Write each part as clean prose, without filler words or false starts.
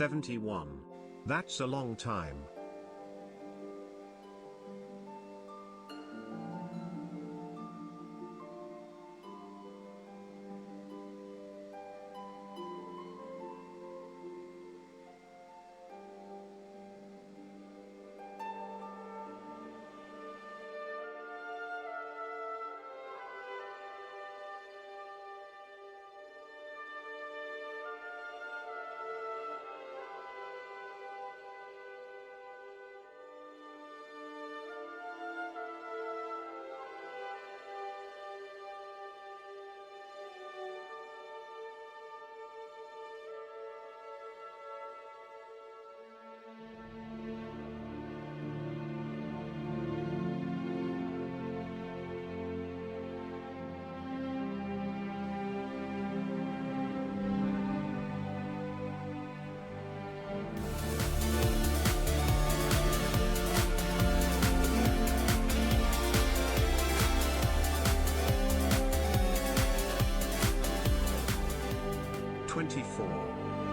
71. That's a long time.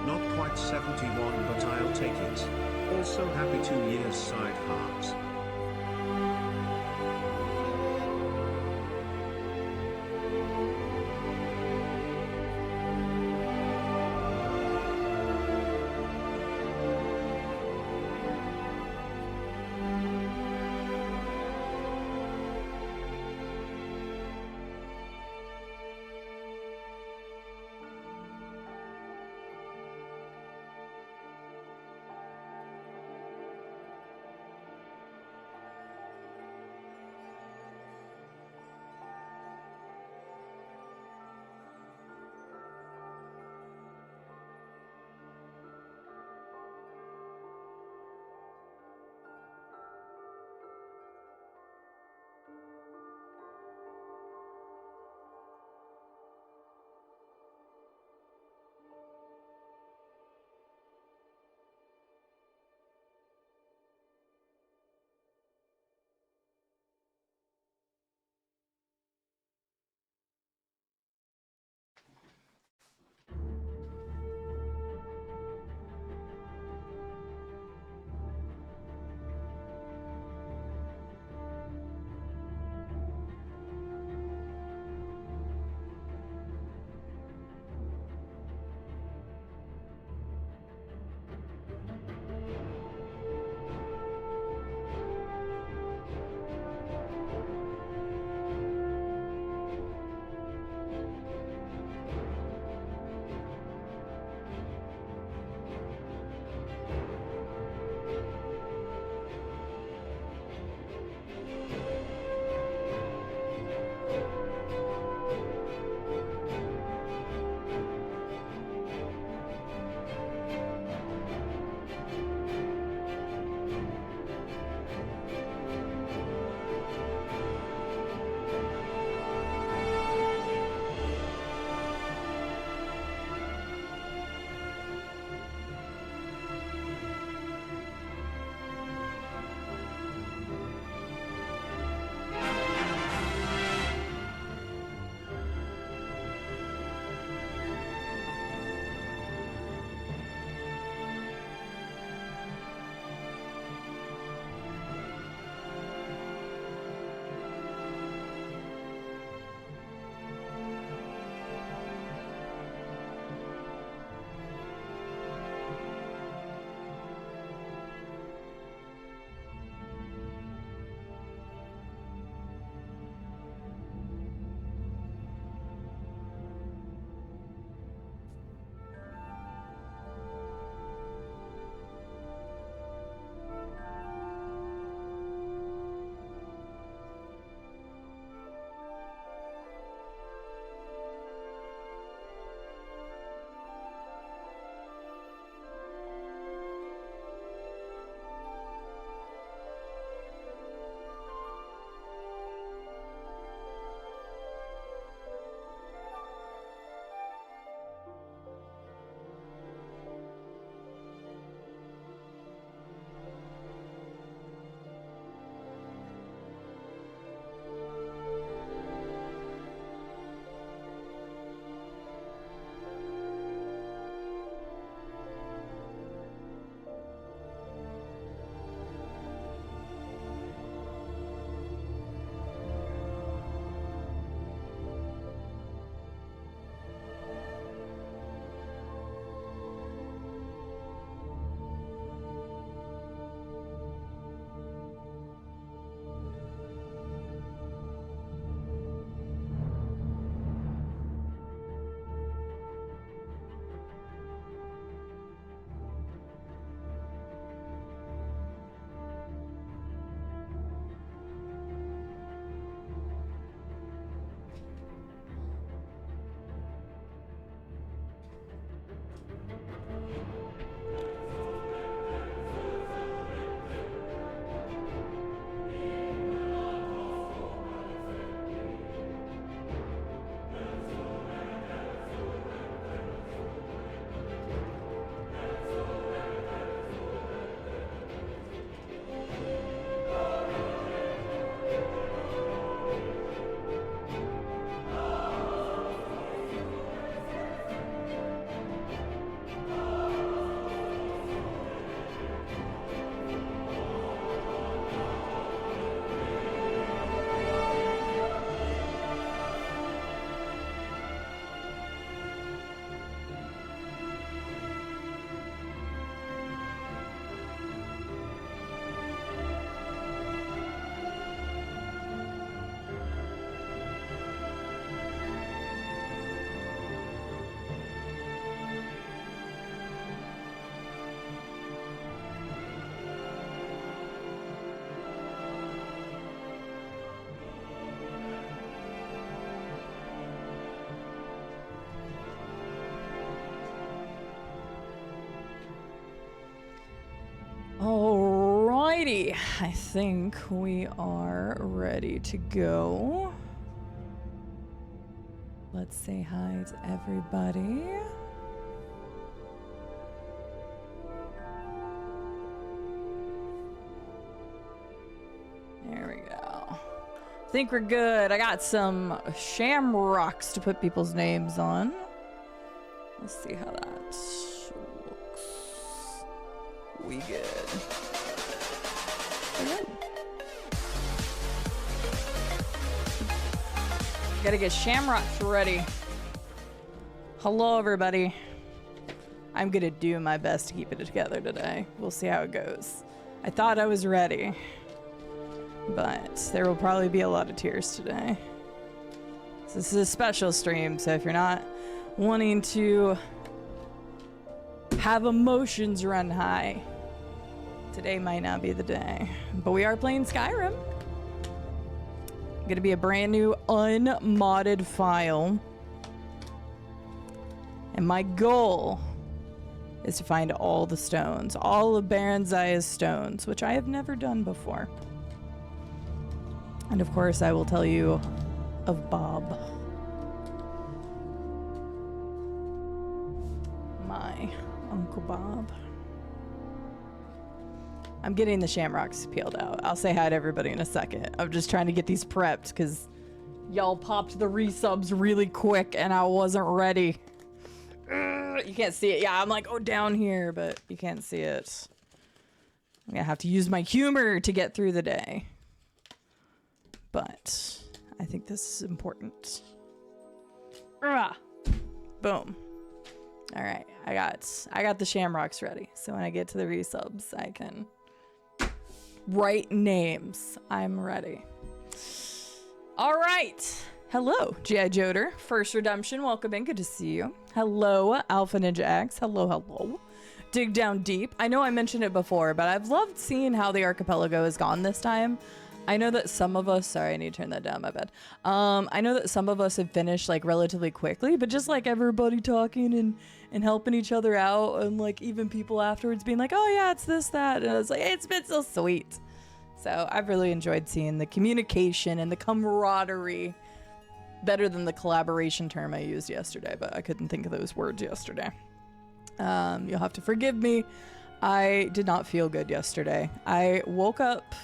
Not quite 71, but I'll take it. Also happy 2 years, Cide hearts. I think we are ready to go. Let's say hi to everybody. There we go. I think we're good. I got some shamrocks to put people's names on. Let's see how that looks. We good. Gotta get shamrocks ready. Hello, everybody. I'm gonna do my best to keep it together today. We'll see how it goes. I thought I was ready, but there will probably be a lot of tears today. So this is a special stream, so if you're not wanting to have emotions run high, today might not be the day. But we are playing Skyrim. Gonna be a brand new unmodded file. And my goal is to find all the stones, all of Baron Zaya's stones, which I have never done before. And of course, I will tell you of Bob. My Uncle Bob. I'm getting the shamrocks peeled out. I'll say hi to everybody in a second. I'm just trying to get these prepped because y'all popped the resubs really quick and I wasn't ready. You can't see it. Yeah, I'm like, oh, down here, but you can't see it. I'm gonna have to use my humor to get through the day. But I think this is important. Boom. All right, I got the shamrocks ready. So when I get to the resubs, I can write names. I'm ready. All right. Hello, G.I. Joder. First Redemption, welcome in. Good to see you. Hello, Alpha Ninja X. Hello, hello. Dig Down Deep. I know I mentioned it before, but I've loved seeing how the archipelago has gone this time. I know that some of us, sorry, I need to turn that down, my bad. I know that some of us have finished like relatively quickly, but just like everybody talking and helping each other out, and like even people afterwards being like, oh yeah, it's this, that. And I was like, hey, it's been so sweet. So I've really enjoyed seeing the communication and the camaraderie. Better than the collaboration term I used yesterday, but I couldn't think of those words yesterday. You'll have to forgive me. I did not feel good yesterday. I woke up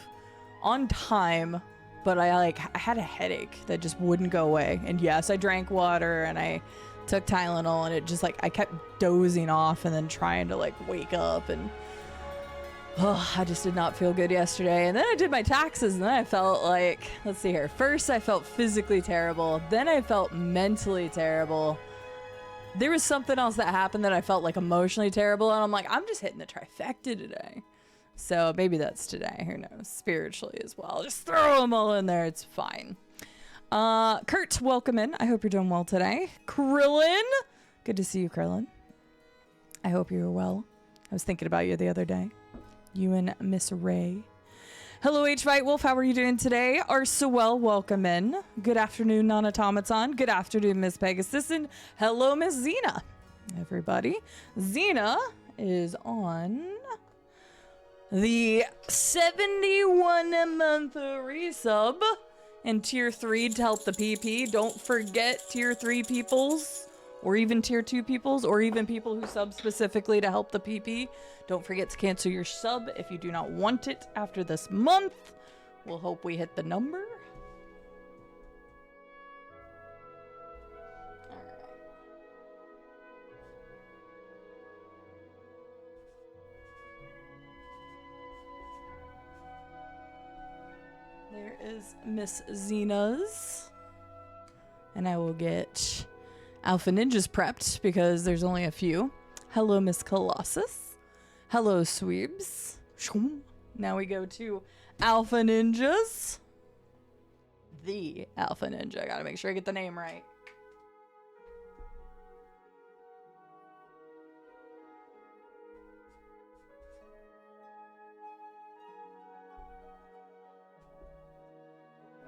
on time, but I had a headache that just wouldn't go away. And yes, I drank water and I took Tylenol, and it just like I kept dozing off and then trying to like wake up, and I just did not feel good yesterday. And then I did my taxes, and then I felt like, let's see here. First, I felt physically terrible. Then I felt mentally terrible. There was something else that happened that I felt like emotionally terrible. And I'm like, I'm just hitting the trifecta today. So maybe that's today. Who knows? Spiritually as well. Just throw them all in there. It's fine. Kurt, welcome in. I hope you're doing well today. Krillin. Good to see you, Krillin. I hope you're well. I was thinking about you the other day. You and Miss Ray. Hello, H. White Wolf. How are you doing today? Arsewell, welcome in. Good afternoon, Non-Automaton. Good afternoon, Miss Pegasus. And hello, Miss Xena. Everybody. Xena is on the 71-month resub and tier 3 to help the PP. Don't forget tier 3 peoples, or even tier 2 peoples, or even people who sub specifically to help the PP. Don't forget to cancel your sub if you do not want it after this month. We'll hope we hit the number. All right. There is Miss Xena's. And I will get Alpha Ninjas prepped because there's only a few. Hello, Miss Colossus. Hello, Sweebs. Now we go to Alpha Ninjas. The Alpha Ninja. I gotta make sure I get the name right.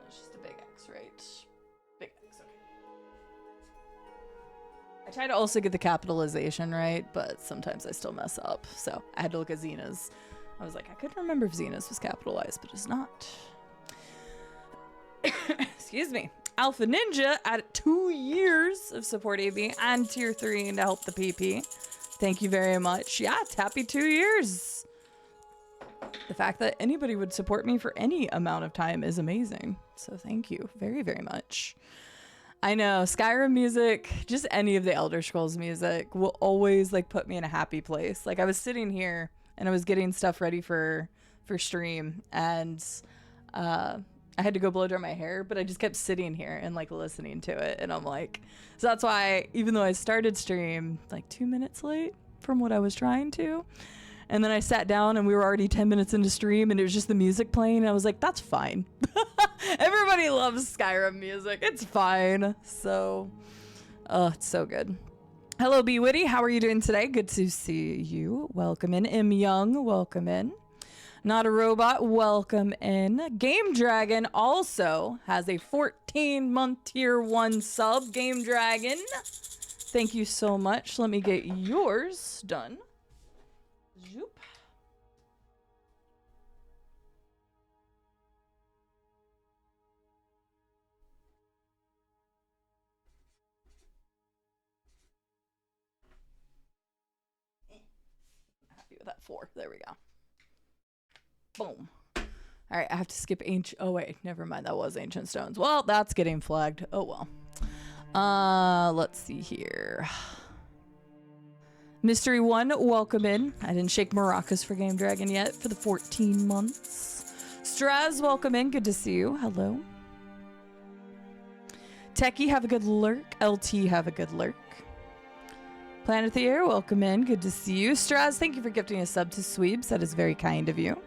It's just a big X, right? Big X, okay. I try to also get the capitalization right, but sometimes I still mess up. So I had to look at Xena's I was like, I couldn't remember if Xenos was capitalized, but it's not. Excuse me. Alpha Ninja at 2 years of support AB and tier 3 to help the PP. Thank you very much. Yeah, it's happy 2 years. The fact that anybody would support me for any amount of time is amazing. So thank you very, very much. I know Skyrim music, just any of the Elder Scrolls music will always like put me in a happy place. Like I was sitting here and I was getting stuff ready for stream, and I had to go blow dry my hair, but I just kept sitting here and like listening to it, and I'm like, so that's why even though I started stream like 2 minutes late from what I was trying to, and then I sat down and we were already 10 minutes into stream and it was just the music playing, and I was like, that's fine. Everybody loves Skyrim music. It's fine. So, it's so good. Hello, B Witty. How are you doing today? Good to see you. Welcome in. M Young, welcome in. Not a Robot, welcome in. Game Dragon also has a 14-month tier 1 sub. Game Dragon, thank you so much. Let me get yours done. Zoop. Happy with that 4. There we go. Boom. All right, I have to skip ancient. Oh wait, never mind. That was ancient stones. Well, that's getting flagged. Oh well. Let's see here. Mystery 1, welcome in. I didn't shake maracas for Game Dragon yet for the 14 months. Straz, welcome in. Good to see you. Hello. Techie, have a good lurk. LT, have a good lurk. Planet the Air, welcome in. Good to see you. Straz, thank you for gifting a sub to Sweebs. That is very kind of you.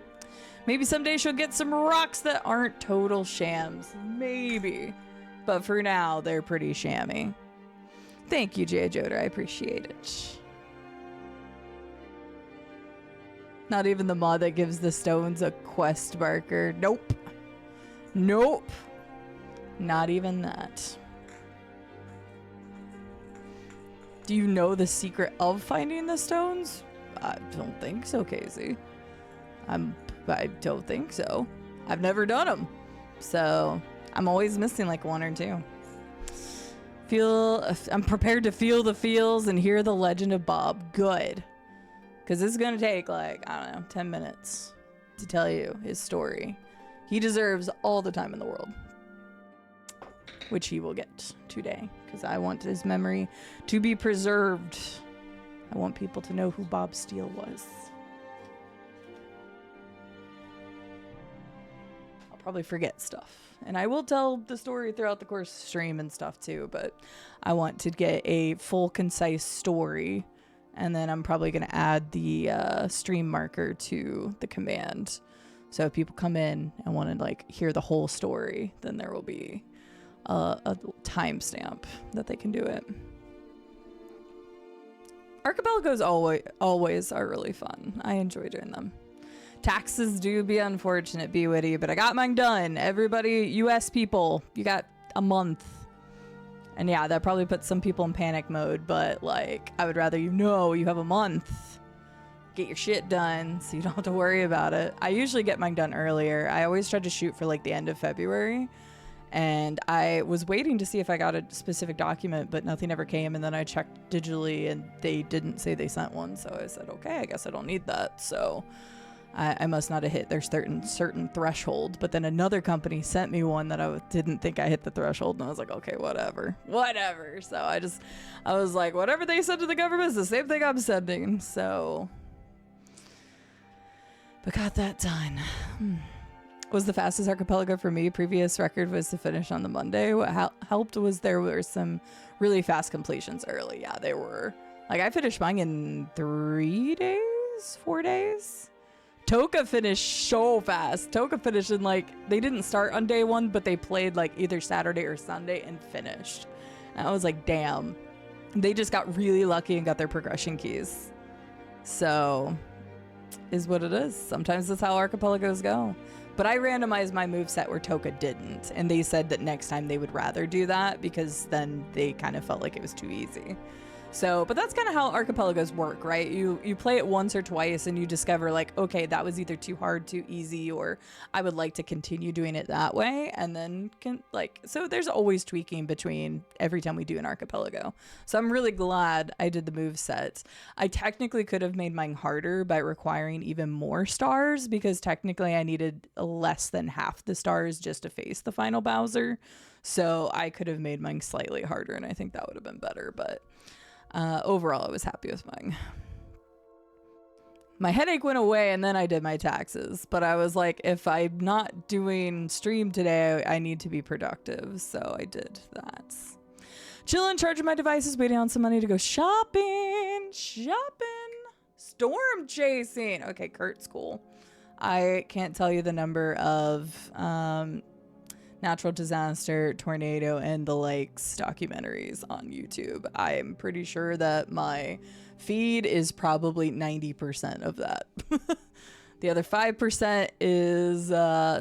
Maybe someday she'll get some rocks that aren't total shams. Maybe. But for now, they're pretty shammy. Thank you, J. Joder. I appreciate it. Not even the mod that gives the stones a quest marker. Nope. Nope. Not even that. Do you know the secret of finding the stones? I don't think so, Casey. I don't think so. I've never done them. So I'm always missing like 1 or 2. I'm prepared to feel the feels and hear the legend of Bob. Good. Because this is going to take like, I don't know, 10 minutes to tell you his story. He deserves all the time in the world. Which he will get today. Because I want his memory to be preserved. I want people to know who Bob Steele was. I'll probably forget stuff. And I will tell the story throughout the course of stream and stuff too. But I want to get a full, concise story. And then I'm probably going to add the stream marker to the command. So if people come in and want to like hear the whole story, then there will be a timestamp that they can do it. Archipelagos always are really fun. I enjoy doing them. Taxes do be unfortunate, be witty, but I got mine done. Everybody, US people, you got a month. And yeah, that probably puts some people in panic mode, but like, I would rather you have a month. Get your shit done so you don't have to worry about it. I usually get mine done earlier. I always try to shoot for like the end of February. And I was waiting to see if I got a specific document, but nothing ever came. And then I checked digitally and they didn't say they sent one. So I said, okay, I guess I don't need that. So I must not have hit their certain threshold. But then another company sent me one that I didn't think I hit the threshold. And I was like, okay, whatever. So I was like, whatever they said to the government is the same thing I'm sending. So, but got that done. Was the fastest archipelago for me. Previous record was to finish on the Monday. What helped was there were some really fast completions early. Yeah, they were. Like, I finished mine in 4 days. Toka finished so fast. Toka finished in like, they didn't start on day 1, but they played like either Saturday or Sunday and finished. And I was like, damn. They just got really lucky and got their progression keys. So, is what it is. Sometimes that's how archipelagos go. But I randomized my moveset where Toka didn't. And they said that next time they would rather do that because then they kind of felt like it was too easy. So, but that's kind of how archipelagos work, right? You play it once or twice and you discover like, okay, that was either too hard, too easy, or I would like to continue doing it that way. And then so there's always tweaking between every time we do an archipelago. So I'm really glad I did the move set. I technically could have made mine harder by requiring even more stars, because technically I needed less than half the stars just to face the final Bowser. So I could have made mine slightly harder, and I think that would have been better. But overall, I was happy with mine. My headache went away, and then I did my taxes. But I was like, if I'm not doing stream today, I need to be productive. So I did that. Chilling, charging my devices, waiting on some money to go shopping. Storm chasing. Okay, Kurt's cool. I can't tell you the number of natural disaster, tornado, and the lakes documentaries on YouTube. I'm pretty sure that my feed is probably 90% of that. The other 5% is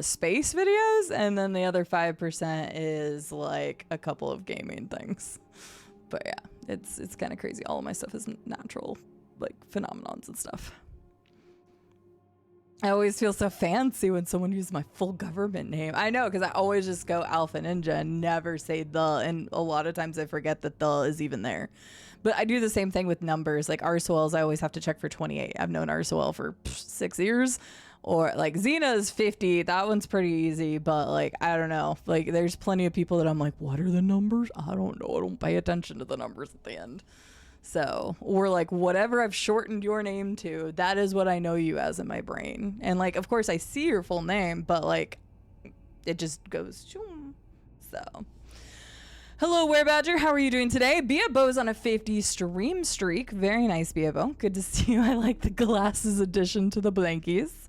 space videos, and then the other 5% is like a couple of gaming things. But yeah, it's kind of crazy. All of my stuff is natural, like phenomenons and stuff. I always feel so fancy when someone uses my full government name. I know, because I always just go Alpha Ninja and never say the, and a lot of times I forget that the is even there. But I do the same thing with numbers. Like Arsoels, I always have to check for 28. I've known Arsoel for 6 years. Or like Xena is 50. That one's pretty easy, but like, I don't know. Like there's plenty of people that I'm like, what are the numbers? I don't know. I don't pay attention to the numbers at the end. So, or like whatever I've shortened your name to, that is what I know you as in my brain. And like, of course I see your full name, but like it just goes shoom. So, hello Werebadger, how are you doing today? Biabo's on a 50 stream streak. Very nice, Biabo. Good to see you. I like the glasses addition to the blankies.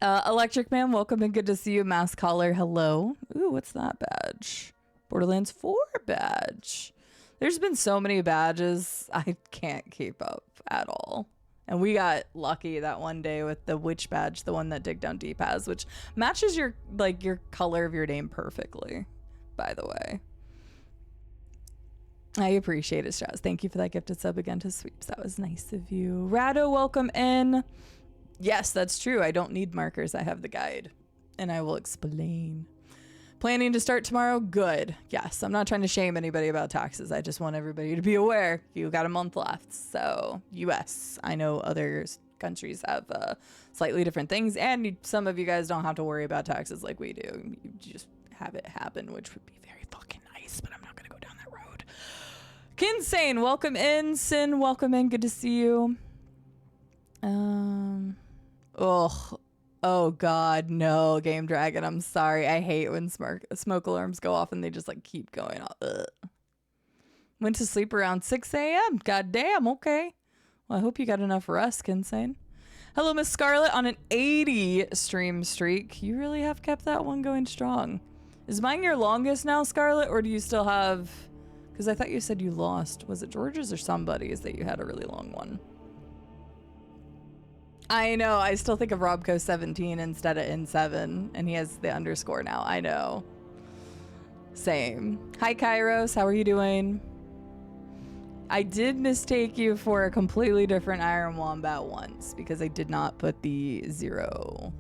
Electric Man, welcome and good to see you. Mask Collar, hello. Ooh, what's that badge? Borderlands 4 badge. There's been so many badges, I can't keep up at all. And we got lucky that one day with the witch badge, the one that Dig Down Deep has, which matches your color of your name perfectly, by the way. I appreciate it, Strauss. Thank you for that gifted sub again to Sweeps. That was nice of you. Rado, welcome in. Yes, that's true. I don't need markers. I have the guide, and I will explain. Planning to start tomorrow? Good. Yes, I'm not trying to shame anybody about taxes. I just want everybody to be aware. You got a month left. So, US. I know other countries have slightly different things, and some of you guys don't have to worry about taxes like we do. You just have it happen, which would be very fucking nice, but I'm not going to go down that road. Kinsane, welcome in. Sin, welcome in. Good to see you. Oh God, no, Game Dragon. I'm sorry. I hate when smoke alarms go off and they just like keep going off. Ugh. Went to sleep around 6 a.m. God damn. Okay. Well, I hope you got enough rest, Kinsane. Hello, Miss Scarlet on an 80 stream streak. You really have kept that one going strong. Is mine your longest now, Scarlet, or do you still have? Because I thought you said you lost. Was it George's or somebody's that you had a really long one? I know. I still think of Robco17 instead of N7, and he has the underscore now. I know. Same. Hi, Kairos. How are you doing? I did mistake you for a completely different Iron Wombat once because I did not put the 0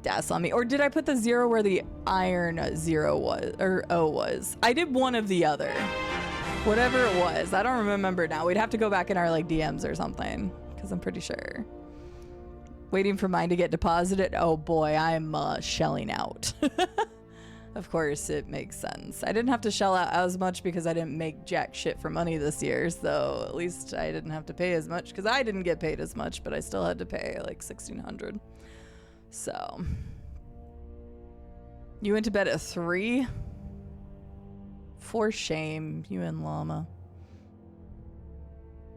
dash on me. Or did I put the 0 where the Iron 0 was, or O was? I did one of the other. Whatever it was. I don't remember now. We'd have to go back in our like DMs or something. Because I'm pretty sure. Waiting for mine to get deposited. Oh boy, I'm shelling out. Of course, it makes sense. I didn't have to shell out as much because I didn't make jack shit for money this year. So at least I didn't have to pay as much because I didn't get paid as much, but I still had to pay like $1,600. So. You went to bed at 3? For shame, you and Llama.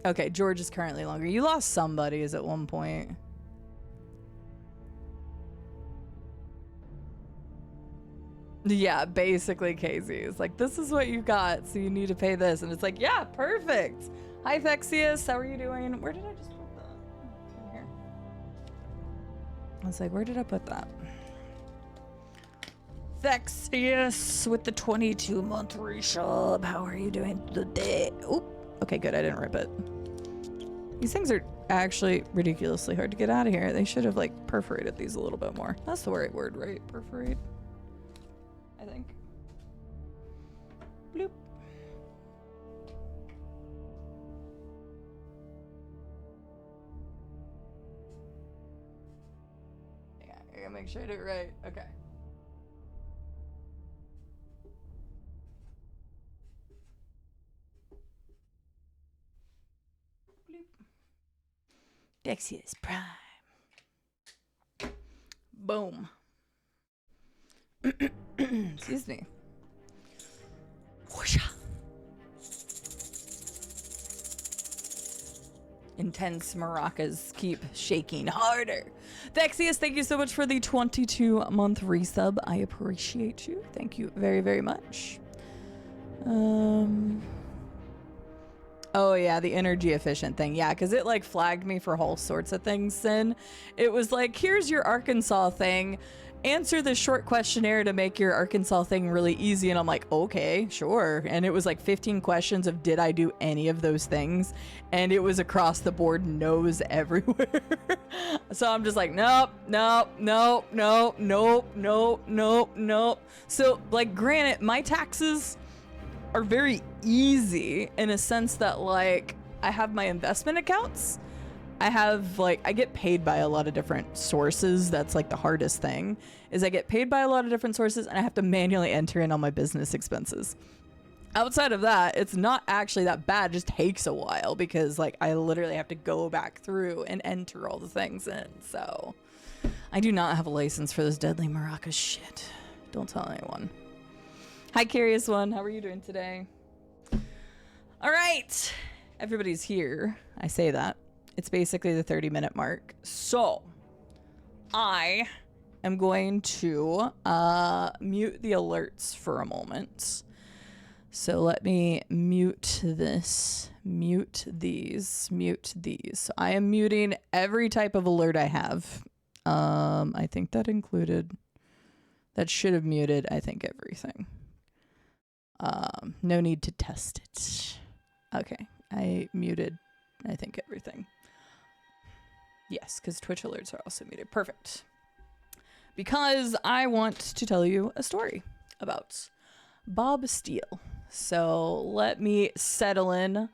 Okay, George is currently longer. You lost somebody's at one point. Yeah, basically Casey's like, this is what you got, so you need to pay this. And it's like, yeah, perfect. Hi, Thexius. How are you doing? Where did I just put that? In here. I was like, where did I put that? Thexius with the 22-month resub. How are you doing today? Oop. Okay, good. I didn't rip it. These things are actually ridiculously hard to get out of here. They should have like perforated these a little bit more. That's the right word, right? Perforate, I think. Bloop. Yeah, I gotta make sure I do it right. Okay. Dexius Prime. Boom. Excuse me. Whoosha. Intense maracas keep shaking harder. Dexius, thank you so much for the 22-month resub. I appreciate you. Thank you very, very much. Oh yeah, the energy efficient thing. Yeah, because it like flagged me for all sorts of things, Sin. It was like, here's your Arkansas thing. Answer this short questionnaire to make your Arkansas thing really easy. And I'm like, okay, sure. And it was like 15 questions of did I do any of those things? And it was across the board, no's everywhere. So I'm just like, nope, nope, nope, nope, nope, nope, nope, nope. So like, granted, my taxes are very easy in a sense that like I have my investment accounts. I have like, I get paid by a lot of different sources. That's like the hardest thing is I get paid by a lot of different sources and I have to manually enter in all my business expenses. Outside of that, it's not actually that bad. It just takes a while because like I literally have to go back through and enter all the things in. So I do not have a license for this deadly maraca shit. Don't tell anyone. Hi, Curious One. How are you doing today? All right. Everybody's here. I say that. It's basically the 30-minute mark. So I am going to mute the alerts for a moment. So let me mute this, mute these, mute these. So I am muting every type of alert I have. I think that should have muted, I think, everything. No need to test it. Okay, I muted, I think, everything. Yes, because Twitch alerts are also muted. Perfect. Because I want to tell you a story about Bob Steele. So let me settle in.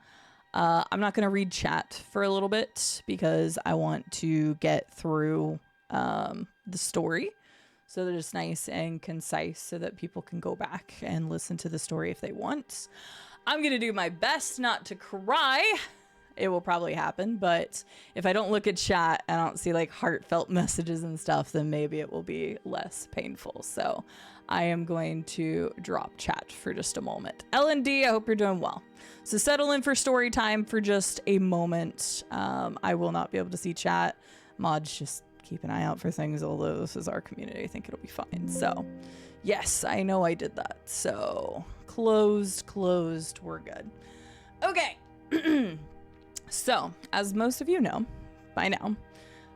I'm not going to read chat for a little bit because I want to get through the story. So that it's nice and concise so that people can go back and listen to the story if they want. I'm going to do my best not to cry. It will probably happen, but if I don't look at chat, I don't see like heartfelt messages and stuff, then maybe it will be less painful. So I am going to drop chat for just a moment. L&D, I hope you're doing well. So settle in for story time for just a moment. I will not be able to see chat. Mods, just keep an eye out for things, although this is our community. I think it'll be fine. So yes, I know I did that. So closed, we're good. Okay. So as most of you know by now,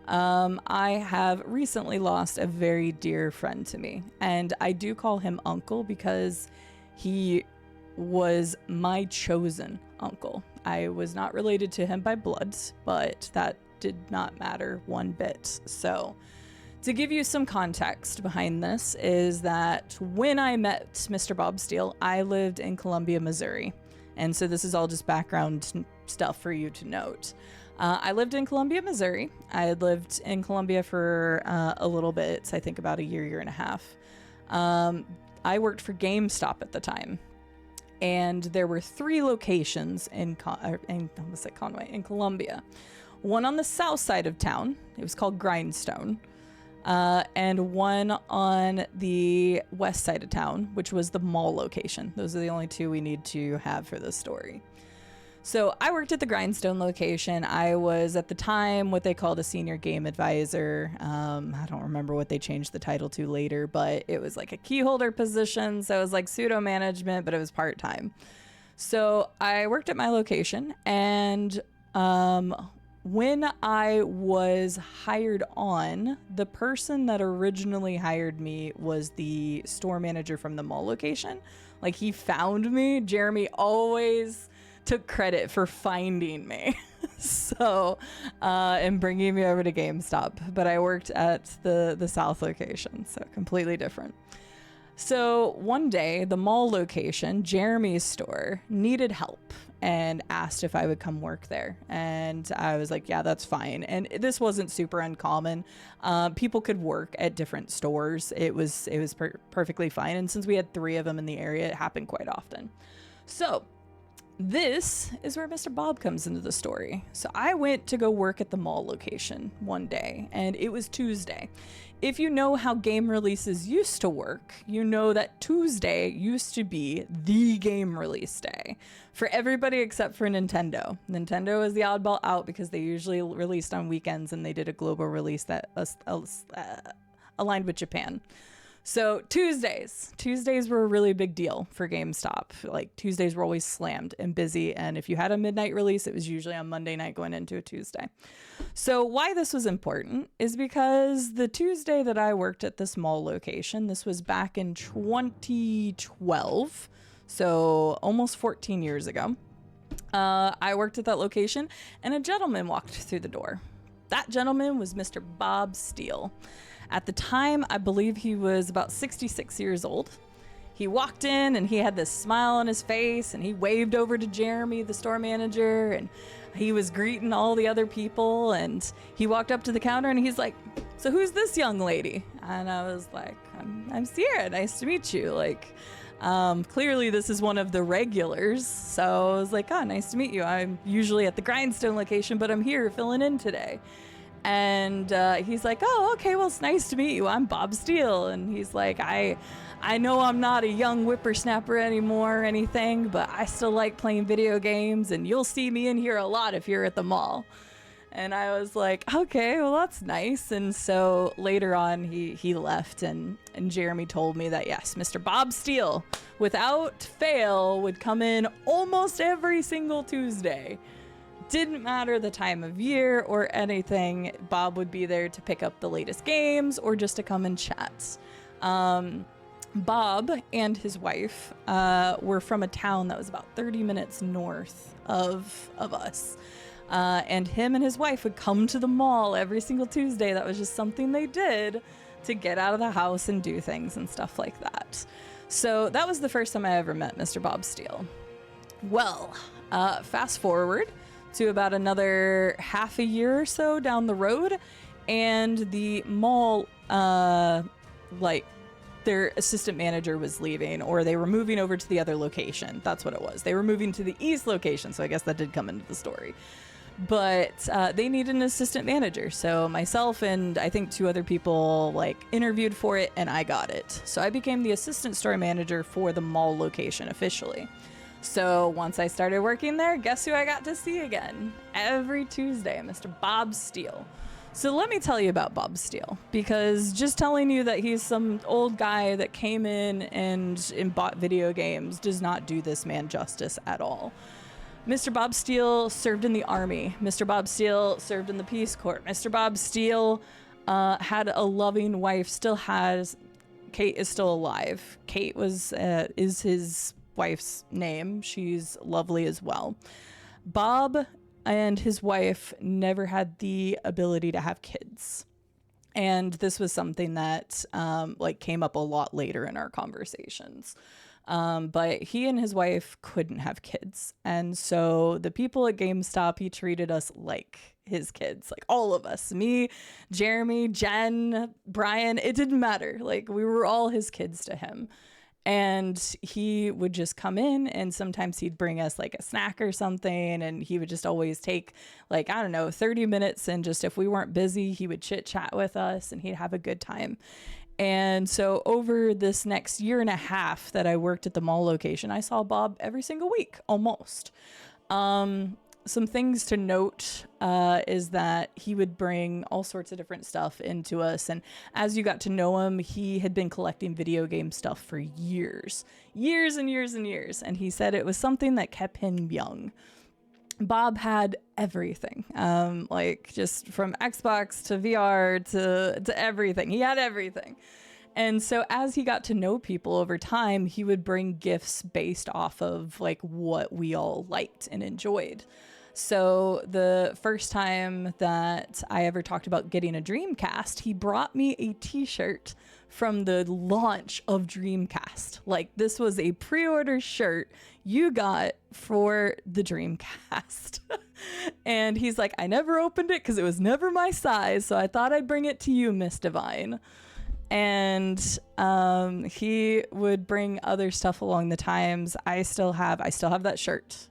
I have recently lost a very dear friend to me, and I do call him uncle because he was my chosen uncle. I was not related to him by blood, but that did not matter one bit. So to give you some context behind this is that when I met Mr. Bob Steele, I lived in Columbia, Missouri. And so this is all just background stuff for you to note. I lived in Columbia, Missouri. I had lived in Columbia for a little bit, I think about a year and a half. I worked for GameStop at the time. And there were 3 locations in Columbia. One on the south side of town, it was called Grindstone, and one on the west side of town, which was the mall location. Those are the only 2 we need to have for this story. So I worked at the Grindstone location. I was at the time what they called a senior game advisor. I don't remember what they changed the title to later, but it was like a key holder position. So it was like pseudo management, but it was part-time. So I worked at my location, and when I was hired on, the person that originally hired me was the store manager from the mall location. Like, he found me. Jeremy always took credit for finding me. So, and bringing me over to GameStop, but I worked at the South location, so completely different. So one day, the mall location, Jeremy's store, needed help and asked if I would come work there. And I was like, yeah, that's fine. And this wasn't super uncommon. People could work at different stores. It was perfectly fine. And since we had 3 of them in the area, it happened quite often. So this is where Mr. Bob comes into the story. So I went to go work at the mall location one day, and it was Tuesday. If you know how game releases used to work, you know that Tuesday used to be the game release day for everybody except for Nintendo. Nintendo was the oddball out because they usually released on weekends, and they did a global release that aligned with Japan. So Tuesdays were a really big deal for GameStop. Like Tuesdays were always slammed and busy. And if you had a midnight release, it was usually on Monday night going into a Tuesday. So why this was important is because the Tuesday that I worked at this mall location, this was back in 2012. So almost 14 years ago. I worked at that location and a gentleman walked through the door. That gentleman was Mr. Bob Steele. At the time, I believe he was about 66 years old. He walked in and he had this smile on his face and he waved over to Jeremy, the store manager, and he was greeting all the other people, and he walked up to the counter and he's like, "So who's this young lady?" And I was like, I'm Sierra, nice to meet you. Like, clearly this is one of the regulars. So I was like, "Oh, nice to meet you. I'm usually at the Grindstone location, but I'm here filling in today." And he's like, "Oh, okay, well, it's nice to meet you. I'm Bob Steele." And he's like, I know I'm not a young whippersnapper anymore or anything, but I still like playing video games, and you'll see me in here a lot if you're at the mall." And I was like, okay, well, that's nice. And so later on, he left, and Jeremy told me that, yes, Mr. Bob Steele, without fail, would come in almost every single Tuesday. Didn't matter the time of year or anything, Bob would be there to pick up the latest games or just to come and chat. Bob and his wife were from a town that was about 30 minutes north of us. And him and his wife would come to the mall every single Tuesday. That was just something they did to get out of the house and do things and stuff like that. So that was the first time I ever met Mr. Bob Steele. Well, fast forward to about another half a year or so down the road, and the mall, their assistant manager was leaving, or they were moving over to the other location. That's what it was. They were moving to the east location, so I guess that did come into the story. But they needed an assistant manager, so myself and I think 2 other people interviewed for it, and I got it. So I became the assistant store manager for the mall location officially. So once I started working there, guess who I got to see again? Every Tuesday, Mr. Bob Steele. So let me tell you about Bob Steele, because just telling you that he's some old guy that came in and bought video games does not do this man justice at all. Mr. Bob Steele served in the Army. Mr. Bob Steele served in the Peace Corps. Mr. Bob Steele had a loving wife, still has. Kate is still alive. Kate is his wife's name. She's lovely as well. Bob and his wife never had the ability to have kids. And this was something that came up a lot later in our conversations. But he and his wife couldn't have kids. And so the people at GameStop, he treated us like his kids, like all of us, me, Jeremy, Jen, Brian, it didn't matter. We were all his kids to him. And he would just come in, and sometimes he'd bring us a snack or something, and he would just always take 30 minutes, and just if we weren't busy, he would chit chat with us and he'd have a good time. And so over this next year and a half that I worked at the mall location, I saw Bob every single week, almost. Some things to note is that he would bring all sorts of different stuff into us. And as you got to know him, he had been collecting video game stuff for years and years and years. And he said it was something that kept him young. Bob had everything, just from Xbox to VR to everything. He had everything. And so as he got to know people over time, he would bring gifts based off of like what we all liked and enjoyed. So the first time that I ever talked about getting a Dreamcast, he brought me a t-shirt from the launch of Dreamcast. Like, this was a pre-order shirt you got for the Dreamcast. And he's like, I never opened it because it was never my size, so I thought I'd bring it to you, Miss Divine. And he would bring other stuff along the times. I still have that shirt.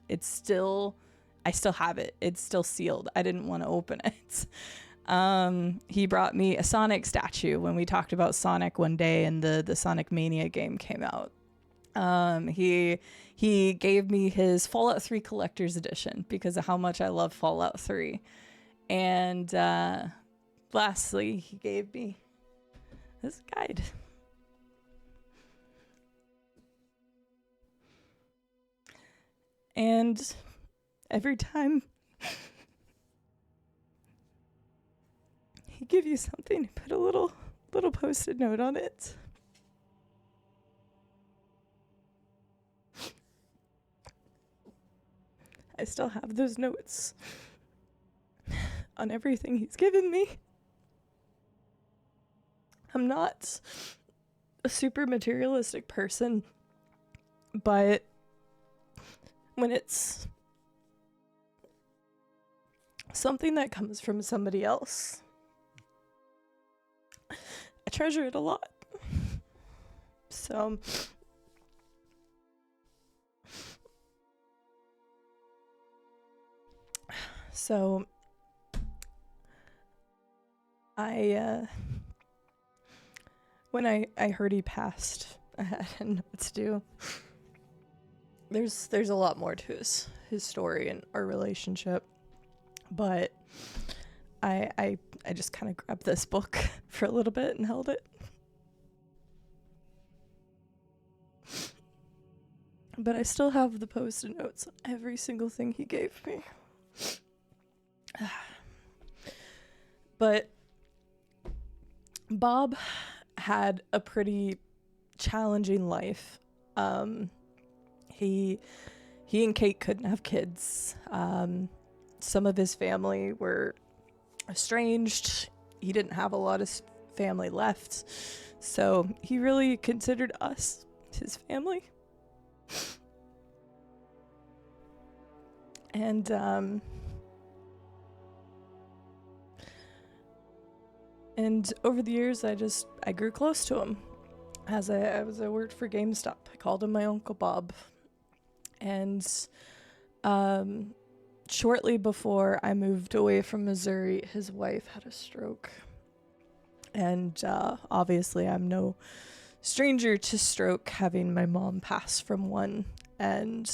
I still have it. It's still sealed. I didn't want to open it. He brought me a Sonic statue when we talked about Sonic one day and the Sonic Mania game came out. He gave me his Fallout 3 Collector's Edition because of how much I love Fallout 3. And lastly, he gave me this guide. And every time he give you something, put a little post-it note on it. I still have those notes on everything he's given me. I'm not a super materialistic person, but when it's something that comes from somebody else, I treasure it a lot. So when I heard he passed, I didn't know what to do. There's a lot more to his story and our relationship, but I just kind of grabbed this book for a little bit and held it. But I still have the post-it notes on every single thing he gave me. But Bob had a pretty challenging life. He and Kate couldn't have kids. Some of his family were estranged. He didn't have a lot of family left. So he really considered us his family. And over the years, I grew close to him. As I worked for GameStop, I called him my Uncle Bob. And shortly before I moved away from Missouri, his wife had a stroke. And obviously, I'm no stranger to stroke, having my mom pass from one. And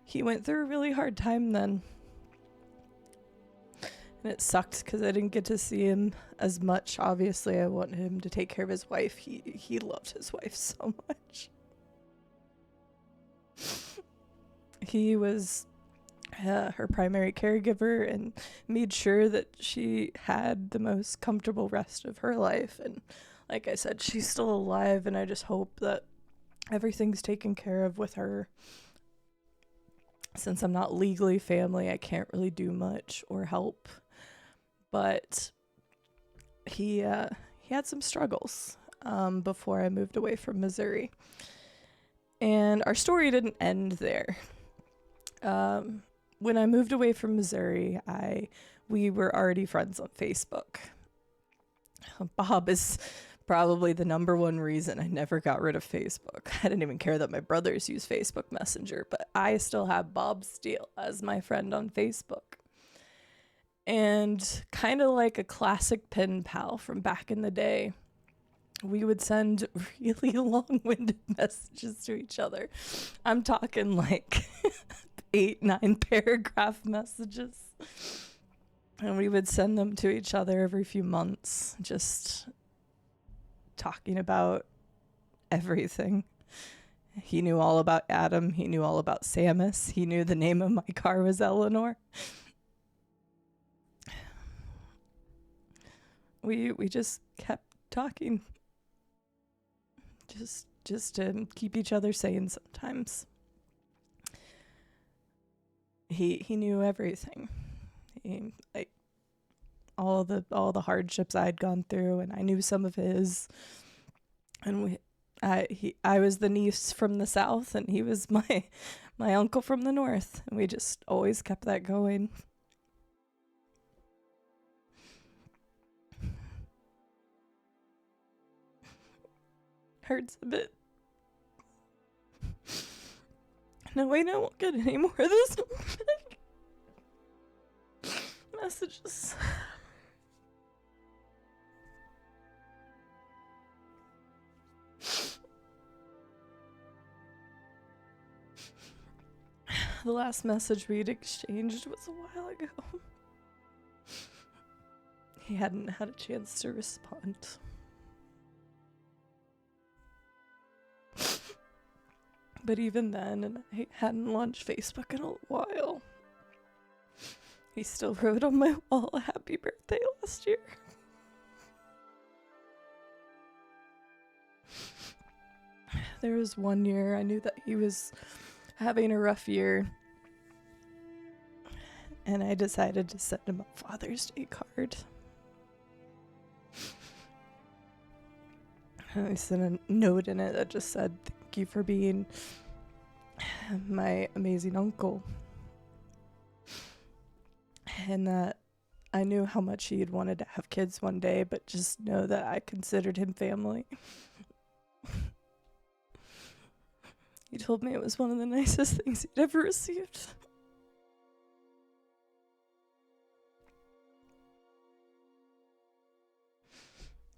he went through a really hard time then. And it sucked because I didn't get to see him as much. Obviously, I wanted him to take care of his wife. He loved his wife so much. He was her primary caregiver and made sure that she had the most comfortable rest of her life. And like I said, she's still alive, and I just hope that everything's taken care of with her. Since I'm not legally family, I can't really do much or help. But he had some struggles before I moved away from Missouri. And our story didn't end there. When I moved away from Missouri, we were already friends on Facebook. Bob is probably the number one reason I never got rid of Facebook. I didn't even care that my brothers use Facebook Messenger, but I still have Bob Steele as my friend on Facebook. And kind of like a classic pen pal from back in the day, we would send really long-winded messages to each other. I'm talking like 8-9 paragraph messages. And we would send them to each other every few months, just talking about everything. He knew all about Adam. He knew all about Samus. He knew the name of my car was Eleanor. We just kept talking. just to keep each other sane sometimes. He knew everything. Like all the hardships I'd gone through, and I knew some of his. And I was the niece from the south, and he was my uncle from the north, and we just always kept that going. Hurts a bit. No, wait, I won't get any more of this. Messages. The last message we'd exchanged was a while ago. He hadn't had a chance to respond. But even then, and I hadn't launched Facebook in a while, he still wrote on my wall, "Happy birthday" last year. There was one year I knew that he was having a rough year, and I decided to send him a Father's Day card. And I sent a note in it that just said, "Thank you for being my amazing uncle." And that I knew how much he had wanted to have kids one day, but just know that I considered him family. He told me it was one of the nicest things he'd ever received.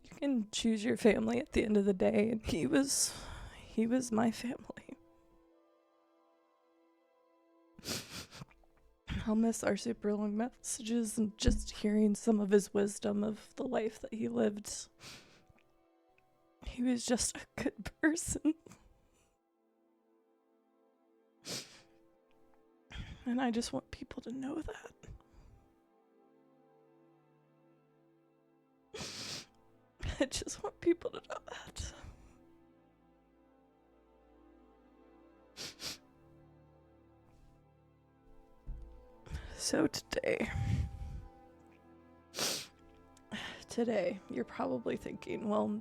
You can choose your family at the end of the day, and he was my family. I'll miss our super long messages and just hearing some of his wisdom of the life that he lived. He was just a good person. And I just want people to know that. I just want people to know that. So today, you're probably thinking, well,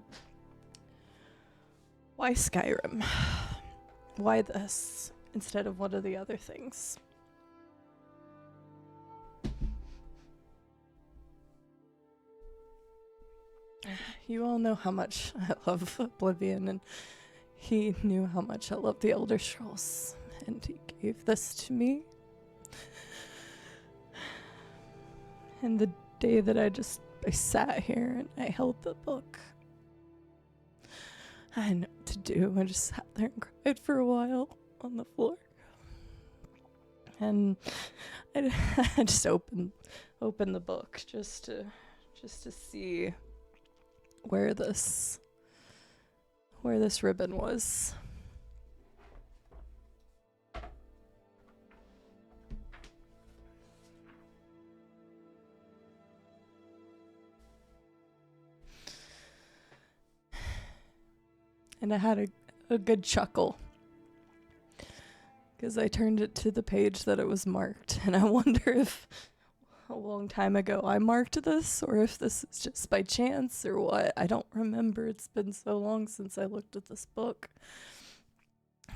why Skyrim? Why this instead of one of the other things? You all know how much I love Oblivion, and he knew how much I love the Elder Scrolls, and he gave this to me. And the day that I sat here and I held the book, I had know what to do. I just sat there and cried for a while on the floor. And I just opened the book just to see where this ribbon was. And I had a good chuckle because I turned it to the page that it was marked, and I wonder if a long time ago I marked this, or if this is just by chance or what. I don't remember. It's been so long since I looked at this book.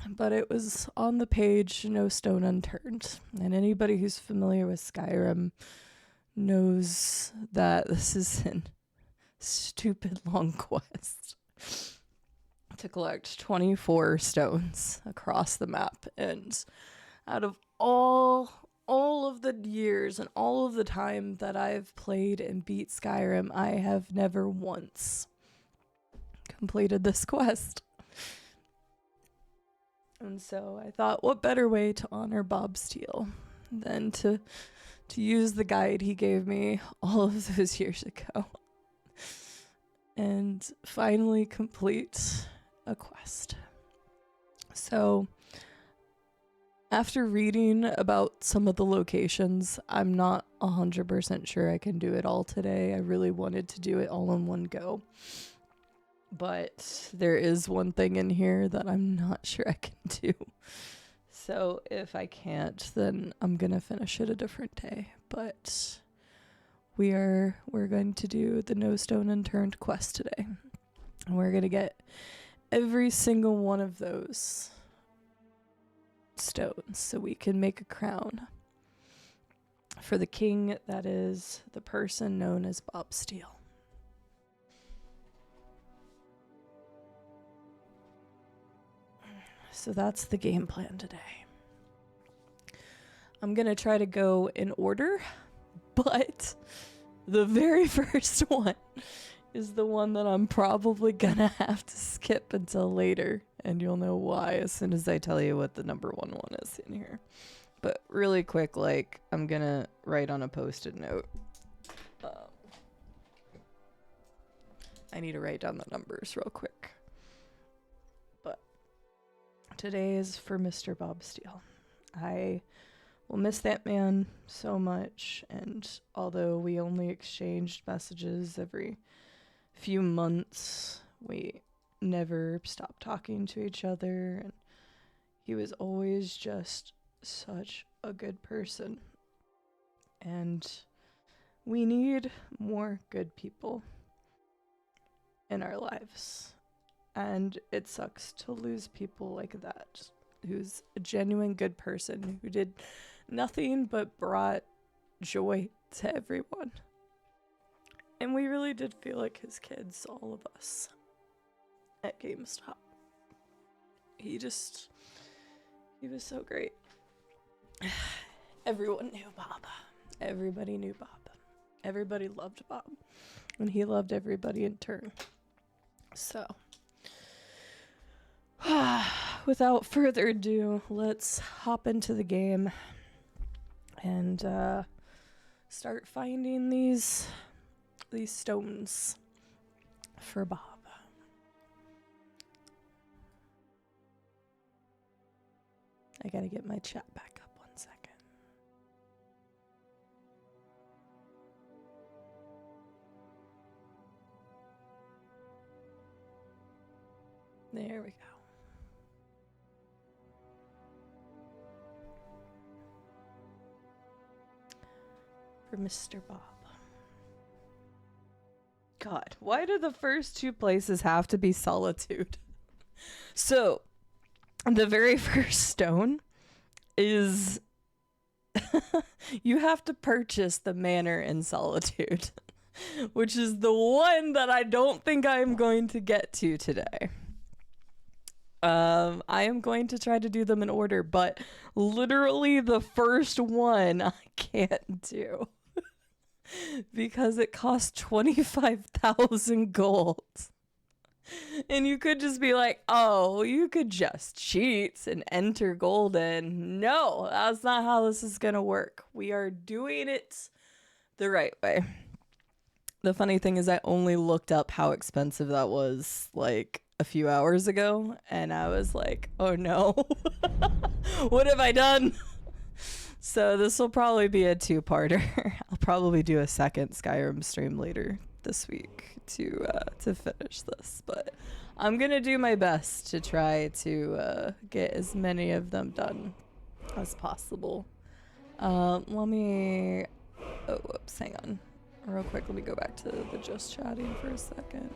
But it was on the page, no Stone Unturned. And anybody who's familiar with Skyrim knows that this is a stupid long quest to collect 24 stones across the map. And out of all of the years and all of the time that I've played and beat Skyrim, I have never once completed this quest. And so I thought, what better way to honor Bob Steele than to use the guide he gave me all of those years ago and finally complete a quest. So after reading about some of the locations, I'm not 100% sure I can do it all today. I really wanted to do it all in one go. But there is one thing in here that I'm not sure I can do. So if I can't, then I'm gonna finish it a different day. But we're going to do the No Stone Unturned quest today. And we're gonna get every single one of those stones so we can make a crown for the king that is the person known as Bob Steele. So that's the game plan today. I'm gonna try to go in order, but the very first one is the one that I'm probably gonna have to skip until later, and you'll know why as soon as I tell you what the number one is in here. But really quick, like, I'm gonna write on a post-it note. I need to write down the numbers real quick. But today is for Mr. Bob Steele. I will miss that man so much, and although we only exchanged messages every few months, we never stopped talking to each other, and he was always just such a good person. And we need more good people in our lives. And it sucks to lose people like that, who's a genuine good person, who did nothing but brought joy to everyone. And we really did feel like his kids, all of us, at GameStop. He was so great. Everyone knew Bob. Everybody knew Bob. Everybody loved Bob. And he loved everybody in turn. So, without further ado, let's hop into the game and start finding these stones for Bob. I gotta get my chat back up 1 second. There we go. For Mr. Bob. God, why do the first two places have to be solitude? So, the very first stone is you have to purchase the manor in solitude, which is the one that I don't think I'm going to get to today. I am going to try to do them in order, but literally the first one I can't do because it costs 25,000 gold. And you could just be like, oh, you could just cheat and enter gold in. No, that's not how this is gonna work. We are doing it the right way. The funny thing is I only looked up how expensive that was like a few hours ago, and I was like, oh no, what have I done? So this will probably be a two-parter. I'll probably do a second Skyrim stream later this week to finish this, but I'm gonna do my best to try to get as many of them done as possible. Let me whoops, hang on real quick. Let me go back to the just chatting for a second.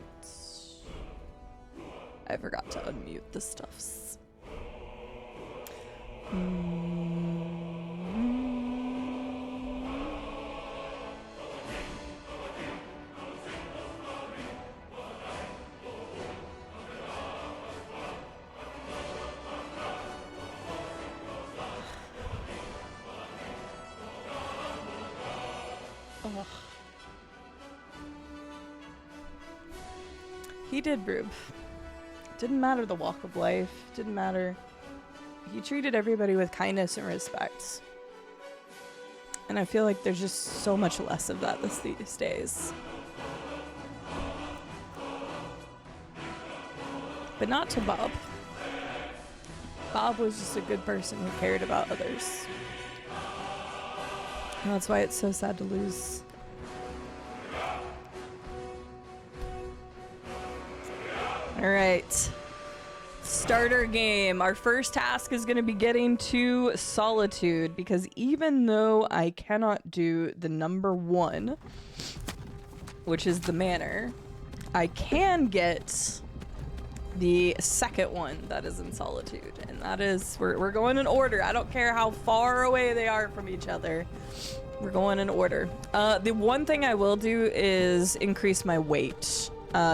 I forgot to unmute the stuffs. Ugh. He did, Rube. Didn't matter the walk of life. Didn't matter. He treated everybody with kindness and respect. And I feel like there's just so much less of that these days. But not to Bob. Bob was just a good person who cared about others. And that's why it's so sad to lose. All right. Starter game. Our first task is going to be getting to Solitude, because even though I cannot do the number 1, which is the manor, I can get the second one that is in Solitude, and that is, we're going in order. I don't care how far away they are from each other. We're going in order. The one thing I will do is increase my weight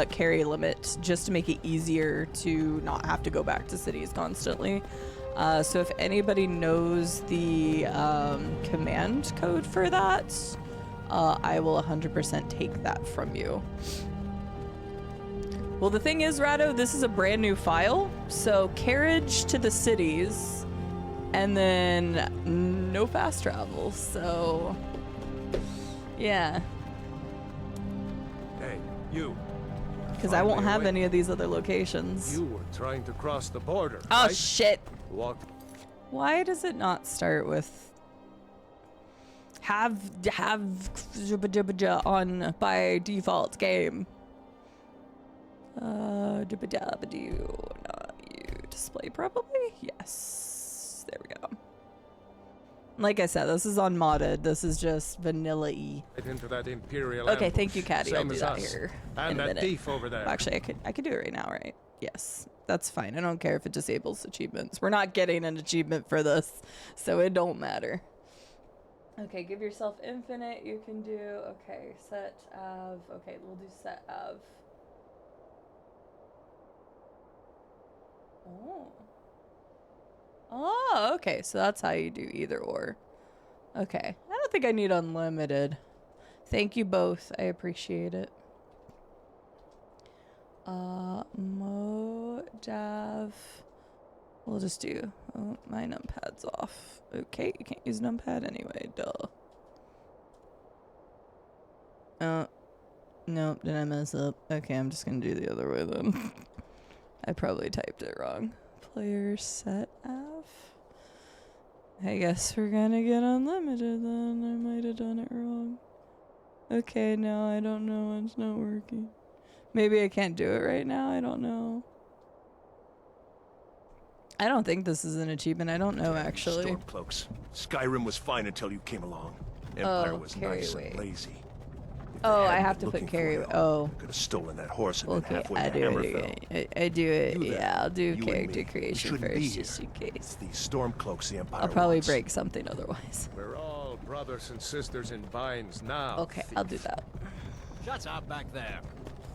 carry limit, just to make it easier to not have to go back to cities constantly. So if anybody knows the command code for that, I will 100% take that from you. Well, the thing is, Rado, this is a brand new file, so carriage to the cities, and then no fast travel, so yeah. Hey, you. Because I won't have any of these other locations. You were trying to cross the border, Oh, right? shit. Walked. Why does it not start with have on by default game? Not you. Display probably? Yes. There we go. Like I said, this is unmodded. This is just vanilla-y. Into that Imperial Okay, ambush, thank you, Caddy. I'll same do as that us. here And in a that minute. thief over there. Actually, I could do it right now, right? Yes, that's fine. I don't care if it disables achievements. We're not getting an achievement for this, so it don't matter. Okay, give yourself infinite. You can do, okay, set of, okay, we'll do set of. Oh, okay, so that's how you do either or. Okay, I don't think I need unlimited. Thank you both. I appreciate it. Modav. We'll just do, oh, my numpad's off. Okay, you can't use numpad anyway, duh. Nope, did I mess up? Okay, I'm just gonna do the other way then. I probably typed it wrong. Player set of. I guess we're gonna get unlimited then. I might have done it wrong. Okay, now I don't know what's not working. Maybe I can't do it right now. I don't know. I don't think this is an achievement. I don't know, actually. Stormcloaks. Skyrim was fine until you came along. Empire was nice carry and weight. lazy. If Oh, they I hadn't have been to put looking for carry. you, Oh. could have stolen that horse and been Okay, halfway I to do it Hammerfell. again. I do it. You there, Yeah, I'll do you and character me, we creation shouldn't be first, here. just in It's case. these Stormcloaks the Empire I'll probably wants. break something otherwise. We're all brothers and sisters in binds now. Okay, I'll do that. Shut up back there.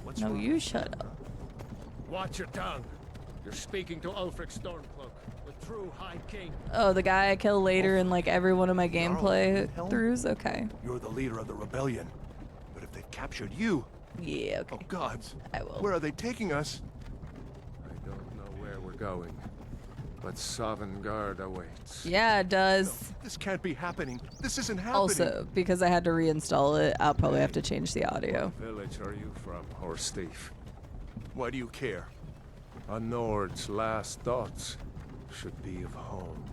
What's No, wrong? you shut up. Watch your tongue. You're speaking to Ulfric Stormcloak, the true High King. Oh, the guy I kill later in like every one of my gameplay Helm? throughs? Okay. You're the leader of the rebellion. But if they've captured you, Yeah, oh okay. gods, I will. where are they taking us? I don't know where we're going, but Sovngarde awaits. Yeah, it does. This can't be happening. This isn't happening. Also, because I had to reinstall it, I'll probably have to change the audio. What village are you from, horse thief? Why do you care? A Nord's last thoughts should be of home.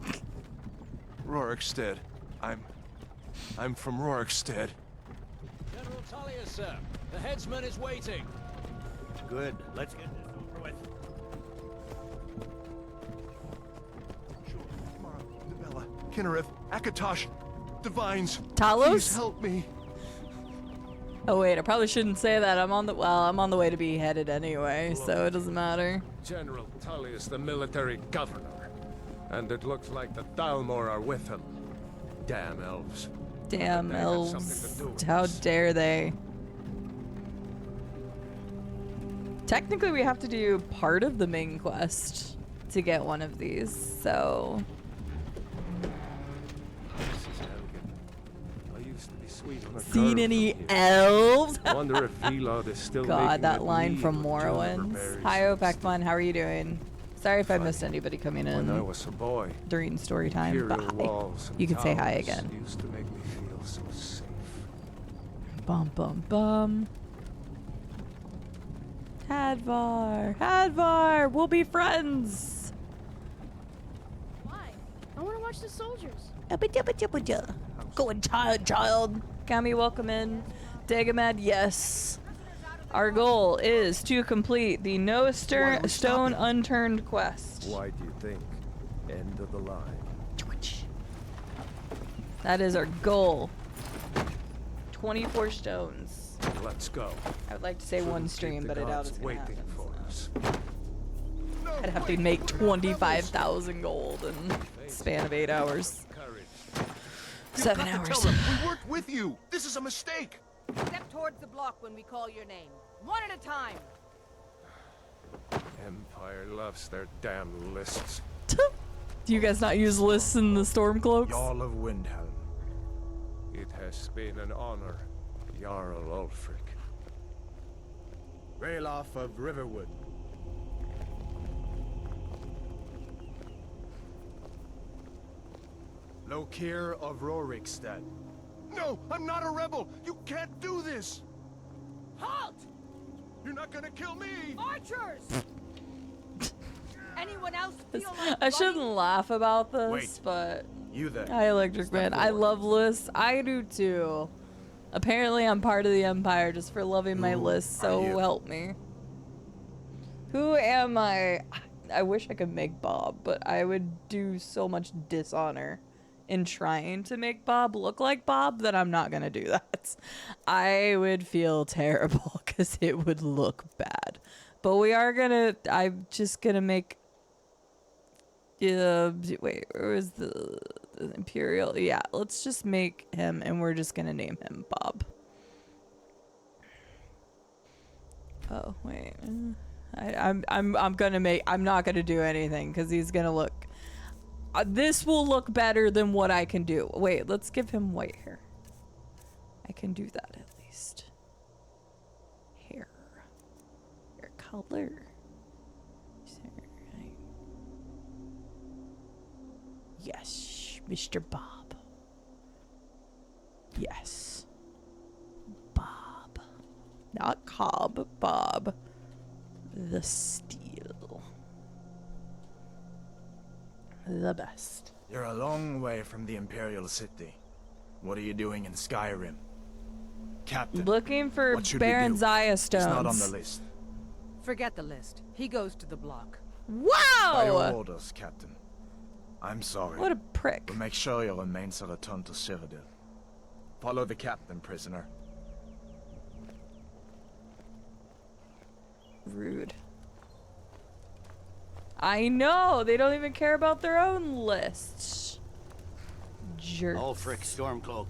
Rorikstead. I'm from Rorikstead. General Tullius, sir. The headsman is waiting. Good. Let's get this over with. Sure. Mara, Nibella, Kinnereth, Akatosh, Divines. Talos? Please help me. Oh wait, I probably shouldn't say that. I'm on the way to be headed anyway, so it doesn't matter. General Tullius, the military governor. And it looks like the Thalmor are with him. Damn elves. Damn They have elves. something to do with How this. dare they? Technically, we have to do part of the main quest to get one of these, so... This is Helgen. I used to be sweet on a Seen curve any from here. elves? I wonder if Velod is still God, making that line mead from with juniper Morrowinds. berries Hi, and Opacmon, how are you doing? Sorry if I Funny. missed anybody coming When I in was a boy, during story time. Imperial Bye. walls and You can say hi towers again. Used to make me feel so safe. Bum bum bum. Hadvar, Hadvar, we'll be friends. Why? I want to watch the soldiers. Go on, child. Kami, welcome in. Dagamad, yes. Our goal is to complete the Stone Unturned quest. Why do you think? End of the line. That is our goal. 24 stones. Let's go. I would like to say one stream, but I doubt it's gonna waiting happen. for us. I'd have to make 25,000 gold in a span of 8 hours. Courage. 7 You've got to hours. tell them we worked with you. This is a mistake. Step towards the block when we call your name. One at a time. Empire loves their damn lists. Do you guys not use lists in the Stormcloaks? Jarl of Windhelm. It has been an honor, Jarl Ulfric. Ralof of Riverwood. Lokir of Rorikstead. No, I'm not a rebel. You can't do this. Halt! You're not gonna kill me. Archers! Anyone else feel like I shouldn't running? laugh about this, Wait. but You there. hi, Electric Step Man. I forward. love lists. I do too. Apparently, I'm part of the Empire just for loving my Who lists. are So you? help me. Who am I? I wish I could make Bob, but I would do so much dishonor in trying to make Bob look like Bob that I'm not gonna do that. I would feel terrible because it would look bad. But we are gonna. I'm just gonna make. Wait, where was the Imperial? Yeah, let's just make him, and we're just gonna name him Bob. Oh wait, I'm gonna make. I'm not gonna do anything because he's gonna look. This will look better than what I can do. Wait, let's give him white hair. I can do that at least. Hair color. Yes, Mr. Bob. Yes. Bob. Not Cobb, Bob. The Steele. The best. You're a long way from the Imperial City. What are you doing in Skyrim? Captain, Looking for what should we Baron do? Zaya He's not on the stones. list. Forget the list. He goes to the block. By your Wow! orders, Captain. I'm sorry. What a prick. But make sure your remains are returned to Cyrodiil. Follow the captain, prisoner. Rude. I know! They don't even care about their own lists. Jerks. Ulfric Stormcloak.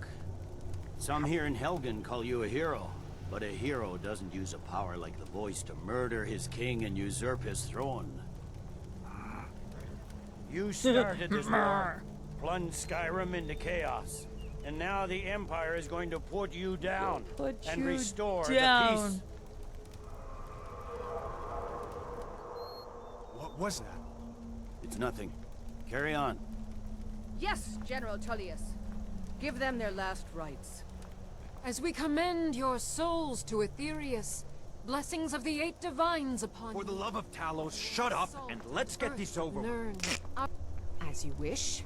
Some here in Helgen call you a hero, but a hero doesn't use a power like the voice to murder his king and usurp his throne. You started this war, plunged Skyrim into chaos, and now the Empire is going to put you down and restore the peace. What was that? It's nothing. Carry on. Yes, General Tullius. Give them their last rites. As we commend your souls to Aetherius, blessings of the 8 divines upon For the you. love of Talos, shut up and let's get this over with. Learn. As you wish.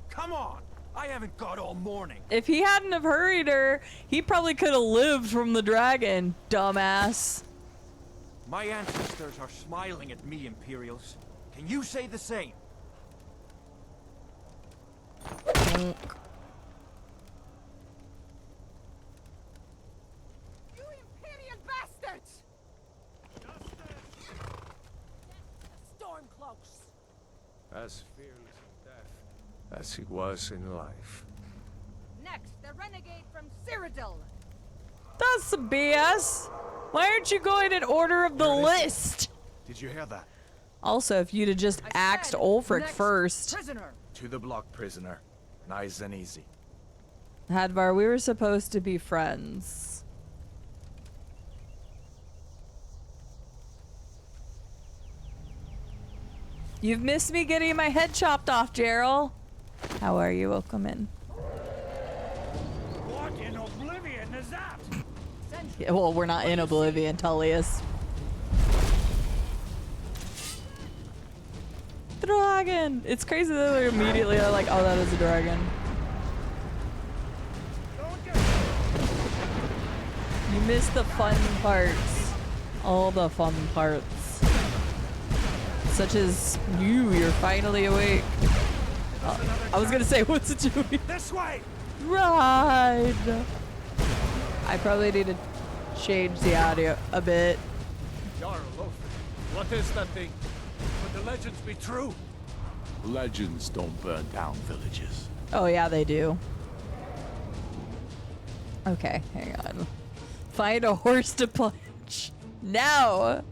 Come on! I haven't got all morning. If he hadn't have hurried her, he probably could have lived from the dragon, dumbass. My ancestors are smiling at me, Imperials. Can you say the same? You Imperial bastards! Stormcloaks! As fearless in death as he was in life. Next, the renegade from Cyrodiil. That's some BS. Why aren't you going in order of the list? Did you hear that? Also, if you'd have just axed Ulfric Next, first. Prisoner. To the block, prisoner. Nice and easy. Hadvar, we were supposed to be friends. You've missed me getting my head chopped off, Gerald. How are you? Welcome in. What in oblivion is that? Yeah, well, we're not in Oblivion, Tullius. Dragon! It's crazy that they're immediately like, oh, that is a dragon. miss the fun parts. All the fun parts. Such as you're finally awake. I was gonna say, what's it doing? This way! Ride! I probably need to change the audio a bit. Jarl, what is that thing? Could the legends be true? Legends don't burn down villages. Oh yeah, they do. Okay, hang on. Find a horse to punch. Now!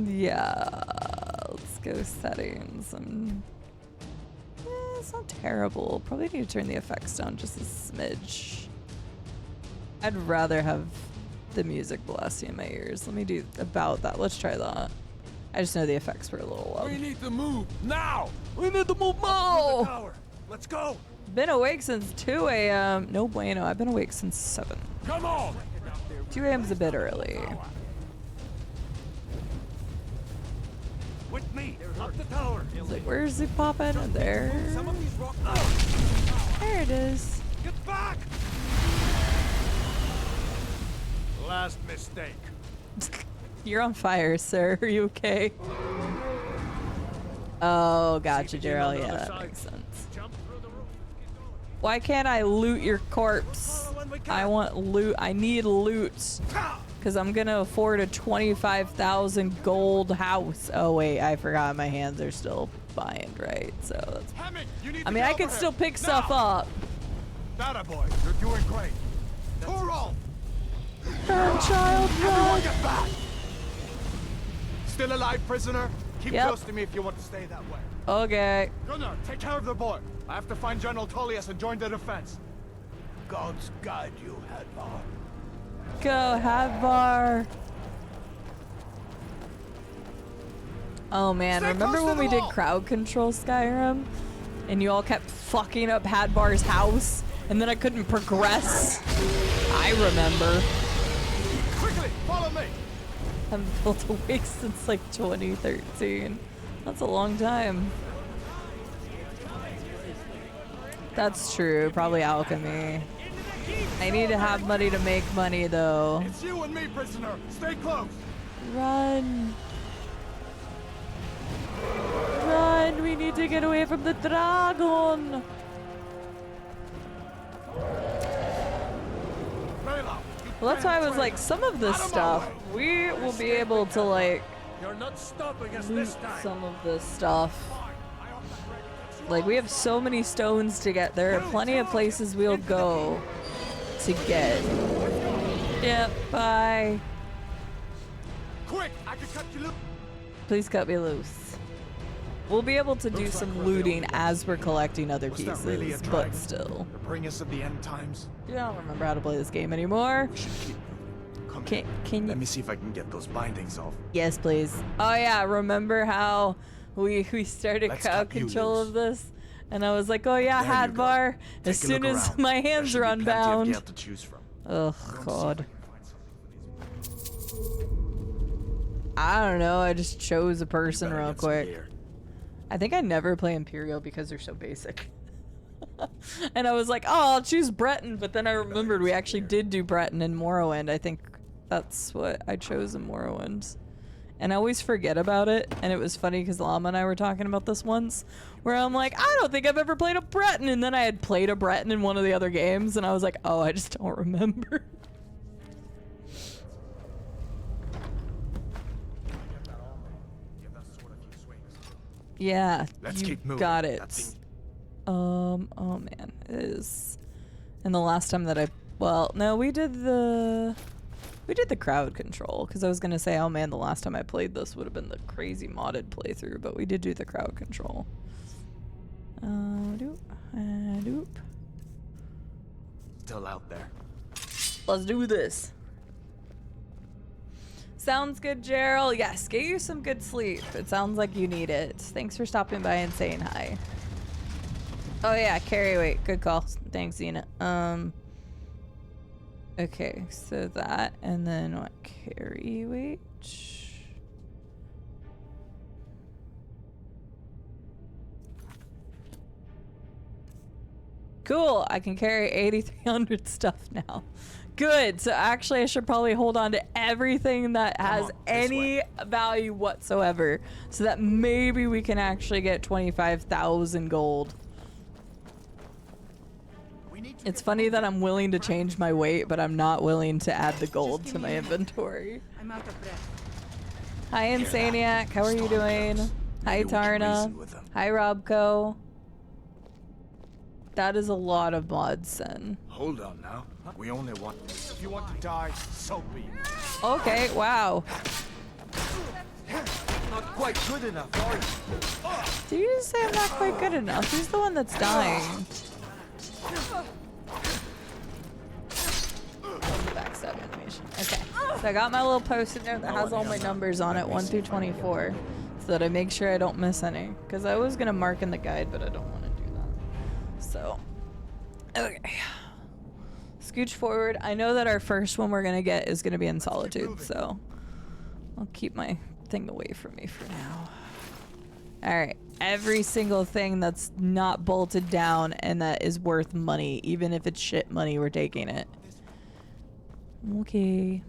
Yeah. Let's go settings. It's not terrible. Probably need to turn the effects down just a smidge. I'd rather have the music blasting in my ears. Let me do about that. Let's try that. I just know the effects were a little low. We need to move now! We need to move now! Tower. Let's go! Been awake since 2 a.m. No bueno. I've been awake since 7. Come on! 2 a.m. is a bit early. With me, up the tower. It's like, where's he popping? There. Some of these rock. There it is. Get back! Last mistake. You're on fire, sir. Are you okay? Oh, gotcha, Gerald. Yeah, that makes sense. Why can't I loot your corpse? I want loot. I need loot. Because I'm going to afford a 25,000 gold house. Oh, wait. I forgot my hands are still bind, right? So that's... I mean, I can still pick stuff up. That boy, you're doing great. Toro! Run, child, run! Get back! Still alive, prisoner? Keep Yep. close to me if you want to stay that way. Okay. Gunnar, take care of the boy. I have to find General Tullius and join the defense. Gods guide you, Hadvar. Go, Hadvar. Oh man, remember when we did crowd control Skyrim? And you all kept fucking up Hadvar's house? And then I couldn't progress? I remember. Quickly, follow me. I've built awake since like 2013. That's a long time. That's true, probably alchemy. I need to have money to make money though. It's you and me, prisoner. Stay close. Run. Run, we need to get away from the dragon. Well, that's why I was like, some of this stuff, we will be able to like You're not stopping us loot this time. some of this stuff. Like, we have so many stones to get. There are plenty of places we'll go to get. Yep, bye. Quick, I can cut you loose. Please cut me loose. We'll be able to do some looting as we're collecting other Was that really a pieces, dragon? but still. To bring us of the end times. You don't remember how to play this game anymore. We should keep moving. Come Can Let you? me see if I can get those bindings off. Yes, please. Oh yeah, remember how we started Let's crowd cut you control loose. of this? And I was like, oh yeah, There you go. Hadvar. As Take a soon look as around. my There hands should are be plenty of unbound. Gale to choose from. Oh Go and see if god. I can find something for these. I don't know. I just chose a You person better real get some quick. gear. I think I never play Imperial because they're so basic. And I was like, oh, I'll choose Breton. But then I remembered we actually did do Breton in Morrowind. I think that's what I chose in Morrowind. And I always forget about it. And it was funny because Llama and I were talking about this once. Where I'm like, I don't think I've ever played a Breton. And then I had played a Breton in one of the other games. And I was like, oh, I just don't remember. Yeah, Let's you keep moving. got it. That thing- Oh man, it is. And the last time that no, we did the crowd control because I was gonna say, oh man, the last time I played this would have been the crazy modded playthrough, but we did do the crowd control. Doop. Still out there. Let's do this. Sounds good, Gerald. Yes, get you some good sleep. It sounds like you need it. Thanks for stopping by and saying hi. Oh yeah, carry weight. Good call. Thanks, Zena. Okay, so that, and then what? Carry weight. Cool. I can carry 8,300 stuff now. Good. So actually, I should probably hold on to everything that has any value whatsoever, so that maybe we can actually get 25,000 gold. It's funny that I'm willing to change my weight, but I'm not willing to add the gold to my inventory. I'm out of breath. Hi, Insaniac. How are you doing? Hi, Tarna. Hi, Robco. That is a lot of mods, Sen. Hold on now. We only want... If you want to die, so be it. Okay, wow. Not quite good enough, are you? Did you just say I'm not quite good enough? Who's the one that's dying? Backstab animation. Okay. So I got my little post-it note that has all my numbers on it, 1 through 24, so that I make sure I don't miss any. Because I was going to mark in the guide, but I don't want to do that. So, okay. Scooch forward. I know that our first one we're going to get is going to be in Solitude, so I'll keep my thing away from me for now. Alright. Every single thing that's not bolted down and that is worth money, even if it's shit money, we're taking it. Okay.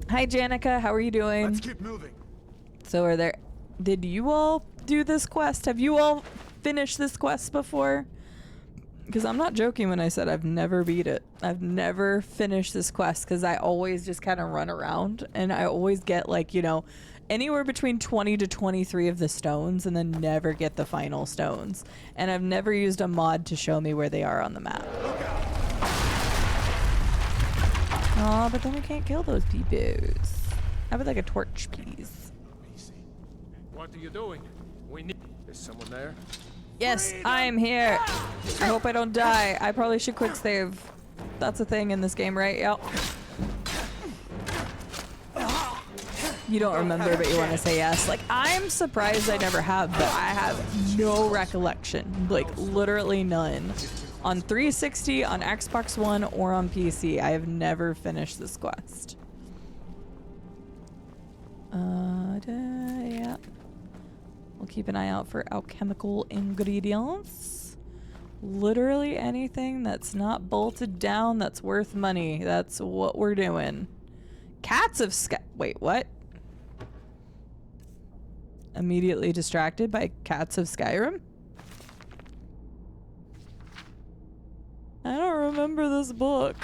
Hi, Janica. How are you doing? Let's keep moving. So are there... Did you all do this quest? Have you all finished this quest before? Because I'm not joking when I said I've never beat it. I've never finished this quest because I always just kind of run around and I always get like, you know, anywhere between 20 to 23 of the stones and then never get the final stones. And I've never used a mod to show me where they are on the map. Aw, but then we can't kill those peepos. How about like a torch, please? What are you doing? We need... Is someone there? Yes, I am here. I hope I don't die. I probably should quick save. That's a thing in this game, right? Yep. You don't remember, but you want to say yes. Like, I'm surprised I never have, but I have no recollection. Like, literally none. On 360, on Xbox One, or on PC, I have never finished this quest. Yeah. We'll keep an eye out for alchemical ingredients. Literally anything that's not bolted down that's worth money. That's what we're doing. Cats of Sky... Wait, what? Immediately distracted by Cats of Skyrim? I don't remember this book.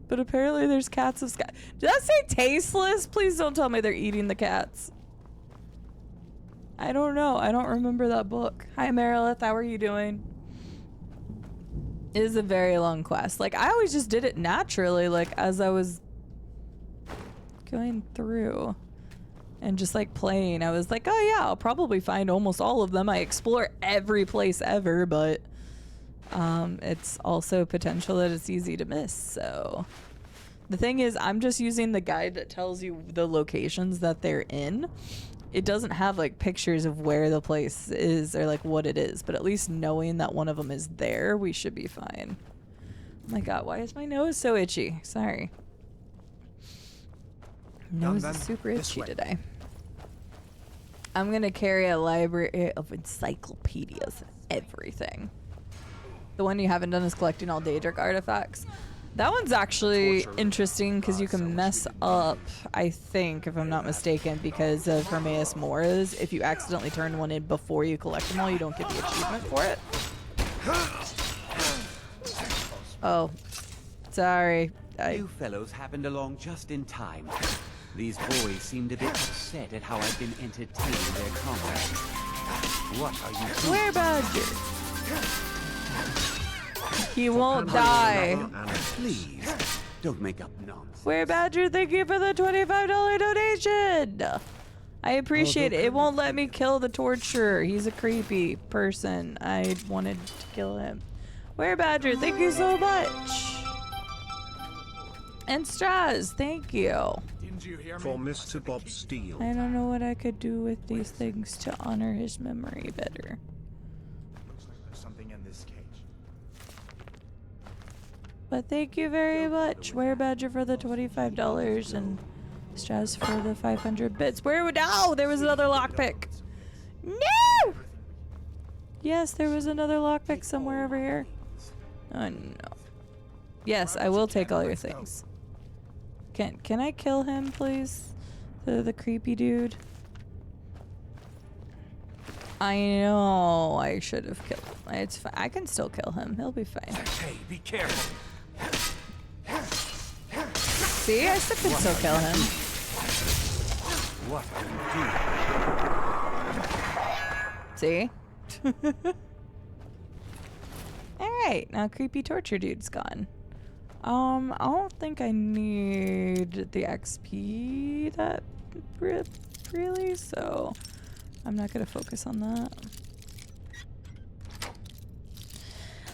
But apparently there's Cats of Sky... Did that say tasteless? Please don't tell me they're eating the cats. I don't know. I don't remember that book. Hi, Merilith. How are you doing? It is a very long quest. Like, I always just did it naturally, like, as I was going through and just, like, playing. I was like, oh, yeah, I'll probably find almost all of them. I explore every place ever, but it's also potential that it's easy to miss, so... The thing is, I'm just using the guide that tells you the locations that they're in. It doesn't have like pictures of where the place is or like what it is, but at least knowing that one of them is there, we should be fine. Oh my god, why is my nose so itchy? Sorry. Nose is super itchy today. I'm gonna carry a library of encyclopedias of everything. The one you haven't done is collecting all Daedric artifacts. That one's actually interesting because you can mess up, I think, if I'm not mistaken, because of Hermaeus Mora's. If you accidentally turn one in before you collect them all, you don't get the achievement for it. Oh, sorry. You fellows happened along just in time. These boys seemed a bit upset at how I've been entertaining their comrades. What are you doing? Where Badger? He won't die. Please, don't make up nonsense. Where Badger, thank you for the $25 donation. I appreciate it. It won't let me kill the torturer. He's a creepy person. I wanted to kill him. Where Badger, thank you so much. And Straz, thank you. For Mr. Bob Steele. I don't know what I could do with these things to honor his memory better. Looks like there's something in this cage. But thank you very much, Were Badger, for the $25 and Straz for the 500 bits. Where would... Oh, there was another lockpick. No! Yes, there was another lockpick somewhere over here. Oh, no. Yes, I will take all your things. Can I kill him, please? The creepy dude. I know I should have killed him. It's fine. I can still kill him. He'll be fine. Hey, be careful. See, I still can still kill him. What are you doing? See? Alright, now creepy torture dude's gone. I don't think I need the XP that really, so I'm not gonna focus on that.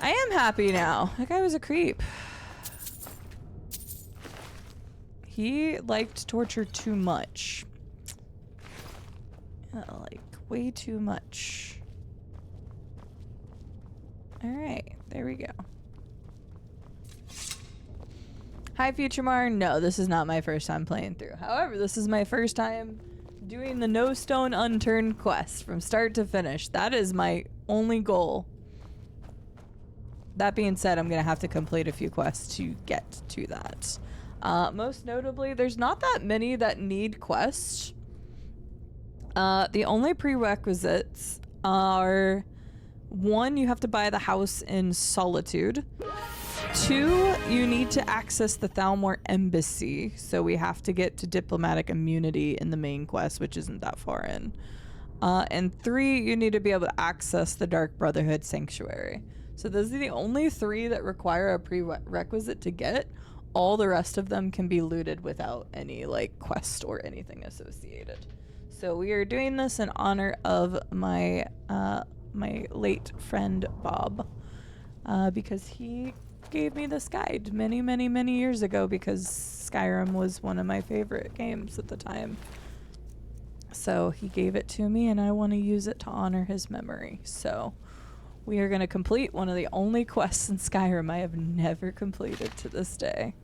I am happy now. That guy was a creep. He liked torture too much. Like, way too much. Alright, there we go. Hi, Future Mar. No, this is not my first time playing through. However, this is my first time doing the No Stone Unturned quest from start to finish. That is my only goal. That being said, I'm going to have to complete a few quests to get to that. Most notably, there's not that many that need quests. The only prerequisites are: 1, you have to buy the house in Solitude. 2, you need to access the Thalmor Embassy, so we have to get to diplomatic immunity in the main quest, which isn't that far in. And 3, you need to be able to access the Dark Brotherhood Sanctuary. So those are the only 3 that require a prerequisite to get. All the rest of them can be looted without any like quest or anything associated. So we are doing this in honor of my my late friend Bob, because he gave me this guide many years ago, because Skyrim was one of my favorite games at the time. So he gave it to me and I want to use it to honor his memory. So we are going to complete one of the only quests in Skyrim I have never completed to this day.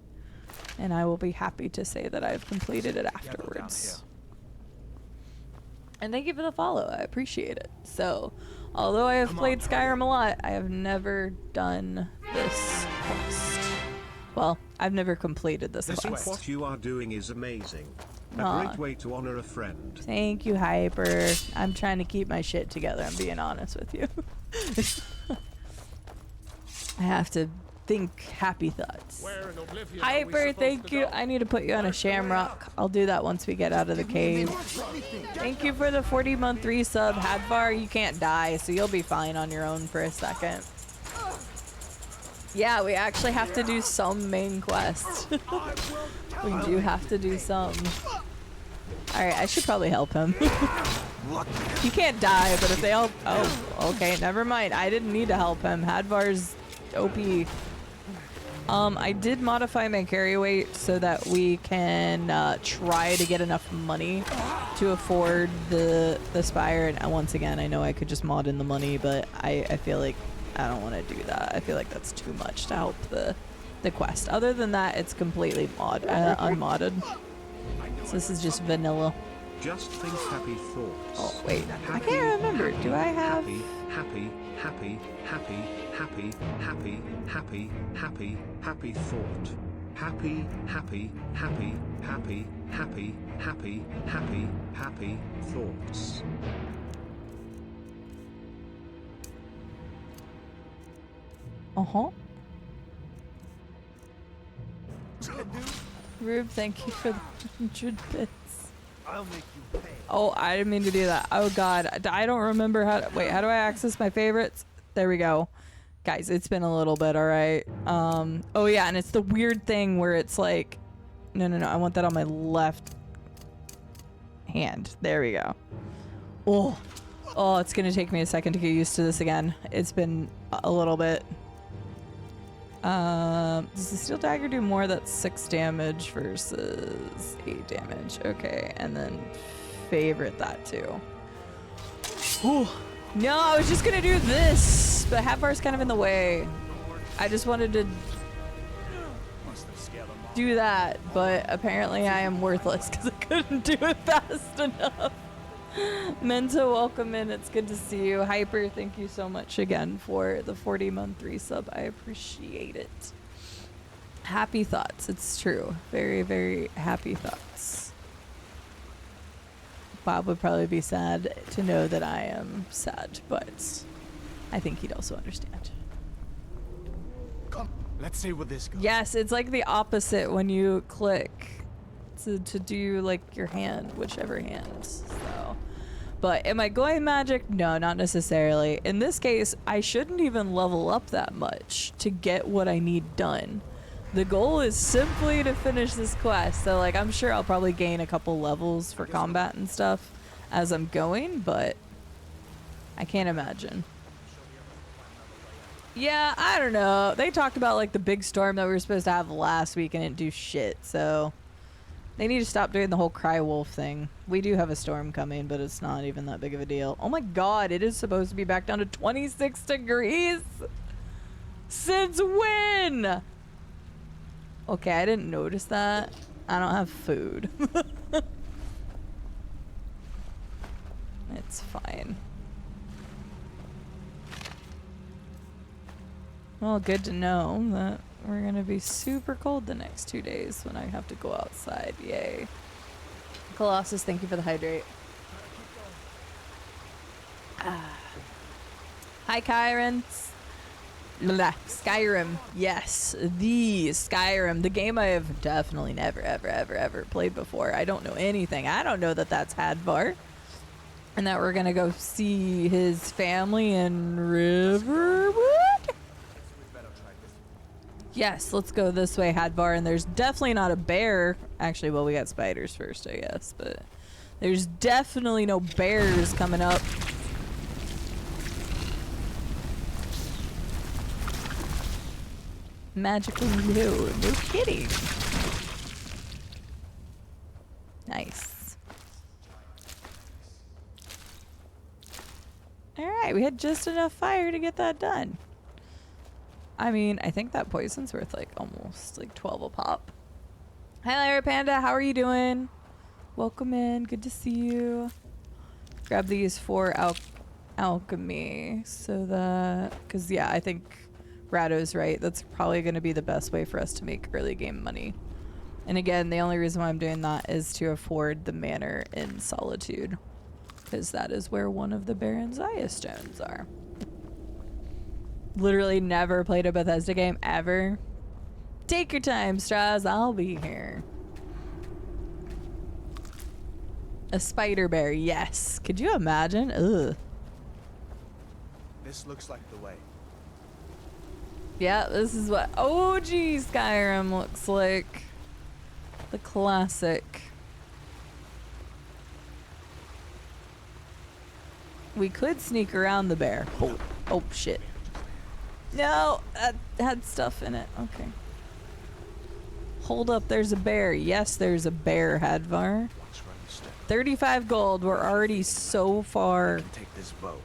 And I will be happy to say that I've completed it afterwards. And thank you for the follow. I appreciate it. So, although I have played Skyrim a lot, I have never done this quest. Well, I've never completed this quest. What you are doing is amazing. A great way to honor a friend. Thank you, Hyper. I'm trying to keep my shit together, I'm being honest with you. I have to think happy thoughts. Hyper, thank you. I need to put you on a shamrock. I'll do that once we get out of the cave. Thank you for the 40-month resub. Hadvar, you can't die, so you'll be fine on your own for a second. Yeah, we actually have to do some main quests. We do have to do some. Alright, I should probably help him. He can't die, but if they all... Oh, okay, never mind. I didn't need to help him. Hadvar's OP. I did modify my carry weight so that we can try to get enough money to afford the Spire. And once again, I know I could just mod in the money, but I feel like I don't want to do that. I feel like that's too much to help the quest. Other than that, it's completely unmodded. So this is just vanilla. Just think happy thoughts. Oh wait, I can't remember. Do I have happy thought? Happy thoughts. Rube, thank you for the 100 bits. I'll make you pay. Oh, I didn't mean to do that. Oh god, I don't remember how to... Wait, how do I access my favorites? There we go. Guys, it's been a little bit, alright. Oh yeah, and it's the weird thing where it's like... No, I want that on my left hand. There we go. Oh, it's gonna take me a second to get used to this again. It's been a little bit. Does the steel dagger do more? That's 6 damage versus 8 damage. Okay, and then favorite that too. Ooh. No, I was just gonna do this, but Hadvar's kind of in the way. I just wanted to do that, but apparently I am worthless because I couldn't do it fast enough. Mento, welcome in. It's good to see you. Hyper, thank you so much again for the 40-month resub. I appreciate it. Happy thoughts. It's true. Very, very happy thoughts. Bob would probably be sad to know that I am sad, but I think he'd also understand. Come, let's see where this goes. Yes, it's like the opposite when you click to do like your hand, whichever hand. So, but am I going magic? No, not necessarily. In this case, I shouldn't even level up that much to get what I need done. The goal is simply to finish this quest. So like, I'm sure I'll probably gain a couple levels for combat and stuff as I'm going, but I can't imagine. Yeah, I don't know. They talked about like the big storm that we were supposed to have last week and it didn't do shit. So they need to stop doing the whole cry wolf thing. We do have a storm coming, but it's not even that big of a deal. Oh my god, it is supposed to be back down to 26 degrees? Since when? Okay, I didn't notice that. I don't have food. It's fine. Well, good to know that we're gonna be super cold the next 2 days when I have to go outside. Yay. Colossus, thank you for the hydrate. Hi, Kyrens. Skyrim. Yes, the Skyrim. The game I have definitely never, ever played before. I don't know anything. I don't know that that's Hadvar. And that we're gonna go see his family in Riverwood? Yes, let's go this way, Hadvar. And there's definitely not a bear. Actually, well, we got spiders first, I guess. But there's definitely no bears coming up. Magical blue. No kidding. Nice. Alright, we had just enough fire to get that done. I mean, I think that poison's worth like almost like 12 a pop. Hi Larry Panda, how are you doing? Welcome in, good to see you. Grab these for alchemy so that, because yeah, I think Rado's right. That's probably going to be the best way for us to make early game money. And again, the only reason why I'm doing that is to afford the manor in Solitude, because that is where one of the Baron Zaya stones are. Literally never played a Bethesda game ever. Take your time, Straws. I'll be here. A spider bear, yes. Could you imagine? Ugh. This looks like the way. Yeah, this is what OG Skyrim looks like. The classic. We could sneak around the bear. Oh shit. No, that had stuff in it. Okay. Hold up, there's a bear. Yes, there's a bear, Hadvar. 35 gold. We're already so far. Take this bow.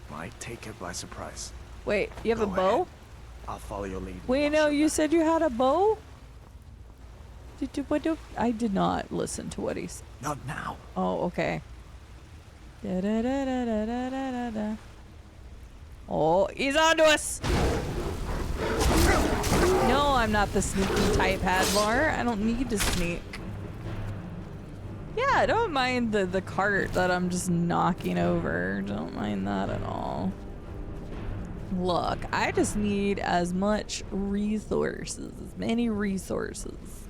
Might take it by surprise. Wait, you have a bow? Ahead. I'll follow your lead. Wait, no, you said you had a bow? I did not listen to what he said. Not now. Oh, okay. Da, da, da, da, da, da, da, da. Oh, he's onto us! No, I'm not the sneaky type, Hadvar. I don't need to sneak. Yeah, I don't mind the cart that I'm just knocking over. Don't mind that at all. Look, I just need as much resources, as many resources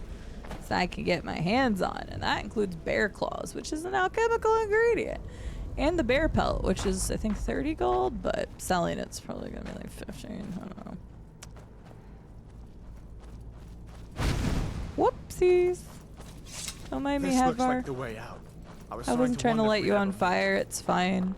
as I can get my hands on. And that includes bear claws, which is an alchemical ingredient. And the bear pelt, which is, I think, 30 gold, but selling it's probably going to be like 15. I don't know. Whoopsies. Don't mind me, Hadvar. Looks like the way out. I wasn't trying to light you on fire. It's fine.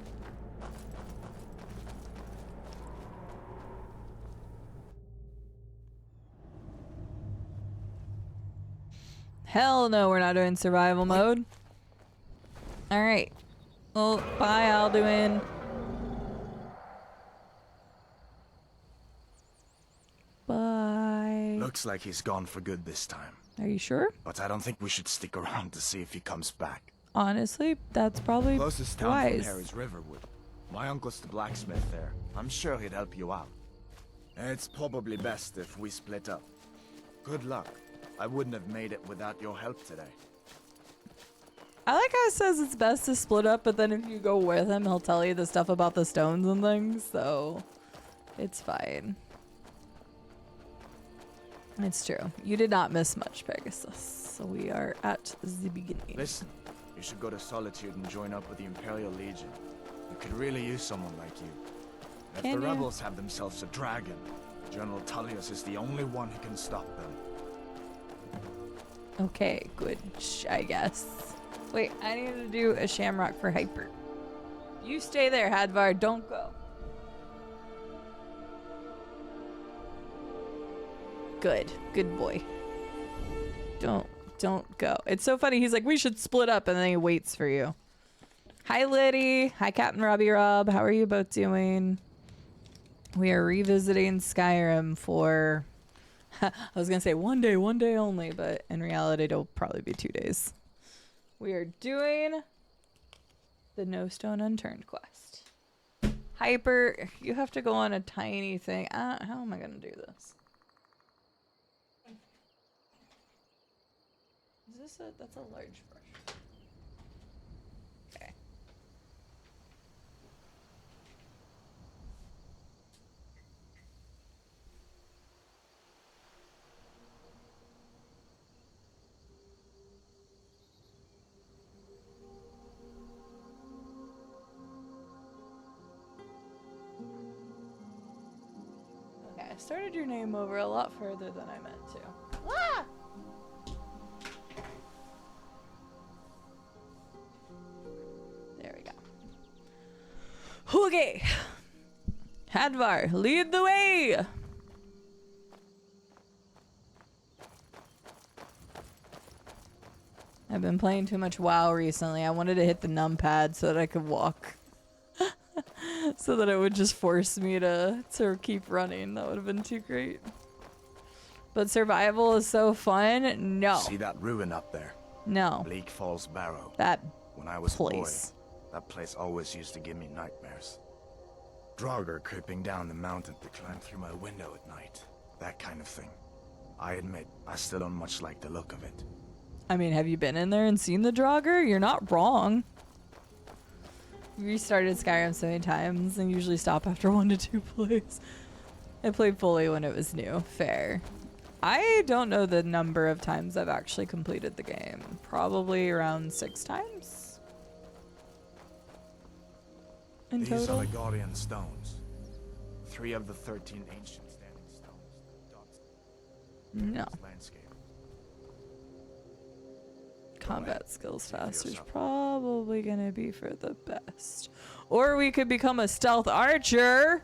Hell no, we're not doing survival mode. Alright. Well, bye, Alduin. Bye. Looks like he's gone for good this time. Are you sure? But I don't think we should stick around to see if he comes back. Honestly, that's probably Closest town wise. from here is Riverwood. My uncle's the blacksmith there. I'm sure he'd help you out. It's probably best if we split up. Good luck. I wouldn't have made it without your help today. I like how it says it's best to split up, but then if you go with him, he'll tell you the stuff about the stones and things, so it's fine. It's true. You did not miss much, Pegasus. So we are at the beginning. Listen, you should go to Solitude and join up with the Imperial Legion. We could really use someone like you. If Can the you? rebels have themselves a dragon, General Tullius is the only one who can stop them. Okay, good, I guess. Wait, I need to do a shamrock for Hyper. You stay there, Hadvar, don't go. Good, good boy. Don't go. It's so funny, he's like, we should split up, and then he waits for you. Hi, Liddy. Hi, Captain Robbie Rob. How are you both doing? We are revisiting Skyrim for... I was going to say one day only, but in reality, it'll probably be 2 days. We are doing the No Stone Unturned quest. Hyper, you have to go on a tiny thing. How am I going to do this? Is this a... That's a large brush. Okay. Okay, I started your name over a lot further than I meant to. Ah! There we go. Okay. Hadvar, lead the way! I've been playing too much WoW recently. I wanted to hit the numpad so that I could walk. So that it would just force me to keep running. That would have been too great. But survival is so fun. No. See that ruin up there? No. Bleak Falls Barrow. That When I was place. a boy, that place always used to give me nightmares. Draugr creeping down the mountain to climb through my window at night. That kind of thing. I admit, I still don't much like the look of it. I mean, have you been in there and seen the Draugr? You're not wrong. We restarted Skyrim so many times and usually stop after 1 to 2 plays. I played fully when it was new. Fair. I don't know the number of times I've actually completed the game. Probably around 6 times. In These total. are the Guardian stones. 3 of the 13 ancient standing stones. Dots No. this landscape. Combat skills faster is probably gonna be for the best. Or we could become a stealth archer.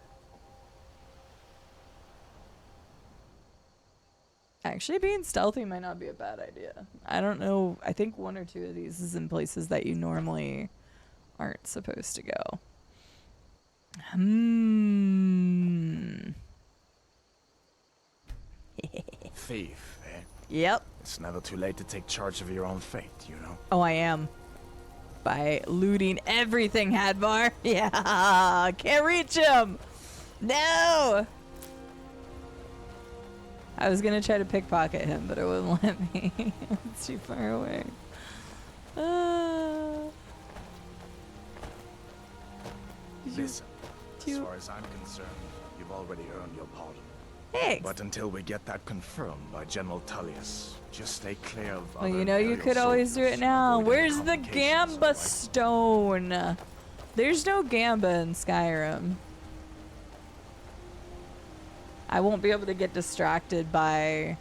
Actually, being stealthy might not be a bad idea. I don't know. I think 1 or 2 of these is in places that you normally aren't supposed to go. Thief, eh? Yep. It's never too late to take charge of your own fate, you know? Oh, I am. By looting everything, Hadvar. Yeah, can't reach him. No. I was gonna try to pickpocket him, but it wouldn't let me. It's too far away. Listen, as far as I'm concerned, you've already earned your pardon. Thanks. But until we get that confirmed by General Tullius, just stay clear of Well, other you know, you Imperial could always do soldiers it now. avoiding Where's the complications Gamba like- stone? There's no Gamba in Skyrim. I won't be able to get distracted by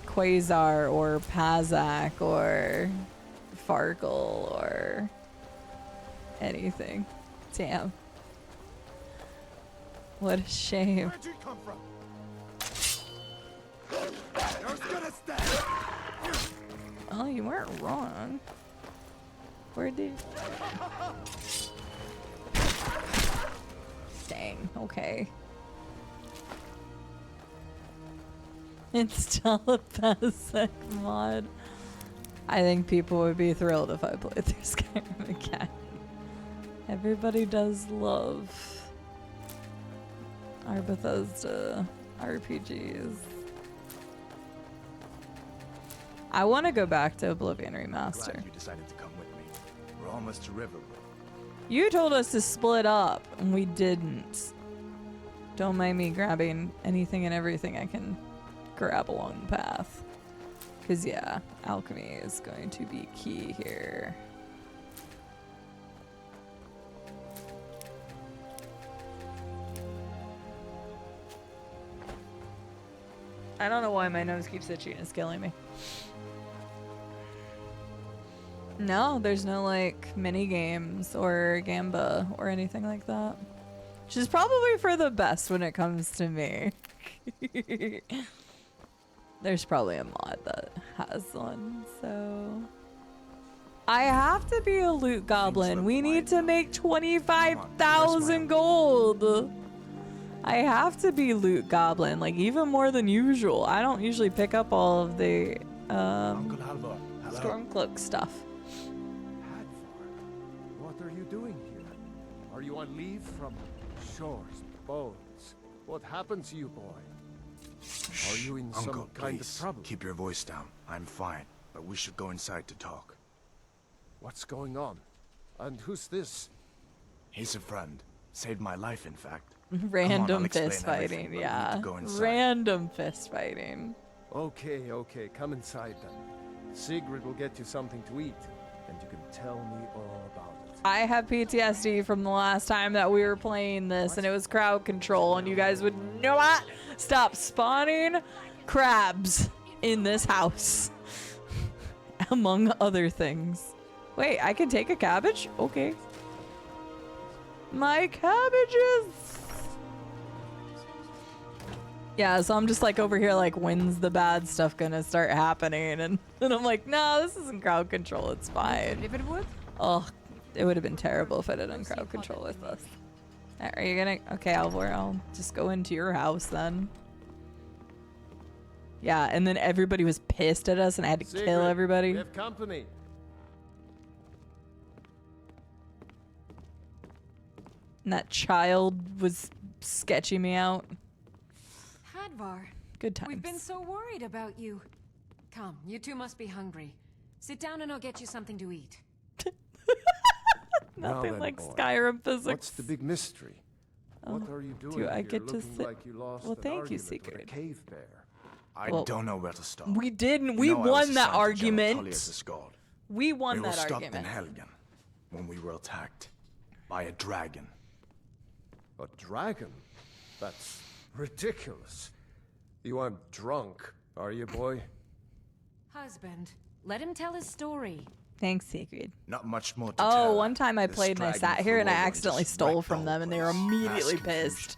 Quasar or Pazak or Farkle or anything. Damn. What a shame. Where'd you come from? You're gonna stay. Oh, you weren't wrong. Where did... Dang, okay. It's telepathic mod. I think people would be thrilled if I played through Skyrim again. Everybody does love our Bethesda RPGs. I want to go back to Oblivion Remaster. Glad you decided to come with me. We're almost to Riverwood. You told us to split up, and we didn't. Don't mind me grabbing anything and everything I can grab along the path. Because, yeah, alchemy is going to be key here. I don't know why my nose keeps itching. It's killing me. No, there's no, like, mini games or Gamba or anything like that. Which is probably for the best when it comes to me. There's probably a mod that has one, so... I have to be a loot goblin. We need to make 25,000 gold. I have to be loot goblin, like even more than usual. I don't usually pick up all of the Stormcloak stuff. What are you doing here? Are you on leave from shores, bones? What happened to you, boy? Are you in some kind of trouble? Keep your voice down. I'm fine, but we should go inside to talk. What's going on? And who's this? He's a friend. Saved my life, in fact. Random fist fighting, yeah. Random fist fighting. Okay, okay, come inside then. Sigrid will get you something to eat, and you can tell me all about it. I have PTSD from the last time that we were playing this, and it was crowd control, and you guys would not stop spawning crabs in this house, among other things. Wait, I can take a cabbage? Okay. My cabbages! Yeah, so I'm just like over here like, when's the bad stuff gonna start happening? And I'm like, no, this isn't crowd control, it's fine. Riverwood? Oh, it would have been terrible if I didn't crowd control with us. Are you gonna, okay, Alvor, I'll just go into your house then. Yeah, and then everybody was pissed at us and I had to kill everybody. We have company. And that child was sketching me out. Hadvar. Good times. We've been so worried about you. Come, you two must be hungry. Sit down and I'll get you something to eat. Nothing then, like boy. Skyrim physics. What's the big mystery? What are you doing do I here get to looking sit? like you lost Well, an thank you, argument with a Secret. cave bear? I don't know where to start. We didn't. We You know, I was won that assigned to General argument. Tullius' guard. We won We were that stopped argument. in Helgen when we were attacked by a dragon. A dragon? That's ridiculous. You aren't drunk, are you, boy? Husband, let him tell his story. Thanks, Secret. Not much more to Oh, tell. one time I This played and I dragon sat here flew and I over and accidentally just stole wrecked from the them whole and they were place. immediately Mass confusion. pissed.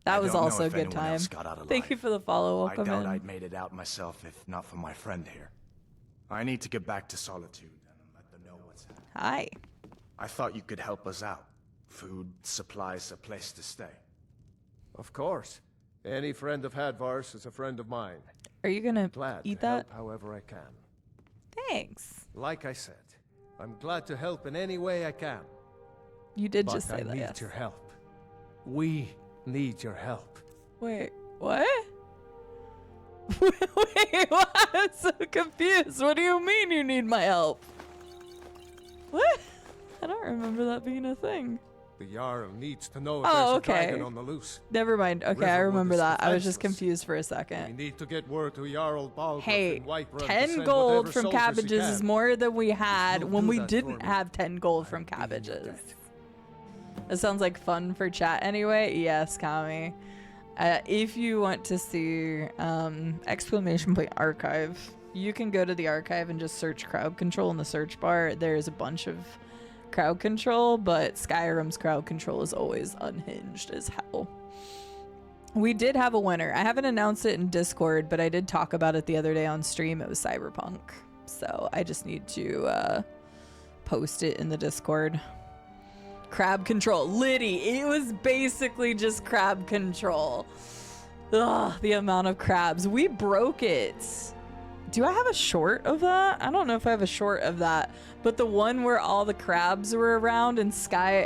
That I was don't know also a if good anyone time. else got out Thank you alive. for the follow. I Welcome doubt in. I'd made it out myself if not for my friend here. I need to get back to Solitude and let them know what's happening. Hi. I thought you could help us out. Food, supplies, a place to stay. Of course. Any friend of Hadvar's is a friend of mine. Are you gonna Glad eat to that? help however I can. Thanks. Like I said, I'm glad to help in any way I can. You did But just say I that, need yes. your help. We need your help. Wait, what? Wait, what? I'm so confused. What do you mean you need my help? What? I don't remember that being a thing. The Jarl needs to know if Oh, there's a okay. dragon on the loose. Never mind. Okay, I Riverwood remember is that. I was just defenseless. confused for a We second. need to get word to Jarl Balgruuf Hey, in Whiterun to 10 send gold whatever from soldiers he cabbages is can. more than we had You'll when do we that for didn't me. have 10 gold from I'm being your cabbages. debt. It sounds like fun for chat anyway. Yes, Kami. If you want to see exclamation point archive, you can go to the archive and just search crowd control in the search bar. There's a bunch of crowd control, but Skyrim's crowd control is always unhinged as hell. We did have a winner. I haven't announced it in Discord, but I did talk about it the other day on stream. It was Cyberpunk. So I just need to post it in the Discord. Crab control. Liddy, it was basically just crab control. Ugh, the amount of crabs. We broke it. Do I have a short of that? I don't know if I have a short of that. But the one where all the crabs were around in Sky,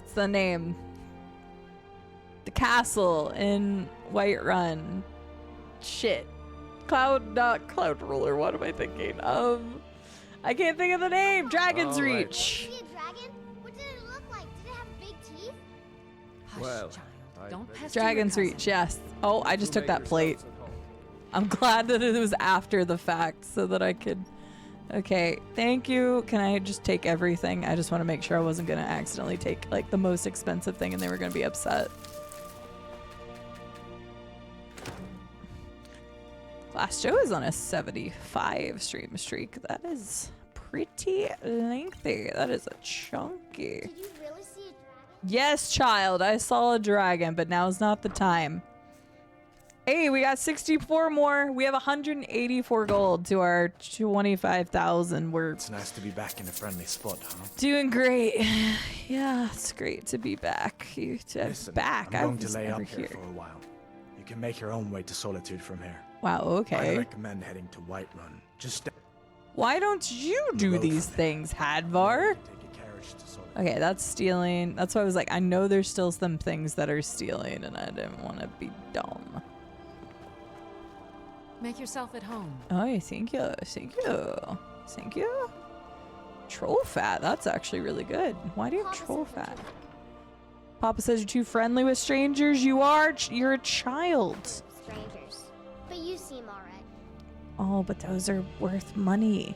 it's the name. The castle in Whiterun. shit. Not Cloud Ruler. What am I thinking? I can't think of the name. Dragon's Reach. Did you see a dragon? What did it look like? Did it have big teeth? Hush, Well, child. Don't pester Dragon's your Reach. Yes. Oh, I just took Make that plate. yourselves at home. I'm glad that it was after the fact so that I could. Okay, thank you. Can I just take everything? I just want to make sure I wasn't going to accidentally take like the most expensive thing and they were going to be upset. Glass Joe is on a 75 stream streak. That is pretty lengthy. That is a chunky. Did you really see a dragon? Yes, child. I saw a dragon, but now's not the time. Hey, we got 64 more. We have 184 gold to our 25,000. We're It's nice to be back in a friendly spot, huh? doing great. Yeah, it's great to be back. Listen, back. I'm I going was to lay never up here for a while. You can make your own way to Solitude from here. Wow, I okay. recommend heading to Whiterun. Just Why don't you do these things, Hadvar? take a carriage to Solitude. Okay, that's stealing. That's why I was like, I know there's still some things that are stealing, and I didn't want to be dumb. Make yourself at home. Oh, thank you. Thank you. Thank you. Troll fat. That's actually really good. Why do you have Papa troll said we're fat? too- Papa says you're too friendly with strangers. You are. You're a child. Strangers. But you seem alright. Oh, but those are worth money.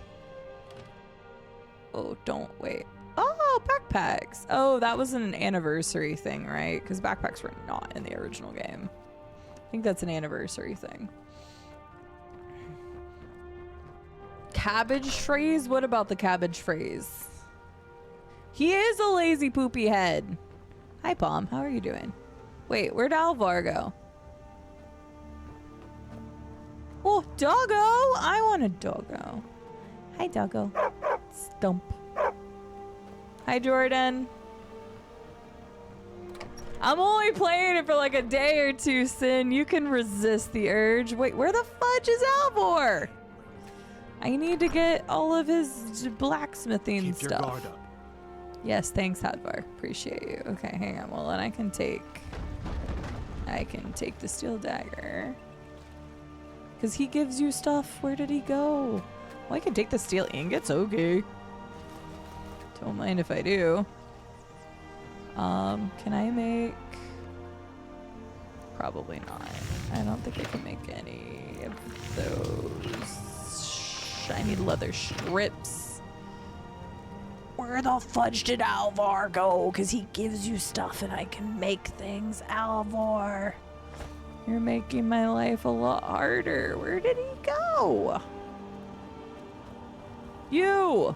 Oh, don't wait. Oh, backpacks. Oh, that was an anniversary thing, right? Because backpacks were not in the original game. I think that's an anniversary thing. Cabbage phrase? What about the cabbage phrase? He is a lazy poopy head. Hi, Palm. How are you doing? Wait, where'd Alvar go? Oh, doggo! I want a doggo. Hi, doggo. Stump. Hi, Jordan. I'm only playing it for like a day or two, Sin. You can resist the urge. Wait, where the fudge is Alvar? I need to get all of his blacksmithing Keep stuff. your guard up. Yes, thanks, Hadvar. Appreciate you. Okay, hang on. Well, then I can take the steel dagger. Because he gives you stuff. Where did he go? Well, I can take the steel ingots. Okay. Don't mind if I do. Can I make... Probably not. I don't think I can make any of those shiny leather strips. Where the fudge did Alvar go? Because he gives you stuff and I can make things. Alvar, you're making my life a lot harder. Where did he go? You!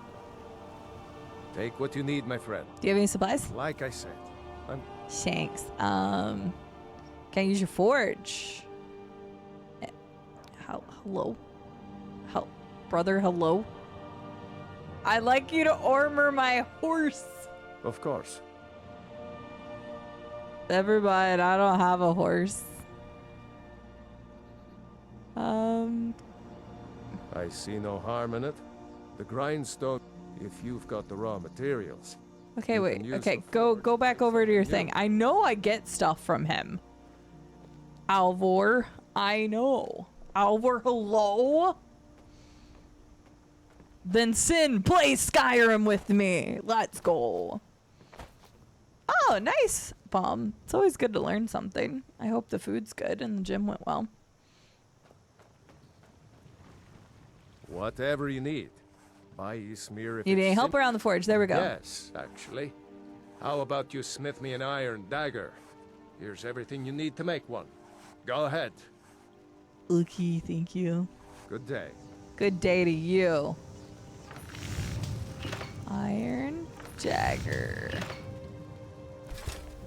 Take what you need, my friend. Do you have any supplies? Like I said, I'm Thanks. Can I use your forge? Hello? Brother, hello? I'd like you to armor my horse. Of course. Never mind, I don't have a horse. I see no harm in it. The grindstone, if you've got the raw materials. Okay, you wait. can use Okay, the go forge back over to your Yeah. thing. I know I get stuff from him. Alvor, I know. Alvor, hello? Then Sin, play Skyrim with me. Let's go. Oh, nice, Bomb. It's always good to learn something. I hope the food's good and the gym went well. Whatever you need. Buy Ysmir if You need it's help around the forge. There we go. Yes, actually. How about you smith me an iron dagger? Here's everything you need to make one. Go ahead. Okay, thank you. Good day. Good day to you. Iron dagger.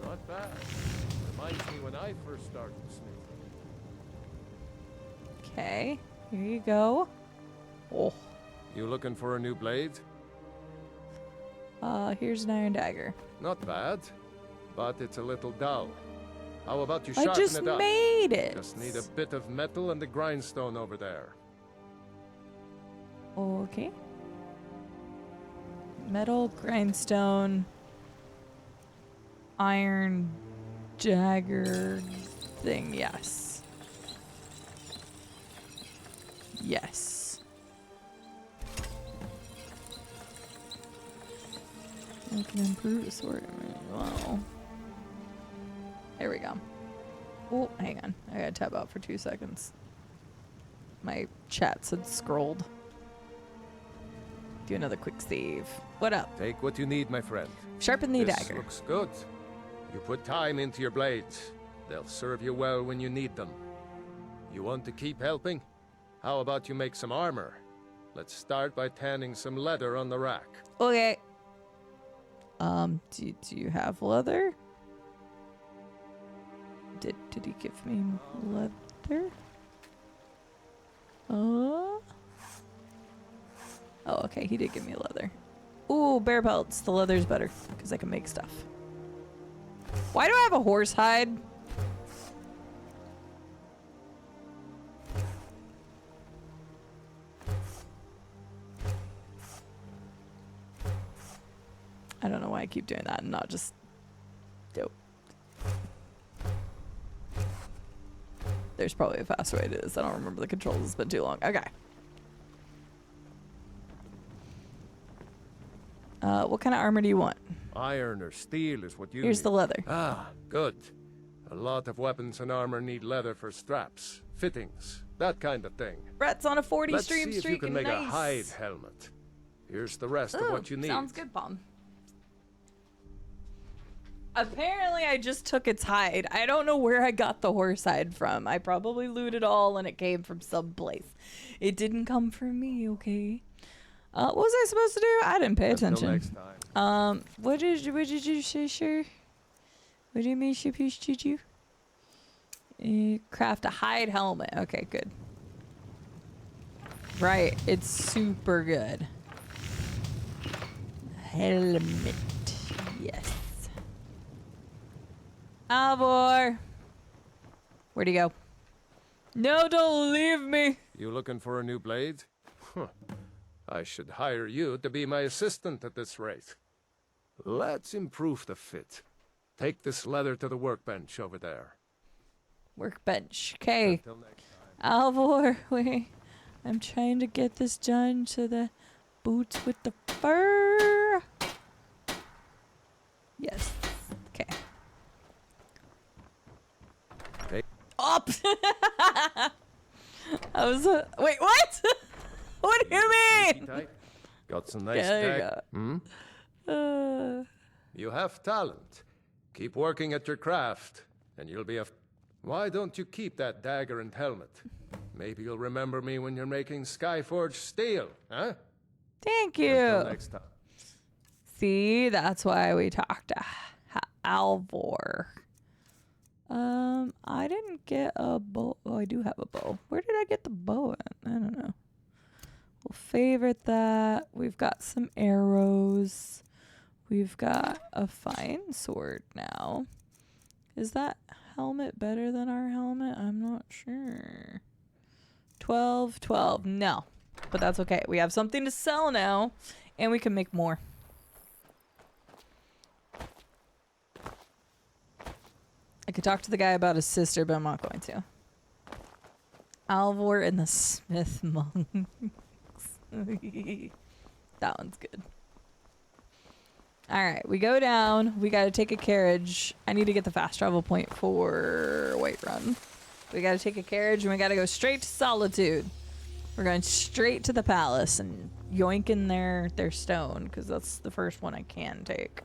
Not bad. Reminds me when I first started smithing. Okay, here you go. Oh, You looking for a new blade? here's an iron dagger. Not bad, but it's a little dull. How about you I sharpen just it up? made it. Just need a bit of metal and the grindstone over there. Okay. Metal grindstone, iron dagger thing. Yes. Yes. I can improve sword. Wow. There we go. Oh, hang on. I gotta tab out for 2 seconds. My chats had scrolled. Do another quick save. What up? Take what you need, my friend. Sharpen the This dagger. looks good. You put time into your blades. They'll serve you well when you need them. You want to keep helping? How about you make some armor? Let's start by tanning some leather on the rack. Okay. Do you have leather? Did he give me leather? Oh, okay, he did give me leather. Ooh, bear pelts. The leather's better because I can make stuff. Why do I have a horse hide? I don't know why I keep doing that and not just dope. There's probably a faster way to do this. I don't remember the controls. It's been too long. Okay. What kind of armor do you want? Iron or steel is what you Here's need. the leather. Ah, good. A lot of weapons and armor need leather for straps, fittings, that kind of thing. Brett's on a 40 Let's stream see if streak. you can make a hide helmet. Here's the rest of what you need. Sounds good, Palm. Apparently, I just took its hide. I don't know where I got the horse hide from. I probably looted all and it came from someplace. It didn't come from me, okay? What was I supposed to do? I didn't pay attention. Until next time. What did you say, sir? What do you mean, supposed to do? Craft a hide helmet. Okay, good. Right, it's super good. Helmet. Yes. Alvor. Where'd he go? No, don't leave me. You looking for a new blade? Huh. I should hire you to be my assistant at this rate. Let's improve the fit. Take this leather to the workbench over there. Workbench. Okay. Until next time. Alvor, wait. I'm trying to get this done to the boots with the fur. Yes. Okay. Up. I was. Wait, what? What do you mean? Got some nice There you tag. go. You have talent. Keep working at your craft, and you'll be a. Why don't you keep that dagger and helmet? Maybe you'll remember me when you're making Skyforge steel, huh? Thank you. Until next time. See, that's why we talked to Alvor. I didn't get a bow. Oh, I do have a bow. Where did I get the bow at? I don't know. We'll favorite that. We've got some arrows. We've got a fine sword now. Is that helmet better than our helmet? I'm not sure. 12, 12. No. But that's okay. We have something to sell now, and we can make more. I could talk to the guy about his sister, but I'm not going to. Alvor and the Smith Monks. That one's good. Alright, we go down. We gotta take a carriage. I need to get the fast travel point for Whiterun. We gotta take a carriage and we gotta go straight to Solitude. We're going straight to the palace and yoinking their stone, because that's the first one I can take.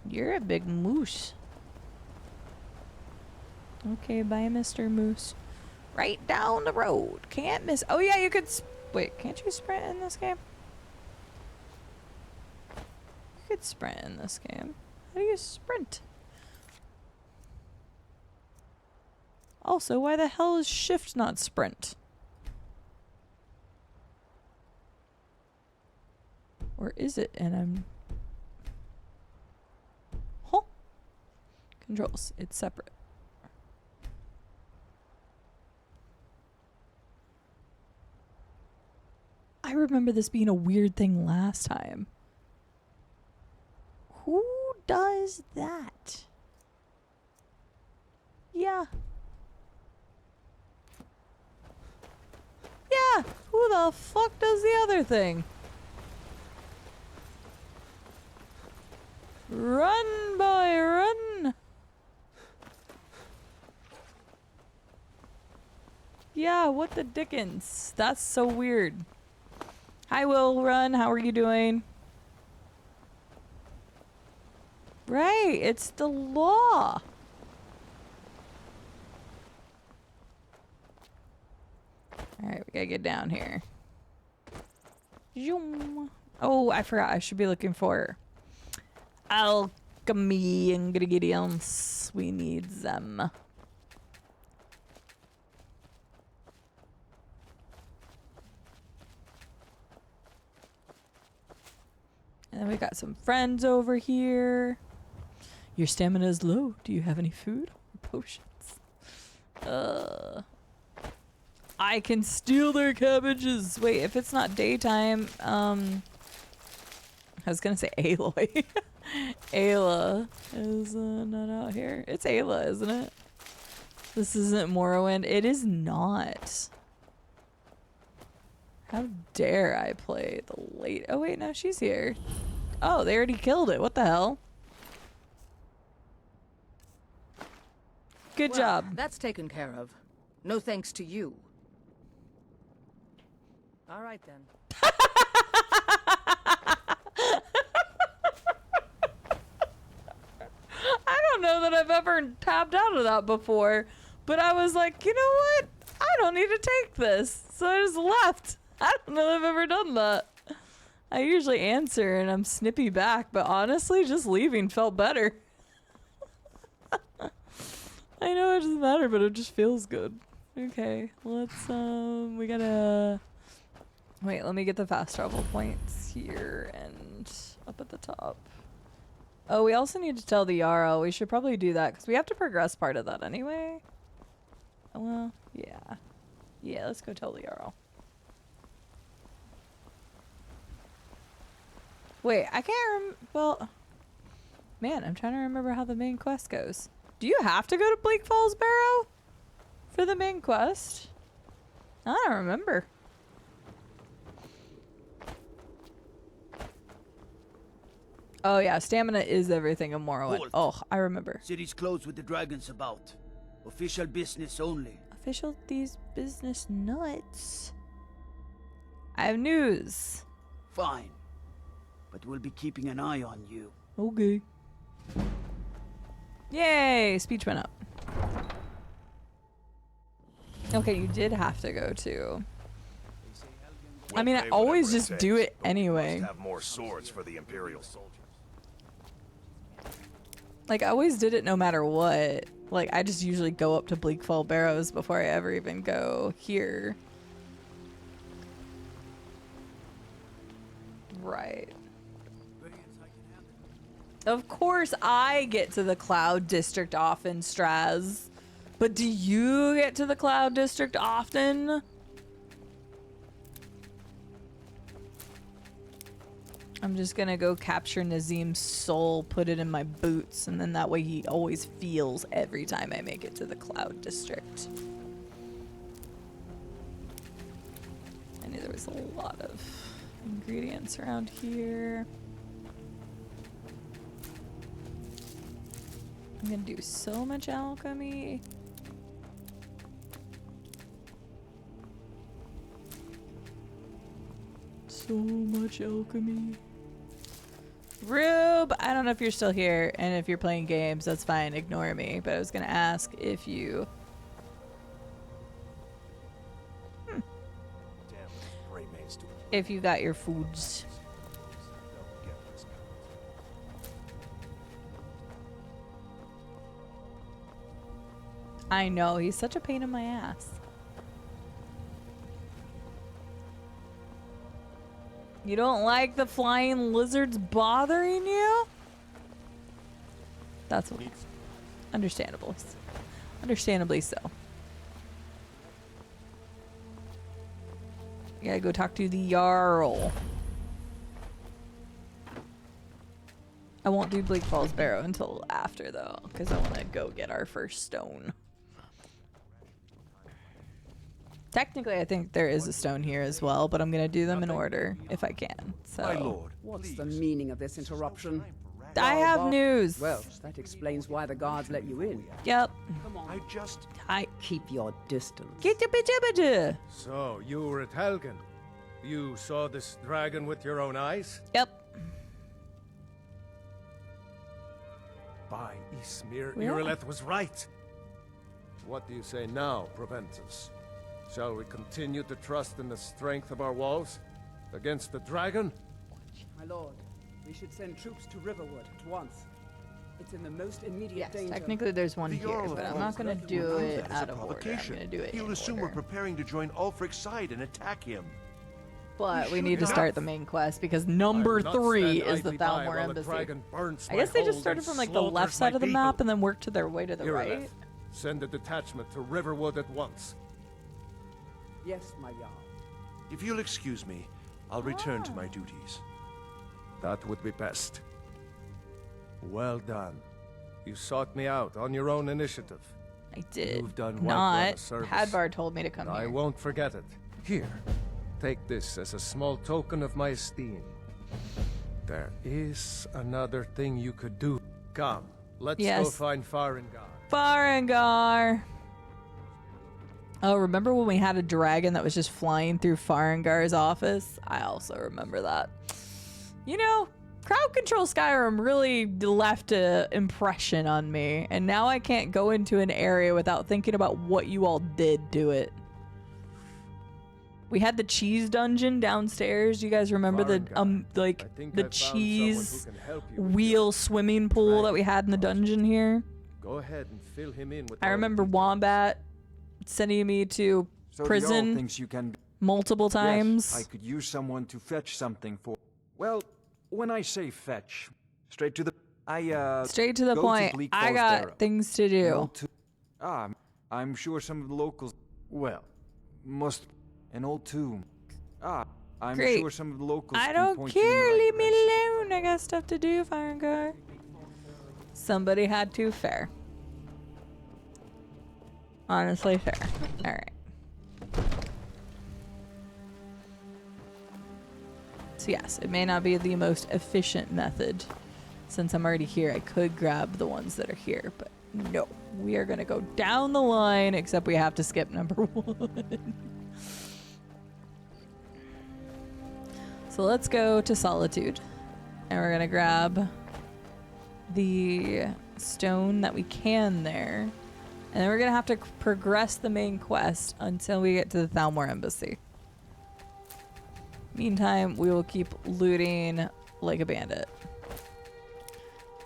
You're a big moose. Okay, bye, Mr. Moose. Right down the road. Can't miss. Oh, yeah, you could. Wait, can't you sprint in this game? You could sprint in this game. How do you sprint? Also, why the hell is shift not sprint? Or is it? And I'm. Huh? Controls. It's separate. I remember this being a weird thing last time. Who does that? Yeah. Yeah, who the fuck does the other thing? Run, boy, run! Yeah, what the dickens? That's so weird. Hi, Will Run. How are you doing? Right, it's the law. Alright, we gotta get down here. Zoom. Oh, I forgot. I should be looking for alchemy ingredients. We need them. And then we got some friends over here. Your stamina is low. Do you have any food or potions? I can steal their cabbages. Wait, if it's not daytime, I was gonna say Aloy. Ayla is not out here. It's Ayla, isn't it? This isn't Morrowind. It is not. How dare I play the late... Oh, wait, no, she's here. Oh, they already killed it. What the hell? Good job. That's taken care of. No thanks to you. All right, then. I don't know that I've ever tapped out of that before, but I was like, you know what? I don't need to take this. So I just left. I don't know if I've ever done that. I usually answer and I'm snippy back, but honestly, just leaving felt better. I know it doesn't matter, but it just feels good. Okay, let's, we gotta... Wait, let me get the fast travel points here and up at the top. Oh, we also need to tell the Jarl. We should probably do that because we have to progress part of that anyway. Well, yeah. Yeah, let's go tell the Jarl. Wait, I can't well, man, I'm trying to remember how the main quest goes. Do you have to go to Bleak Falls Barrow for the main quest? I don't remember. Oh yeah, stamina is everything in Morrowind. Halt. Oh, I remember. City's closed with the dragons about. Official business only. Official these business nuts. I have news. Fine. But we'll be keeping an eye on you. Okay. Yay! Speech went up. Okay, you did have to go to. I mean, I always just do it anyway. Have more swords for the Imperial soldiers. Like, I always did it no matter what. Like, I just usually go up to Bleakfall Barrows before I ever even go here. Right. Of course I get to the Cloud District often, Straz. But do you get to the Cloud District often? I'm just gonna go capture Nazim's soul, put it in my boots, and then that way he always feels every time I make it to the Cloud District. I knew there was a lot of ingredients around here. I'm gonna do so much alchemy. So much alchemy. Rube, I don't know if you're still here, and if you're playing games, that's fine, ignore me. But I was gonna ask if you... If you got your foods. I know, he's such a pain in my ass. You don't like the flying lizards bothering you? That's understandable. Understandably so. You gotta go talk to the Jarl. I won't do Bleak Falls Barrow until after though, because I want to go get our first stone. Technically, I think there is a stone here as well, but I'm gonna do them in order if I can. So. My lord, What's the meaning of this interruption? I have news. Well, that explains why the guards let you in. Yep. I just... Keep your distance. So, you were at Helgen. You saw this dragon with your own eyes? Yep. By Ismir, Yeah. Irileth was right. What do you say now, Proventus? Shall we continue to trust in the strength of our walls against the dragon? My lord, we should send troops to Riverwood at once. It's in the most immediate Yes, danger. technically there's one here, but I'm not gonna do it That is out a of order. I'm provocation. gonna do it He'll in assume order. we're preparing to join Ulfric's side and attack him. But we should need to have. start the main quest because number I'll not 3 stand is the idly by Thalmor while the Embassy. dragon burns I my guess they just hold started and from like the left slaughters side my of the people. map and then worked to their way to the Irileth, right. send a detachment to Riverwood at once. Yes, my Jarl. If you'll excuse me, I'll return to my duties. That would be best. Well done. You sought me out on your own initiative. I did You've done Whiterun a not. service. Hadbar told me to come I here. won't forget it. Here, take this as a small token of my esteem. There is another thing you could do. Come, let's go Yes. find Farengar. Farengar. Oh, remember when we had a dragon that was just flying through Farengar's office? I also remember that. You know, crowd control Skyrim really left an impression on me, and now I can't go into an area without thinking about what you all did to it. We had the cheese dungeon downstairs. You guys remember the like the cheese wheel swimming pool that we had in the dungeon here? Go ahead and fill him in with I remember Wombat sending me to So the Jarl prison thinks you can... multiple times. Yes, I could use someone to fetch something for... Well, when I say fetch, straight to the... Straight to the go point. Bleak I Falls got Barrow. things to do. I'm sure some of the locals... Well, must... An old tomb. I'm Great. sure some of the locals I can don't point you in the care. right Leave me alone. I got stuff to do, Farengar. Somebody had to. Fair. Honestly, fair. All right. So yes, it may not be the most efficient method. Since I'm already here, I could grab the ones that are here, but no. We are going to go down the line, except we have to skip number 1. So let's go to Solitude. And we're going to grab the stone that we can there. And then we're going to have to progress the main quest until we get to the Thalmor Embassy. Meantime, we will keep looting like a bandit.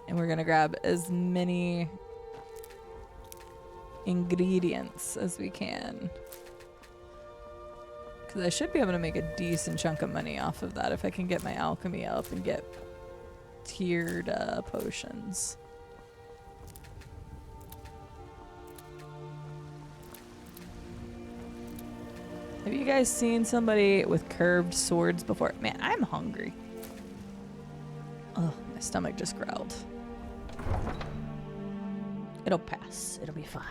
And we're going to grab as many ingredients as we can. Because I should be able to make a decent chunk of money off of that if I can get my alchemy up and get tiered potions. Have you guys seen somebody with curved swords before? Man, I'm hungry. Oh, my stomach just growled. It'll pass. It'll be fine.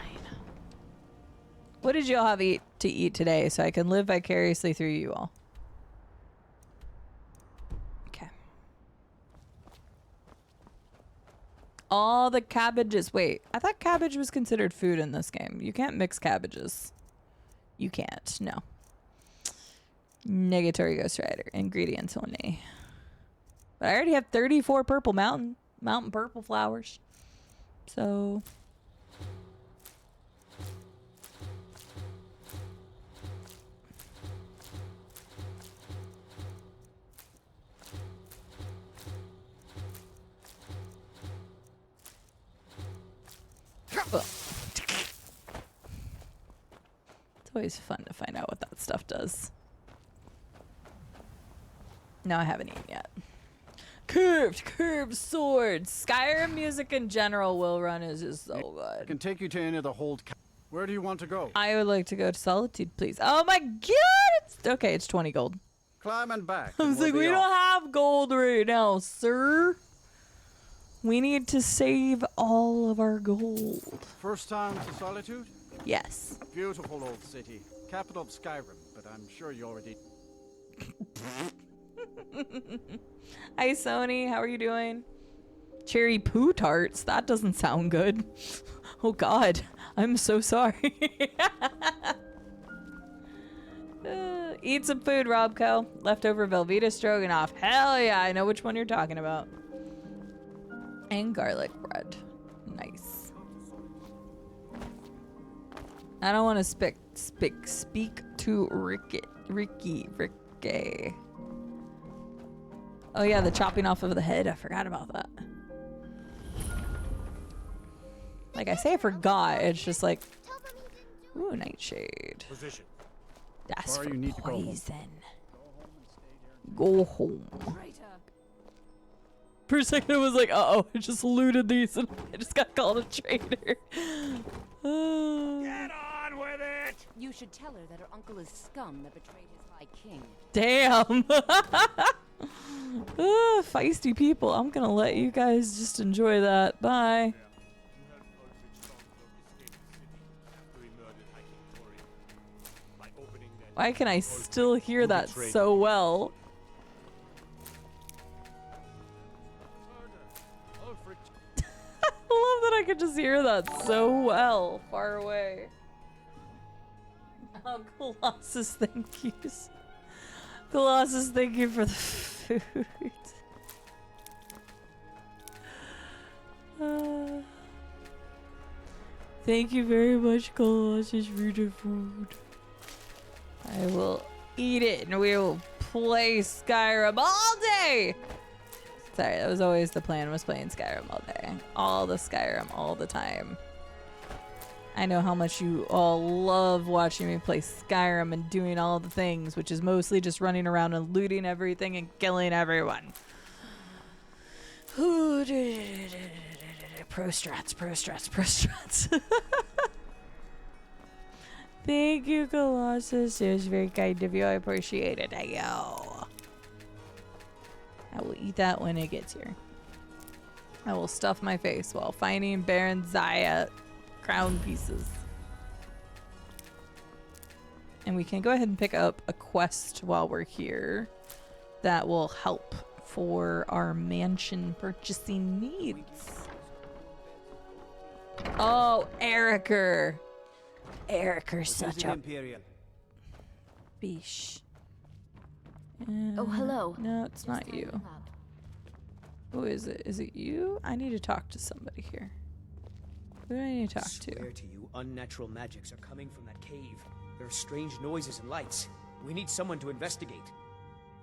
What did you all have to eat today so I can live vicariously through you all? Okay. All the cabbages. Wait, I thought cabbage was considered food in this game. You can't mix cabbages. You can't. No. Negatory Ghost Rider. Ingredients only. But I already have 34 purple mountain purple flowers. So... It's always fun to find out what that stuff does. No, I haven't eaten yet. Curved swords. Skyrim music in general, Will Run, is just so good. I can take you to any of the hold. Where do you want to go? I would like to go to Solitude, please. Oh my god! Okay, it's 20 gold. Climb and back. I was like, we don't have gold right now, sir. We need to save all of our gold. First time to Solitude? Yes. Beautiful old city. capital of Skyrim, but I'm sure you already... Hi, Sony. How are you doing? Cherry poo tarts? That doesn't sound good. Oh, God. I'm so sorry. Eat some food, Robco. Leftover Velveeta stroganoff. Hell yeah, I know which one you're talking about. And garlic bread. Nice. I don't want to speak to Ricky. Oh yeah, the chopping off of the head. I forgot about that. Like I say I forgot. It's just like, ooh, nightshade. Position. That's Or for you need to go home. poison. Go home. For a second, I was like, uh-oh, I just looted these and I just got called a traitor. Get on with it! You should tell her that her uncle is scum that betrayed his high king. Damn. Feisty people. I'm gonna let you guys just enjoy that. Bye. Why can I still hear that so well? I love that I could just hear that so well, far away. Oh, Colossus, thank yous. Colossus, thank you for the food. Thank you very much, Colossus, for the food. I will eat it and we will play Skyrim all day! Sorry, that was always the plan, was playing Skyrim all day. All the Skyrim, all the time. I know how much you all love watching me play Skyrim and doing all the things, which is mostly just running around and looting everything and killing everyone. Pro strats, pro strats, pro strats. Thank you, Colossus. It was very kind of you. I appreciate it. Ayo. I will eat that when it gets here. I will stuff my face while finding Baron Zaya crown pieces. And we can go ahead and pick up a quest while we're here that will help for our mansion purchasing needs. Oh, Eriker. Eriker's such a bish. Oh, hello. No, it's not you. Who is it? Is it you? I need to talk to somebody here. Who do I need to talk to? I swear to you, unnatural magics are coming from that cave. There are strange noises and lights. We need someone to investigate.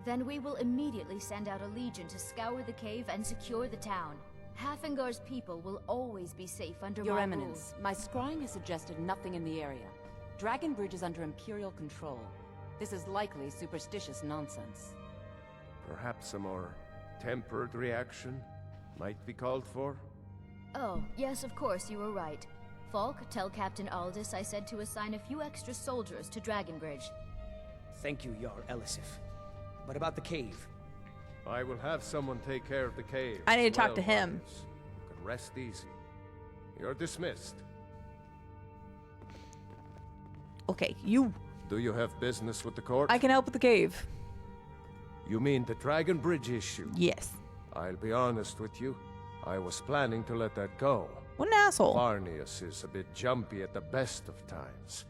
Then we will immediately send out a legion to scour the cave and secure the town. Hafingar's people will always be safe under Your my Eminence, my scrying has suggested nothing in the area. Dragon Bridge is under Imperial control. This is likely superstitious nonsense. Perhaps a more tempered reaction might be called for? Oh, yes, of course, you were right. Falk, tell Captain Aldous I said to assign a few extra soldiers to Dragonbridge. Thank you, Jarl Elisif. What about the cave? I will have someone take care of the cave. I need to talk to him. You can rest easy. You're dismissed. Okay, you. Do you have business with the court? I can help with the cave. You mean the Dragon Bridge issue? Yes. I'll be honest with you. I was planning to let that go. What an asshole. Varnius is a bit jumpy at the best of times.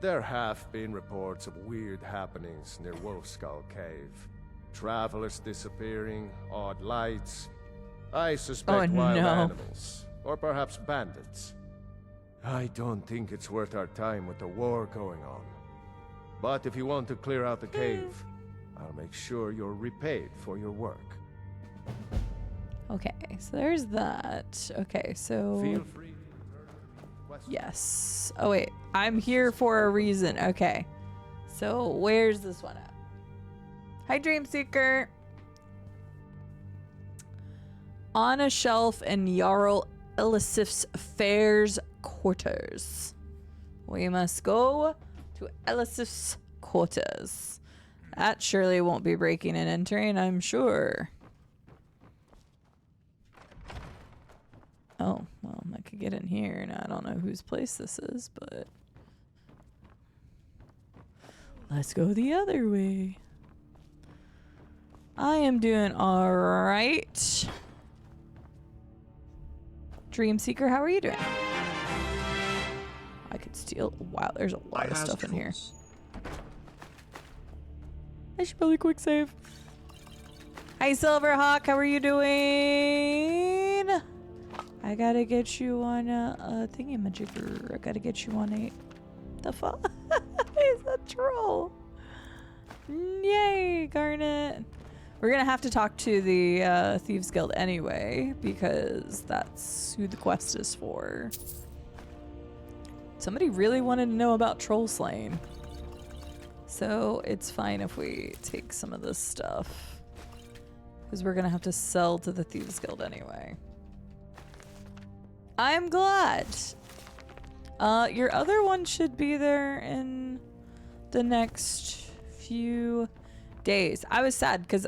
There have been reports of weird happenings near Wolfskull Cave. Travelers disappearing, odd lights. I suspect wild animals. Or perhaps bandits. I don't think it's worth our time with the war going on. But if you want to clear out the cave, I'll make sure you're repaid for your work. Okay, so there's that. Okay, so... Feel free. Yes. Oh, wait. I'm here for a reason. Okay. So, where's this one at? Hi, Dreamseeker. On a shelf in Jarl Elisif's affairs quarters. We must go to Elisif's quarters. That surely won't be breaking and entering, I'm sure. Oh, well, I could get in here, and I don't know whose place this is, but... Let's go the other way. I am doing alright. Dreamseeker, how are you doing? I could steal. Wow, there's a lot of stuff in here. I should probably quick save. Hi, Silverhawk, how are you doing? I gotta get you on a thingy-majigger. I gotta get you on a... The fuck? He's a troll. Yay, Garnet. We're gonna have to talk to the Thieves Guild anyway, because that's who the quest is for. Somebody really wanted to know about troll slaying. So it's fine if we take some of this stuff. Because we're gonna have to sell to the Thieves Guild anyway. I'm glad. Your other one should be there in the next few days. I was sad because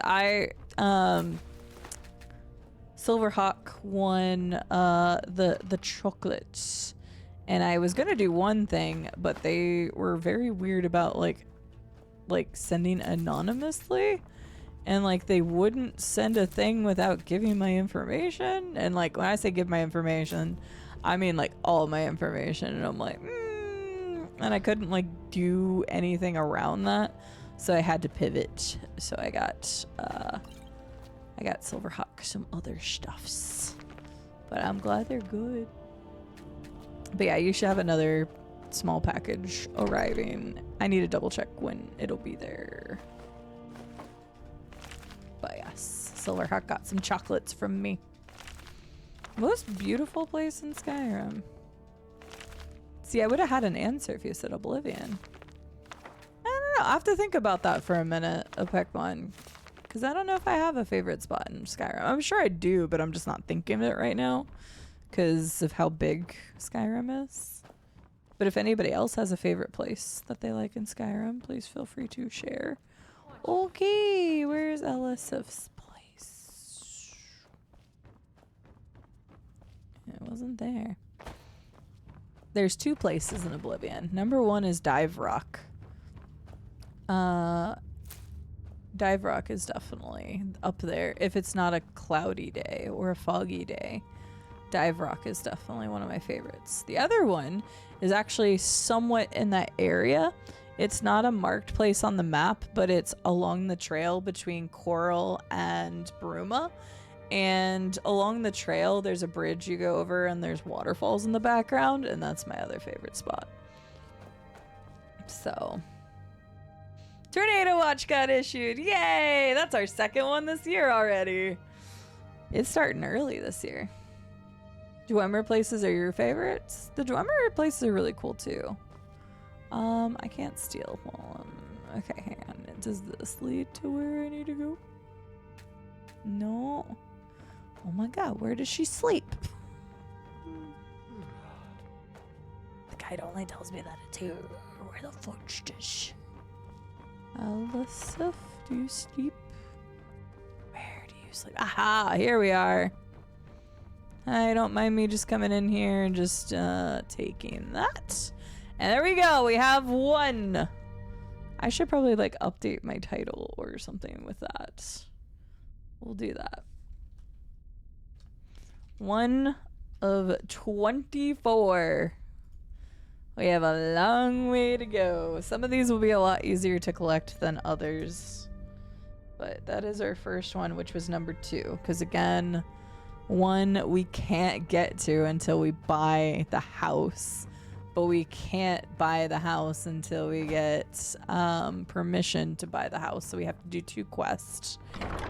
Silverhawk won the chocolates, and I was gonna do one thing, but they were very weird about like sending anonymously, and like they wouldn't send a thing without giving my information. And like when I say give my information, I mean like all my information, and I'm like and I couldn't like do anything around that, so I had to pivot. So I got Silverhawk some other stuffs, but I'm glad they're good. But yeah, you should have another small package arriving. I need to double check when it'll be there. But yes, Silverhawk got some chocolates from me. Most beautiful place in Skyrim. See, I would have had an answer if you said Oblivion. I don't know. I have to think about that for a minute, Opekmon. Because I don't know if I have a favorite spot in Skyrim. I'm sure I do, but I'm just not thinking of it right now because of how big Skyrim is. But if anybody else has a favorite place that they like in Skyrim, please feel free to share. Okay, where's Elisif's place? It wasn't there. There's two places in Oblivion. Number one is Dive Rock. Dive Rock is definitely up there. If it's not a cloudy day or a foggy day, Dive Rock is definitely one of my favorites. The other one is actually somewhat in that area. It's not a marked place on the map, but it's along the trail between Coral and Bruma. And along the trail, there's a bridge you go over and there's waterfalls in the background, and that's my other favorite spot. So, Tornado Watch got issued. Yay! That's our second one this year already. It's starting early this year. Dwemer places are your favorites? The Dwemer places are really cool too. I can't steal. Well, okay, hang on. Does this lead to where I need to go? No. Oh my god, where does she sleep? The guide only tells me that it's here. Where the fuck is she? Elisif, do you sleep? Where do you sleep? Aha, here we are. I don't mind me just coming in here and just taking that. And there we go, we have one. I should probably like update my title or something with that. We'll do that. 1 of 24. We have a long way to go. Some of these will be a lot easier to collect than others. But that is our first one, which was number 2. Because again, 1 we can't get to until we buy the house. But we can't buy the house until we get permission to buy the house. So we have to do 2 quests.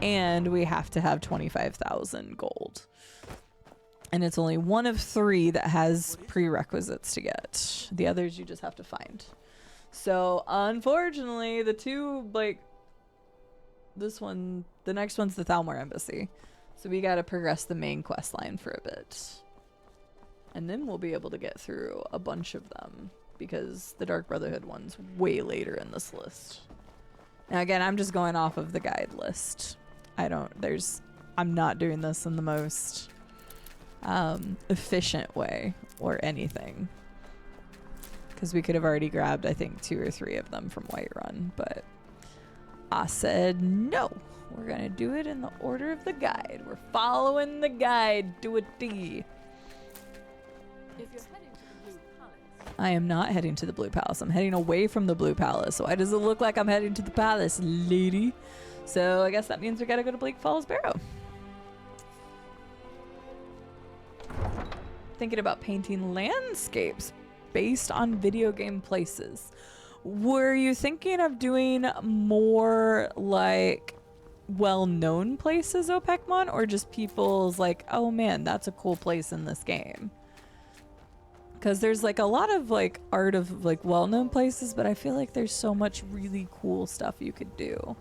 And we have to have 25,000 gold. And it's only 1 of 3 that has prerequisites to get. The others you just have to find. So unfortunately, the 2, like, this one, the next one's the Thalmor Embassy. So we gotta progress the main quest line for a bit. And then we'll be able to get through a bunch of them, because the Dark Brotherhood one's way later in this list. Now again, I'm just going off of the guide list. I'm not doing this in the most efficient way or anything, because we could have already grabbed, I think, 2 or 3 of them from Whiterun, but I said no. We're gonna do it in the order of the guide. We're following the guide to a T. If you're heading to the Blue Palace, I am not heading to the Blue Palace. I'm heading away from the Blue Palace. Why does it look like I'm heading to the palace, lady? So I guess that means we gotta go to Bleak Falls Barrow. Thinking about painting landscapes based on video game places. Were you thinking of doing more like well-known places, Opekmon, or just people's like, oh man, that's a cool place in this game? Because there's like a lot of like art of like well-known places, but I feel like there's so much really cool stuff you could do.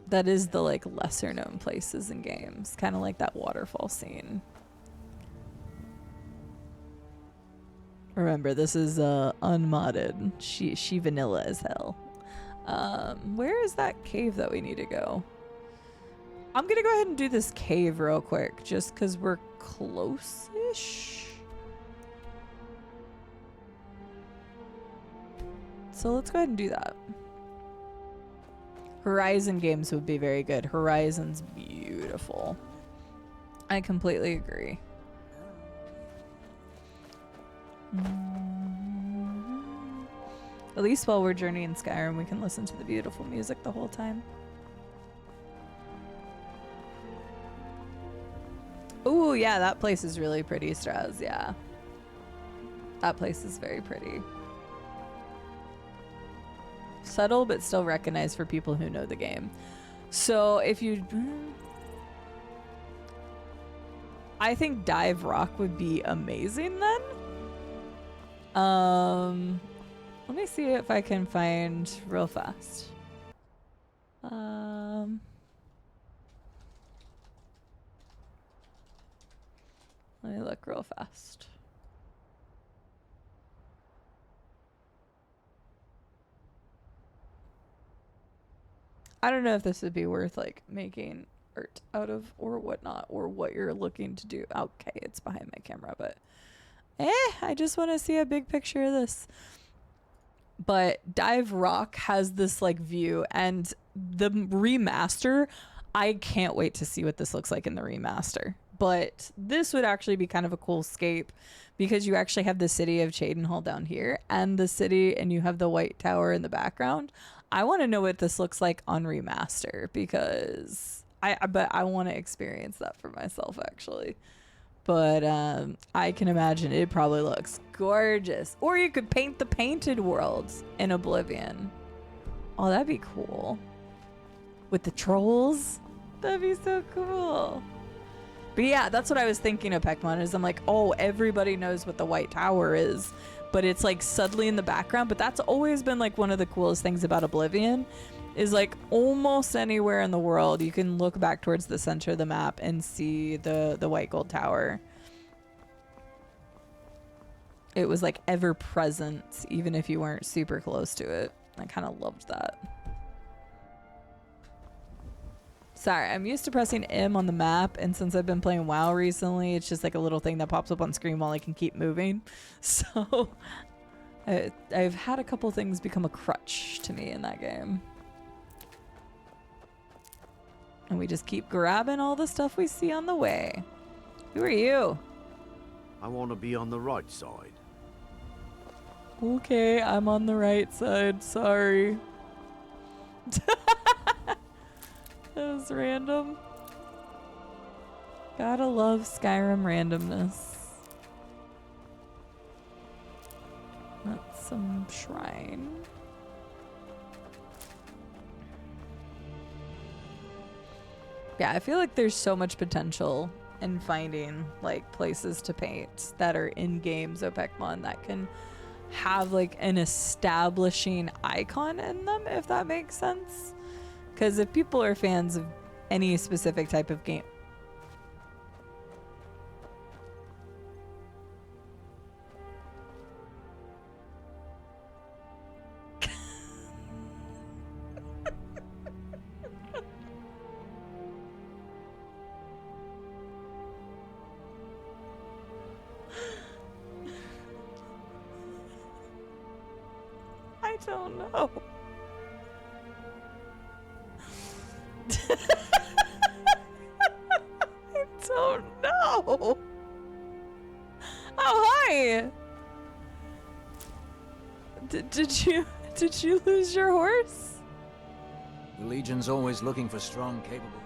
That is the like lesser known places in games, kind of like that waterfall scene. Remember, this is unmodded. She vanilla as hell. Where is that cave that we need to go? I'm gonna go ahead and do this cave real quick, just because we're close-ish. So let's go ahead and do that. Horizon games would be very good. Horizon's beautiful. I completely agree. At least while we're journeying Skyrim, we can listen to the beautiful music the whole time. Ooh, yeah, that place is really pretty, Straz, yeah. That place is very pretty. Subtle, but still recognized for people who know the game. So if you... I think Dive Rock would be amazing then. Let me see if I can find real fast. Let me look real fast. I don't know if this would be worth like making art out of or whatnot, or what you're looking to do. Okay, it's behind my camera, but I just want to see a big picture of this. But Dive Rock has this like view, and the remaster, I can't wait to see what this looks like in the remaster. But this would actually be kind of a cool scape, because you actually have the city of Cheydinhal down here and the city, and you have the White Tower in the background. I want to know what this looks like on remaster, because I want to experience that for myself actually. But I can imagine it probably looks gorgeous. Or you could paint the painted worlds in Oblivion. Oh, that'd be cool. With the trolls. That'd be so cool. But yeah, that's what I was thinking of, Pekmon, is I'm like, oh, everybody knows what the White Tower is, but it's like subtly in the background. But that's always been like one of the coolest things about Oblivion, is like almost anywhere in the world you can look back towards the center of the map and see the White Gold Tower. It was like ever present, even if you weren't super close to it. I kind of loved that. Sorry, I'm used to pressing M on the map, and since I've been playing WoW recently, it's just like a little thing that pops up on screen while I can keep moving. So I've had a couple things become a crutch to me in that game. And we just keep grabbing all the stuff we see on the way. Who are you? I want to be on the right side. Okay, I'm on the right side. Sorry. That was random. Gotta love Skyrim randomness. That's some shrine. Yeah, I feel like there's so much potential in finding like places to paint that are in games of Pekmon that can have like an establishing icon in them, if that makes sense. Because if people are fans of any specific type of game, I don't know. I don't know. Oh, hi. Did you lose your horse? The Legion's always looking for strong, capable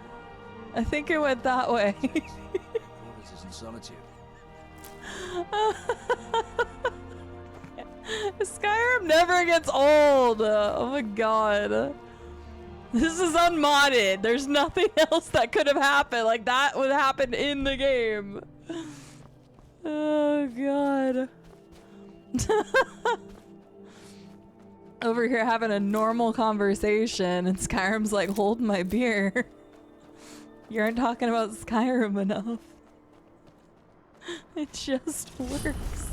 I think it went that way. quarters in solitude. Skyrim never gets old. Oh my god. This is unmodded. There's nothing else that could have happened. Like that would happen in the game. Oh god. Over here having a normal conversation and Skyrim's like, hold my beer. You aren't talking about Skyrim enough. It just works.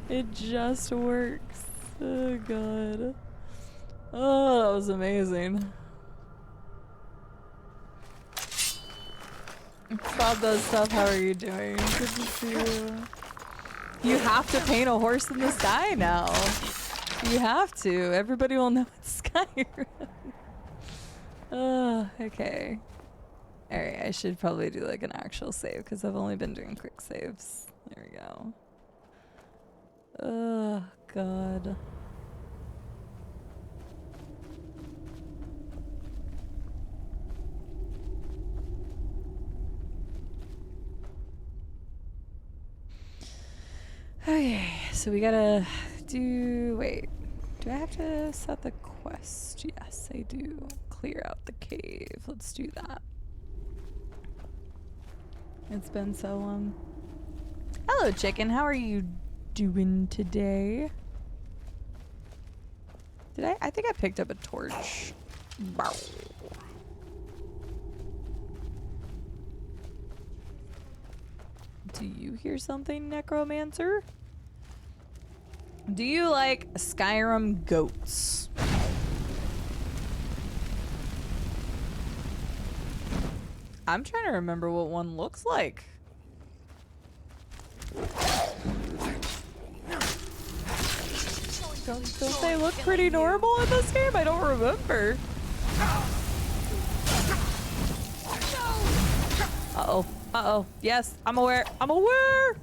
It just works. Oh god. Oh, that was amazing. Bob does stuff. How are you doing? Good to see you. You have to paint a horse in the sky now. You have to. Everybody will know it's Skyrim. Oh, okay. Alright, I should probably do like an actual save because I've only been doing quick saves. There we go. Oh, God. Okay, so we gotta do... Wait, do I have to set the quest? Yes, I do. Clear out the cave. Let's do that. It's been so long. Hello, chicken. How are you doing today? Did I think I picked up a torch. Bow. Do you hear something, Necromancer? Do you like Skyrim goats? I'm trying to remember what one looks like. Don't they look pretty normal in this game? I don't remember. Uh-oh. Uh-oh. Yes, I'm aware. I'm aware!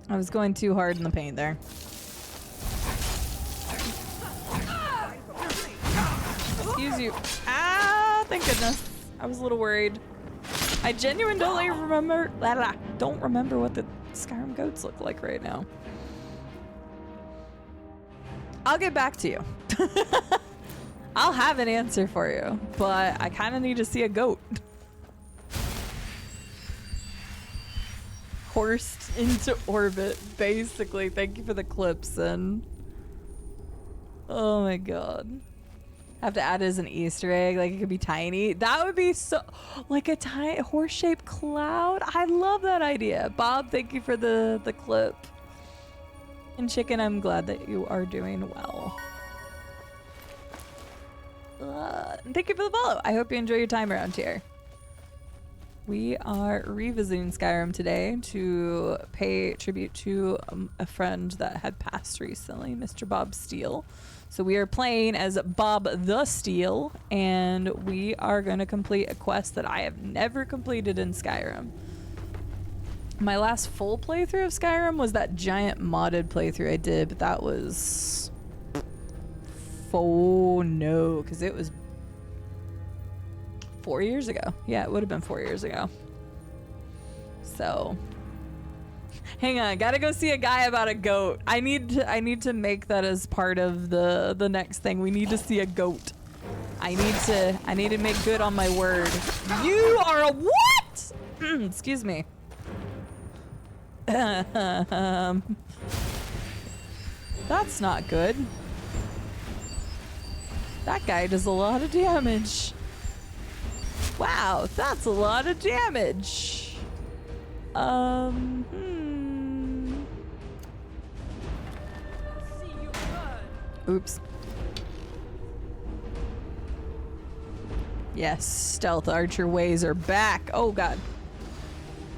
I was going too hard in the paint there. Excuse you. Ah, thank goodness. I was a little worried. I genuinely don't remember what the Skyrim goats look like right now. I'll get back to you. I'll have an answer for you, but I kind of need to see a goat. Horsed into orbit, basically. Thank you for the clips and... Oh my god. Have to add it as an Easter egg, like it could be tiny. That would be so... Like a tiny horse-shaped cloud? I love that idea. Bob, thank you for the clip. And Chicken, I'm glad that you are doing well. Thank you for the follow. I hope you enjoy your time around here. We are revisiting Skyrim today to pay tribute to a friend that had passed recently, Mr. Bob Steele. So we are playing as Bob the Steele, and we are going to complete a quest that I have never completed in Skyrim. My last full playthrough of Skyrim was that giant modded playthrough I did, but that was... Oh no, because it was 4 years ago. Yeah, it would have been 4 years ago. So, hang on, gotta go see a guy about a goat. I need to make that as part of the next thing. We need to see a goat. I need to make good on my word. You are a what? Excuse me. That's not good. That guy does a lot of damage. Wow, that's a lot of damage. Oops. Yes, stealth archer ways are back. Oh god.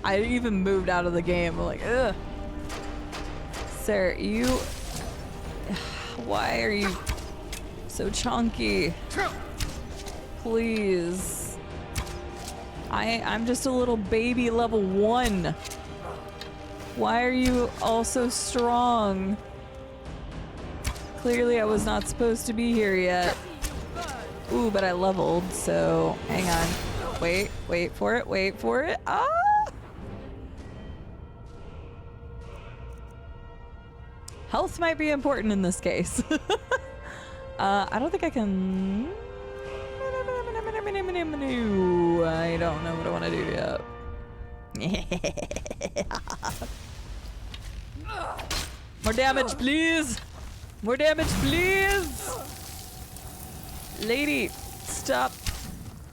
I even moved out of the game. I'm like, ugh. Sir, you Why are you so chunky? Please. I'm just a little baby level 1. Why are you all so strong? Clearly I was not supposed to be here yet. Ooh, but I leveled, so hang on. Wait for it, wait for it. Ah! Health might be important in this case. I don't think I can... I don't know what I want to do yet. More damage, please! More damage, please! Lady, stop.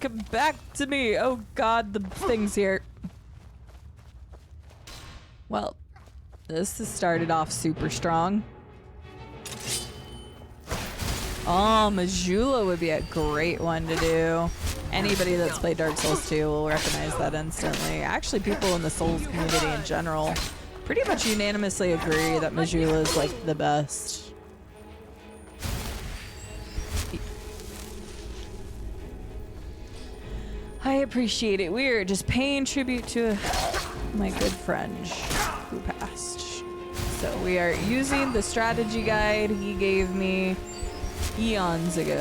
Come back to me. Oh god, the thing's here. Well, this has started off super strong. Oh, Majula would be a great one to do. Anybody that's played Dark Souls 2 will recognize that instantly. Actually, people in the Souls community in general pretty much unanimously agree that Majula is like the best. I appreciate it. We are just paying tribute to my good friend who passed. So we are using the strategy guide he gave me eons ago.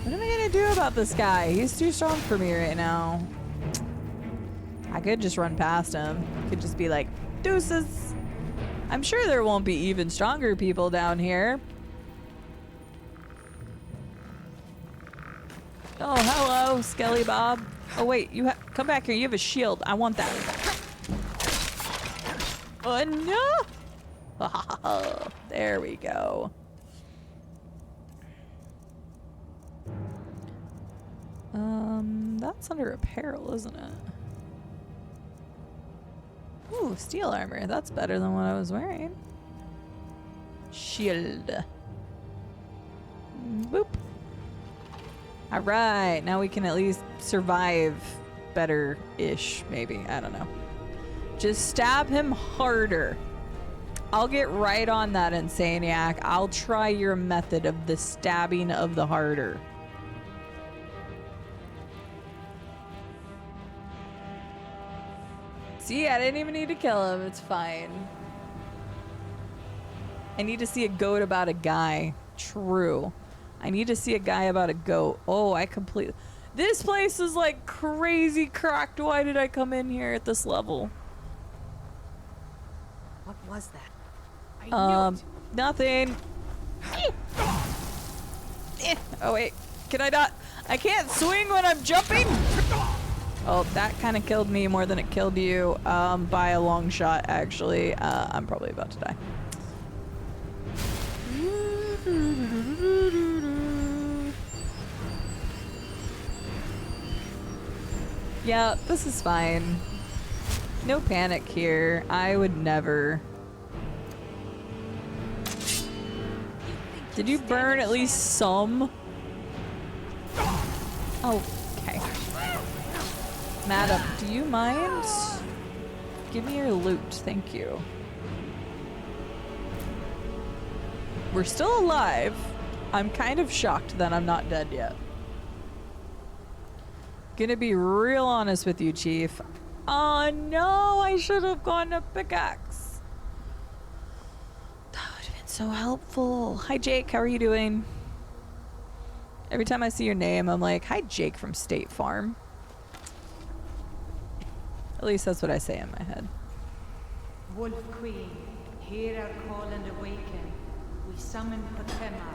What am I gonna do about this guy? He's too strong for me right now. I could just run past him. Could just be like, deuces. I'm sure there won't be even stronger people down here. Oh, hello, Skelly Bob. Oh wait, come back here. You have a shield. I want that. Oh no! There we go. That's under apparel, isn't it? Ooh, steel armor. That's better than what I was wearing. Shield. Boop. Alright, now we can at least survive better-ish, maybe. I don't know. Just stab him harder. I'll get right on that, Insaniac. I'll try your method of the stabbing of the harder. See, I didn't even need to kill him. It's fine. I need to see a goat about a guy. True. I need to see a guy about a goat. Oh, I completely... This place is like crazy cracked. Why did I come in here at this level? What was that? I knew it. Nothing. Oh wait, can I not? I can't swing when I'm jumping. Oh, that kind of killed me more than it killed you, by a long shot, actually. I'm probably about to die. Yeah, this is fine. No panic here. I would never. Did you burn at least some? Oh, okay. Madam, do you mind? Give me your loot, thank you. We're still alive. I'm kind of shocked that I'm not dead yet. Gonna be real honest with you, Chief. Oh no, I should have gone to pickaxe. That would have been so helpful. Hi Jake, how are you doing? Every time I see your name, I'm like, hi Jake from State Farm. At least that's what I say in my head. Wolf Queen, hear our call and awaken. We summon Potema.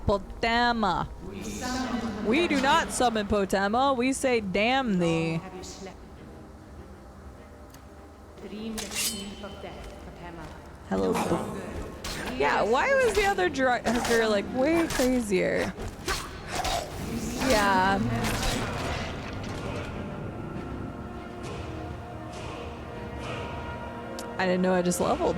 Potema. We do not summon Potema. We say damn thee. Have you slept? Dream the sleep of death, Potema. Hello. Yeah, why was the other drugger like way crazier? Yeah. I didn't know I just leveled.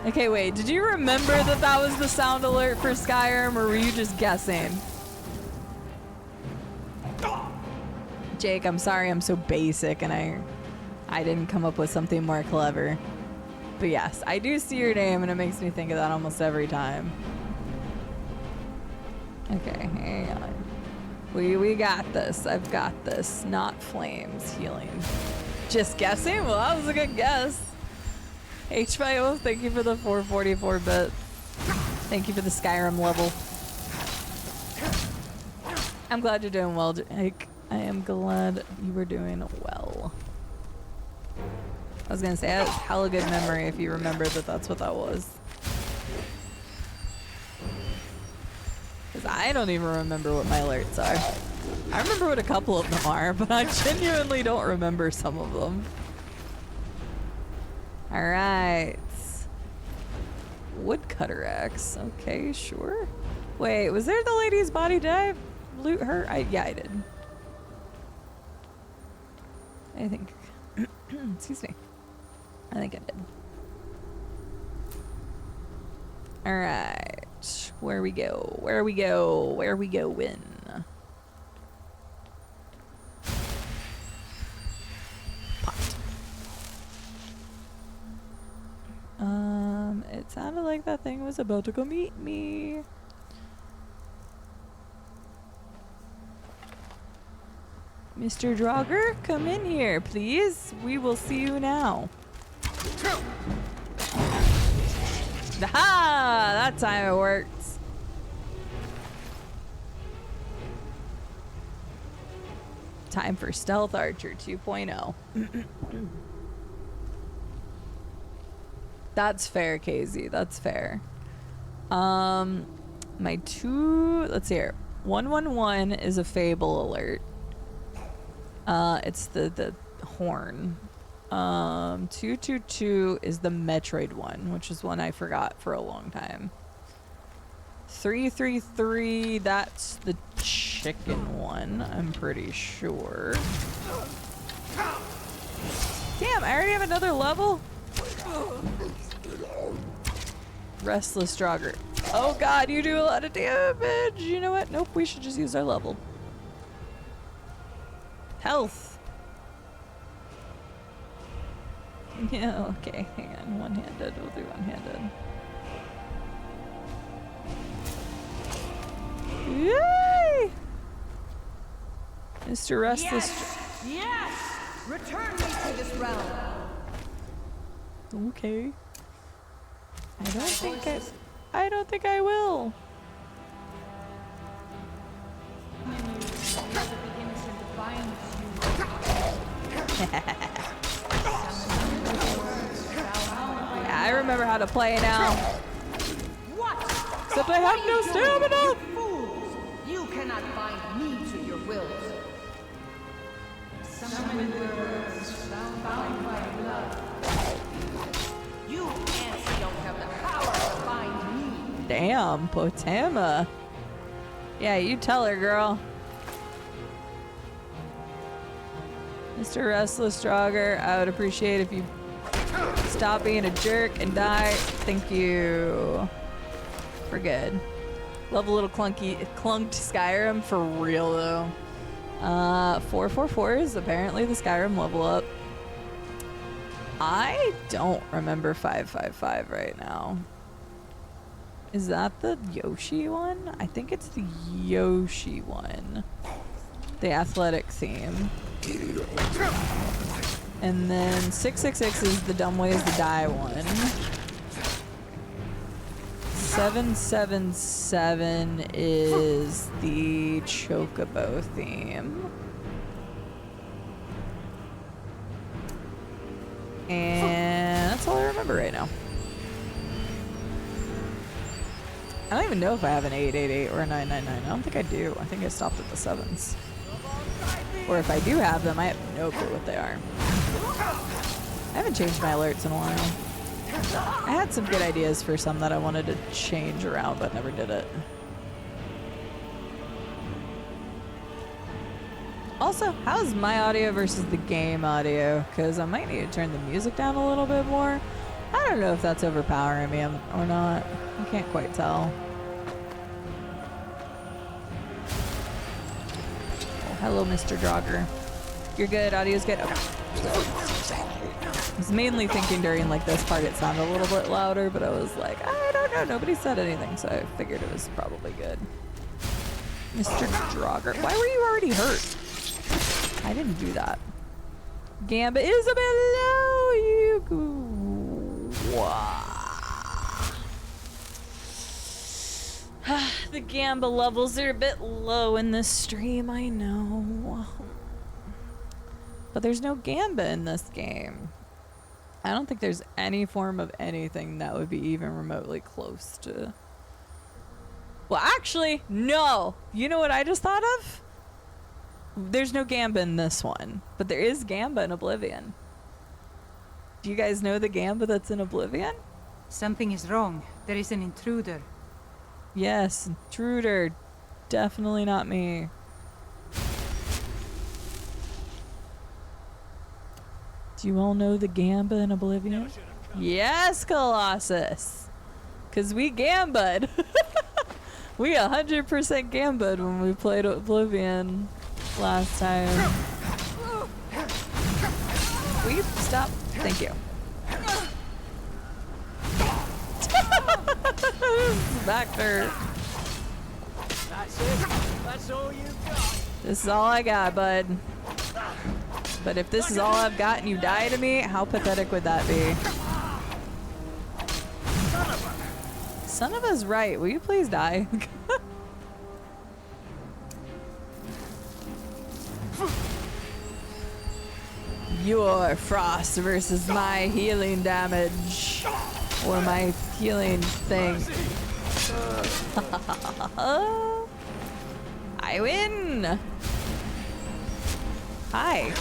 Okay, wait, did you remember that that was the sound alert for Skyrim, or were you just guessing? Jake, I'm sorry I'm so basic and I didn't come up with something more clever. But yes, I do see your name and it makes me think of that almost every time. Okay, hang on. We got this. I've got this. Not flames. Healing. Just guessing? Well, that was a good guess. H5O, thank you for the 444 bit. Thank you for the Skyrim level. I'm glad you're doing well, Jake. I am glad you were doing well. I was gonna say, I have hella good memory if you remember that that's what that was. Because I don't even remember what my alerts are. I remember what a couple of them are, but I genuinely don't remember some of them. Alright. Woodcutter axe. Okay, sure. Wait, was there the lady's body? Did I loot her? Yeah, I did. I think. Excuse me. I think I did. Alright. Where we go? Where we go? Where we go? When? It sounded like that thing was about to go meet me. Mr. Draugr, come in here, please. We will see you now. Aha! That time it worked. Time for Stealth Archer 2.0. That's fair, KZ. That's fair. My two... Let's see here. 111 is a Fable alert. It's the horn. 222 is the Metroid one, which is one I forgot for a long time. 333, that's the chicken one, I'm pretty sure. Damn, I already have another level? Restless Draugr. Oh god, you do a lot of damage! You know what? Nope, we should just use our level. Health. Yeah, okay, hang on. One-handed. We'll do one-handed. Yay! Mr. Restless. Yes! Return me to this realm. Okay. I don't think I will. Yeah, I remember how to play now. What? Except I have no stamina. You fools! You cannot bind me to your wills. Summon words bound by blood. You ants don't have the power to bind me. Damn, Potama. Yeah, you tell her, girl. Mr. Restless Draugr, I would appreciate if you stop being a jerk and die. Thank you. We're good. Love a little clunked Skyrim for real though. 444 is apparently the Skyrim level up. I don't remember 555 right now. Is that the Yoshi one? I think it's the Yoshi one. The athletic theme. And then 666 is the dumb ways to die one. 777 is the Chocobo theme. And that's all I remember right now. I don't even know if I have an 888 or a 999. I don't think I do. I think I stopped at the 7s. Or if I do have them, I have no clue what they are. I haven't changed my alerts in a while. I had some good ideas for some that I wanted to change around, but never did it. Also, how's my audio versus the game audio? Because I might need to turn the music down a little bit more. I don't know if that's overpowering me or not. I can't quite tell. Oh, hello, Mr. Draugr. You're good. Audio's good. Okay. I was mainly thinking during like this part it sounded a little bit louder, but I was like, I don't know. Nobody said anything, so I figured it was probably good. Mr. Draugr. Why were you already hurt? I didn't do that. Gamba is a bit low. The Gamba levels are a bit low in this stream, I know. But there's no Gamba in this game. I don't think there's any form of anything that would be even remotely close to... Well, actually, no. You know what I just thought of? There's no Gamba in this one, but there is Gamba in Oblivion. Do you guys know the Gamba that's in Oblivion? Something is wrong. There is an intruder. Yes, intruder. Definitely not me. Do you all know the Gamba in Oblivion? Yes, Colossus. Because we Gamba'd. We 100% Gamba'd when we played Oblivion last time. Will you stop? Thank you. Back hurt. That's it. That's all you've got. This is all I got, bud. But if this is all I've got and you die to me, how pathetic would that be? Son of a's right. Will you please die? Your frost versus my healing damage. Or my healing thing. I win! Hi.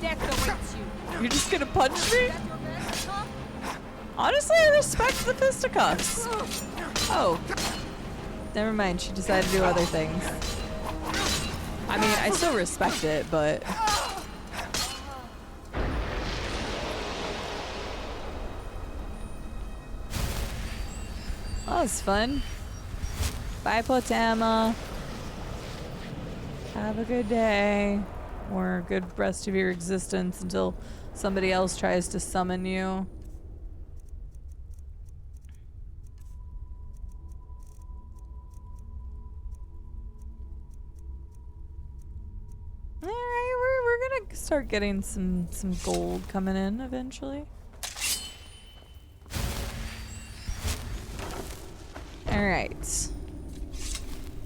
Death awaits you. You're just gonna punch me? Honestly, I respect the fisticuffs. Oh. Never mind, she decided to do other things. I mean, I still respect it, but... That was fun. Bye, Potama. Have a good day. Or a good rest of your existence until somebody else tries to summon you. Alright, we're gonna start getting some gold coming in eventually. Alright.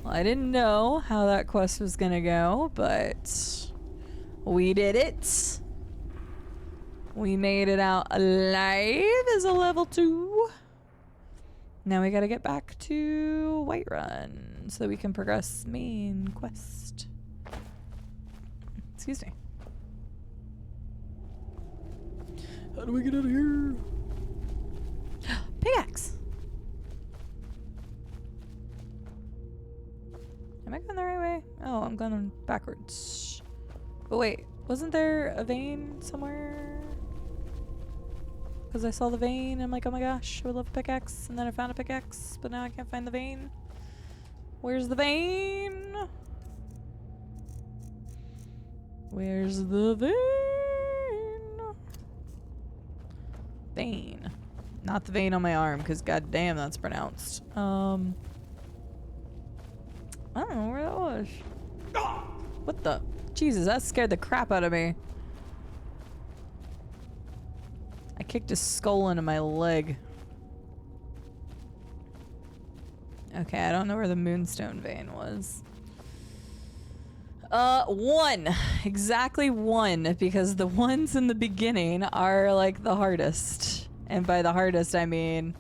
Well, I didn't know how that quest was gonna go, but we did it. We made it out alive as a level 2. Now we gotta get back to Whiterun so we can progress main quest. Excuse me. How do we get out of here? Pickaxe! Am I going the right way? Oh, I'm going backwards. But wait, wasn't there a vein somewhere? Because I saw the vein and I'm like, oh my gosh, I would love a pickaxe. And then I found a pickaxe, but now I can't find the vein. Where's the vein? Where's the vein? Vein. Not the vein on my arm, because goddamn that's pronounced. I don't know where that was. What the? Jesus, that scared the crap out of me. I kicked his skull into my leg. Okay, I don't know where the moonstone vein was. 1. Exactly 1, because the ones in the beginning are like the hardest. And by the hardest, I mean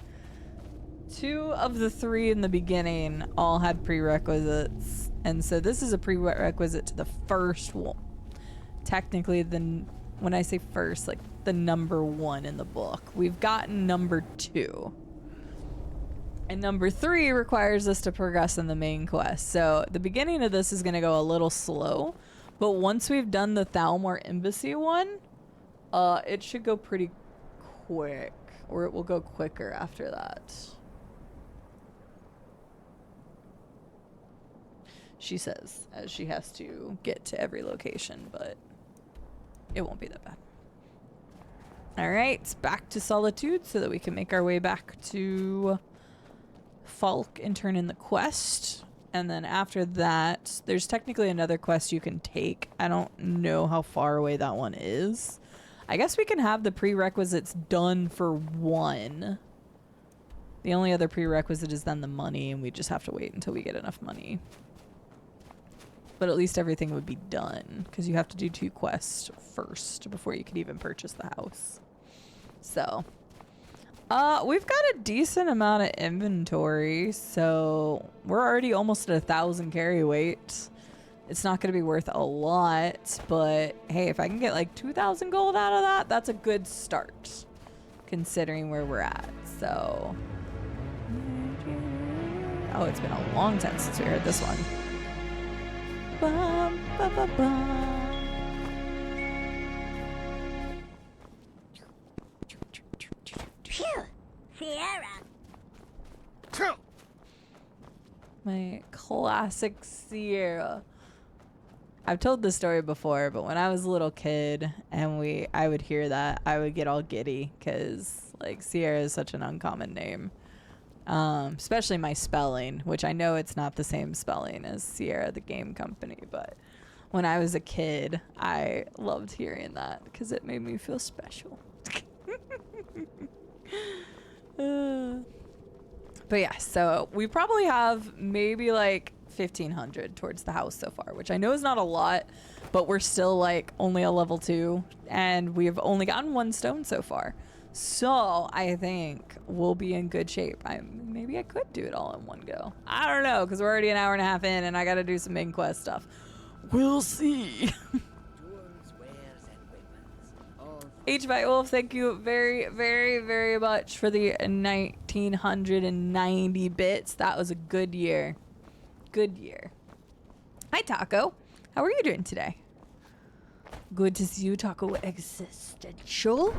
2 of the 3 in the beginning all had prerequisites. And so this is a prerequisite to the first one. Technically, when I say first, like the number 1 in the book. We've gotten number 2. And number 3 requires us to progress in the main quest. So the beginning of this is going to go a little slow. But once we've done the Thalmor Embassy one, it should go pretty quick. Or it will go quicker after that. She says, as she has to get to every location, but It won't be that bad. All right, back to Solitude so that we can make our way back to Falk and turn in the quest. And then after that, there's technically another quest you can take. I don't know how far away that one is. I guess we can have the prerequisites done for one. The only other prerequisite is then the money, and we just have to wait until we get enough money. But at least everything would be done, because you have to do 2 quests first before you can even purchase the house. So, we've got a decent amount of inventory, so we're already almost at 1,000 carry weight. It's not going to be worth a lot, but hey, if I can get like 2,000 gold out of that, that's a good start, considering where we're at. So, oh, it's been a long time since we heard this one. Bum, ba, ba, bum. Phew! Sierra! My classic Sierra. I've told this story before, but when I was a little kid and I would hear that, I would get all giddy because like Sierra is such an uncommon name. Especially my spelling, which I know it's not the same spelling as Sierra, the game company, but when I was a kid, I loved hearing that because it made me feel special. But yeah, so we probably have maybe like 1,500 towards the house so far, which I know is not a lot, but we're still like only a level 2 and we have only gotten 1 stone so far. So I think we'll be in good shape. Maybe I could do it all in one go. I don't know, because we're already an hour and a half in and I got to do some main quest stuff. We'll see. H-Bite Wolf, thank you very, very, very much for the 1,990 bits. That was a good year. Good year. Hi, Taco. How are you doing today? Good to see you, Taco Existential.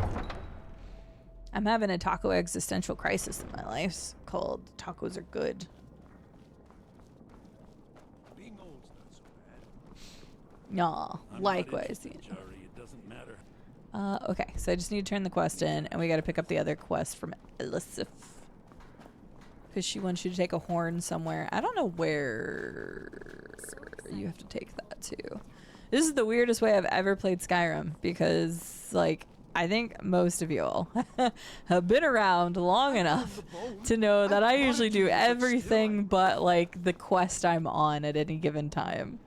I'm having a taco existential crisis in my life called Tacos Are Good. Being old's not so bad. Nah, likewise. It doesn't matter. Okay, so I just need to turn the quest in, and we got to pick up the other quest from Elisif. Because she wants you to take a horn somewhere. I don't know where you have to take that to. This is the weirdest way I've ever played Skyrim, because, like, I think most of you all have been around long enough to know that I usually do everything but, like, the quest I'm on at any given time.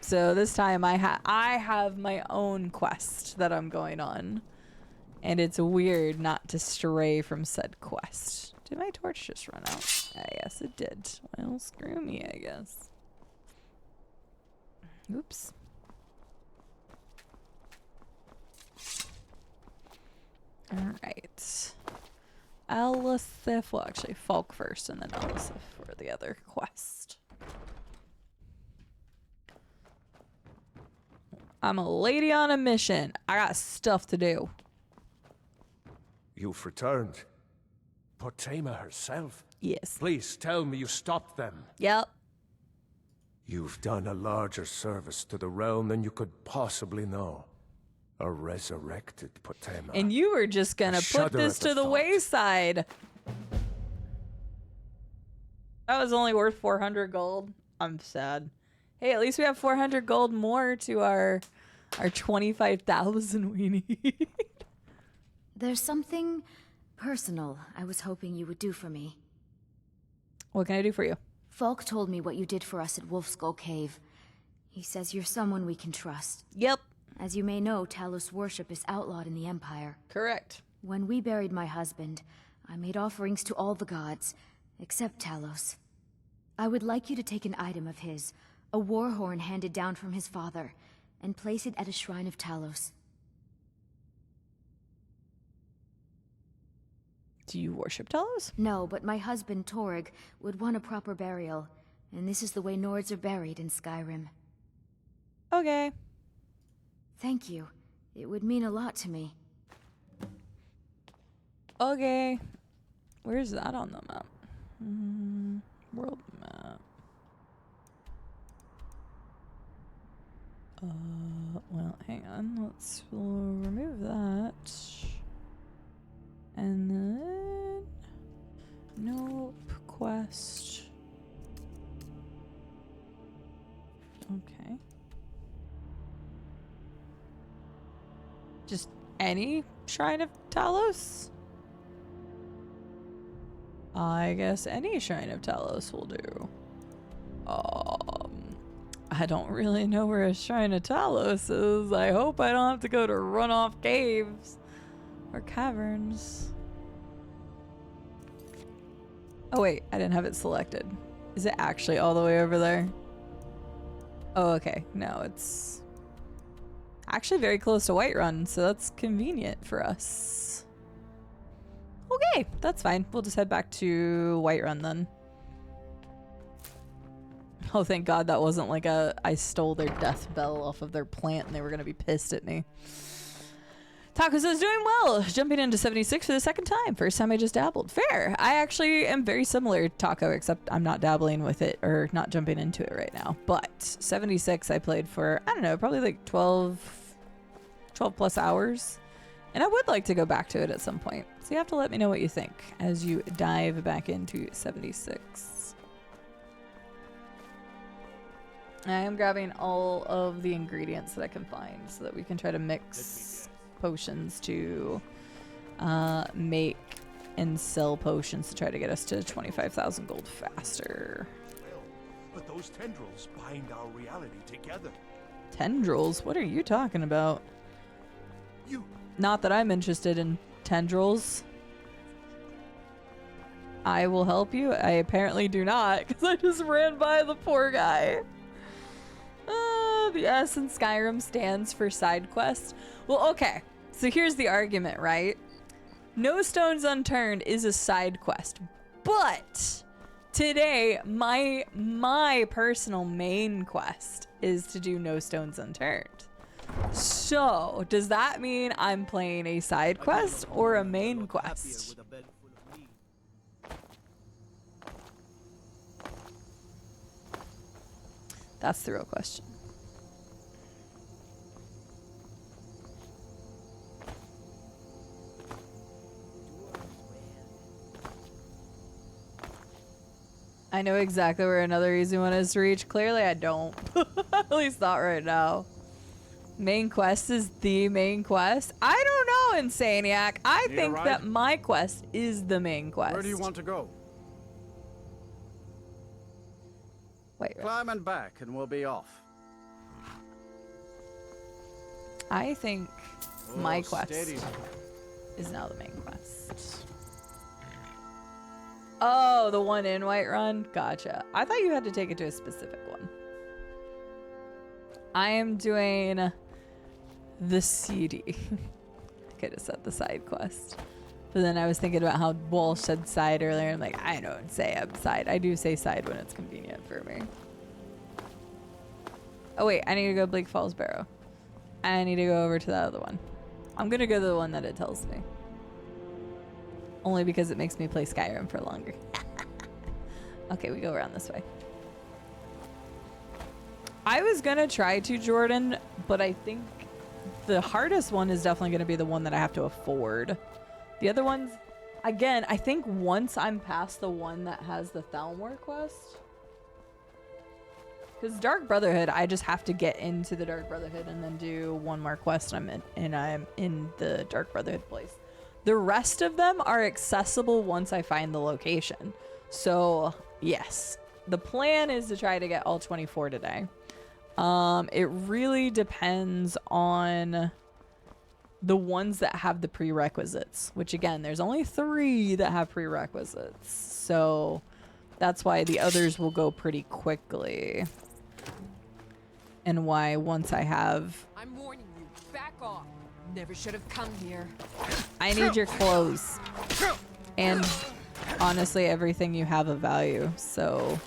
So this time I have my own quest that I'm going on. And it's weird not to stray from said quest. Did my torch just run out? Yes, it did. Well, screw me, I guess. Oops. Alright. Elisif, well actually Falk first and then Elisif for the other quest. I'm a lady on a mission. I got stuff to do. You've returned. Potema herself? Yes. Please tell me you stopped them. Yep. You've done a larger service to the realm than you could possibly know. A resurrected Potema. And you were just gonna put this to the wayside. That was only worth 400 gold. I'm sad. Hey, at least we have 400 gold more to our 25,000 we need. There's something personal I was hoping you would do for me. What can I do for you? Falk told me what you did for us at Wolfskull Cave. He says you're someone we can trust. Yep. As you may know, Talos worship is outlawed in the Empire. Correct. When we buried my husband, I made offerings to all the gods, except Talos. I would like you to take an item of his, a war horn handed down from his father, and place it at a shrine of Talos. Do you worship Talos? No, but my husband, Torg, would want a proper burial, and this is the way Nords are buried in Skyrim. Okay. Thank you. It would mean a lot to me. Okay. Where's that on the map? World map. Well, hang on. Let's remove that. And then... Nope. Quest. Okay. Just any Shrine of Talos? I guess any Shrine of Talos will do. I don't really know where a Shrine of Talos is. I hope I don't have to go to runoff caves or caverns. Oh wait, I didn't have it selected. Is it actually all the way over there? Oh, okay. No, it's actually very close to Whiterun, so that's convenient for us. Okay, that's fine. We'll just head back to Whiterun then. Oh, thank God that wasn't like I stole their death bell off of their plant and they were going to be pissed at me. Taco says, doing well. Jumping into 76 for the second time. First time I just dabbled. Fair. I actually am very similar to Taco, except I'm not dabbling with it or not jumping into it right now. But 76 I played for, I don't know, probably like 12 plus hours. And I would like to go back to it at some point. So you have to let me know what you think as you dive back into 76. I am grabbing all of the ingredients that I can find so that we can try to mix potions to make and sell potions to try to get us to 25,000 gold faster. But those tendrils bind our reality together. Tendrils? What are you talking about? You. Not that I'm interested in tendrils. I will help you. I apparently do not, because I just ran by the poor guy. The S in Skyrim stands for side quest. Well, okay. So here's the argument, right? No Stones Unturned is a side quest, but today my personal main quest is to do No Stones Unturned. So does that mean I'm playing a side quest or a main quest? That's the real question. I know exactly where another easy one is to reach. Clearly I don't. At least not right now. Main quest is the main quest? I don't know, Insaniac. I think that my quest is the main quest. Where do you want to go? Wait. Climb and back and we'll be off. I think my quest steady. is now the main quest. Oh, the one in Whiterun? Gotcha. I thought you had to take it to a specific one. I am doing the CD. I could have said the side quest. But then I was thinking about how Walsh said side earlier. I'm like, I don't say I'm side. I do say side when it's convenient for me. Oh wait, I need to go Bleak Falls Barrow. I need to go over to that other one. I'm gonna go to the one that it tells me. Only because it makes me play Skyrim for longer. Okay, we go around this way. I was gonna try to Jordan, but I think the hardest one is definitely gonna be the one that I have to afford. The other ones, again, I think once I'm past the one that has the Thalmor quest, because Dark Brotherhood, I just have to get into the Dark Brotherhood and then do one more quest and I'm in the Dark Brotherhood place. The rest of them are accessible once I find the location. So yes, the plan is to try to get all 24 today. It really depends on the ones that have the prerequisites, which again, there's only 3 that have prerequisites. So that's why the others will go pretty quickly. And why once I have... I'm warning you, back off. Never should have come here. I need your clothes. And honestly, everything you have of value, so...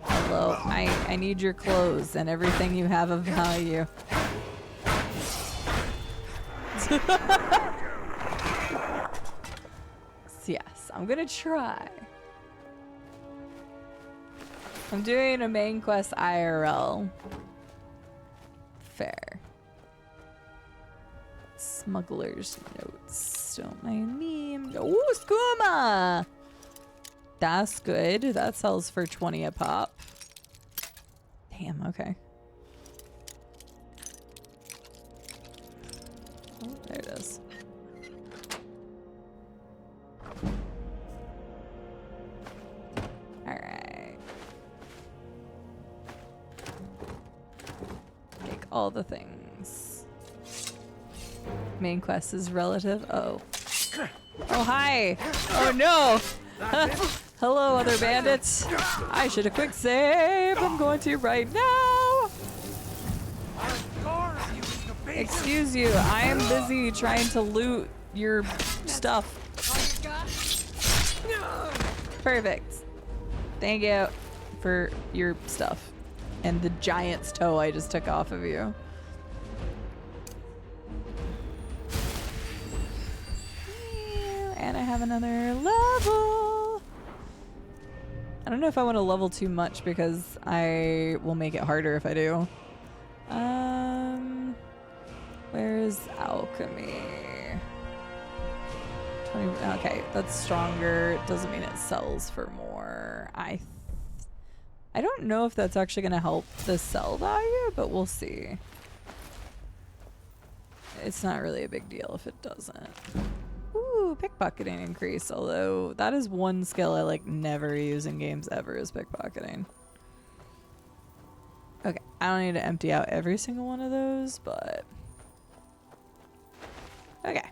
Hello, I need your clothes and everything you have of value. Yes, I'm gonna try. I'm doing a main quest IRL. Fair. Smuggler's notes. Don't mind me. Ooh, skooma! That's good. That sells for 20 a pop. Damn, okay. Oh, there it is. Alright. Take all the things. Main quest is relative. Oh. Oh, hi! Oh, no! Hello, other bandits. I should have quick saved. I'm going to right now. Excuse you. I am busy trying to loot your stuff. Perfect. Thank you for your stuff. And the giant's toe I just took off of you. And I have another level. I don't know if I want to level too much because I will make it harder if I do. Where's alchemy? 20, okay, that's stronger. It doesn't mean it sells for more. I don't know if that's actually going to help the sell value, but we'll see. It's not really a big deal if it doesn't. Ooh, pickpocketing increase, although that is one skill I like never use in games ever is pickpocketing. Okay, I don't need to empty out every single one of those, but okay.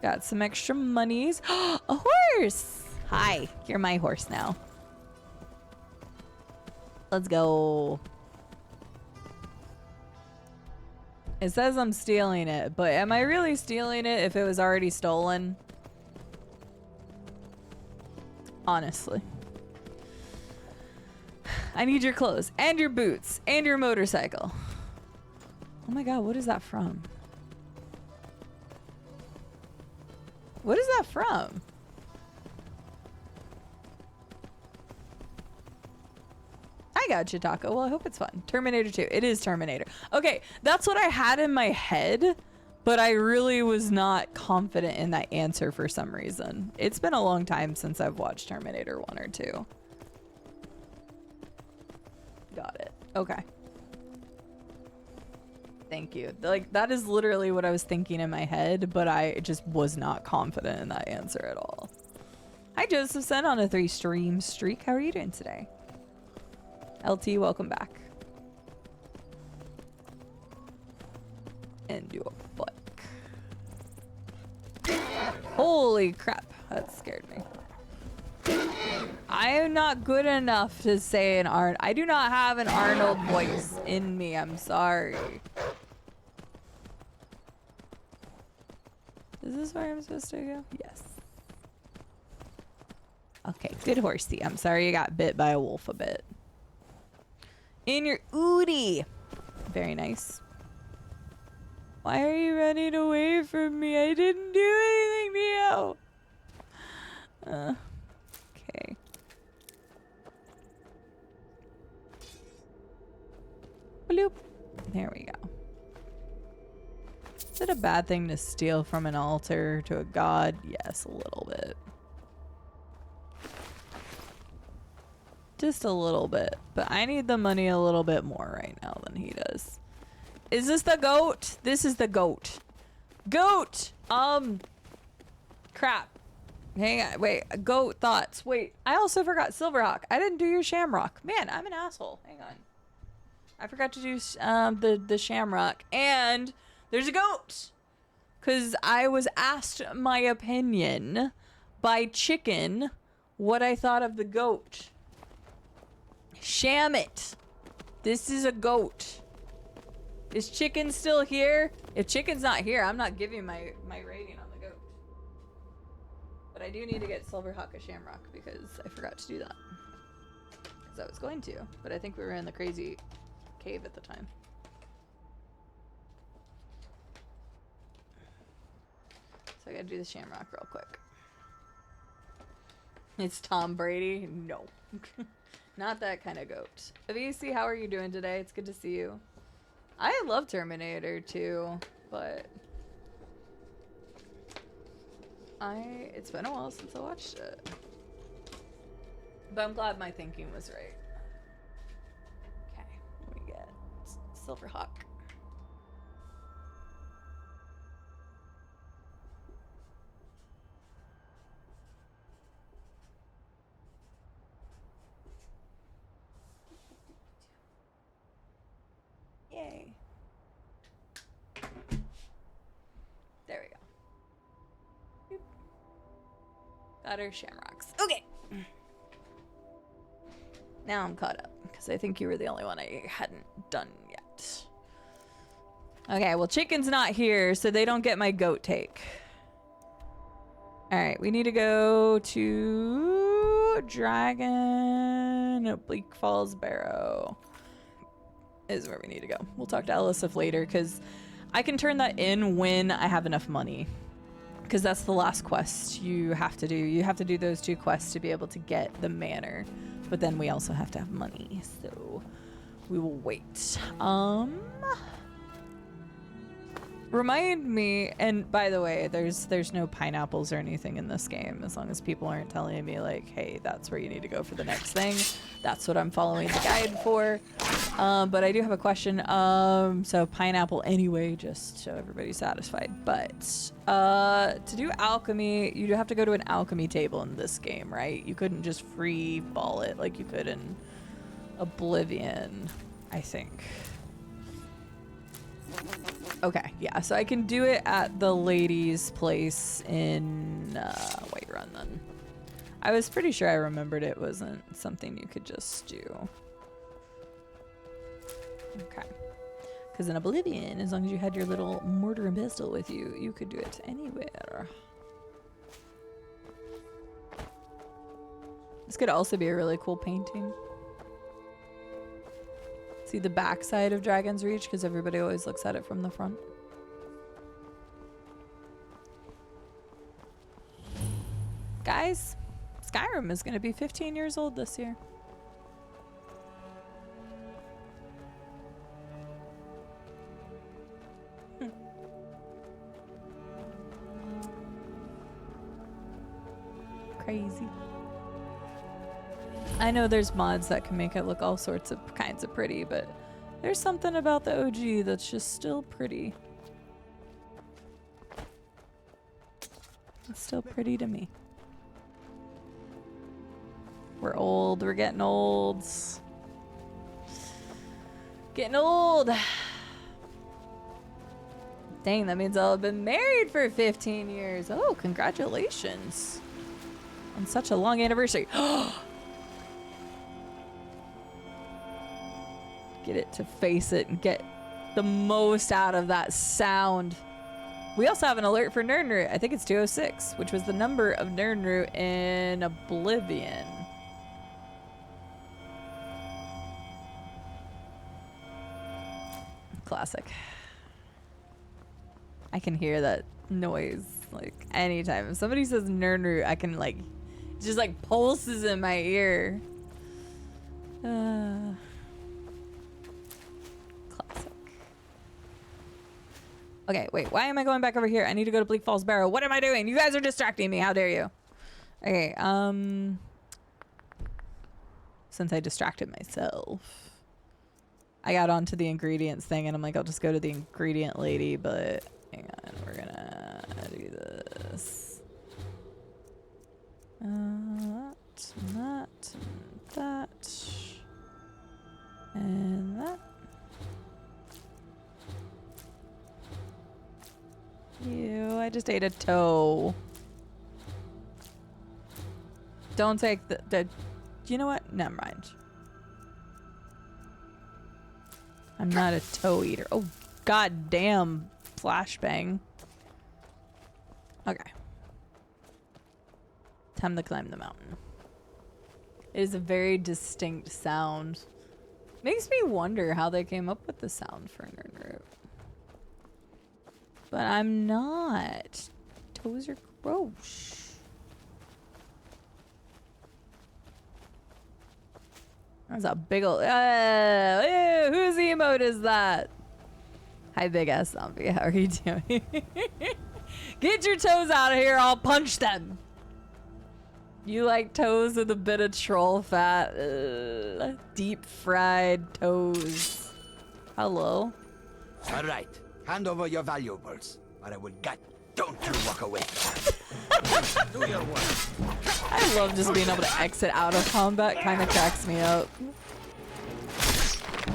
Got some extra monies. A horse! Hi, you're my horse now. Let's go. It says I'm stealing it, but am I really stealing it if it was already stolen? Honestly. I need your clothes and your boots and your motorcycle. Oh my god, what is that from? What is that from? I got you, Taco. Well, I hope it's fun. Terminator 2. It is Terminator. Okay, that's what I had in my head, but I really was not confident in that answer for some reason. It's been a long time since I've watched Terminator 1 or 2. Got it. Okay. Thank you. Like, that is literally what I was thinking in my head, but I just was not confident in that answer at all. Hi, Joseph Sen on a 3-stream streak. How are you doing today? LT, welcome back. And your butt. Holy crap, that scared me. I am not good enough to say an Arnold. I do not have an Arnold voice in me. I'm sorry. Is this where I'm supposed to go? Yes. Okay, good horsey. I'm sorry you got bit by a wolf a bit. In your ooty. Very nice. Why are you running away from me? I didn't do anything to you. Okay. Bloop. There we go. Is it a bad thing to steal from an altar to a god? Yes, a little bit. Just a little bit. But I need the money a little bit more right now than he does. Is this the goat? This is the goat. Goat! Crap. Hang on. Wait. Goat thoughts. Wait. I also forgot Silverhawk. I didn't do your Shamrock. Man, I'm an asshole. Hang on. I forgot to do the Shamrock. And there's a goat. Because I was asked my opinion by Chicken what I thought of the goat. Sham it. This is a goat. Is Chicken still here? If Chicken's not here, I'm not giving my rating on the goat. But I do need to get Silverhawk a Shamrock because I forgot to do that. Because I was going to, but I think we were in the crazy cave at the time. So I gotta do the Shamrock real quick. It's Tom Brady? No. Not that kind of goat. VC, how are you doing today? It's good to see you. I love Terminator 2, but it's been a while since I watched it. But I'm glad my thinking was right. Okay, we get Silverhawk. Yay. There we go. Boop. Got our shamrocks. Okay. Now I'm caught up, because I think you were the only one I hadn't done yet. Okay, well, Chicken's not here, so they don't get my goat take. Alright, we need to go to Dragon Bleak Falls Barrow. Is where we need to go. We'll talk to Elisif later, because I can turn that in when I have enough money. Because that's the last quest you have to do. You have to do those 2 quests to be able to get the manor. But then we also have to have money, so we will wait. Remind me, and by the way, there's no pineapples or anything in this game, as long as people aren't telling me like, hey, that's where you need to go for the next thing. That's what I'm following the guide for. But I do have a question. So pineapple anyway, just so everybody's satisfied. But to do alchemy, you do have to go to an alchemy table in this game, right? You couldn't just free ball it like you could in Oblivion, I think. Okay, yeah, so I can do it at the lady's place in Whiterun then. I was pretty sure I remembered it wasn't something you could just do. Okay. Because in Oblivion, as long as you had your little mortar and pestle with you, you could do it anywhere. This could also be a really cool painting. See the backside of Dragon's Reach, because everybody always looks at it from the front. Guys, Skyrim is going to be 15 years old this year. Crazy. I know there's mods that can make it look all sorts of kinds of pretty, but there's something about the OG that's just still pretty. It's still pretty to me. We're old. We're getting old. Getting old. Dang, that means I'll have been married for 15 years. Oh, congratulations. On such a long anniversary. Get it to face it and get the most out of that sound. We also have an alert for Nirnroot. I think it's 206, which was the number of Nirnroot in Oblivion. Classic. I can hear that noise like anytime. If somebody says Nirnroot, I can like, it just like pulses in my ear. Okay, wait, why am I going back over here? I need to go to Bleak Falls Barrow. What am I doing? You guys are distracting me. How dare you? Okay, since I distracted myself, I got onto the ingredients thing and I'm like, I'll just go to the ingredient lady, but hang on, we're gonna do this. That, and that, and that, and that. Ew, I just ate a toe. Don't take the you know what? Never mind. I'm not a toe eater. Oh, goddamn flashbang. Okay. Time to climb the mountain. It is a very distinct sound. Makes me wonder how they came up with the sound for Nirnroot. But I'm not. Toes are gross. That's a big ol' ew, whose emote is that? Hi, big ass zombie. How are you doing? Get your toes out of here. I'll punch them. You like toes with a bit of troll fat. Ugh. Deep fried toes. Hello. All right. Hand over your valuables, or I will gut. Don't you walk away. Do your work. I love just being able to exit out of combat. Kind of cracks me up.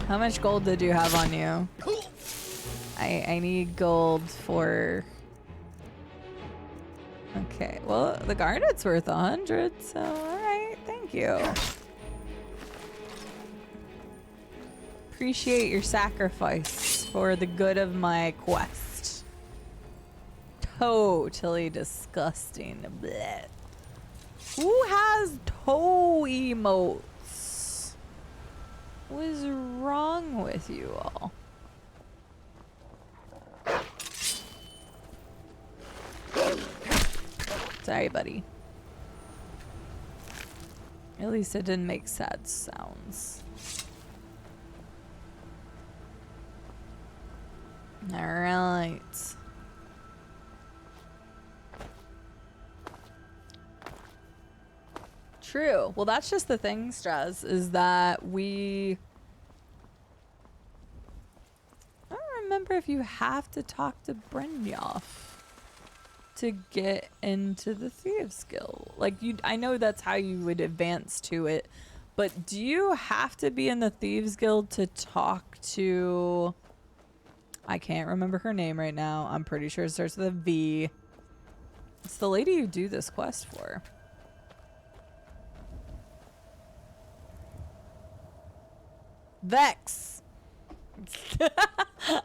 How much gold did you have on you? I need gold for... Okay, well, the garnet's worth 100, so alright, thank you. Appreciate your sacrifice for the good of my quest. Totally disgusting. Blech. Who has toe emotes? What is wrong with you all? Sorry, buddy. At least it didn't make sad sounds. Alright. True. Well, that's just the thing, Straz, is that I don't remember if you have to talk to Brynjolf to get into the Thieves Guild. Like, I know that's how you would advance to it, but do you have to be in the Thieves Guild to talk to... I can't remember her name right now. I'm pretty sure it starts with a V. It's the lady you do this quest for. Vex.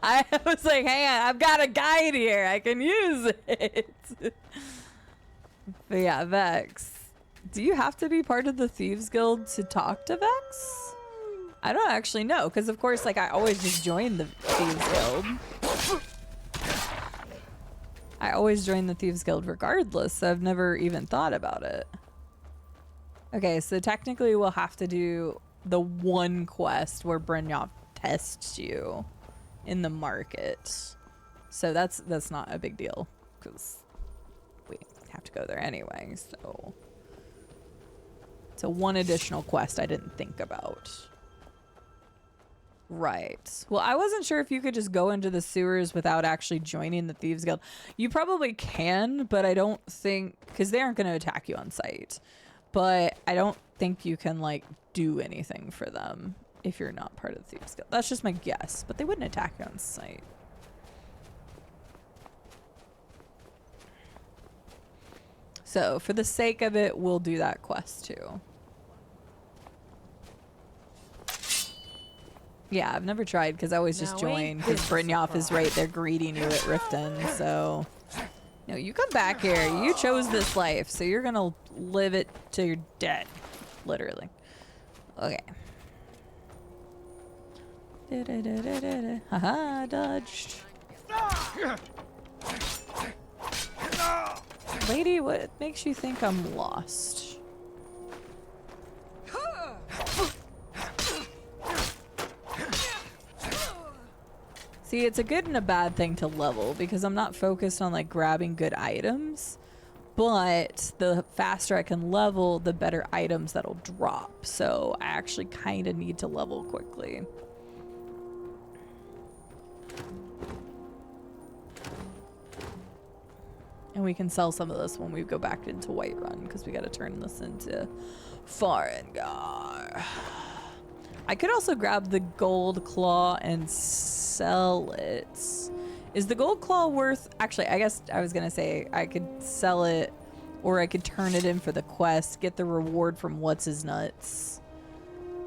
I was like, hang on, I've got a guide here. I can use it. But yeah, Vex. Do you have to be part of the Thieves Guild to talk to Vex? I don't actually know, because of course, like, I always just join the Thieves Guild. I always join the Thieves Guild regardless, so I've never even thought about it. Okay, so technically we'll have to do the one quest where Brynjolf tests you in the market. So that's not a big deal, because we have to go there anyway, so... So one additional quest I didn't think about. Right. Well, I wasn't sure if you could just go into the sewers without actually joining the Thieves Guild. You probably can, but I don't think... Because they aren't going to attack you on sight. But I don't think you can, like, do anything for them if you're not part of the Thieves Guild. That's just my guess. But they wouldn't attack you on sight. So, for the sake of it, we'll do that quest too. Yeah, I've never tried because I always just join because Brynjolf is right there greeting you at Riften, so... No, you come back here. You chose this life, so you're gonna live it till you're dead. Literally. Okay. Haha, dodged. Lady, what makes you think I'm lost? See, it's a good and a bad thing to level because I'm not focused on like grabbing good items, but the faster I can level, the better items that'll drop. So I actually kind of need to level quickly. And we can sell some of this when we go back into Whiterun because we got to turn this into Farengar. I could also grab the gold claw and sell it. Is the gold claw worth... Actually, I guess I was going to say I could sell it or I could turn it in for the quest, get the reward from What's His Nuts.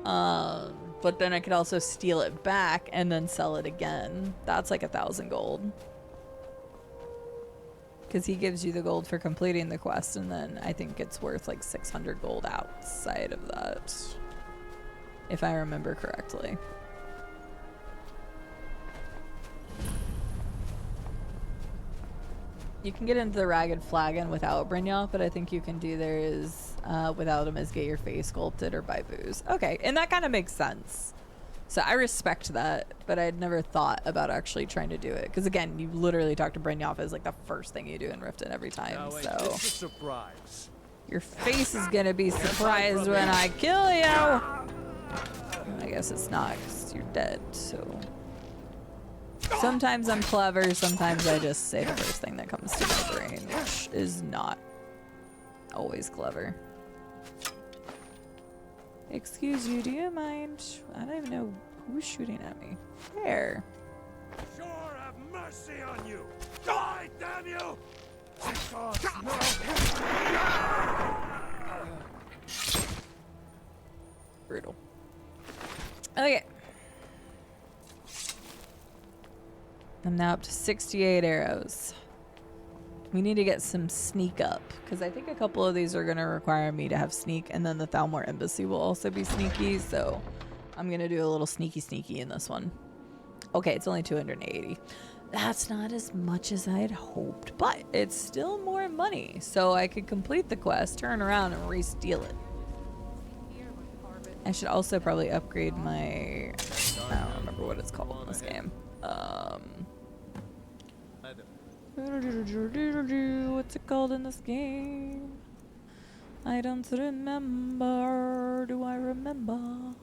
But then I could also steal it back and then sell it again. That's like 1,000 gold. Because he gives you the gold for completing the quest, and then I think it's worth like 600 gold outside of that. If I remember correctly. You can get into the Ragged Flagon without Brynjolf, but I think you can do there is without him is get your face sculpted or buy booze. Okay, and that kind of makes sense. So I respect that, but I'd never thought about actually trying to do it. Because again, you literally talk to Brynjolf as like the first thing you do in Riften every time. Now ain't So this a surprise? your face is gonna be surprised when I kill you. I guess it's not, because you're dead. So sometimes I'm clever. Sometimes I just say the first thing that comes to my brain, which is not always clever. Excuse you, do you mind? I don't even know who's shooting at me. There. Sure have mercy on you! Die, damn you! Because Brutal. Okay. I'm now up to 68 arrows. We need to get some sneak up, because I think a couple of these are going to require me to have sneak, and then the Thalmor Embassy will also be sneaky, so I'm going to do a little sneaky in this one. Okay, it's only 280. That's not as much as I had hoped, but it's still more money, so I could complete the quest, turn around, and re-steal it. I should also probably upgrade my... I don't remember what it's called in this game. What's it called in this game? I don't remember. Do I remember?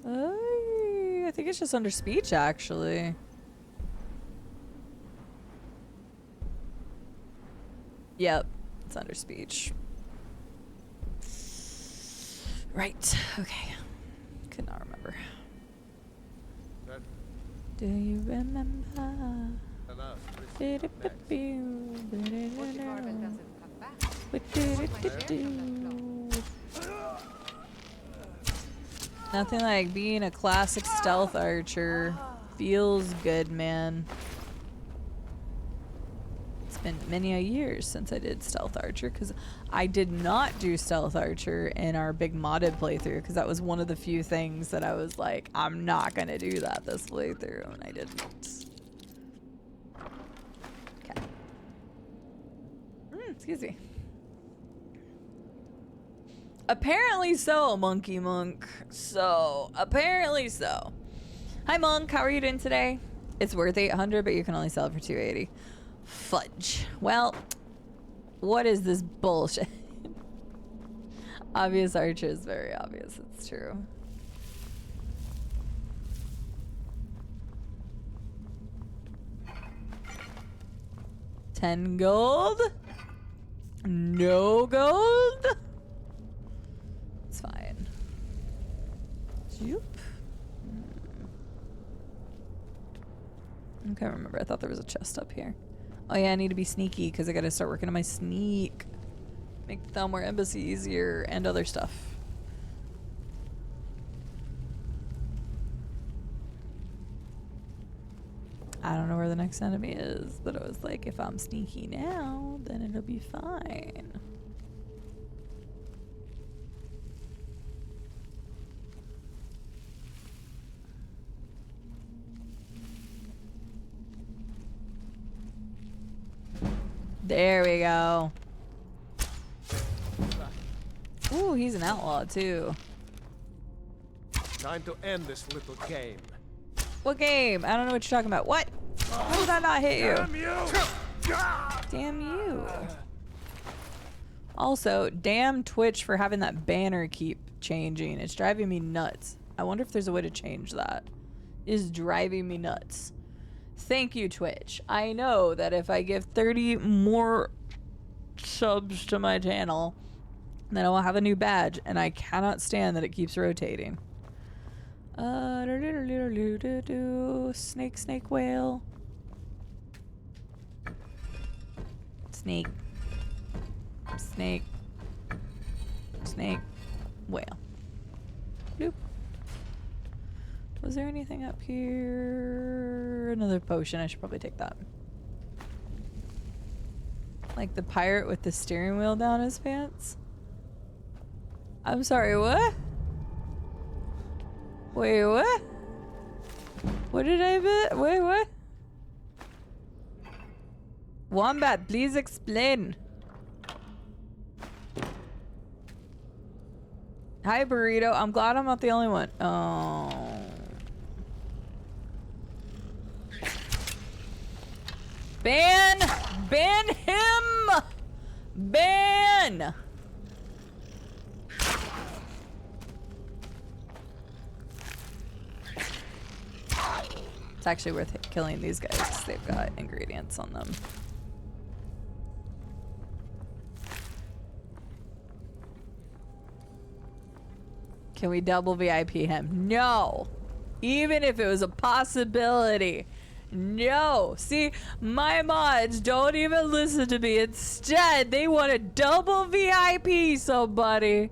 I think it's just under speech, actually. Yep, it's under speech. Right, okay. Could not remember. Do you remember? Nothing like being a classic stealth archer. Feels good, man. It's been many a years since I did stealth archer, because I did not do stealth archer in our big modded playthrough, because that was one of the few things that I was like, I'm not gonna do that this playthrough, and I didn't. Okay. Excuse me. Apparently so, Monkey Monk. So, apparently so. Hi, Monk. How are you doing today? It's worth 800, but you can only sell it for 280. Fudge. Well, what is this bullshit? Obvious archer is very obvious. It's true. $10 gold? No gold? It's fine. Zoop. Okay, remember. I thought there was a chest up here. Oh yeah, I need to be sneaky because I gotta start working on my sneak. Make the Thalmor Embassy easier and other stuff. I don't know where the next enemy is, but I was like, if I'm sneaky now, then it'll be fine. There we go. Ooh, he's an outlaw too. Time to end this little game. What game? I don't know what you're talking about. What? How did I not hit you? damn you! Damn you. Also, damn Twitch for having that banner keep changing. It's driving me nuts. I wonder if there's a way to change that. It is driving me nuts. Thank you, Twitch. I know that if I give 30 more subs to my channel, then I will have a new badge, and I cannot stand that it keeps rotating. Snake, snake, whale. Snake. Snake. Snake. Whale. Bloop. Was there anything up here? Another potion. I should probably take that. Like the pirate with the steering wheel down his pants? I'm sorry, what? Wait, what? What did I bet? Wait, what? Wombat, please explain. Hi, Burrito. I'm glad I'm not the only one. Oh. Ban! Ban him! Ban! It's actually worth killing these guys because they've got ingredients on them. Can we double VIP him? No. Even if it was a possibility. No. See, my mods don't even listen to me. Instead, they want to double VIP somebody.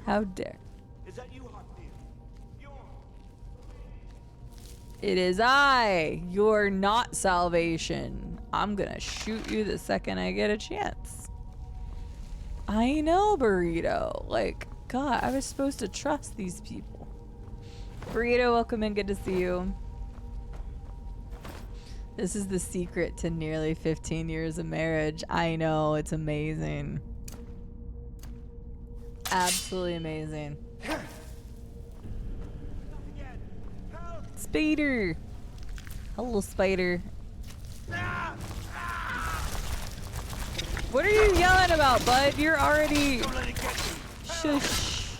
How dare. Is that you, Hotfield? It is I. You're not salvation. I'm gonna shoot you the second I get a chance. I know, Burrito. Like, God, I was supposed to trust these people. Burrito, welcome in. Good to see you. This is the secret to nearly 15 years of marriage. I know, it's amazing. Absolutely amazing. Spider! Hello, Spider. What are you yelling about, bud? You're already... Shush.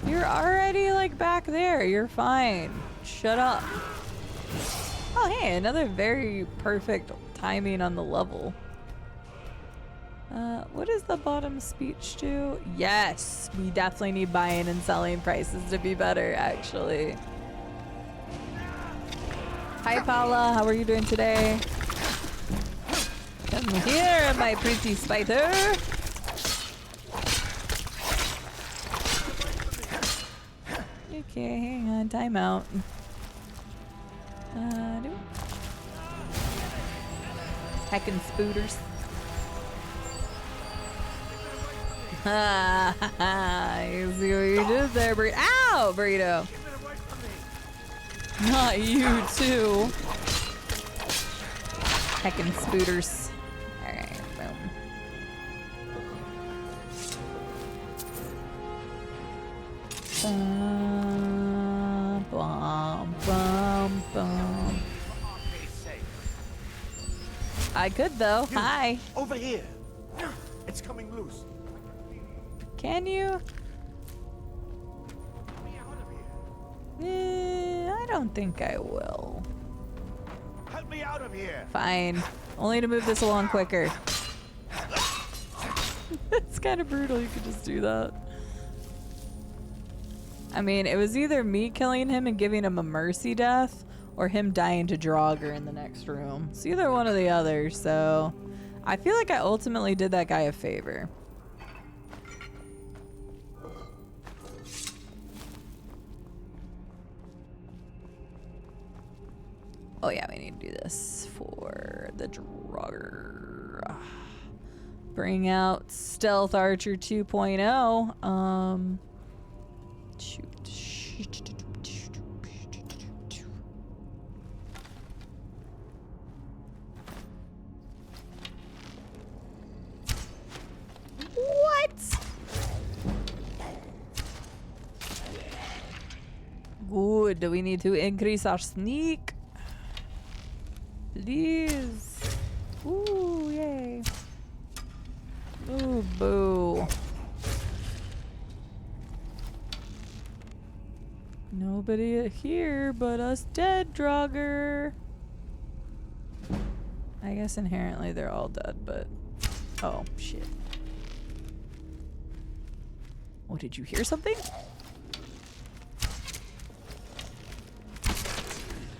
You're already, like, back there. You're fine. Shut up. Oh, hey, another very perfect timing on the level. What does the bottom speech do? Yes, we definitely need buying and selling prices to be better, actually. Hi, Paula. How are you doing today? Come here, my pretty spider. Okay, hang on. Time out. Heckin' spooters. Ha ha ha. You see what you did there, Burrito. Ow, Burrito. Not you, too. Heckin' spooters. Alright, boom. Bum, bum, bum. I could, though. Hi. Over here. It's coming loose. Can you? I don't think I will. Help me out of here. Fine. Only to move this along quicker. It's kind of brutal. You could just do that. I mean, it was either me killing him and giving him a mercy death or him dying to Draugr in the next room. It's either one or the other, so I feel like I ultimately did that guy a favor. Oh yeah, we need to do this for the Draugr. Bring out Stealth Archer 2.0. Shoot. What? Good. Do we need to increase our sneak? Please. Ooh, yay. Ooh, boo. Nobody here but us dead, Draugr. I guess inherently they're all dead, but... Oh, shit. Oh, did you hear something?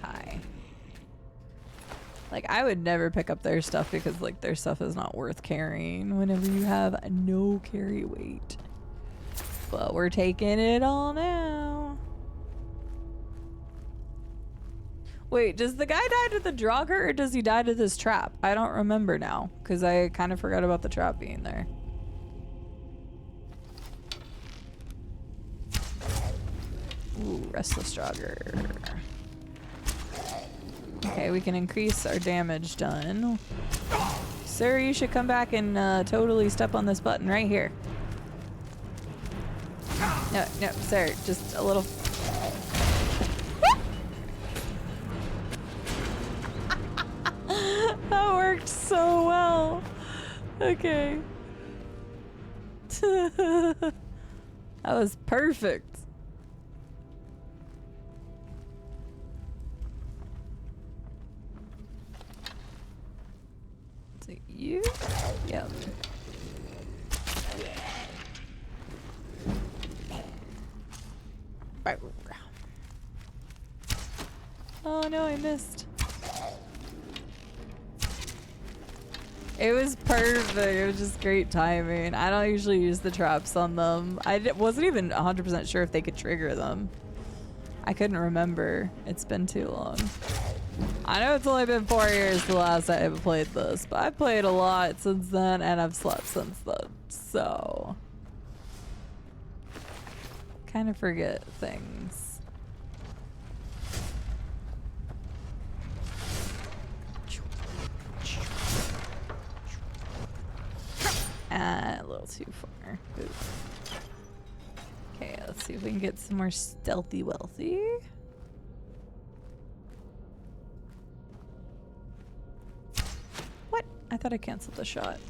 Hi. Like, I would never pick up their stuff because, like, their stuff is not worth carrying whenever you have no carry weight. But we're taking it all now. Wait, does the guy die to the Draugr or does he die to this trap? I don't remember now because I kind of forgot about the trap being there. Ooh, Restless Draugr. Okay, we can increase our damage done. Sir, you should come back and totally step on this button right here. No, no, sir, just a little. That worked so well. Okay. That was perfect. So you? Yep. Oh no, I missed. It was perfect. It was just great timing. I don't usually use the traps on them. Wasn't even 100% sure if they could trigger them. I couldn't remember. It's been too long. I know it's only been 4 years the last I ever played this, but I've played a lot since then and I've slept since then. So kind of forget things. A little too far. Ooh. Okay, let's see if we can get some more stealthy wealthy. What? I thought I canceled the shot.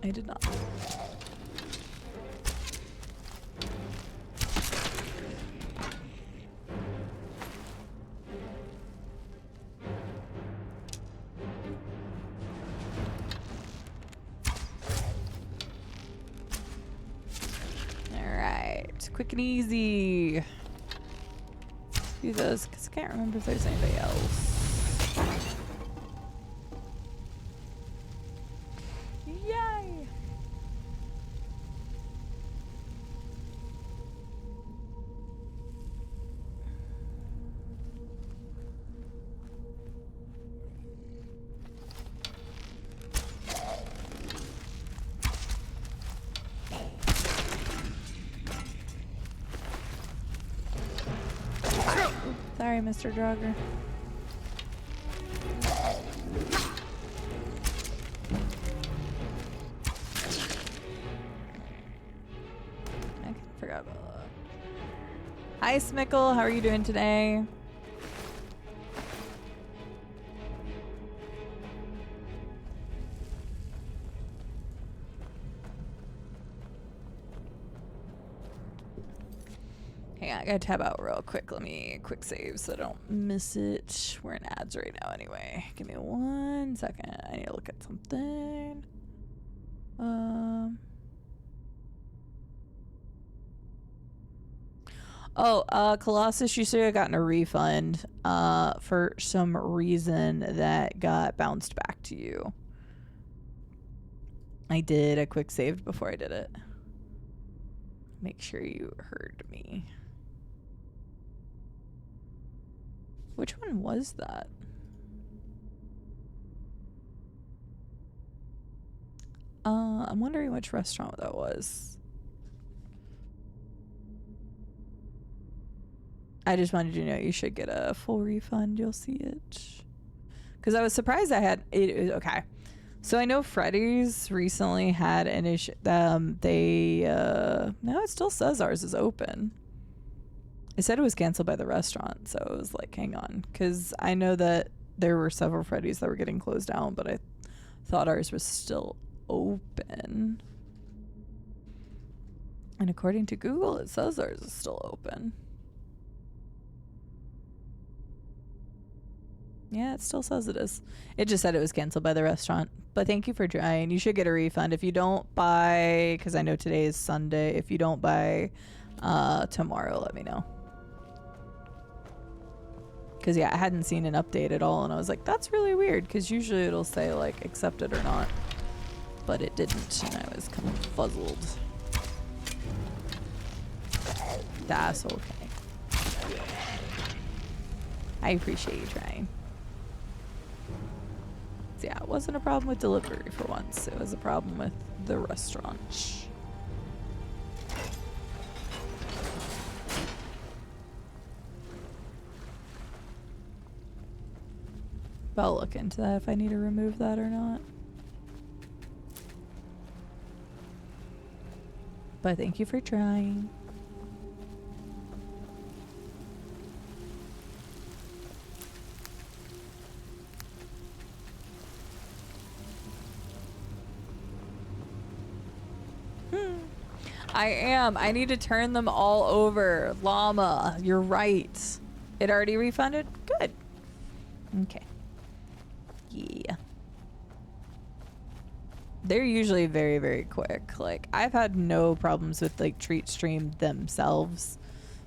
I did not. Quick and easy. Do those because I can't remember if there's anybody else. Yay! Sorry, Mr. Draugr. I forgot about that. Hi, Smickle. How are you doing today? I gotta tab out real quick. Let me quick save so I don't miss it. We're in ads right now anyway. Give me 1 second. I need to look at something. Colossus, you should have gotten a refund for some reason that got bounced back to you. I did a quick save before I did it. Make sure you heard me. Which one was that? I'm wondering which restaurant that was. I just wanted you to know you should get a full refund. You'll see it. Because I was surprised I had it. Okay. So I know Freddy's recently had an issue. No, it still says ours is open. It said it was canceled by the restaurant, so it was like, hang on. Because I know that there were several Freddy's that were getting closed down, but I thought ours was still open. And according to Google, it says ours is still open. Yeah, it still says it is. It just said it was canceled by the restaurant. But thank you for trying. You should get a refund. If you don't buy, because I know today is Sunday, if you don't buy tomorrow, let me know. Because, yeah, I hadn't seen an update at all, and I was like, that's really weird, because usually it'll say, like, accepted or not. But it didn't, and I was kind of fuzzled. That's okay. I appreciate you trying. So, yeah, it wasn't a problem with delivery for once. It was a problem with the restaurant. But I'll look into that if I need to remove that or not. But thank you for trying. I am. I need to turn them all over. Llama, you're right. It already refunded? Good. Okay. Yeah. They're usually very, very quick. Like, I've had no problems with, like, Treat Stream themselves.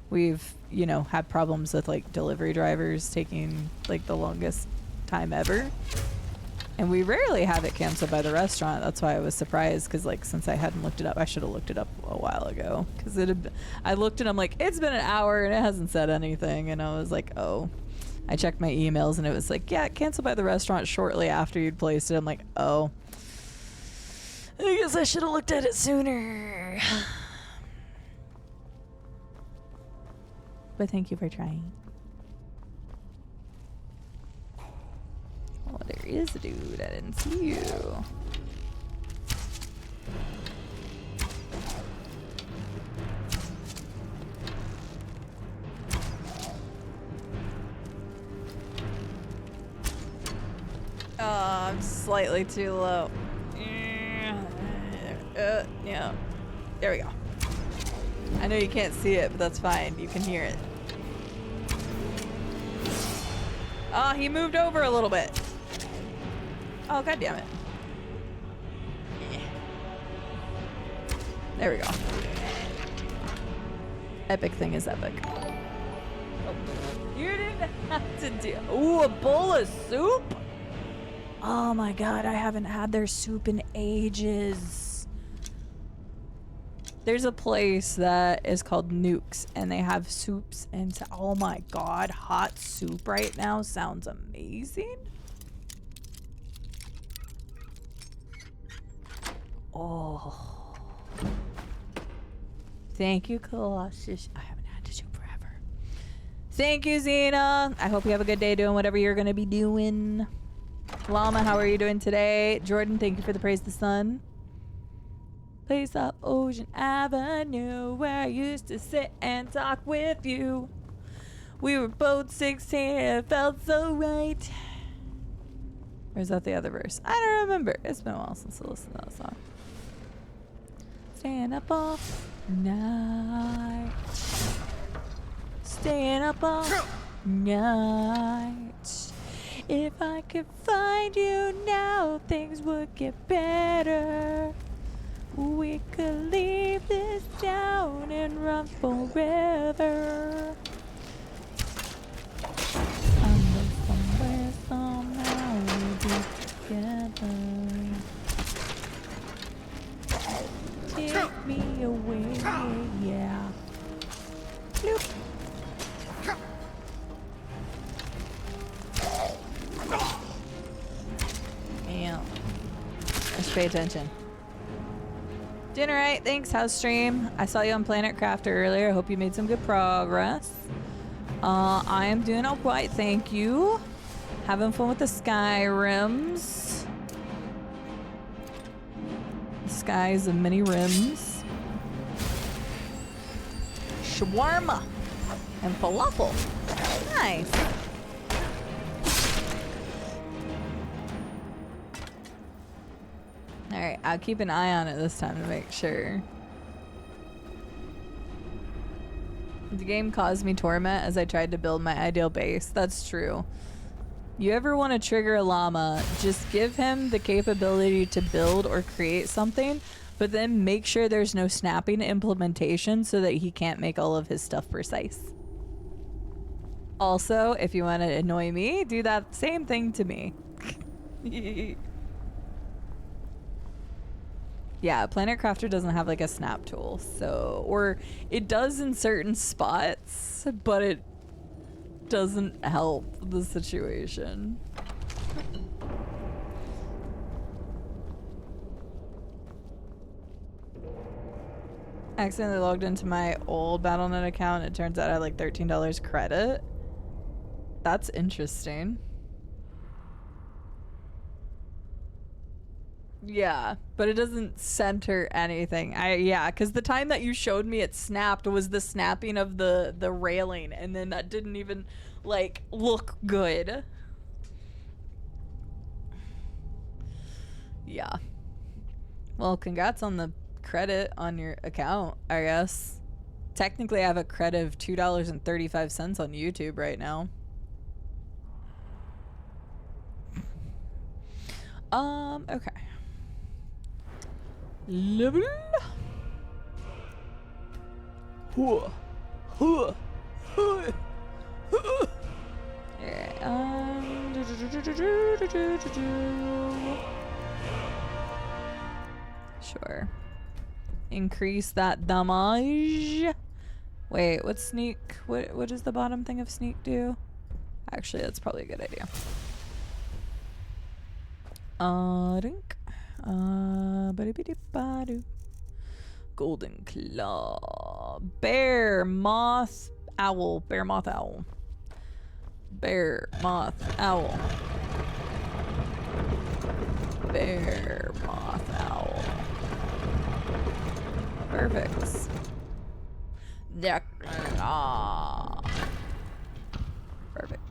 We've, you know, had problems with, like, delivery drivers taking, like, the longest time ever. And we rarely have it canceled by the restaurant. That's why I was surprised, because, like, since I hadn't looked it up, I should have looked it up a while ago. Because I looked and I'm like, it's been an hour and it hasn't said anything. And I was like, oh. I checked my emails and it was like, yeah, canceled by the restaurant shortly after you'd placed it. I'm like, oh. I guess I should have looked at it sooner. But thank you for trying. Oh, there is a dude. I didn't see you. Oh, I'm slightly too low. Yeah. There we go. I know you can't see it, but that's fine. You can hear it. Oh, he moved over a little bit. Oh, god damn it. There we go. Epic thing is epic. Oh. You didn't have to do. Ooh, a bowl of soup? Oh my god, I haven't had their soup in ages. There's a place that is called Nukes, and they have soups, and oh my god, hot soup right now sounds amazing. Oh. Thank you, Colossus. I haven't had the soup forever. Thank you, Xena. I hope you have a good day doing whatever you're going to be doing. Llama, how are you doing today? Jordan, thank you for the praise of the sun. Place up Ocean Avenue, where I used to sit and talk with you. We were both 16 and it felt so right. Or is that the other verse? I don't remember. It's been a while since I listened to that song. Staying up all night. Staying up all night. If I could find you now, things would get better. We could leave this town and run forever. I know somewhere, somehow we'll be together. Take me away, yeah. Bloop. Yeah. Let's pay attention. Doing alright, thanks. How's stream? I saw you on Planet Crafter earlier. I hope you made some good progress. I am doing alright, thank you. Having fun with the Skyrims. Skies of many rims. Shawarma and falafel. Nice. Alright, I'll keep an eye on it this time to make sure. The game caused me torment as I tried to build my ideal base. That's true. You ever want to trigger a llama, just give him the capability to build or create something, but then make sure there's no snapping implementation so that he can't make all of his stuff precise. Also, if you want to annoy me, do that same thing to me. Yeah, Planet Crafter doesn't have like a snap tool, so, or it does in certain spots, but it doesn't help the situation. I accidentally logged into my old Battle.net account. It turns out I had like $13 credit. That's interesting. Yeah, but it doesn't center anything. Yeah, because the time that you showed me it snapped was the snapping of the railing, and then that didn't even like look good. Yeah. Well, congrats on the credit on your account, I guess. Technically, I have a credit of $2.35 on YouTube right now. Okay. Level. Alright, sure. Increase that damage. Wait, what's sneak? What does the bottom thing of sneak do? Actually, that's probably a good idea. Golden claw. Bear moth owl. Bear moth owl. Bear moth owl. Bear moth owl. Perfect. Perfect.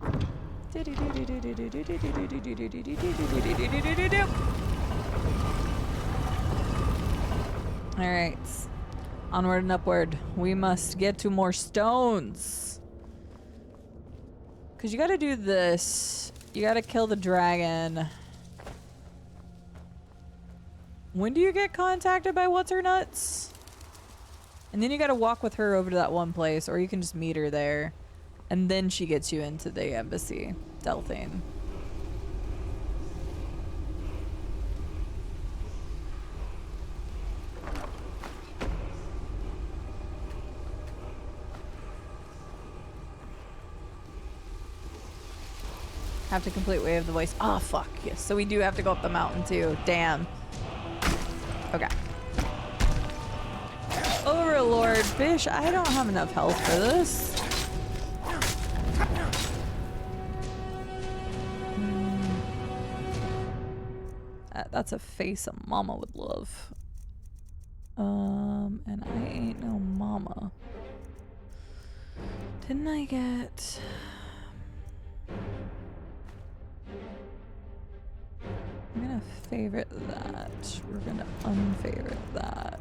All right. Onward and upward. We must get to more stones. Because you got to do this. You got to kill the dragon. When do you get contacted by what's her nuts? And then you got to walk with her over to that one place, or you can just meet her there. And then she gets you into the embassy, Delphine. Have to complete Way of the Voice. Oh, fuck. Yes. So we do have to go up the mountain, too. Damn. Okay. Overlord. Fish, I don't have enough health for this. That's a face a mama would love. And I ain't no mama. Didn't I get... I'm gonna favorite that. We're gonna unfavorite that.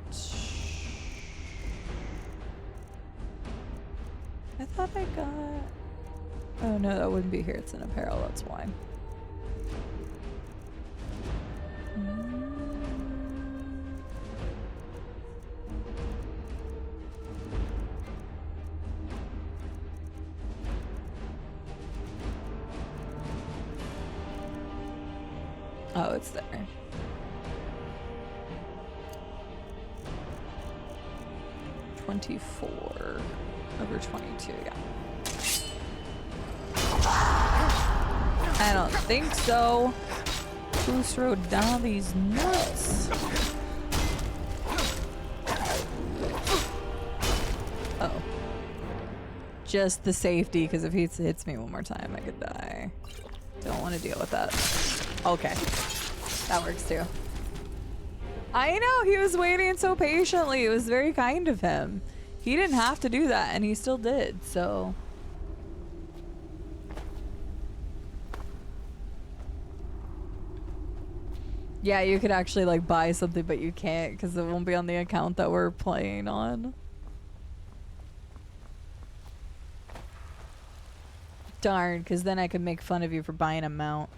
I thought I got... Oh no, that wouldn't be here. It's in apparel, that's why. Oh, it's there. $24 over 22, yeah. I don't think so. Who throwed down these nuts? Oh. Just the safety, because if he hits me one more time, I could die. Don't want to deal with that. Okay. That works too. I know, he was waiting so patiently. It was very kind of him. He didn't have to do that, and he still did, so... Yeah, you could actually like buy something, but you can't because it won't be on the account that we're playing on. Darn, because then I could make fun of you for buying a mount.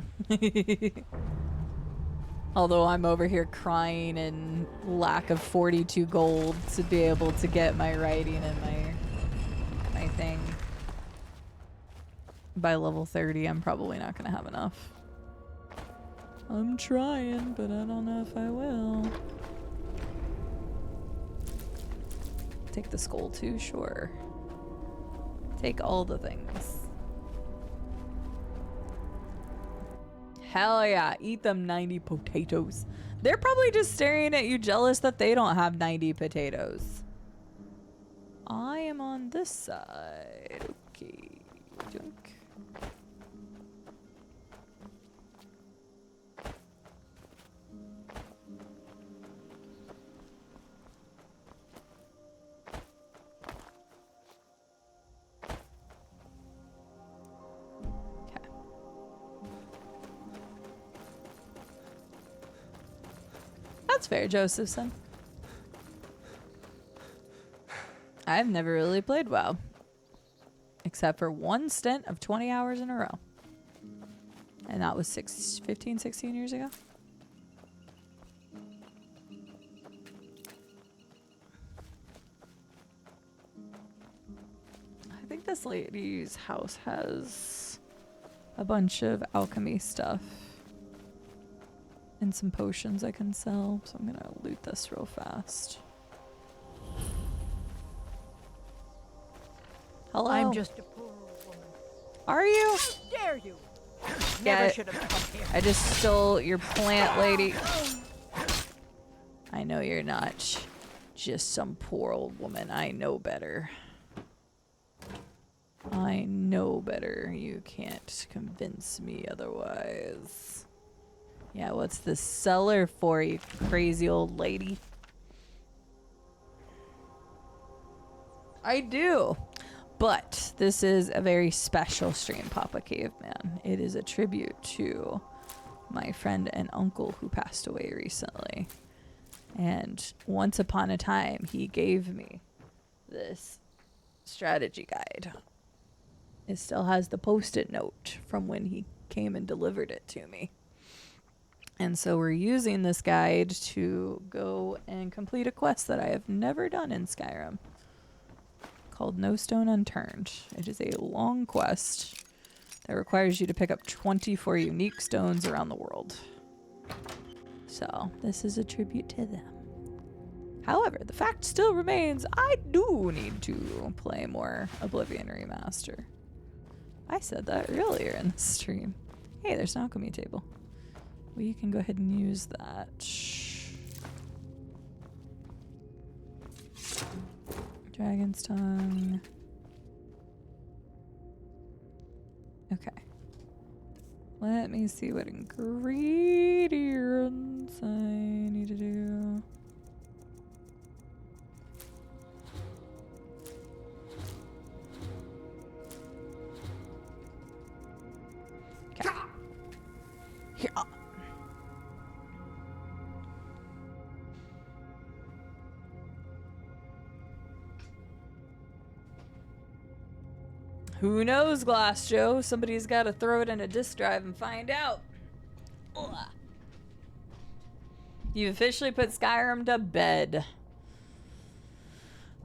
Although I'm over here crying in lack of 42 gold to be able to get my writing and my thing. By level 30, I'm probably not going to have enough. I'm trying, but I don't know if I will. Take the skull too, sure. Take all the things. Hell yeah, eat them 90 potatoes. They're probably just staring at you jealous that they don't have 90 potatoes. I am on this side. Okay. Junk. That's fair, Josephson. I've never really played WoW. Except for one stint of 20 hours in a row. And that was 15, 16 years ago. I think this lady's house has a bunch of alchemy stuff. And some potions I can sell. So I'm gonna loot this real fast. Hello. I'm just a poor woman. Are you? How dare you? Yeah, Never should have come here. I just stole your plant, lady. I know you're not just some poor old woman. I know better. I know better. You can't convince me otherwise. Yeah, what's the cellar for, you crazy old lady? I do. But this is a very special stream, Papa Caveman. It is a tribute to my friend and uncle who passed away recently. And once upon a time, he gave me this strategy guide. It still has the post-it note from when he came and delivered it to me. And so we're using this guide to go and complete a quest that I have never done in Skyrim, called No Stone Unturned. It is a long quest that requires you to pick up 24 unique stones around the world. So this is a tribute to them. However, the fact still remains, I do need to play more Oblivion Remaster. I said that earlier in the stream. Hey, there's an alchemy table. We can go ahead and use that. Dragon's tongue. Okay. Let me see what ingredients I need to do. Okay. Here. Who knows, Glass Joe? Somebody's got to throw it in a disk drive and find out. Ugh. You've officially put Skyrim to bed.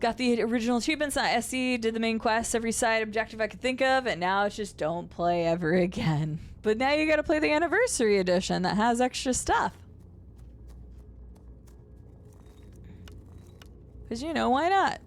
Got the original achievements on SE, did the main quest, every side objective I could think of, and now it's just don't play ever again. But now you gotta play the Anniversary Edition that has extra stuff. Because, you know, why not?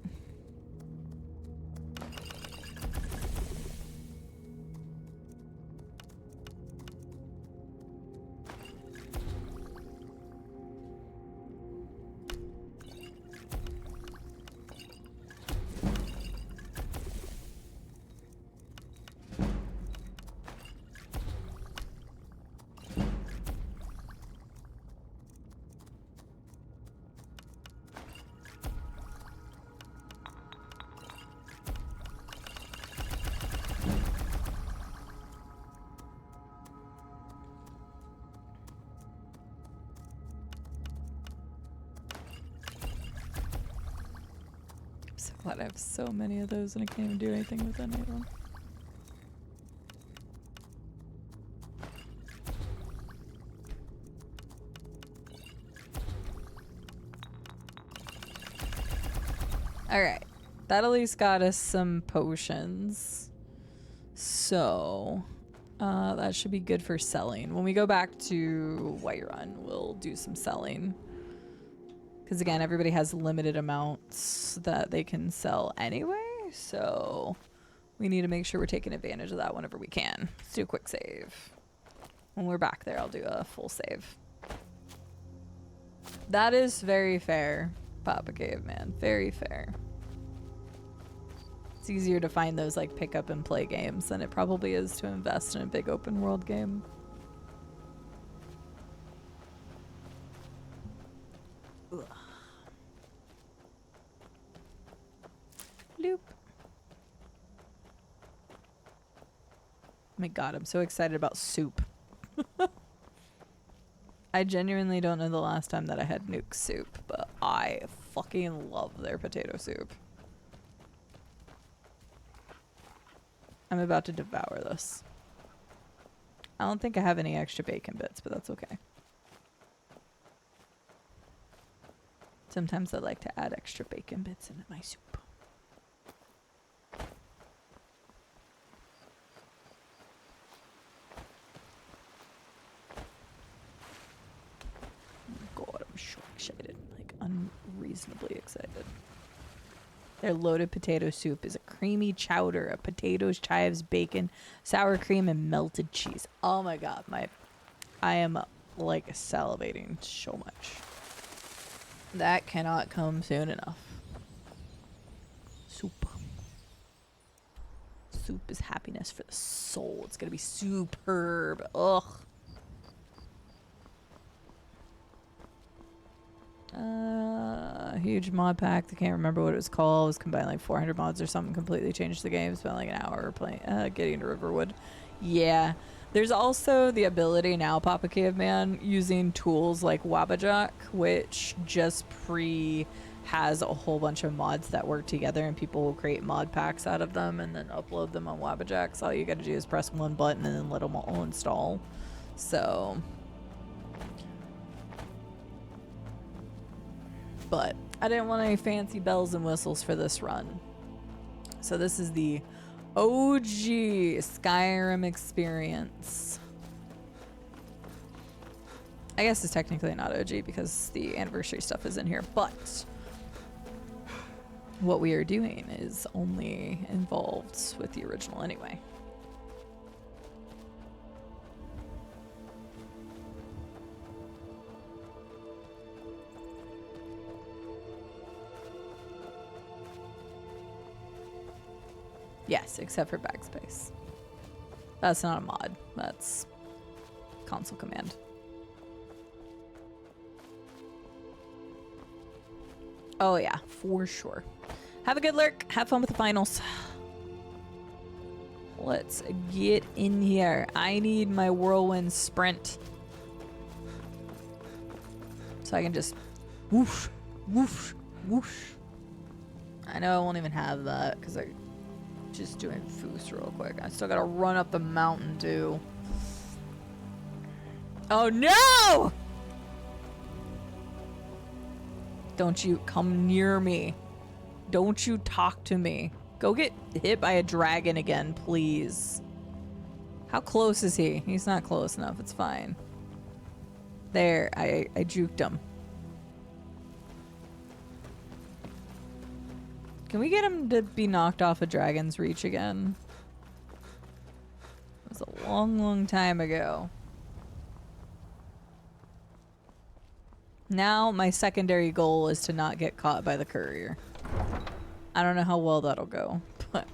So glad I have so many of those and I can't even do anything with any of them. Alright. That at least got us some potions. So, that should be good for selling. When we go back to Whiterun, we'll do some selling. Because again, everybody has limited amounts that they can sell anyway. So, we need to make sure we're taking advantage of that whenever we can. Let's do a quick save. When we're back there, I'll do a full save. That is very fair, Papa Caveman. Very fair. It's easier to find those like pick up and play games than it probably is to invest in a big open world game. Ugh. Loop. Oh my god, I'm so excited about soup. I genuinely don't know the last time that I had nuke soup, but I fucking love their potato soup. I'm about to devour this. I don't think I have any extra bacon bits, but that's okay. Sometimes I like to add extra bacon bits into my soup. God, I'm so excited. Like, unreasonably excited. Their loaded potato soup is a creamy chowder of potatoes, chives, bacon, sour cream, and melted cheese. Oh my god, I am like salivating so much. That cannot come soon enough. Soup. Soup is happiness for the soul. It's gonna be superb. Ugh. Huge mod pack. I can't remember what it was called. It was combined like 400 mods or something. Completely changed the game. Spent like an hour playing, getting to Riverwood. Yeah. There's also the ability now, Papa Caveman, using tools like Wabajack, which just has a whole bunch of mods that work together, and people will create mod packs out of them and then upload them on Wabajack. So all you got to do is press one button and then let them all install. So, but I didn't want any fancy bells and whistles for this run. So this is the OG Skyrim experience. I guess it's technically not OG because the anniversary stuff is in here, but what we are doing is only involved with the original anyway. Yes, except for backspace. That's not a mod. That's console command. Oh yeah, for sure. Have a good lurk. Have fun with the finals. Let's get in here. I need my whirlwind sprint. So I can just whoosh, whoosh, whoosh. I know I won't even have that because I just doing foos real quick. I still gotta run up the mountain too. Oh no! Don't you come near me. Don't you talk to me. Go get hit by a dragon again, please. How close is he? He's not close enough. It's fine. There, I juked him. Can we get him to be knocked off a dragon's reach again? It was a long, long time ago. Now my secondary goal is to not get caught by the courier. I don't know how well that'll go, but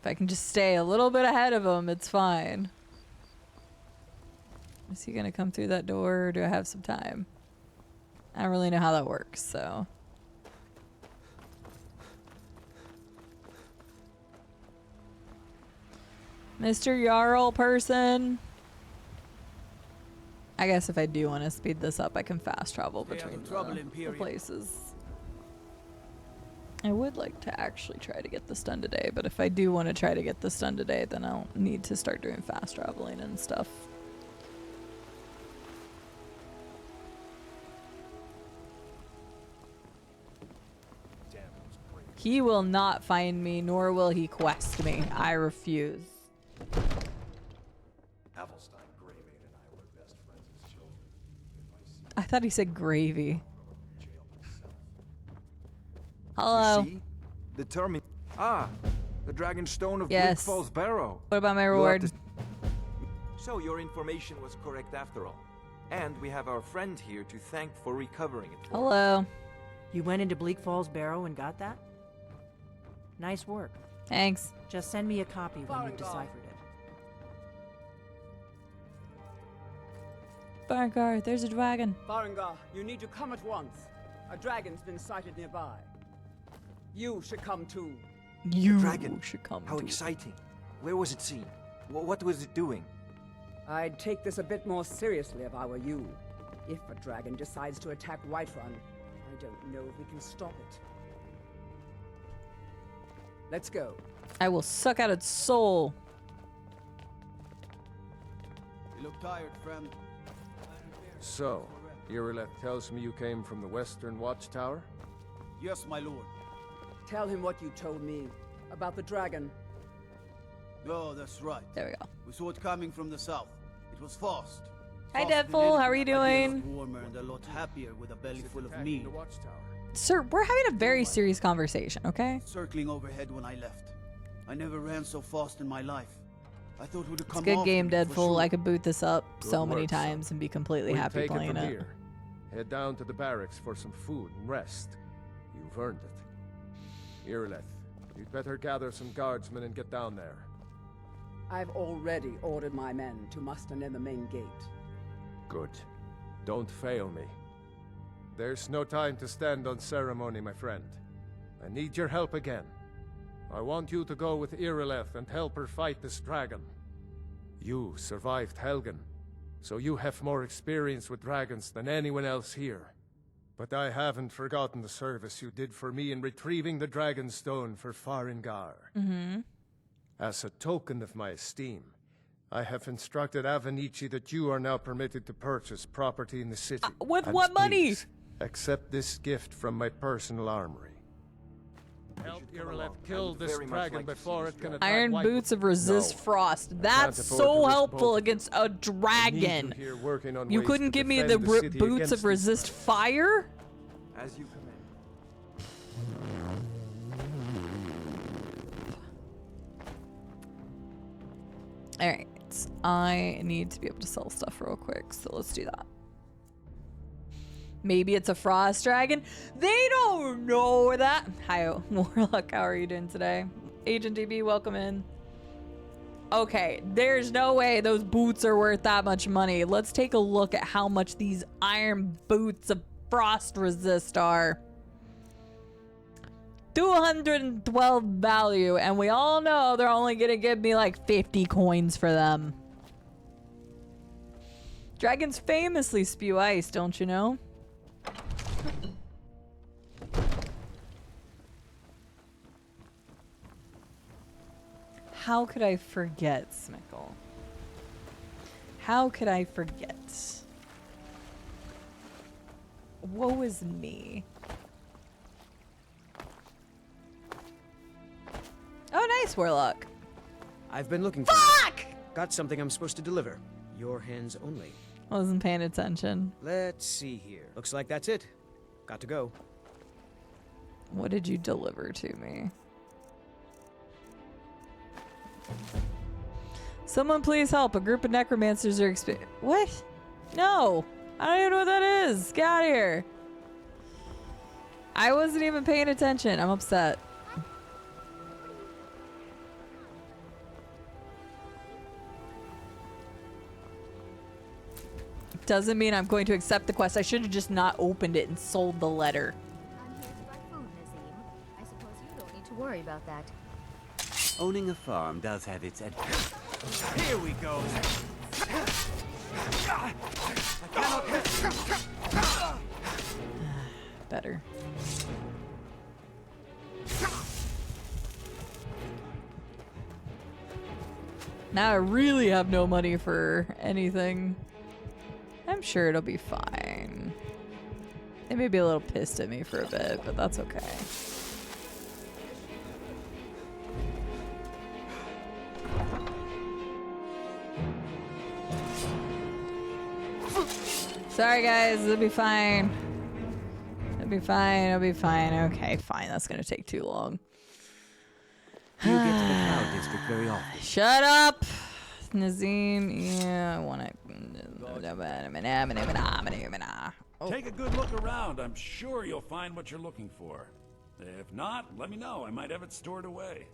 if I can just stay a little bit ahead of him, it's fine. Is he gonna come through that door, or do I have some time? I don't really know how that works, so. Mr. Jarl person. I guess if I do want to speed this up, I can fast travel between the places. I would like to actually try to get this done today, but if I do want to try to get this done today, then I'll need to start doing fast traveling and stuff. He will not find me, nor will he quest me. I refuse. I thought he said gravy. Hello. You see? Determined. Ah, the Dragon Stone of Yes. Bleak Falls Barrow. What about my You'll have reward? to- So your information was correct after all. And we have our friend here to thank for recovering it. Hello. You went into Bleak Falls Barrow and got that? Nice work. Thanks. Just send me a copy when you've deciphered it. Barngar, there's a dragon. Farengar, you need to come at once. A dragon's been sighted nearby. You should come too. You Dragon. should come How too. exciting. Where was it seen? What was it doing? I'd take this a bit more seriously if I were you. If a dragon decides to attack Whiterun, I don't know if we can stop it. Let's go. I will suck out its soul. You look tired, friend. So, Irileth tells me you came from the Western Watchtower? Yes, my lord. Tell him what you told me about the dragon. Oh, that's right. There we go. We saw it coming from the south. It was fast. Hi, Deadful. How are you doing? Warmer and a lot happier with a belly full of meat. Sir, we're having a very serious conversation, okay? Circling overhead when I left. I never ran so fast in my life. I thought it would It's come a good off game, me for Deadful. sure. I could boot this up Good so many work, son. times and be completely We'll happy take playing it from it. here. Head down to the barracks for some food and rest. You've earned it. Irileth, you'd better gather some guardsmen and get down there. I've already ordered my men to muster near the main gate. Good. Don't fail me. There's no time to stand on ceremony, my friend. I need your help again. I want you to go with Irileth and help her fight this dragon. You survived Helgen, so you have more experience with dragons than anyone else here. But I haven't forgotten the service you did for me in retrieving the Dragon Stone for Farengar. Mm-hmm. As a token of my esteem, I have instructed Avenici that you are now permitted to purchase property in the city. With And what money? please, accept this gift from my personal armory. Help Irileth kill this dragon before it can attack Iron White- boots of resist No, frost. I can't That's afford so to risk helpful both. against a dragon. Need you here working on You ways couldn't to give me the defend the city boots against of these resist fire? As you command. Alright. I need to be able to sell stuff real quick, so let's do that. Maybe it's a frost dragon. They don't know that. Hi, Warlock. How are you doing today? Agent DB, welcome in. Okay, there's no way those boots are worth that much money. Let's take a look at how much these iron boots of frost resist are. 212 value, and we all know they're only gonna give me like 50 coins for them. Dragons famously spew ice, don't you know? How could I forget, Smickle? How could I forget? Woe is me. Oh, nice, Warlock. I've been looking for Fuck! you. Got something I'm supposed to deliver. Your hands only. Wasn't paying attention. Let's see here. Looks like that's it. Got to go. What did you deliver to me? Someone please help. A group of necromancers are What? No. I don't even know what that is. Get out of here. I wasn't even paying attention. I'm upset. Doesn't mean I'm going to accept the quest. I should have just not opened it and sold the letter. I'm here to buy food, Nazim. I suppose you don't need to worry about that. Owning a farm does have its advantages. Here we go. Better. Now I really have no money for anything. I'm sure it'll be fine. They may be a little pissed at me for a bit, but that's okay. Sorry guys, it'll be fine. It'll be fine, it'll be fine. Okay, fine, that's gonna take too long. Do you get to the Cloud District very often? Shut up! Nazim, yeah, I wanna... Take a good look around. I'm sure you'll find what you're looking for. If not, let me know. I might have it stored away.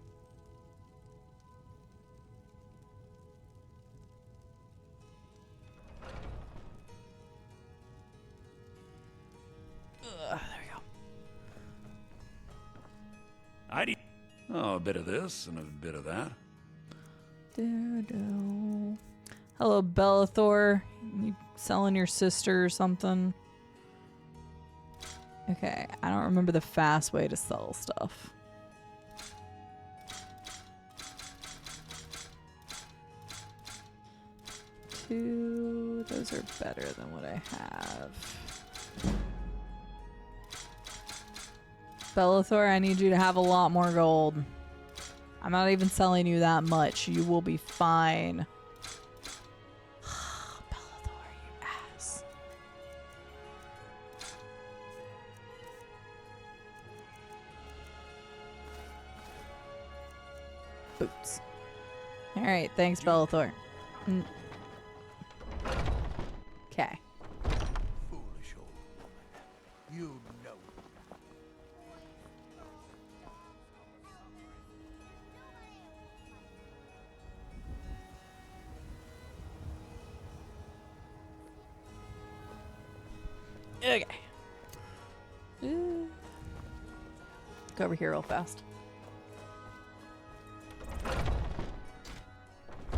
There we go. I'd Oh, a bit of this and a bit of that. Hello, Bellathor. You selling your sister or something? Okay, I don't remember the fast way to sell stuff. Two, those are better than what I have. Bellathor, I need you to have a lot more gold. I'm not even selling you that much. You will be fine. Bellathor, you ass. Boots. Alright, thanks, Bellathor. Okay. Foolish old woman. You know. Okay. Go over here real fast.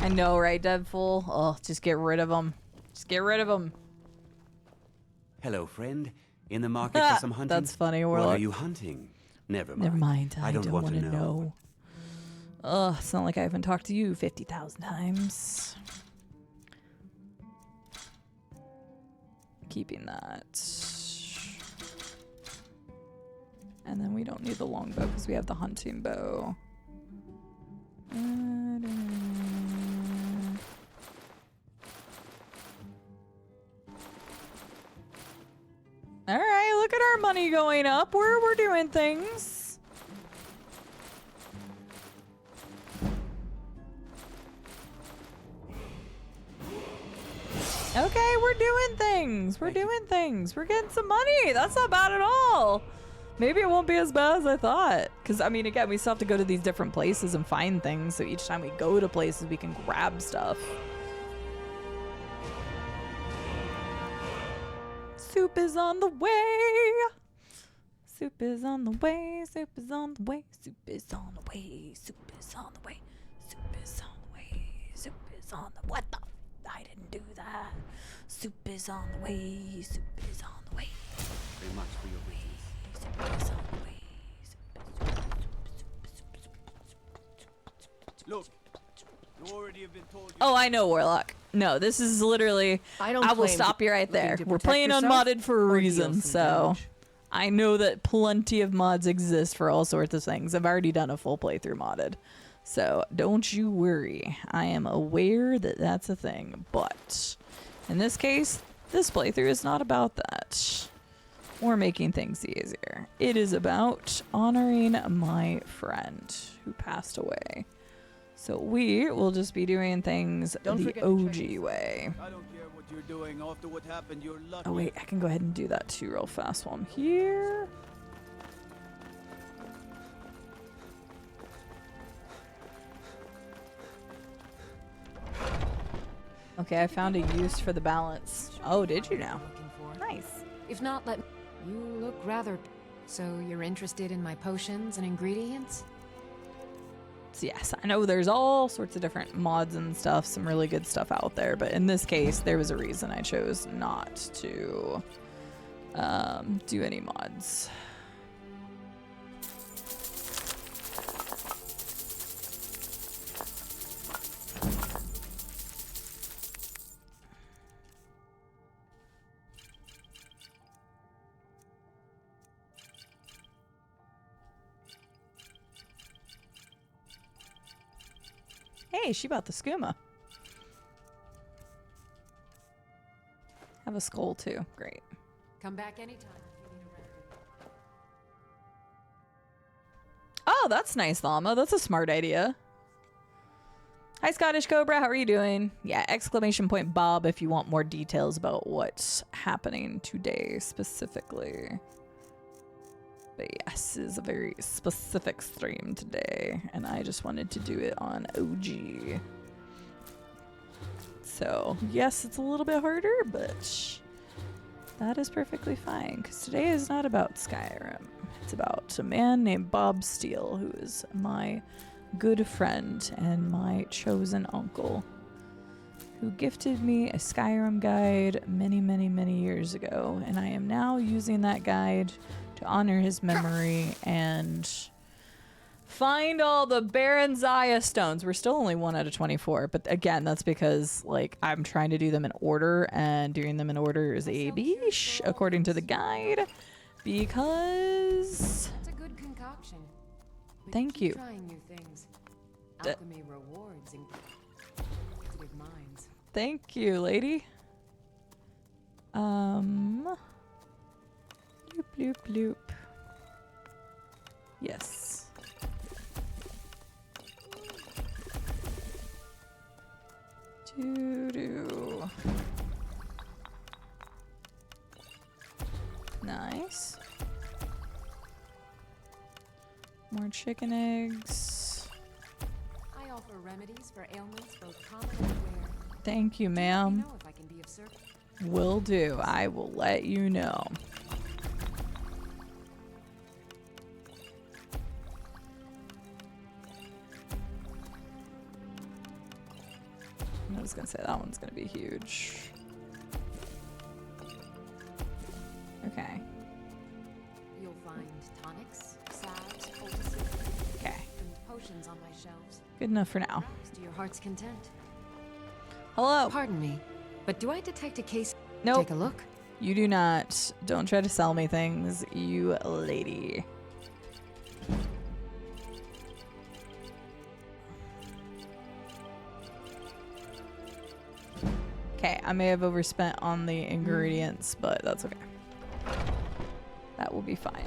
I know, right, Deadful? Oh, just get rid of them. Just get rid of them. Hello, friend. In the market for some hunting? That's funny, What Warlock. are you hunting? Never mind. Never mind. I don't want want to know. Ugh, it's not like I haven't talked to you 50,000 times. Keeping that. And then we don't need the longbow because we have the hunting bow. Alright, look at our money going up. We're doing things. Okay, we're doing things. We're doing things. We're getting some money. That's not bad at all. Maybe it won't be as bad as I thought. Because, I mean, again, we still have to go to these different places and find things. So each time we go to places, we can grab stuff. Soup is on the way. Soup is on the way. Soup is on the way. Soup is on the way. Soup is on the way. Soup is on the way. Soup is on the... What the... I didn't do that. Soup is on the way. Soup is on the way. Very much for your wishes. Soup is on the way. Look, you already have been told. Oh, I know, Warlock. No, this is literally... I will claim stop you right looking there. to We're protect playing yourself unmodded for a or deal reason, some so... damage. I know that plenty of mods exist for all sorts of things. I've already done a full playthrough modded. So don't you worry. I am aware that that's a thing. But in this case, this playthrough is not about that. Or making things easier. It is about honoring my friend who passed away. So we will just be doing things the OG way. I don't care what you're doing. After what happened, you're lucky. Oh wait, I can go ahead and do that too real fast while I'm here. Okay, I found a use for the balance. Oh, did you now? Nice. If not, let... You look rather... So you're interested in my potions and ingredients? So yes, I know there's all sorts of different mods and stuff, some really good stuff out there, but in this case, there was a reason I chose not to do any mods. Hey, she bought the skooma. Have a skull too. Great. Come back anytime if you need a remedy. Oh, that's nice, Llama. That's a smart idea. Hi, Scottish Cobra. How are you doing? Yeah, exclamation point Bob if you want more details about what's happening today specifically. But yes, it is a very specific stream today, and I just wanted to do it on OG. So, yes, it's a little bit harder, but that is perfectly fine, because today is not about Skyrim. It's about a man named Bob Steele, who is my good friend and my chosen uncle. who gifted me a Skyrim guide many, many, many years ago, and I am now using that guide to honor his memory and find all the Baranzaya stones. We're still only 1 out of 24, but again, that's because like I'm trying to do them in order, and doing them in order is a bish according to the guide. Because That's a good concoction. But thank keep you. Trying new things. Alchemy rewards inquisitive minds. Thank you, lady. Bloop, bloop, bloop. Yes. Doo-doo. Nice. More chicken eggs. I offer remedies for ailments both common and rare. Thank you, Let me ma'am. know if I can be of service. Will do. I will let you know. I was gonna say that one's gonna be huge. Okay. You'll find tonics, salves, poultices, Okay. and potions on my shelves. Good enough for now. To your heart's content. Hello. Pardon me, but do I detect a case? Nope. Take a look. You do not. Don't try to sell me things, you lady. Okay, I may have overspent on the ingredients, but that's okay. That will be fine.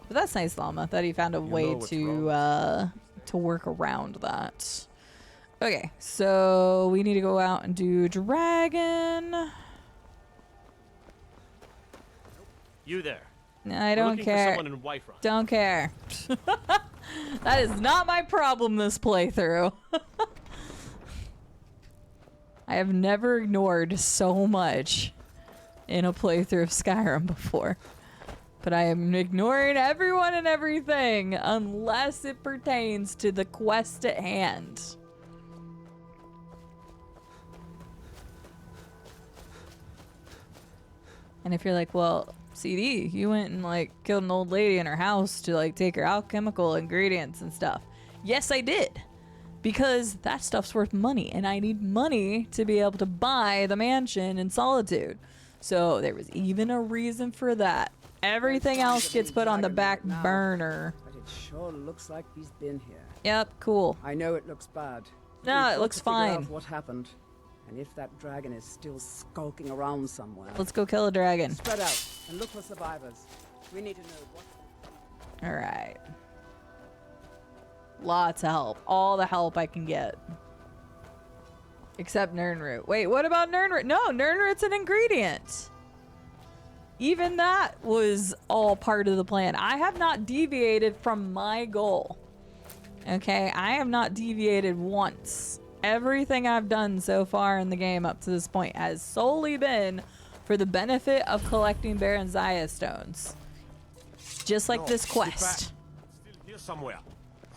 But that's nice, Llama, that he found a way to work around that. Okay, so we need to go out and do dragon. You there. I don't looking care. For someone in Whiterun. Don't care. That is not my problem this playthrough. I have never ignored so much in a playthrough of Skyrim before. But I am ignoring everyone and everything unless it pertains to the quest at hand. And if you're like, well, CD, you went and like killed an old lady in her house to like take her alchemical ingredients and stuff. Yes, I did. Because that stuff's worth money, and I need money to be able to buy the mansion in Solitude. So there was even a reason for that. Everything else gets put on the back burner. But it sure looks like he's been here. Yep, cool. I know it looks bad. No, We've it got looks to figure out fine. what happened, and if that dragon is still skulking around somewhere. Let's go kill a dragon. Spread out and look for survivors. We need to know what. All right. Lots of help. All the help I can get. Except Nirnroot. Wait, what about Nirnroot? No, Nirnroot's an ingredient. Even that was all part of the plan. I have not deviated from my goal. Okay, I have not deviated once. Everything I've done so far in the game up to this point has solely been for the benefit of collecting Baranzaya stones. Just like this quest. Still here somewhere.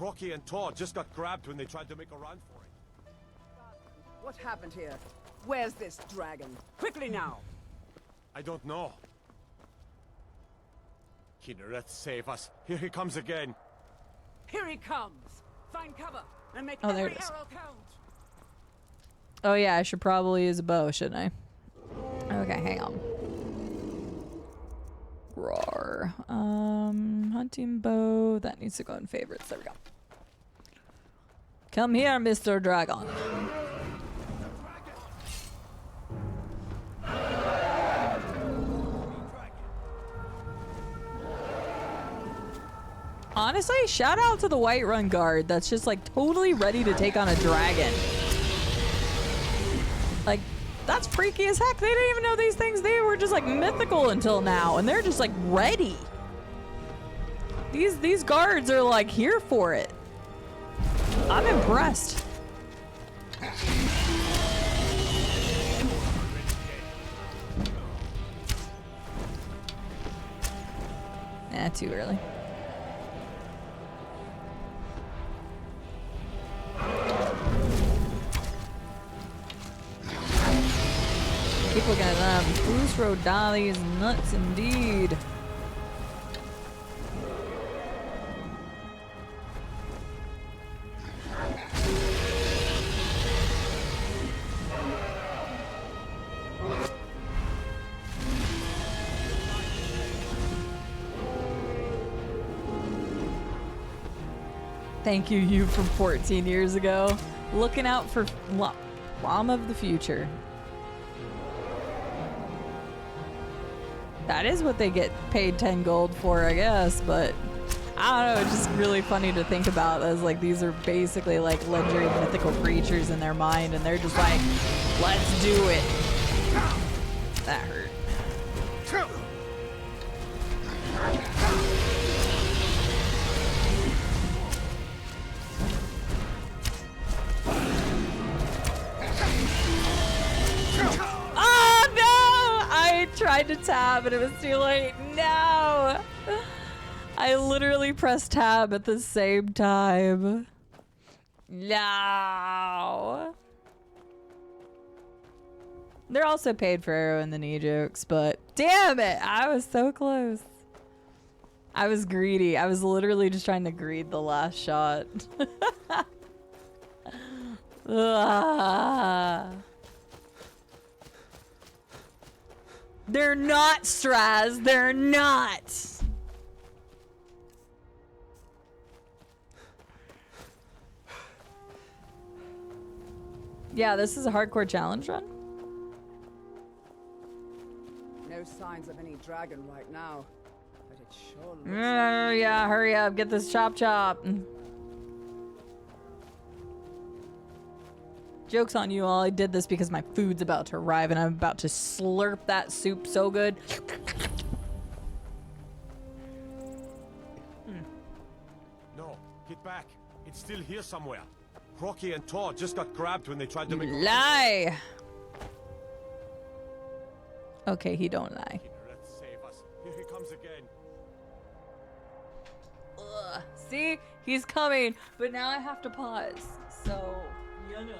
Rocky and Todd just got grabbed when they tried to make a run for it. What happened here? Where's this dragon? Quickly now! I don't know. Kinneret, save us. Here he comes again. Here he comes! Find cover and make Oh, there every it is. arrow count! Oh yeah, I should probably use a bow, shouldn't I? Okay, hang on. Roar. Hunting bow. That needs to go in favorites. There we go. Come here, Mr. Dragon. Honestly, shout out to the Whiterun guard that's just like totally ready to take on a dragon. Like, that's freaky as heck. They didn't even know these things. They were just like mythical until now, and they're just like ready. These guards are like here for it. I'm impressed. Nah, too early. Boost Rodali is nuts indeed. Thank you, you from 14 years ago. Looking out for Mom of the future. That is what they get paid 10 gold for, I guess, but I don't know, it's just really funny to think about as like these are basically like legendary mythical creatures in their mind and they're just like, let's do it. That hurt. Oh no! I tried to tab and it was too late. No! I literally pressed tab at the same time. No! They're also paid for arrow in the knee jokes, but damn it! I was so close. I was greedy. I was literally just trying to greed the last shot. They're not, Straz. They're not. Yeah, this is a hardcore challenge run. No signs of any dragon right now, but it sure looks Yeah, hurry up. Get this chop chop. Joke's on you all. I did this because my food's about to arrive and I'm about to slurp that soup so good. No, get back. It's still here somewhere. Rocky and Todd just got grabbed when they tried to make a Lie. Okay, he don't lie. Let's save us. Here he comes again. Ugh. See? He's coming, but now I have to pause. So, you know.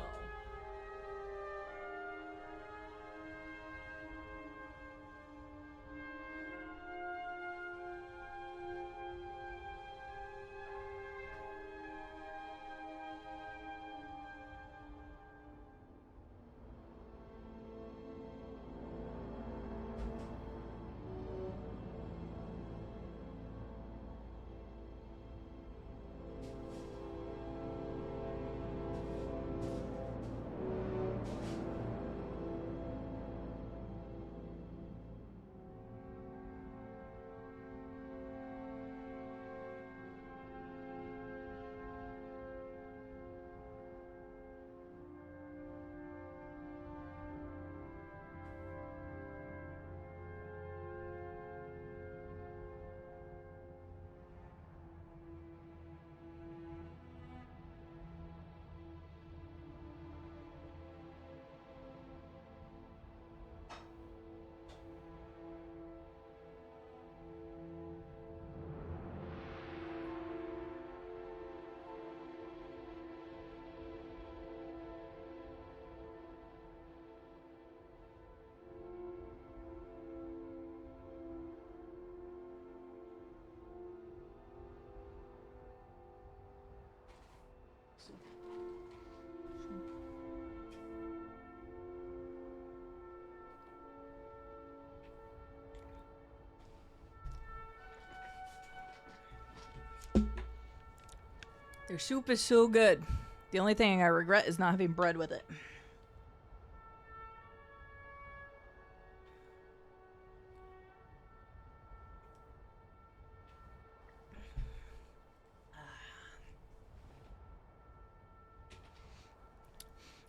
Their soup is so good. The only thing I regret is not having bread with it.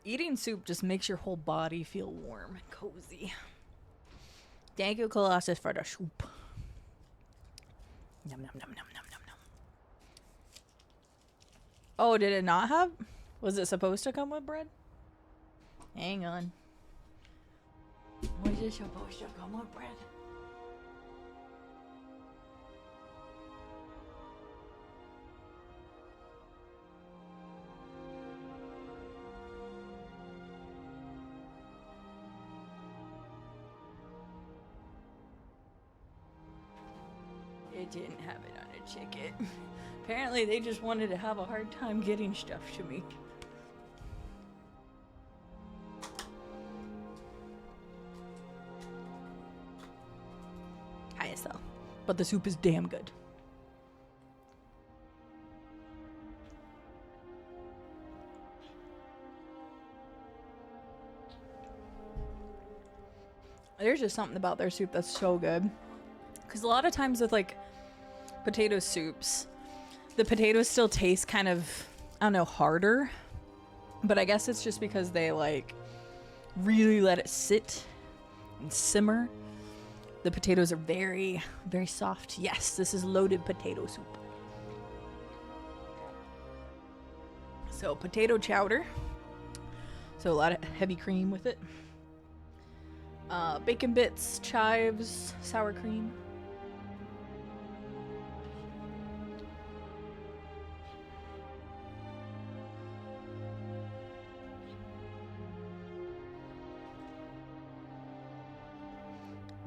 Eating soup just makes your whole body feel warm and cozy. Thank you, Colossus, for the soup. Yum, yum, yum, yum, yum, yum, yum. Oh, did it not have? Was it supposed to come with bread? Hang on. Was it supposed to come with bread? It didn't have it on a ticket. Apparently they just wanted to have a hard time getting stuff to me. ISL. But the soup is damn good. There's just something about their soup that's so good. Because a lot of times with like potato soups, the potatoes still taste kind of, I don't know, harder. But I guess it's just because they like really let it sit and simmer. The potatoes are very, very soft. Yes, this is loaded potato soup. So potato chowder. So a lot of heavy cream with it. Bacon bits, chives, sour cream.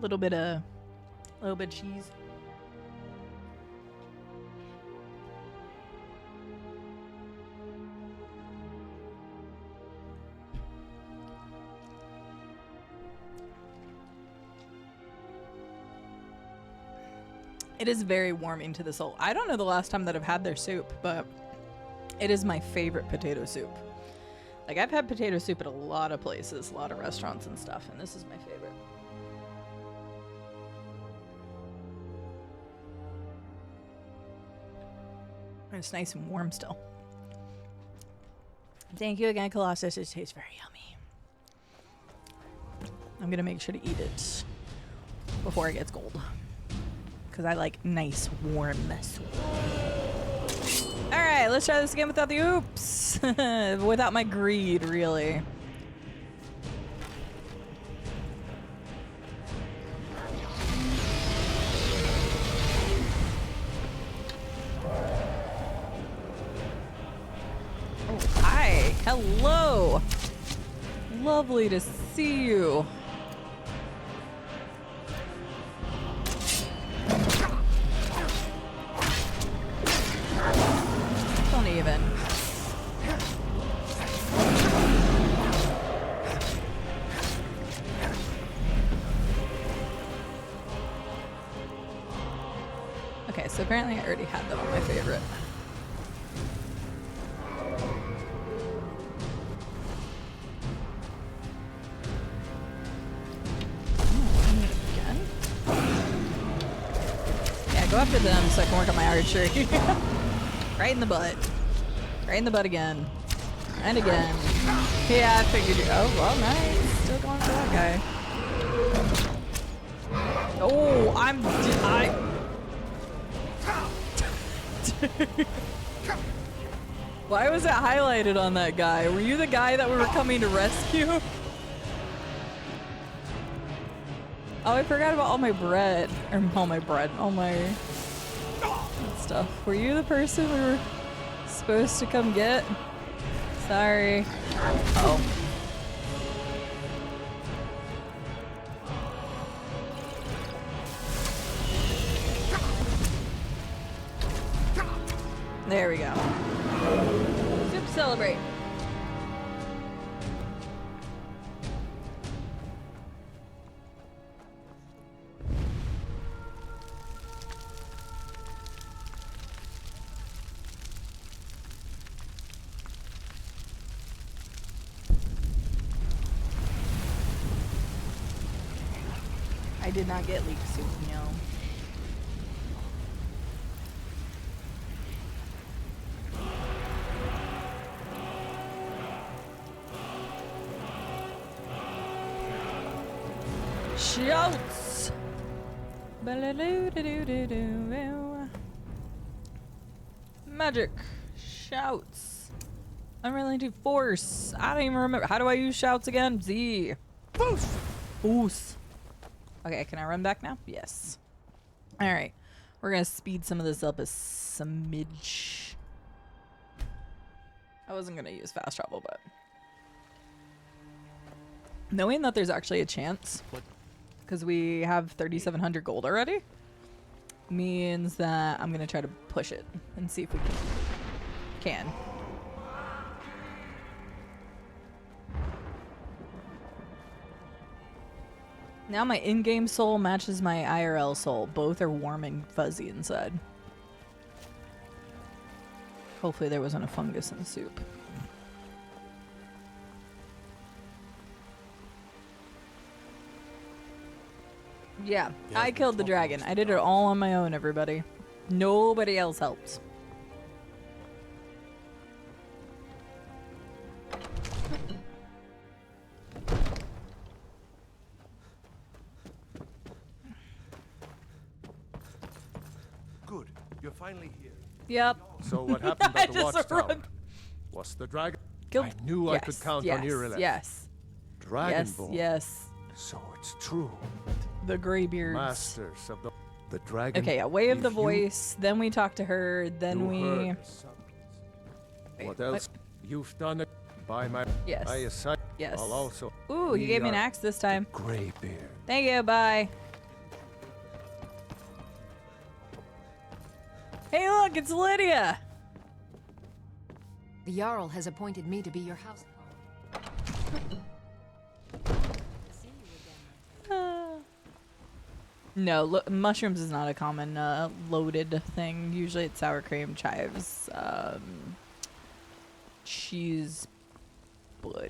Little bit of cheese. It is very warming to the soul. I don't know the last time that I've had their soup, but it is my favorite potato soup. Like, I've had potato soup at a lot of places, a lot of restaurants and stuff, and this is my favorite. And it's nice and warm still. Thank you again, Colossus. It tastes very yummy. I'm gonna make sure to eat it before it gets cold. Because I like nice, warm soup. Alright, let's try this again without the oops. Without my greed, really. Oh, hi. Hello. Lovely to see you. Even. Okay, so apparently I already had them on my favorite. Again? Yeah, go after them so I can work on my archery. Right in the butt. Right in the butt again. And again. Yeah, I figured you. Oh, well, nice. Still going for that guy. Oh, Why was it highlighted on that guy? Were you the guy that we were coming to rescue? Oh, I forgot about all my bread. Or all my stuff. Were you the person we were supposed to come get? Sorry. Oh. There we go. Soup celebrate. I did not get leek soup, no. Shouts! Magic. Shouts. Unrelenting force. I don't even remember. How do I use shouts again? Z. Boos! Boos. Okay, can I run back now? Yes. Alright. We're gonna speed some of this up a smidge. I wasn't gonna use fast travel, but... knowing that there's actually a chance, because we have 3,700 gold already, means that I'm gonna try to push it and see if we can. Now my in-game soul matches my IRL soul. Both are warm and fuzzy inside. Hopefully there wasn't a fungus in the soup. Yeah, I killed the dragon. I did it all on my own, everybody. Nobody else helped. Good. You're finally here. Yep. So what happened at the Just watchtower? run. Was the dragon? Killed- I knew I could count on Irileth. Yes. Dragonborn. Yes. So it's true. The Greybeards. Masters of the dragon. Okay, yeah, way of the If you- voice. Then we talk to her. Then you we. heard the summons. What else? You've done it by my. Yes. I aside. Yes. I'll also. Ooh, he We gave me an are axe this time. Greybeard. Thank you. Bye. Hey, look, it's Lydia. The Jarl has appointed me to be your house. No, mushrooms is not a common loaded thing. Usually it's sour cream, chives, cheese, butter.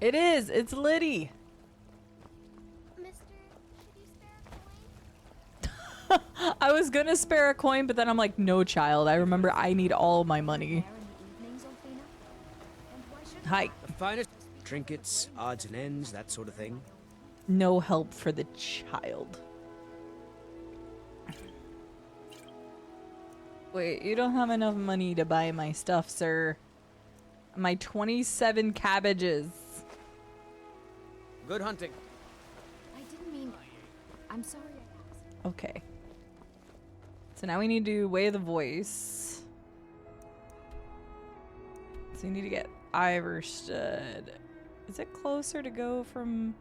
It is. It's Liddy. I was gonna spare a coin, but then I'm like, no, child. I remember I need all my money. Hi. The finest trinkets, odds and ends, that sort of thing. No help for the child. Wait, you don't have enough money to buy my stuff, sir. My 27 cabbages. Good hunting. I didn't mean... I'm sorry I asked. Okay. So now we need to weigh the voice. So you need to get Iverstead. Is it closer to go from...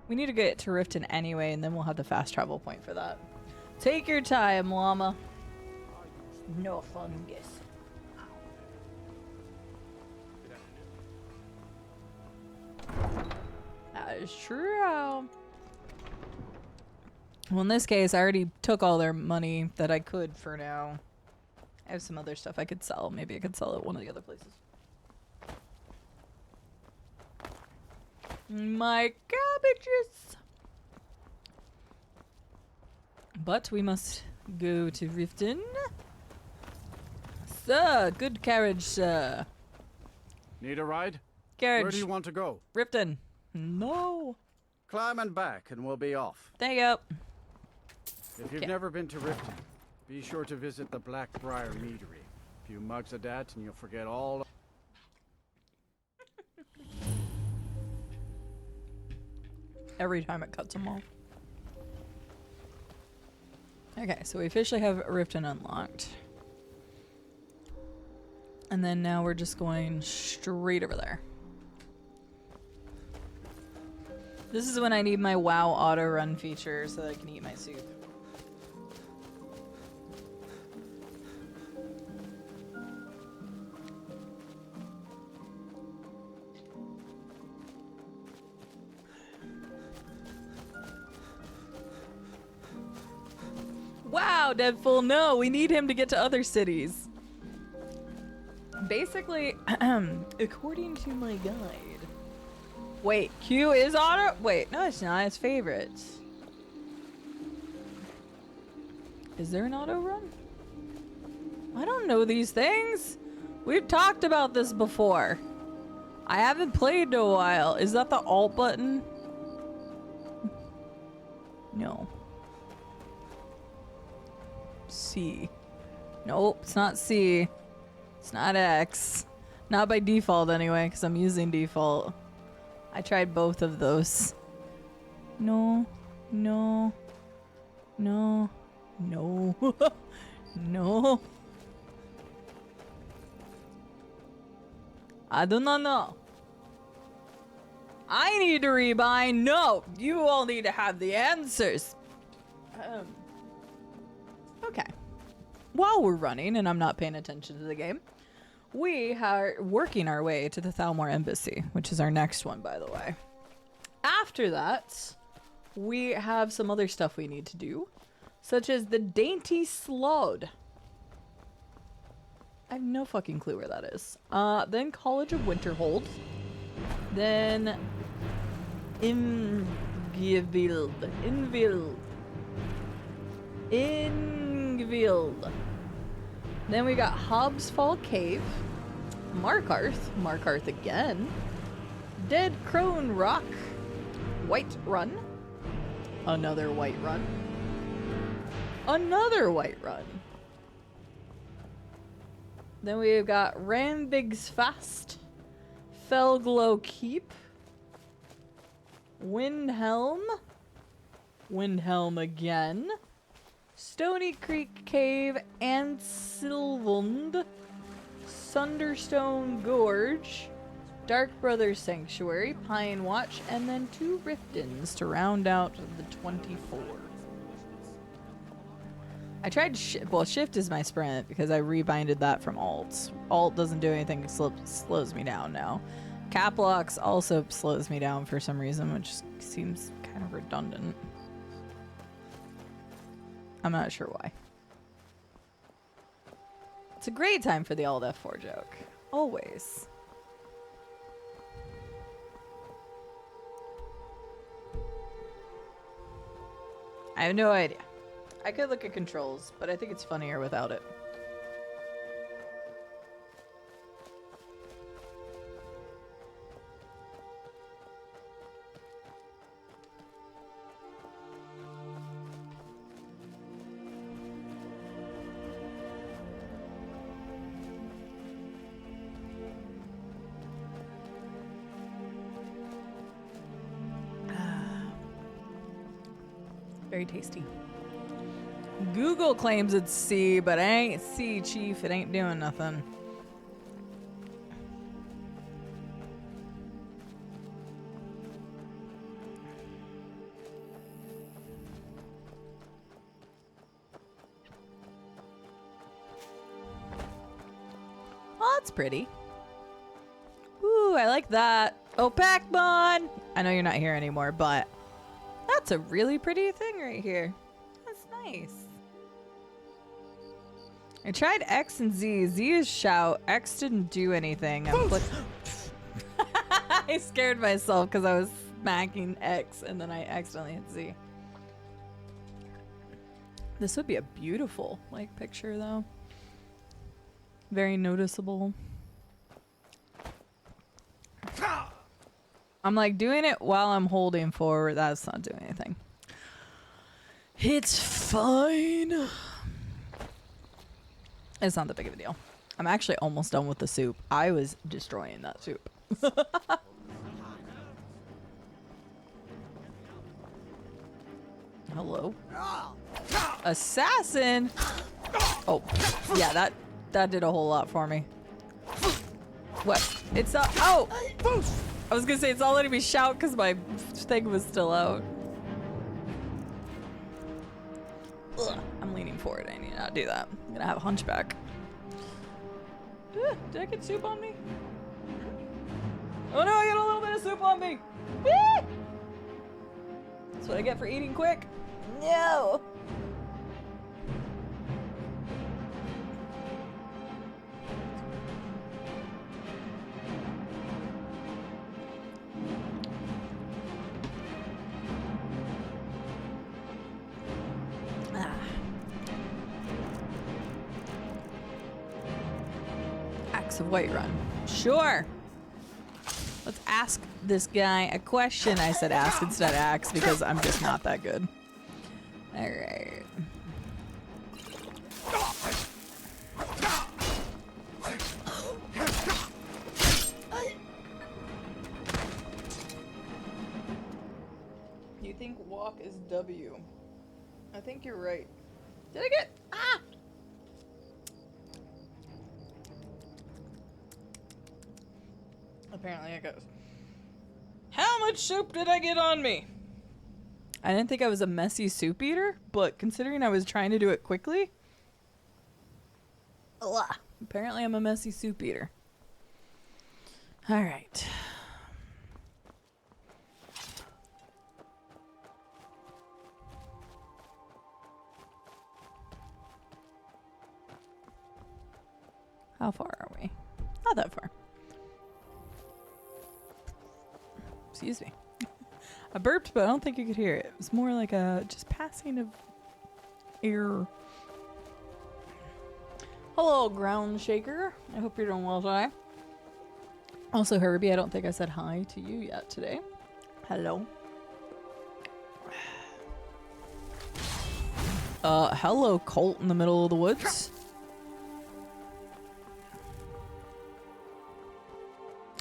We need to get to Riften anyway, and then we'll have the fast travel point for that. Take your time, llama. No fungus. That is true. Well, in this case, I already took all their money that I could for now. I have some other stuff I could sell. Maybe I could sell at one of the other places. My cabbages! But we must go to Riften. Sir, good carriage, sir. Need a ride? Carriage. Where do you want to go? Riften. No. Climb and back, and we'll be off. Thank you. If you've never been to Riften, be sure to visit the Blackbriar Meadery. A few mugs of that, and you'll forget all. Every time it cuts them off. Okay, so we officially have Riften unlocked. And then now we're just going straight over there. This is when I need my WoW auto run feature so that I can eat my soup. Wow, Deadful, no, we need him to get to other cities. Basically, according to my guide. Wait, Q is auto? Wait, no, it's not. It's favorites. Is there an auto run? I don't know these things. We've talked about this before. I haven't played in a while. Is that the alt button? No. C. Nope, it's not C. It's not X. Not by default anyway, because I'm using default. I tried both of those. No. No. No. No. No. I do not know. I need to rebind. No. You all need to have the answers. Okay. While we're running and I'm not paying attention to the game, we are working our way to the Thalmor Embassy, which is our next one, by the way. After that, we have some other stuff we need to do, such as the Dainty Slod. I have no fucking clue where that is. Then College of Winterhold. Then Ingvild. Then we got Hobbs Fall Cave. Markarth again. Dead Crone Rock. White Run. Another White Run. Another White Run. Then we've got Rambig's Fast. Felglow Keep. Windhelm. Windhelm again. Stony Creek Cave and Sylvund. Sunderstone Gorge. Dark Brothers Sanctuary, Pine Watch, and then 2 Riftons to round out the 24. I tried shift is my sprint because I rebinded that from alt. Alt doesn't do anything, slows me down now. Cap locks also slows me down for some reason, which seems kind of redundant. I'm not sure why. It's a great time for the alt F4 joke. Always. I have no idea. I could look at controls, but I think it's funnier without it. Very tasty. Google claims it's C, but it ain't C, Chief. It ain't doing nothing. Oh, that's pretty. Ooh, I like that. Oh, Pac-Mon! I know you're not here anymore, but that's a really pretty thing right here. That's nice. I tried X and Z. Z is shout. X didn't do anything. I scared myself because I was smacking X and then I accidentally hit Z. This would be a beautiful like picture though. Very noticeable. I'm like doing it while I'm holding forward. That's not doing anything. It's fine. It's not that big of a deal. I'm actually almost done with the soup. I was destroying that soup. Hello? Assassin! Oh, yeah, that did a whole lot for me. What? It's not. Oh! I was gonna say it's not letting me shout because my thing was still out. Ugh, I'm leaning forward. I need to not do that. I'm gonna have a hunchback. Did I get soup on me? Oh no, I got a little bit of soup on me! That's what I get for eating quick. No! Axe of Whiterun. Sure. Let's ask this guy a question. I said ask instead of axe because I'm just not that good. Alright. You think walk is W? I think you're right. Did I get... Ah! Apparently it goes. How much soup did I get on me? I didn't think I was a messy soup eater, but considering I was trying to do it quickly, apparently I'm a messy soup eater. All right. How far are we? Not that far. Excuse me. I burped, but I don't think you could hear it. It was more like a just passing of air. Hello, ground shaker. I hope you're doing well today. Also, Herbie, I don't think I said hi to you yet today. Hello. Hello, Colt in the middle of the woods.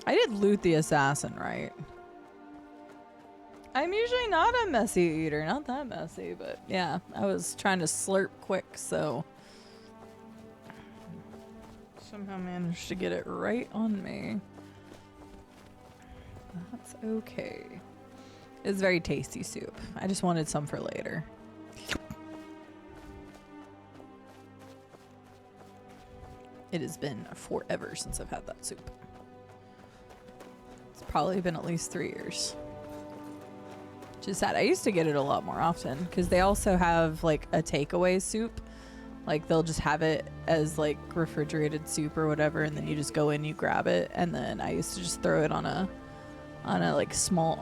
I did loot the assassin, right? I'm usually not a messy eater. Not that messy, but yeah. I was trying to slurp quick, so... somehow managed to get it right on me. That's okay. It's very tasty soup. I just wanted some for later. It has been forever since I've had that soup. It's probably been at least 3 years. Which is sad. I used to get it a lot more often because they also have like a takeaway soup. Like they'll just have it as like refrigerated soup or whatever, and then you just go in, you grab it, and then I used to just throw it on a like small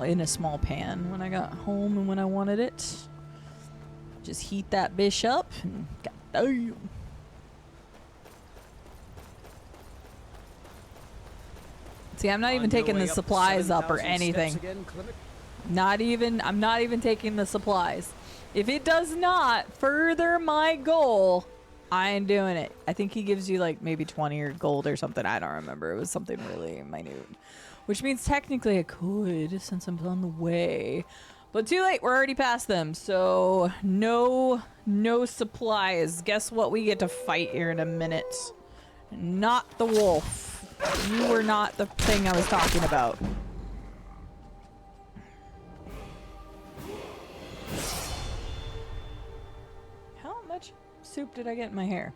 pan when I got home and when I wanted it. Just heat that bish up and goddamn. See, I'm not even taking the supplies up or anything. I'm not even taking the supplies. If it does not further my goal, I ain't doing it. I think he gives you like maybe 20 or gold or something. I don't remember. It was something really minute. Which means technically I could since I'm on the way. But too late. We're already past them. So no supplies. Guess what we get to fight here in a minute? Not the wolf. You were not the thing I was talking about. How much soup did I get in my hair?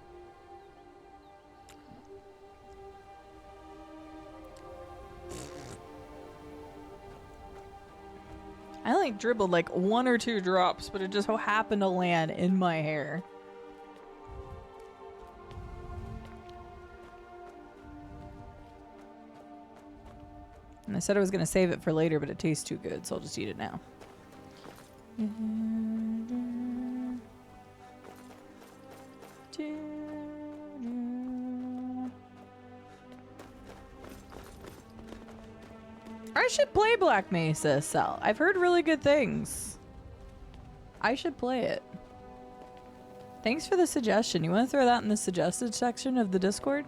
I like dribbled like 1 or 2 drops, but it just so happened to land in my hair. And I said I was going to save it for later, but it tastes too good, so I'll just eat it now. I should play Black Mesa, Sal. I've heard really good things. I should play it. Thanks for the suggestion. You want to throw that in the suggested section of the Discord?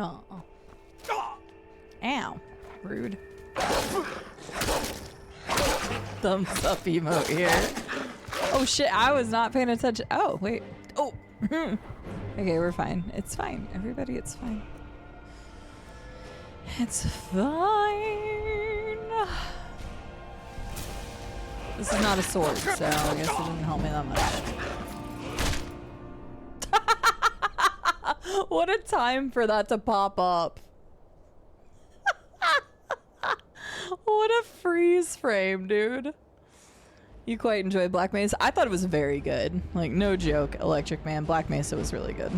Oh. Ow. Rude. Thumbs up emote here. Oh shit, I was not paying attention. Oh, wait. Oh. Okay, we're fine. It's fine. Everybody, it's fine. It's fine. This is not a sword, so I guess it didn't help me that much. What a time for that to pop up. What a freeze frame, dude. You quite enjoyed Black Mesa? I thought it was very good. Like, no joke, Electric Man. Black Mesa was really good.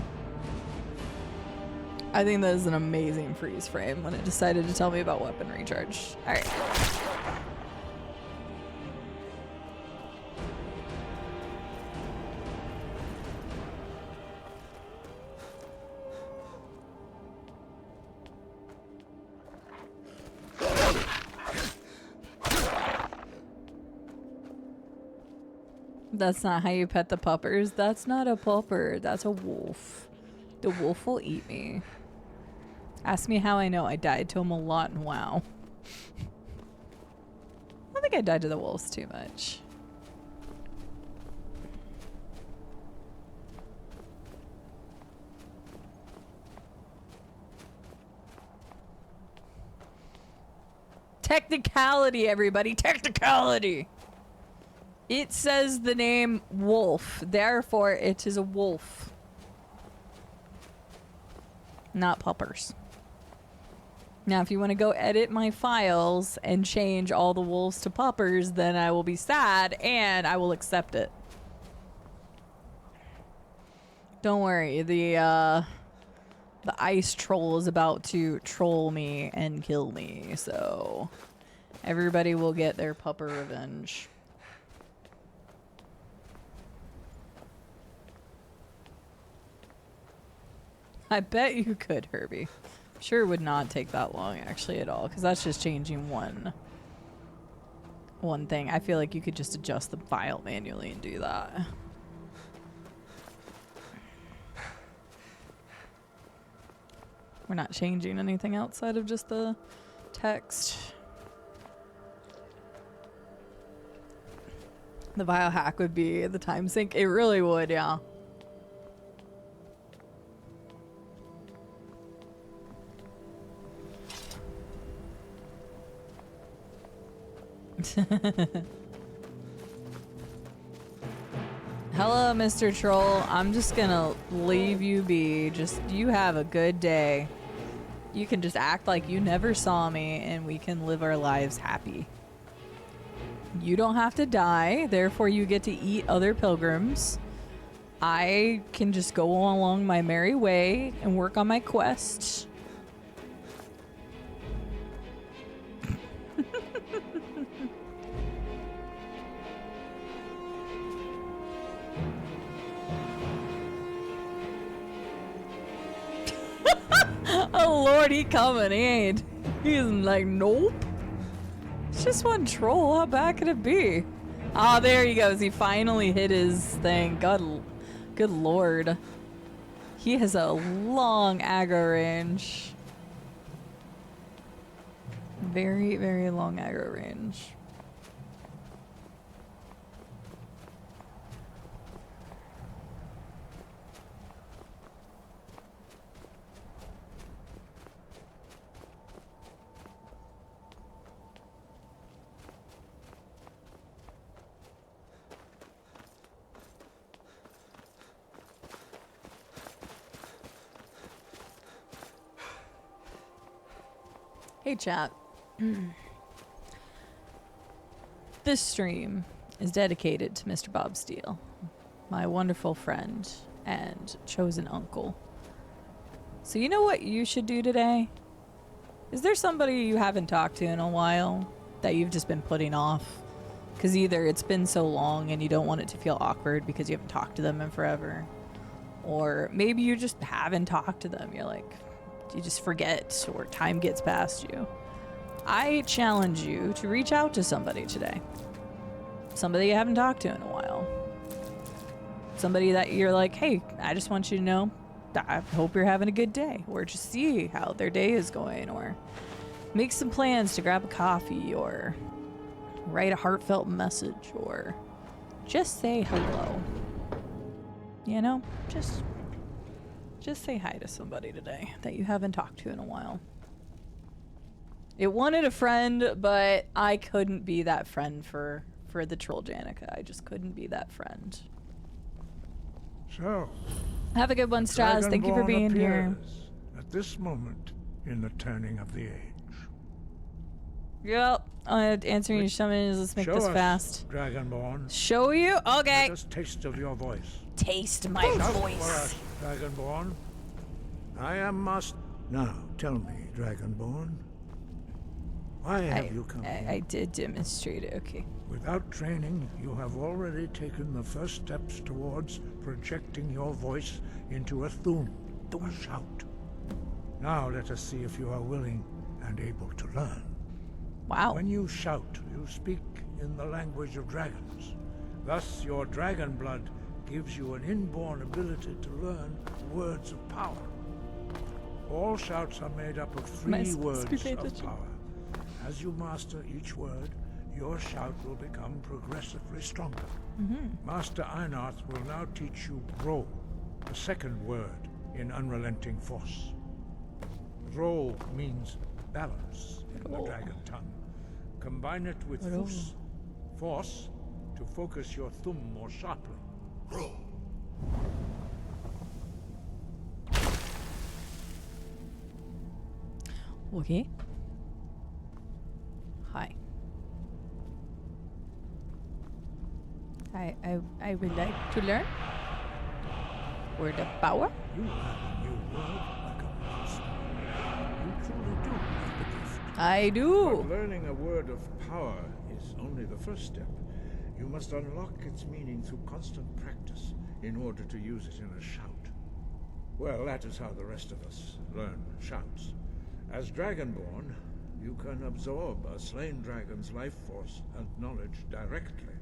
I think that is an amazing freeze frame when it decided to tell me about weapon recharge. Alright. That's not how you pet the puppers. That's not a pupper. That's a wolf. The wolf will eat me. Ask me how I know. I died to him a lot in WoW. I don't think I died to the wolves too much. Technicality, everybody. Technicality. It says the name wolf. Therefore, it is a wolf. Not puppers. Now, if you want to go edit my files and change all the wolves to puppers, then I will be sad and I will accept it. Don't worry. The ice troll is about to troll me and kill me, so everybody will get their pupper revenge. I bet you could, Herbie. Sure would not take that long, actually, at all, because that's just changing one thing. I feel like you could just adjust the file manually and do that. We're not changing anything outside of just the text. The biohack would be the time sink. It really would, yeah. Hello, Mr. Troll. I'm just gonna leave you be. Just you have a good day. You can just act like you never saw me and we can live our lives happy. You don't have to die, therefore you get to eat other pilgrims. I can just go along my merry way and work on my quest. Oh Lord, he coming. He ain't. He's like, nope. It's just one troll. How bad could it be? Ah, there he goes. He finally hit his thing. Good Lord. He has a long aggro range. Very, very long aggro range. Hey chat. This stream is dedicated to Mr. Bob Steele, my wonderful friend and chosen uncle. So you know what you should do today? Is there somebody you haven't talked to in a while that you've just been putting off? Because either it's been so long and you don't want it to feel awkward because you haven't talked to them in forever, or maybe you just haven't talked to them. You're like, you just forget, or time gets past you. I challenge you to reach out to somebody today. Somebody you haven't talked to in a while. Somebody that you're like, hey, I just want you to know, I hope you're having a good day. Or just see how their day is going. Or make some plans to grab a coffee. Or write a heartfelt message. Or just say hello. You know, just say hi to somebody today that you haven't talked to in a while. It wanted a friend, but I couldn't be that friend for the troll Janica. I just couldn't be that friend. So, have a good one, Straz. Thank you for being here. At this moment in the turning of the age. Yep. Answering your summons. Let's make this fast. Dragonborn. Show you? Okay. Let us taste of your voice. Taste my voice. For us, Dragonborn. I am Now, tell me, Dragonborn. Why have you come here? I did demonstrate it, okay. Without training, you have already taken the first steps towards projecting your voice into a thum, a shout. Now let us see if you are willing and able to learn. Wow. When you shout, you speak in the language of dragons, Thus, your dragon blood gives you an inborn ability to learn words of power. All shouts are made up of 3 words of power. As you master each word, your shout will become progressively stronger. Master Einarth will now teach you Ro, the 2nd word in Unrelenting Force. Ro means balance in the dragon tongue. Combine it with Fus, force, to focus your thumb more sharply. Ro. Okay. Hi. I would like to learn word of power. You learn a new word like a monster. You truly do have the gift. I do. But learning a word of power is only the first step. You must unlock its meaning through constant practice in order to use it in a shout. Well, that is how the rest of us learn shouts. As Dragonborn, you can absorb a slain dragon's life force and knowledge directly.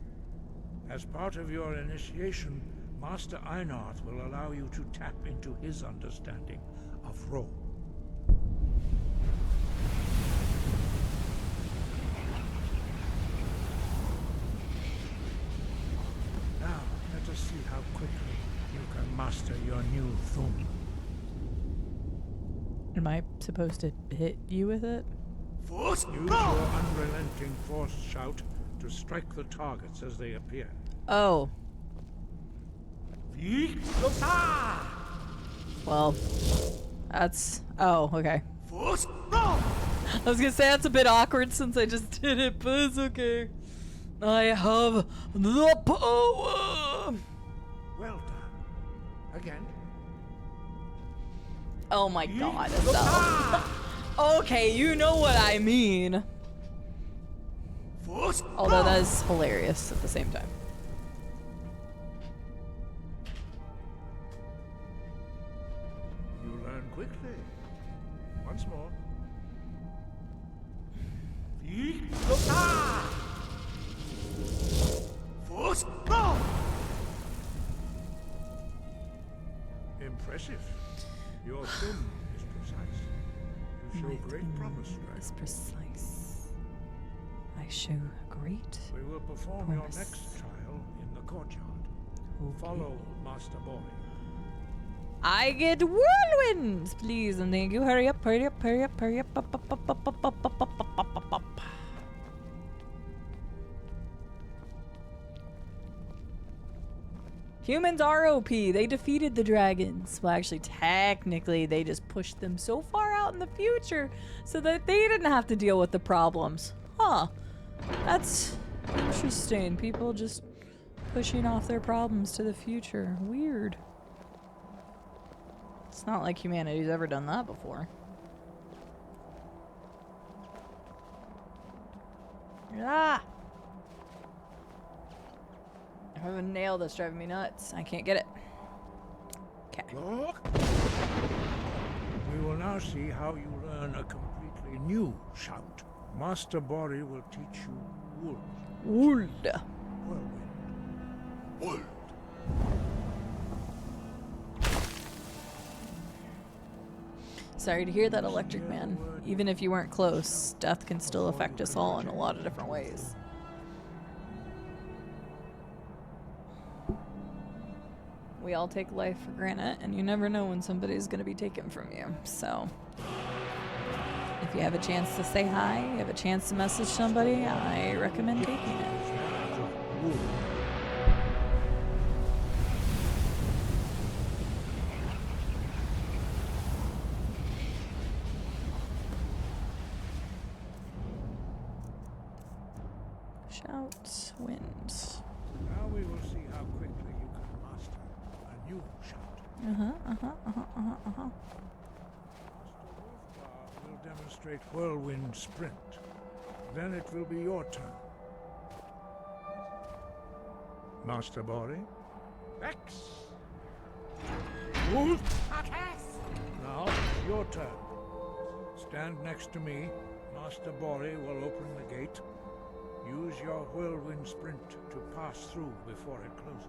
As part of your initiation, Master Einarth will allow you to tap into his understanding of Ro. Now, let us see how quickly you can master your new thum. Am I supposed to hit you with it? Use your unrelenting force shout to strike the targets as they appear. Oh. Well, that's... Oh, okay. I was gonna say that's a bit awkward since I just did it, but it's okay. I have the power! Well done. Again. Oh my god, Estelle. Okay, you know what I mean. Although that is hilarious at the same time. You learn quickly. Once more. Impressive. Your thumb is precise. You show great promise, Dragon. It's precise. I show great. We will perform your next trial in the courtyard. Follow Master Boy. I get whirlwinds, please, and thank you. Hurry up, hurry up, hurry up, hurry up, up, up, up, up, up, up, up, up, up, up, up. Humans are OP. They defeated the dragons. Well, actually, technically, they just pushed them so far out in the future so that they didn't have to deal with the problems. Huh. That's interesting. People just pushing off their problems to the future. Weird. It's not like humanity's ever done that before. Ah! I have a nail that's driving me nuts. I can't get it. Okay. We will now see how you learn a completely new shout. Master Bori will teach you Wold. Wold. Whirlwind. Wold. Sorry to hear that, Electric Man. Even if you weren't close, death can still affect us all in a lot of different ways. We all take life for granted, and you never know when somebody's going to be taken from you. So, if you have a chance to say hi, you have a chance to message somebody, I recommend taking it. Shout, wind. Now we will see how quickly you can master a new shout. Master Wolfgar will demonstrate whirlwind sprint. Then it will be your turn. Master Bori. X. Now, your turn. Stand next to me. Master Bori will open the gate. Use your whirlwind sprint to pass through before it closes.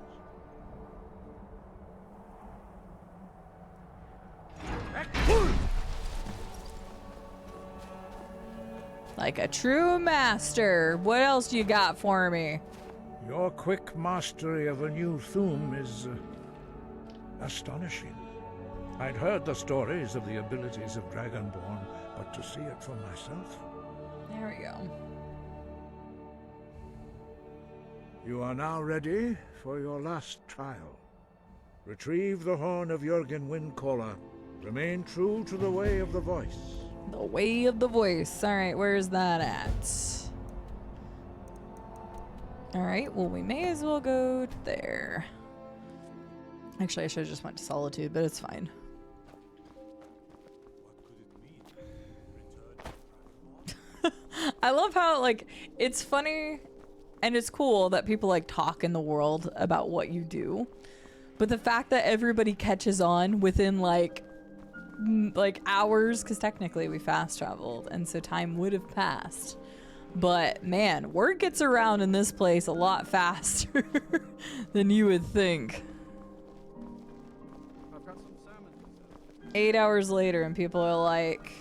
Like a true master. What else you got for me? Your quick mastery of a new Thuum is astonishing. I'd heard the stories of the abilities of Dragonborn, but to see it for myself... There we go. You are now ready for your last trial. Retrieve the horn of Jürgen Windcaller. Remain true to the way of the voice. The way of the voice. Alright, where's that at? Alright, well, we may as well go there. Actually, I should have just went to Solitude, but it's fine. I love how, like, it's funny and it's cool that people, like, talk in the world about what you do. But the fact that everybody catches on within, like hours, because technically we fast traveled, and so time would have passed. But, man, word gets around in this place a lot faster than you would think. 8 hours later, and people are like...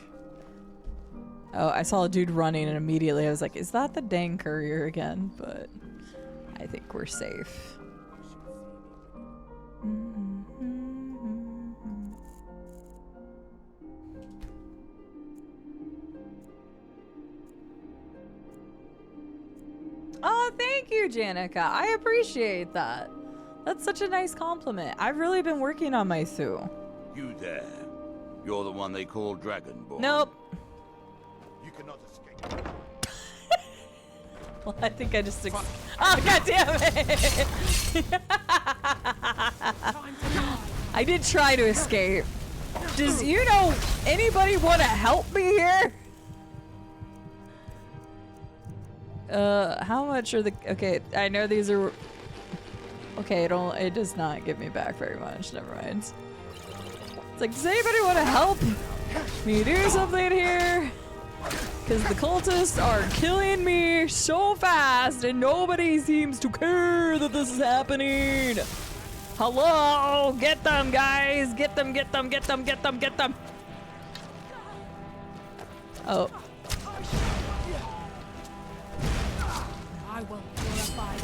Oh, I saw a dude running, and immediately I was like, is that the dang courier again? But I think we're safe. Oh, thank you, Janica. I appreciate that. That's such a nice compliment. I've really been working on my Thu. You there. You're the one they call Dragonborn. Nope. You cannot escape. Well, I think I just... Oh, god damn it! I did try to escape. Does anybody want to help me here? How much are the... Okay, I know these are... Okay, it does not give me back very much. Never mind. It's like, does anybody want to help me do something here? Because the cultists are killing me so fast and nobody seems to care that this is happening. Hello? Get them, guys. Get them, get them, get them, get them, get them. Oh.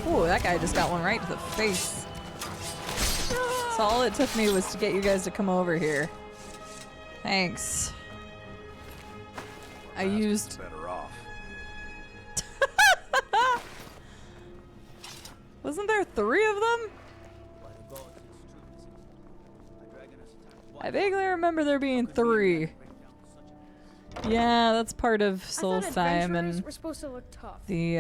Ooh, that guy just got one right to the face. So all it took me was to get you guys to come over here. Thanks. I used... Better off. Wasn't there 3 of them? I vaguely remember there being 3. Yeah, that's part of Solstheim and we're supposed to look tough. the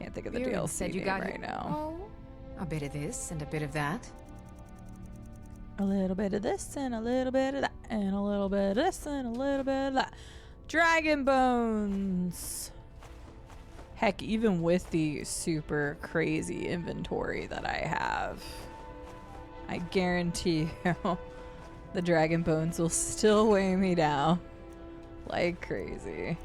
can't think of the DLC said you name got right now. Oh, a bit of this and a bit of that. A little bit of this and a little bit of that and a little bit of this and a little bit of that. Dragon bones. Heck, even with the super crazy inventory that I have, I guarantee you the dragon bones will still weigh me down like crazy.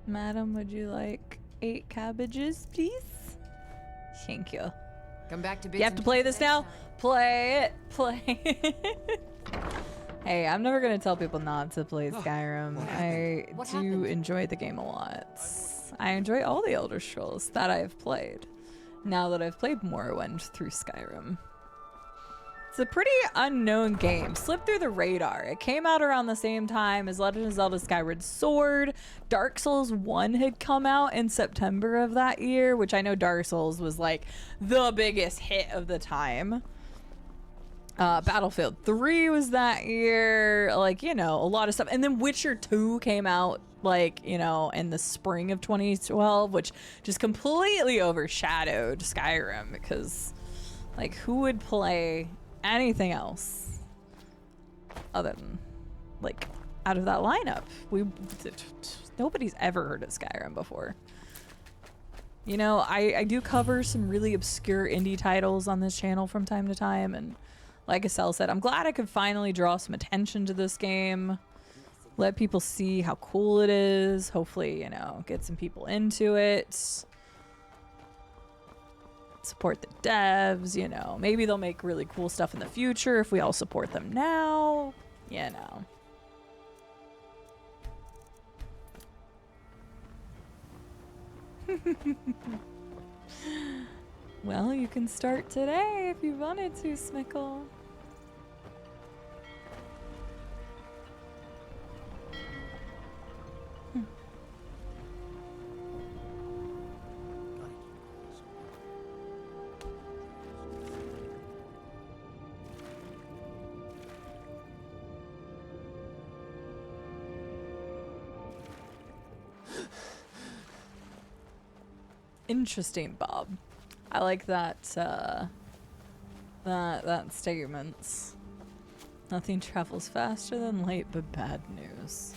Madam, would you like 8 cabbages, please? Thank you. Come back to You have to play this now? Play it. Play it. Hey, I'm never going to tell people not to play Skyrim. I do enjoy the game a lot. I enjoy all the Elder Scrolls that I've played. Now that I've played Morrowind through Skyrim. It's a pretty unknown game. Slipped through the radar. It came out around the same time as Legend of Zelda Skyward Sword. Dark Souls 1 had come out in September of that year, which I know Dark Souls was like the biggest hit of the time. Battlefield 3 was that year. Like, a lot of stuff. And then Witcher 2 came out like, in the spring of 2012, which just completely overshadowed Skyrim because, like, who would play anything else other than like, out of that lineup. Nobody's ever heard of Skyrim before. You know, I do cover some really obscure indie titles on this channel from time to time, and like Estelle said, I'm glad I could finally draw some attention to this game. Let people see how cool it is. Hopefully, you know, get some people into it. Support the devs, you know. Maybe they'll make really cool stuff in the future if we all support them now. You know. Well, you can start today if you wanted to, Smickle. Interesting, Bob. I like that, that statement. Nothing travels faster than light but bad news.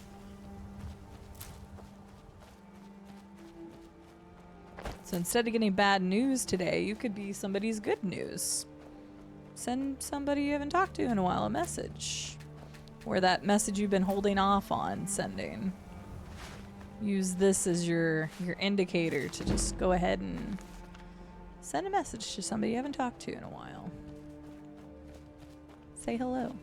So instead of getting bad news today, you could be somebody's good news. Send somebody you haven't talked to in a while a message. Or that message you've been holding off on sending. Use this as your indicator to just go ahead and send a message to somebody you haven't talked to in a while. Say hello.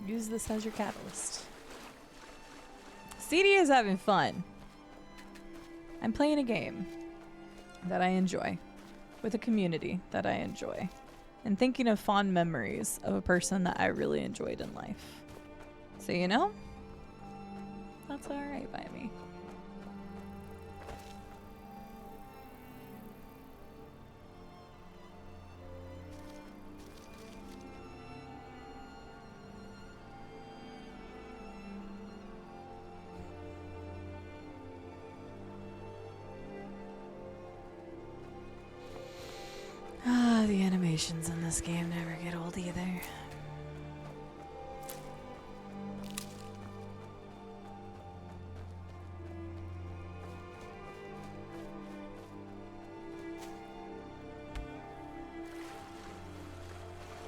Use this as your catalyst. CD is having fun. I'm playing a game that I enjoy, with a community that I enjoy, and thinking of fond memories of a person that I really enjoyed in life. So, you know, that's alright by me. Ah, the animations in this game never get old either.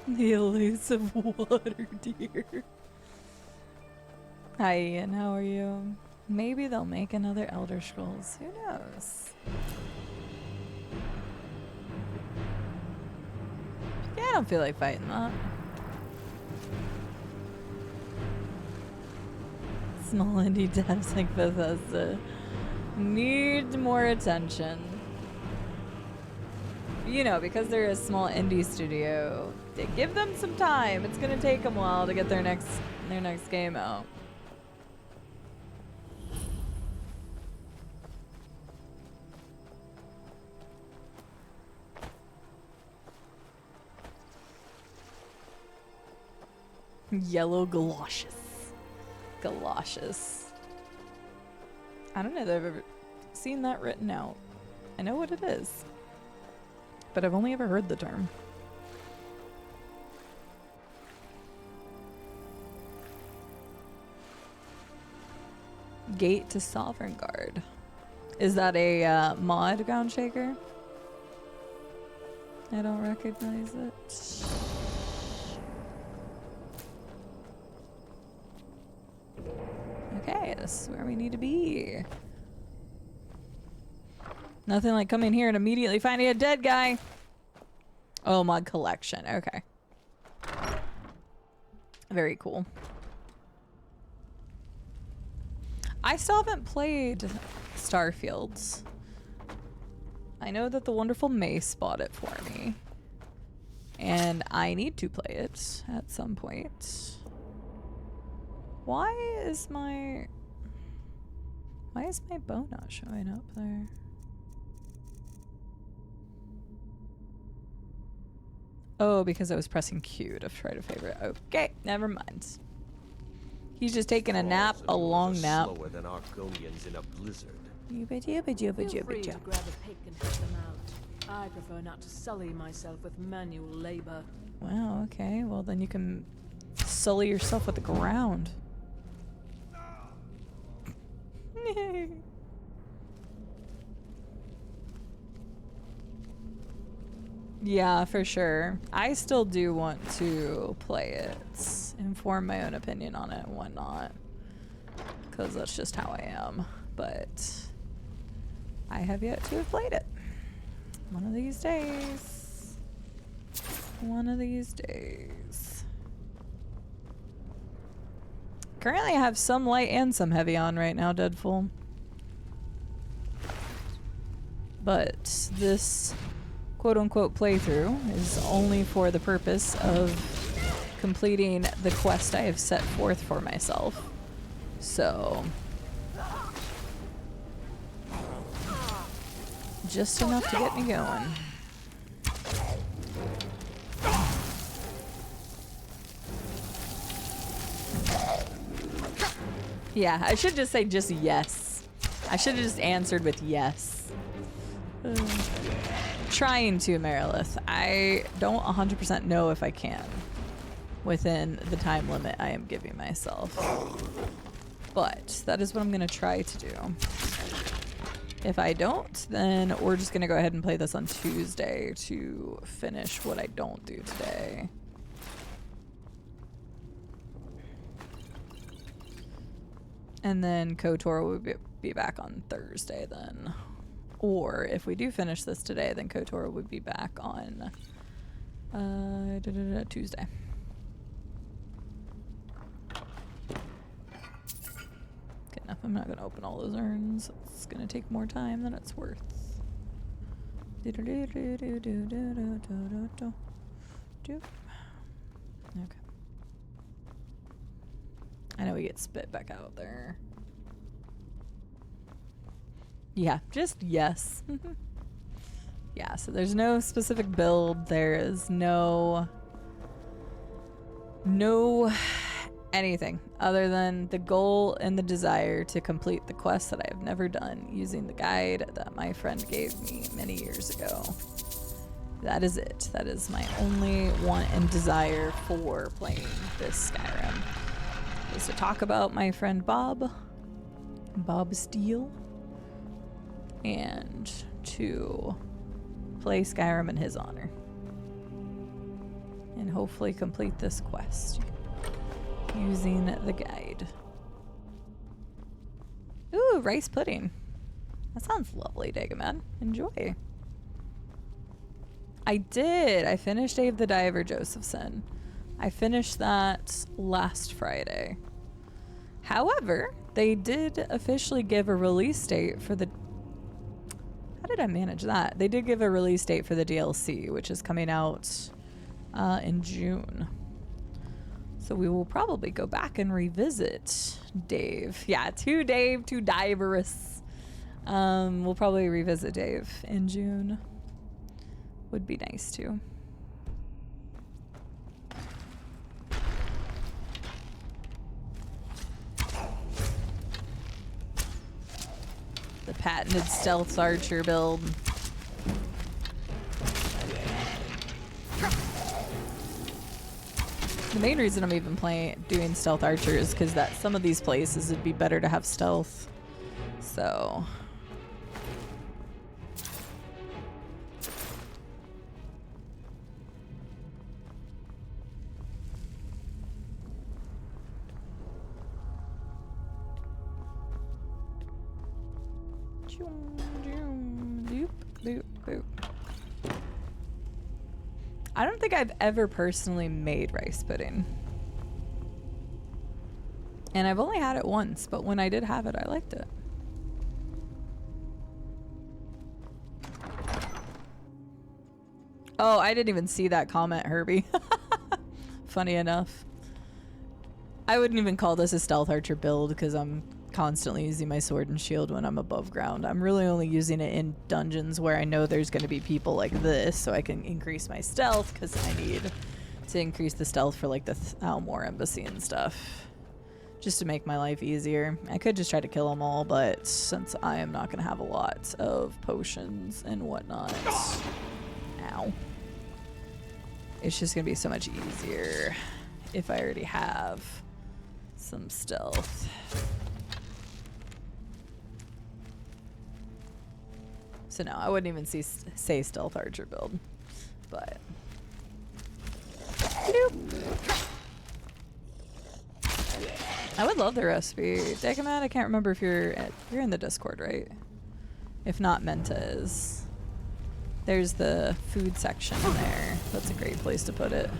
The elusive water deer. Hi Ian, how are you? Maybe they'll make another Elder Scrolls. Who knows? Yeah, I don't feel like fighting that. Small indie devs like Bethesda need more attention. You know, because they're a small indie studio, they give them some time. It's gonna take them a while to get their next game out. Yellow galoshes. Galoshes. I don't know that I've ever seen that written out. I know what it is, but I've only ever heard the term. Gate to Sovereign Guard. Is that a mod, Ground Shaker? I don't recognize it. Okay, this is where we need to be. Nothing like coming here and immediately finding a dead guy. Oh, mod collection. Okay. Very cool. I still haven't played Starfields. I know that the wonderful Mace bought it for me, and I need to play it at some point. Why is my bow not showing up there? Oh, because I was pressing Q to try to favorite. Okay, never mind. He's just taking a nap, a long nap. Slower than Argonians in a blizzard. Feel free to grab a pick and help them out. I prefer not to sully myself with manual labor. Wow, okay. Well, then you can sully yourself with the ground. Yeah, for sure. I still do want to play it, inform my own opinion on it and whatnot, because that's just how I am. But I have yet to have played it. One of these days. One of these days. Currently I have some light and some heavy on right now, Deadful. But this quote-unquote playthrough is only for the purpose of completing the quest I have set forth for myself. So just enough to get me going. Yeah, I should just say just yes. I should have just answered with yes. Trying to, Merilith. I don't 100% know if I can within the time limit I am giving myself. But that is what I'm going to try to do. If I don't, then we're just going to go ahead and play this on Tuesday to finish what I don't do today. And then KOTOR will be back on Thursday then. Or if we do finish this today, then KOTOR would be back on Tuesday. Okay, enough. I'm not going to open all those urns. It's going to take more time than it's worth. Okay. I know we get spit back out there. Yeah, just yes. Yeah, so there's no specific build. There is no anything other than the goal and the desire to complete the quest that I have never done using the guide that my friend gave me many years ago. That is it. That is my only want and desire for playing this Skyrim. Is to talk about my friend Bob Steele, and to play Skyrim in his honor. And hopefully complete this quest using the guide. Ooh, rice pudding. That sounds lovely, Dagamad. Enjoy. I did. I finished Dave the Diver Josephson. I finished that last Friday. However, they did officially give a release date for the... How did I manage that? They did give a release date for the DLC, which is coming out in June. So we will probably go back and revisit Dave. Yeah, to Diverus. We'll probably revisit Dave in June. Would be nice too. The patented stealth archer build. The main reason I'm even doing stealth archer is because that some of these places it'd be better to have stealth. So I don't think I've ever personally made rice pudding. And I've only had it once, but when I did have it, I liked it. Oh, I didn't even see that comment, Herbie. Funny enough. I wouldn't even call this a stealth archer build because I'm constantly using my sword and shield when I'm above ground. I'm really only using it in dungeons where I know there's going to be people like this, so I can increase my stealth because I need to increase the stealth for like the Almor embassy and stuff. just to make my life easier. I could just try to kill them all, but since I am not going to have a lot of potions and whatnot, ow, it's just going to be so much easier if I already have some stealth. So no, I wouldn't even say stealth archer build, but I would love the recipe. Degamat, I can't remember if you're in the Discord, right? If not, Menta is. There's the food section there. That's a great place to put it.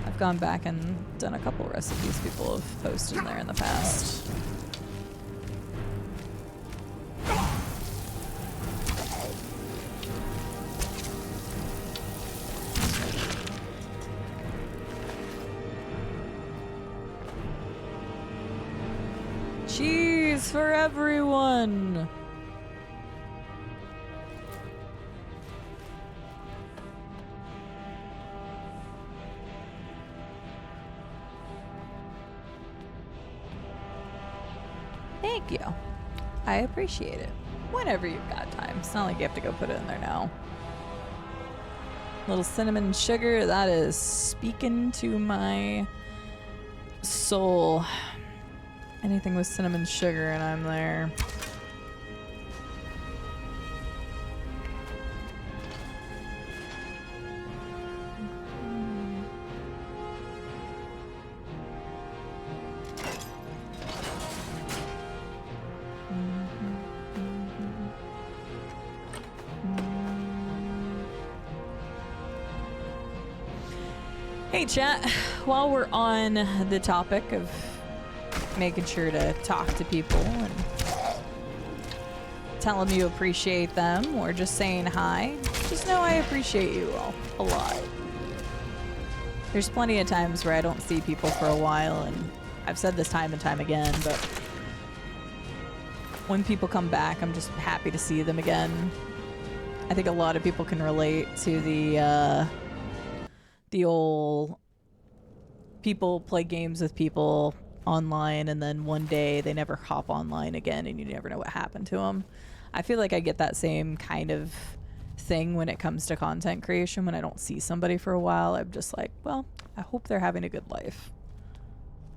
I've gone back and done a couple recipes people have posted in there in the past. Cheese for everyone! Thank you. I appreciate it. Whenever you've got time. It's not like you have to go put it in there now. Little cinnamon and sugar, that is speaking to my soul. Anything with cinnamon sugar and I'm there. Hey chat, while we're on the topic of making sure to talk to people and tell them you appreciate them or just saying hi, just know I appreciate you all a lot. There's plenty of times where I don't see people for a while, and I've said this time and time again, but when people come back, I'm just happy to see them again. I think a lot of people can relate to the old people play games with people online and then one day they never hop online again and you never know what happened to them. I feel like I get that same kind of thing when it comes to content creation. When I don't see somebody for a while, I'm just like, well, I hope they're having a good life.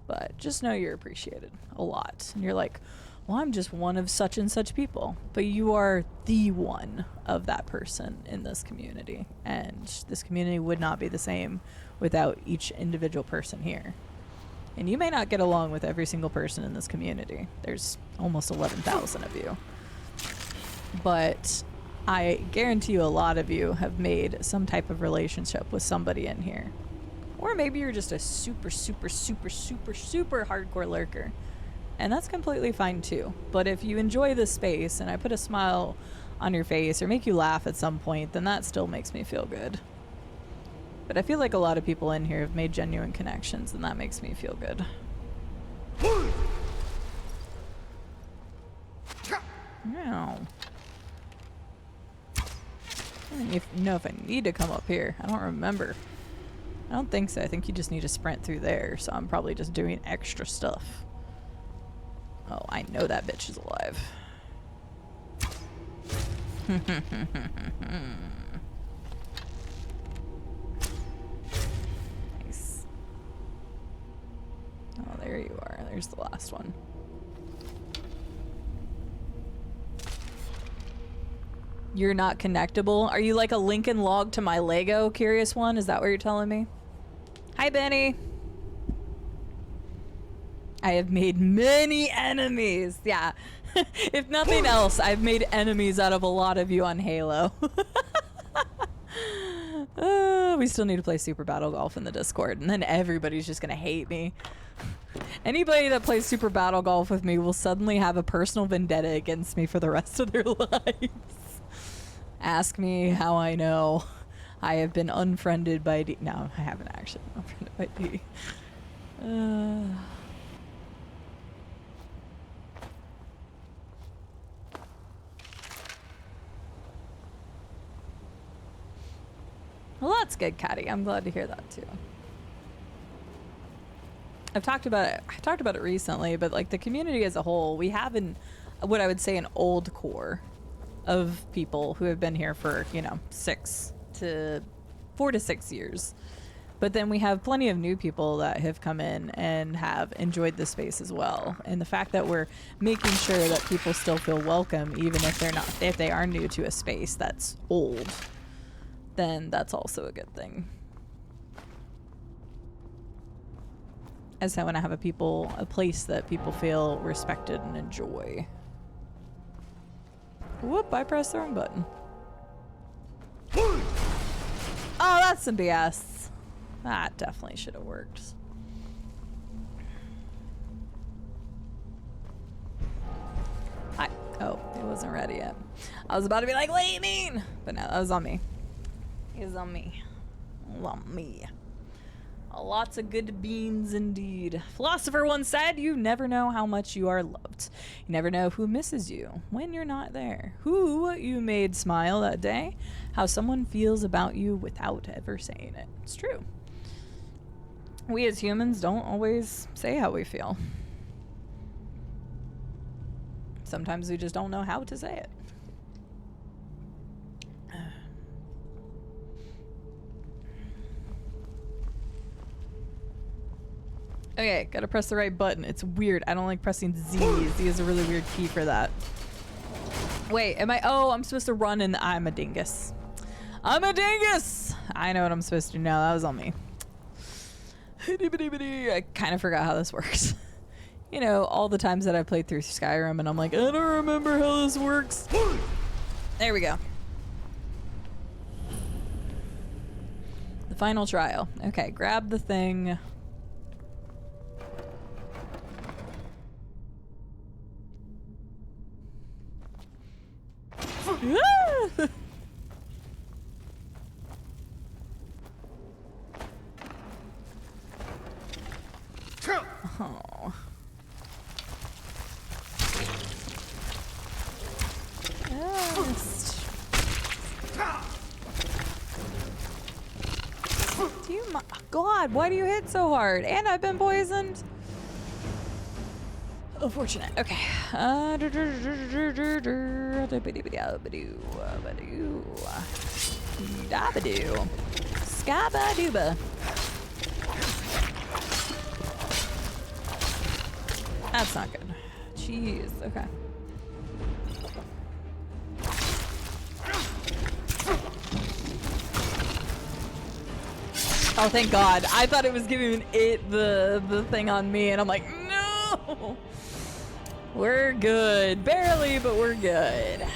But just know you're appreciated a lot. And you're like, well, I'm just one of such and such people. But you are the one of that person in this community. And this community would not be the same without each individual person here. And you may not get along with every single person in this community. There's almost 11,000 of you. But I guarantee you a lot of you have made some type of relationship with somebody in here. Or maybe you're just a super, super, super, super, super hardcore lurker. And that's completely fine too. But if you enjoy this space and I put a smile on your face or make you laugh at some point, then that still makes me feel good. But I feel like a lot of people in here have made genuine connections, and that makes me feel good. No. I don't even know if I need to come up here. I don't remember. I don't think so. I think you just need to sprint through there, so I'm probably just doing extra stuff. Oh, I know that bitch is alive. Nice. Oh, there you are. There's the last one. You're not connectable? Are you like a Lincoln log to my Lego, Curious One? Is that what you're telling me? Hi, Benny. I have made many enemies. Yeah. If nothing else, I've made enemies out of a lot of you on Halo. We still need to play Super Battle Golf in the Discord, and then everybody's just gonna hate me. Anybody that plays Super Battle Golf with me will suddenly have a personal vendetta against me for the rest of their lives. Ask me how I know. I have been unfriended by D. No, I haven't actually been unfriended by D. Well, that's good, Caddy. I'm glad to hear that, too. I've talked about it recently, but like the community as a whole, we have what I would say an old core of people who have been here for, you know, 4 to 6 years. But then we have plenty of new people that have come in and have enjoyed the space as well. And the fact that we're making sure that people still feel welcome, even if they are new to a space that's old, then that's also a good thing. As I want to have a place that people feel respected and enjoy. Whoop, I pressed the wrong button. Oh, that's some BS. That definitely should have worked. Oh, it wasn't ready yet. I was about to be like, what do you mean? But no, that was on me. It was on me. On me. Lots of good beans indeed. Philosopher once said, you never know how much you are loved. You never know who misses you when you're not there. Who you made smile that day. How someone feels about you without ever saying it. It's true. We as humans don't always say how we feel. Sometimes we just don't know how to say it. Okay, gotta press the right button. It's weird. I don't like pressing Z. Z is a really weird key for that. Wait, am I? Oh, I'm supposed to run and I'm a dingus. I'm a dingus! I know what I'm supposed to do now. That was on me. I kind of forgot how this works. You know, all the times that I played through Skyrim and I'm like, I don't remember how this works. There we go. The final trial. Okay, grab the thing. Oh. Do you God, why do you hit so hard? And I've been poisoned. Unfortunate. Okay. Skabadooba. That's not good. Jeez. Okay. Oh, thank God. I thought it was giving it the thing on me, and I'm like, no! We're good. Barely, but we're good.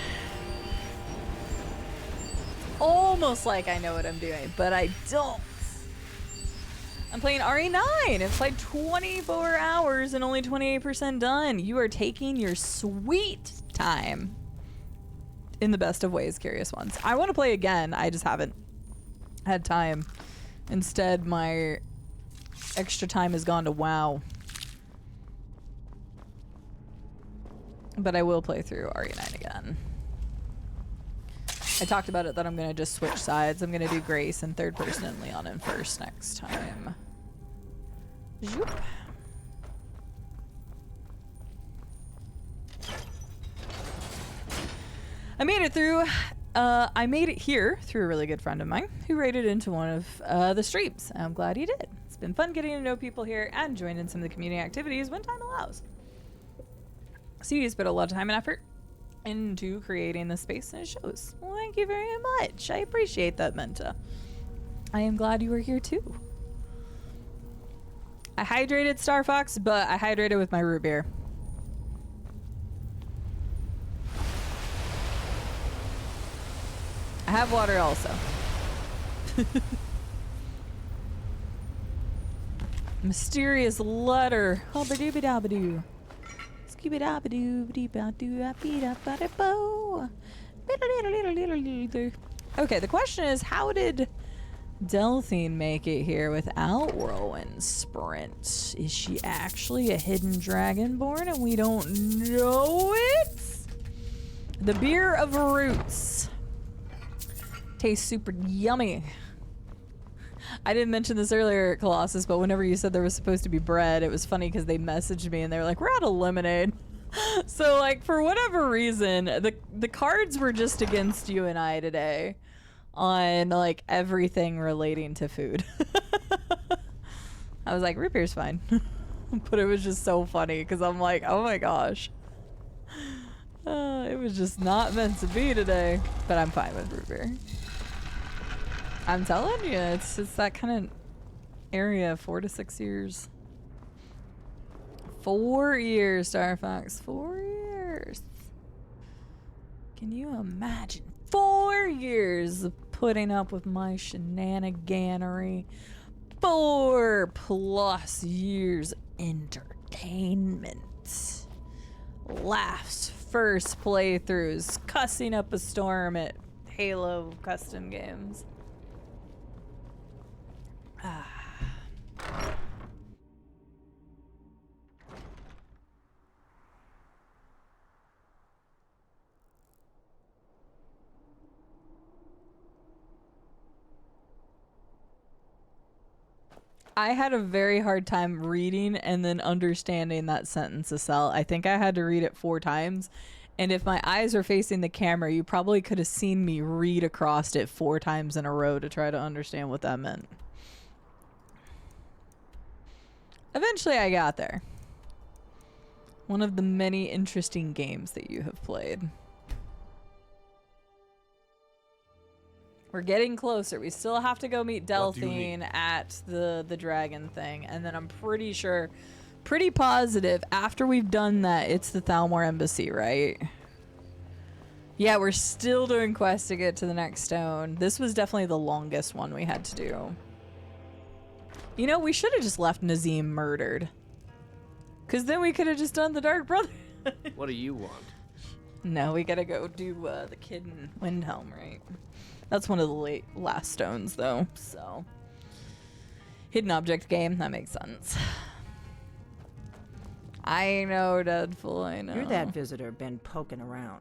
Almost like I know what I'm doing, but I don't. I'm playing RE9. It's like 24 hours and only 28% done. You are taking your sweet time. In the best of ways, Curious Ones. I want to play again. I just haven't had time. Instead, my extra time has gone to WoW. But I will play through RE9 again. I talked about it that I'm going to just switch sides. I'm going to do Grace in third person and Leon in first next time. Zoop. I made it through. I made it here through a really good friend of mine who raided into one of the streams. I'm glad he did. It's been fun getting to know people here and join in some of the community activities when time allows. Cide put a lot of time and effort into creating the space, and it shows. Well, thank you very much. I appreciate that, Menta. I am glad you were here too. I hydrated Star Fox, but I hydrated with my root beer. I have water also. Mysterious letter. Hubba-dooba-dabba-doo. Okay, the question is, how did Delphine make it here without Whirlwind Sprint? Is she actually a hidden dragonborn and we don't know it? The beer of roots tastes super yummy. I didn't mention this earlier, Colossus, but whenever you said there was supposed to be bread, it was funny because they messaged me and they were like, we're out of lemonade. So, like, for whatever reason, the cards were just against you and I today on, like, everything relating to food. I was like, root beer's fine. But it was just so funny because I'm like, oh my gosh. It was just not meant to be today. But I'm fine with root beer. I'm telling you, it's that kind of area, 4 to 6 years. 4 years, Star Fox. 4 years. Can you imagine? 4 years of putting up with my shenaniganery. 4+ years entertainment. Laughs, first playthroughs, cussing up a storm at Halo custom games. I had a very hard time reading and then understanding that sentence, Acel. I think I had to read it 4 times. And if my eyes were facing the camera, you probably could have seen me read across it 4 times in a row to try to understand what that meant. Eventually I got there. One of the many interesting games that you have played. We're getting closer. We still have to go meet Delphine at the dragon thing. And then I'm pretty sure, pretty positive, after we've done that, it's the Thalmor Embassy, right? Yeah, we're still doing quests to get to the next stone. This was definitely the longest one we had to do. You know, we should have just left Nazim murdered. Because then we could have just done the Dark Brother. What do you want? No, we gotta go do the kid in Windhelm, right? That's one of the last stones, though, so. Hidden object game, that makes sense. I know, Deadful, I know. You're that visitor been poking around.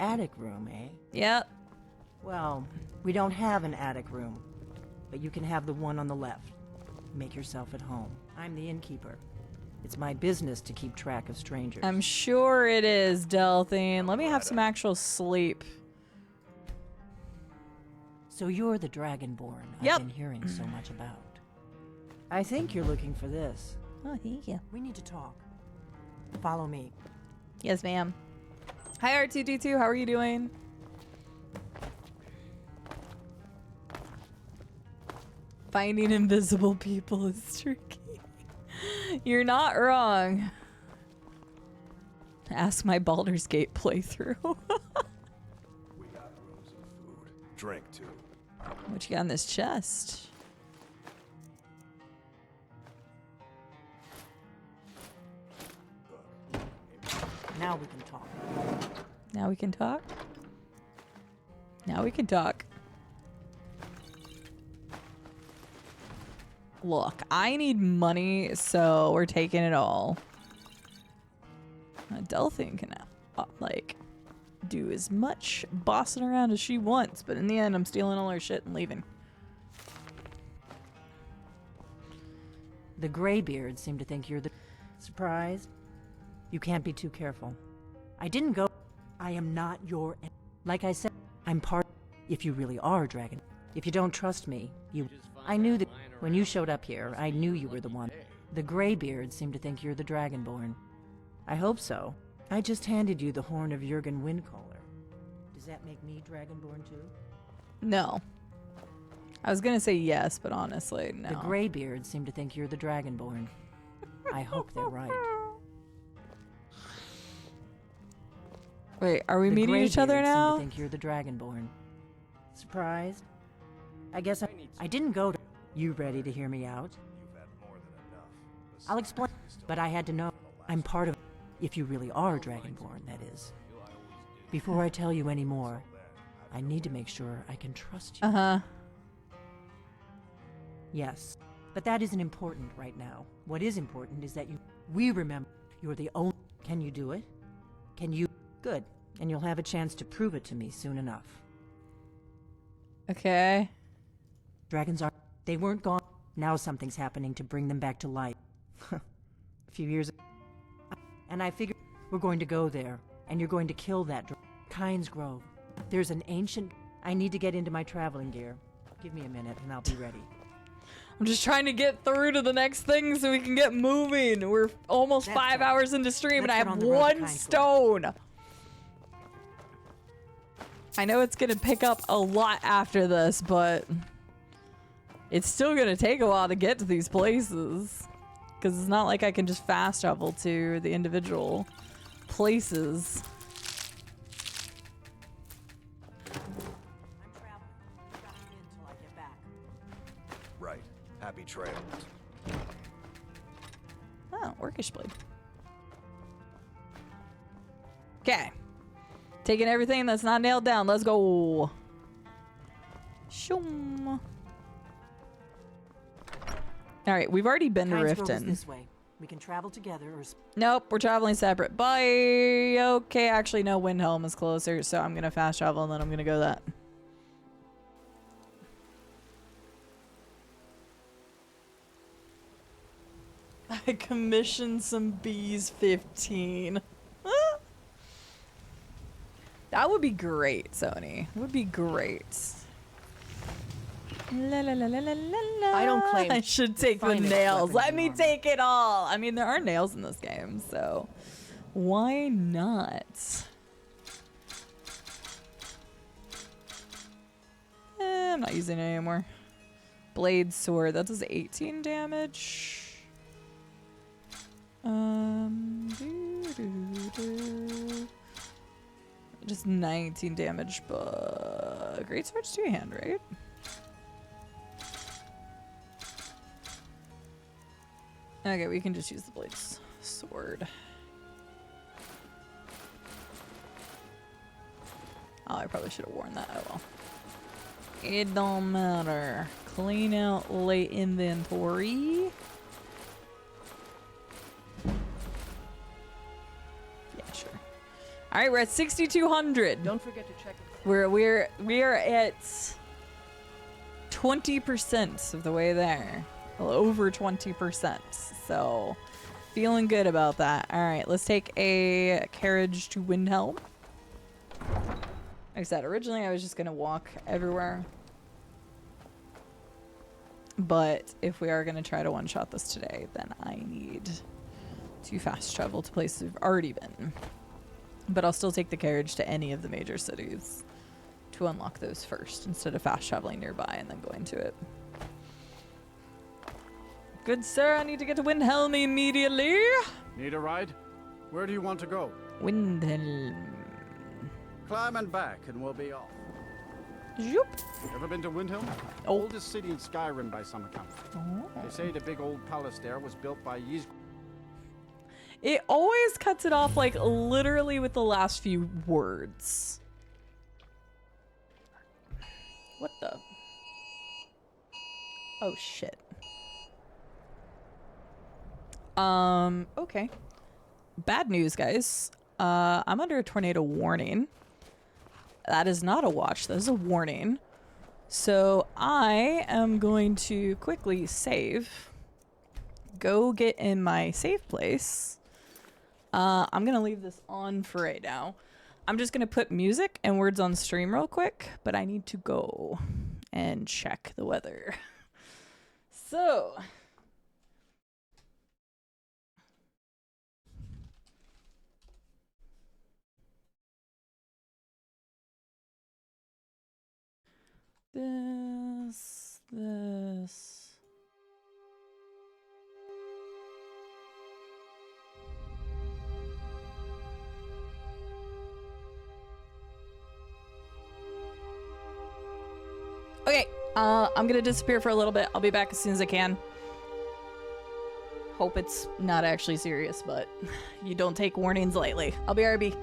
Attic room, eh? Yep. Well, we don't have an attic room, but you can have the one on the left. Make yourself at home. I'm the innkeeper. It's my business to keep track of strangers. I'm sure it is, Delphine. Let me have some actual sleep. So you're the Dragonborn Yep. I've been hearing so much about. I think you're looking for this. Oh, thank you. We need to talk. Follow me. Yes, ma'am. Hi, R2D2. How are you doing? Finding invisible people is tricky. You're not wrong. Ask my Baldur's Gate playthrough. We got rooms of food. Drink, too. What you got in this chest? Now we can talk. Now we can talk? Now we can talk. Look, I need money, so we're taking it all. Delphine can, like, do as much bossing around as she wants, but in the end, I'm stealing all her shit and leaving. The Greybeards seem to think you're the... Surprised? You can't be too careful. I didn't go... I am not your... Like I said, I'm part... If you really are a dragon. If you don't trust me, you... I knew that... When you showed up here, I knew you were the one. The Greybeards seem to think you're the Dragonborn. I hope so. I just handed you the horn of Jurgen Windcaller. Does that make me Dragonborn too? No. I was gonna say yes, but honestly, no. The Greybeards seem to think you're the Dragonborn. I hope they're right. Wait, are we The meeting each other Greybeards now? Seem to think you're the Dragonborn. Surprised? I guess I didn't go to... You ready to hear me out? I'll explain, but I had to know. I'm part of... If you really are Dragonborn, that is. Before I tell you any more, I need to make sure I can trust you. Uh-huh. Yes, but that isn't important right now. What is important is that we remember you're the only... Can you do it? Can you... Good. And you'll have a chance to prove it to me soon enough. Okay. Dragons are... They weren't gone. Now something's happening to bring them back to life. A few years ago. And I figured we're going to go there, and you're going to kill that Kynes Grove. There's an ancient... I need to get into my traveling gear. Give me a minute, and I'll be ready. I'm just trying to get through to the next thing so we can get moving. We're almost 5 hours into stream, and I have 1 stone. I know it's gonna pick up a lot after this, but it's still gonna take a while to get to these places. Because it's not like I can just fast travel to the individual places. Right. Happy trails. Oh, Orcish blade. Okay. Taking everything that's not nailed down. Let's go. Shoom. All right, we've already been to Kynes Grove is Riften. this way. We can travel together or... Nope, we're traveling separate. Bye. Okay, actually, no, Windhelm is closer, so I'm gonna fast travel and then I'm gonna go that. I commissioned some bees 15. That would be great, Sony. It would be great. La, la, la, la, la, la. I don't claim I should take the finest nails. weapons Let in me armor. take it all. I mean, there are nails in this game, so why not? I'm not using it anymore. Blade sword. That does 18 damage. Just 19 damage, but great sword's two-hand, right? Okay, we can just use the blades sword. Oh, I probably should have worn that. Oh well. It don't matter. Clean out light inventory. Yeah, sure. All right, we're at 6,200. Don't forget to check it. We are at 20% of the way there. Well, over 20%. So, feeling good about that. All right, let's take a carriage to Windhelm. Like I said, originally I was just gonna walk everywhere. But if we are gonna try to one-shot this today, then I need to fast travel to places we've already been. But I'll still take the carriage to any of the major cities to unlock those first, instead of fast traveling nearby and then going to it. Good sir, I need to get to Windhelm immediately. Need a ride? Where do you want to go? Windhelm. Climb and back, and we'll be off. Zoop. Ever been to Windhelm? Oh. Oldest city in Skyrim by some account. Oh. They say the big old palace there was built by Ys. It always cuts it off like literally with the last few words. What the? Oh shit. Okay. Bad news, guys. I'm under a tornado warning. That is not a watch, that is a warning. So I am going to quickly save. Go get in my save place. I'm gonna leave this on for right now. I'm just gonna put music and words on stream real quick, but I need to go and check the weather. So this. Okay, I'm gonna disappear for a little bit. I'll be back as soon as I can. Hope it's not actually serious, but you don't take warnings lightly. I'll be RB.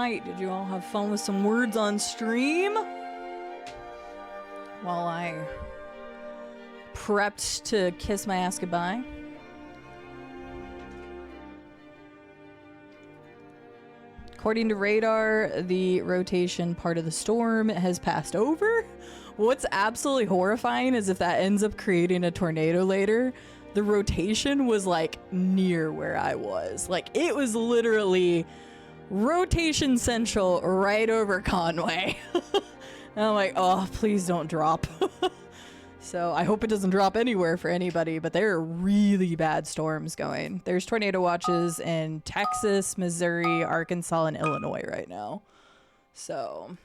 night? Did you all have fun with some words on stream? While I prepped to kiss my ass goodbye. According to radar, the rotation part of the storm has passed over. What's absolutely horrifying is if that ends up creating a tornado later, the rotation was like near where I was. Like it was literally rotation central right over Conway. And I'm like, oh, please don't drop. So I hope it doesn't drop anywhere for anybody, but there are really bad storms going. There's tornado watches in Texas, Missouri, Arkansas, and Illinois right now. So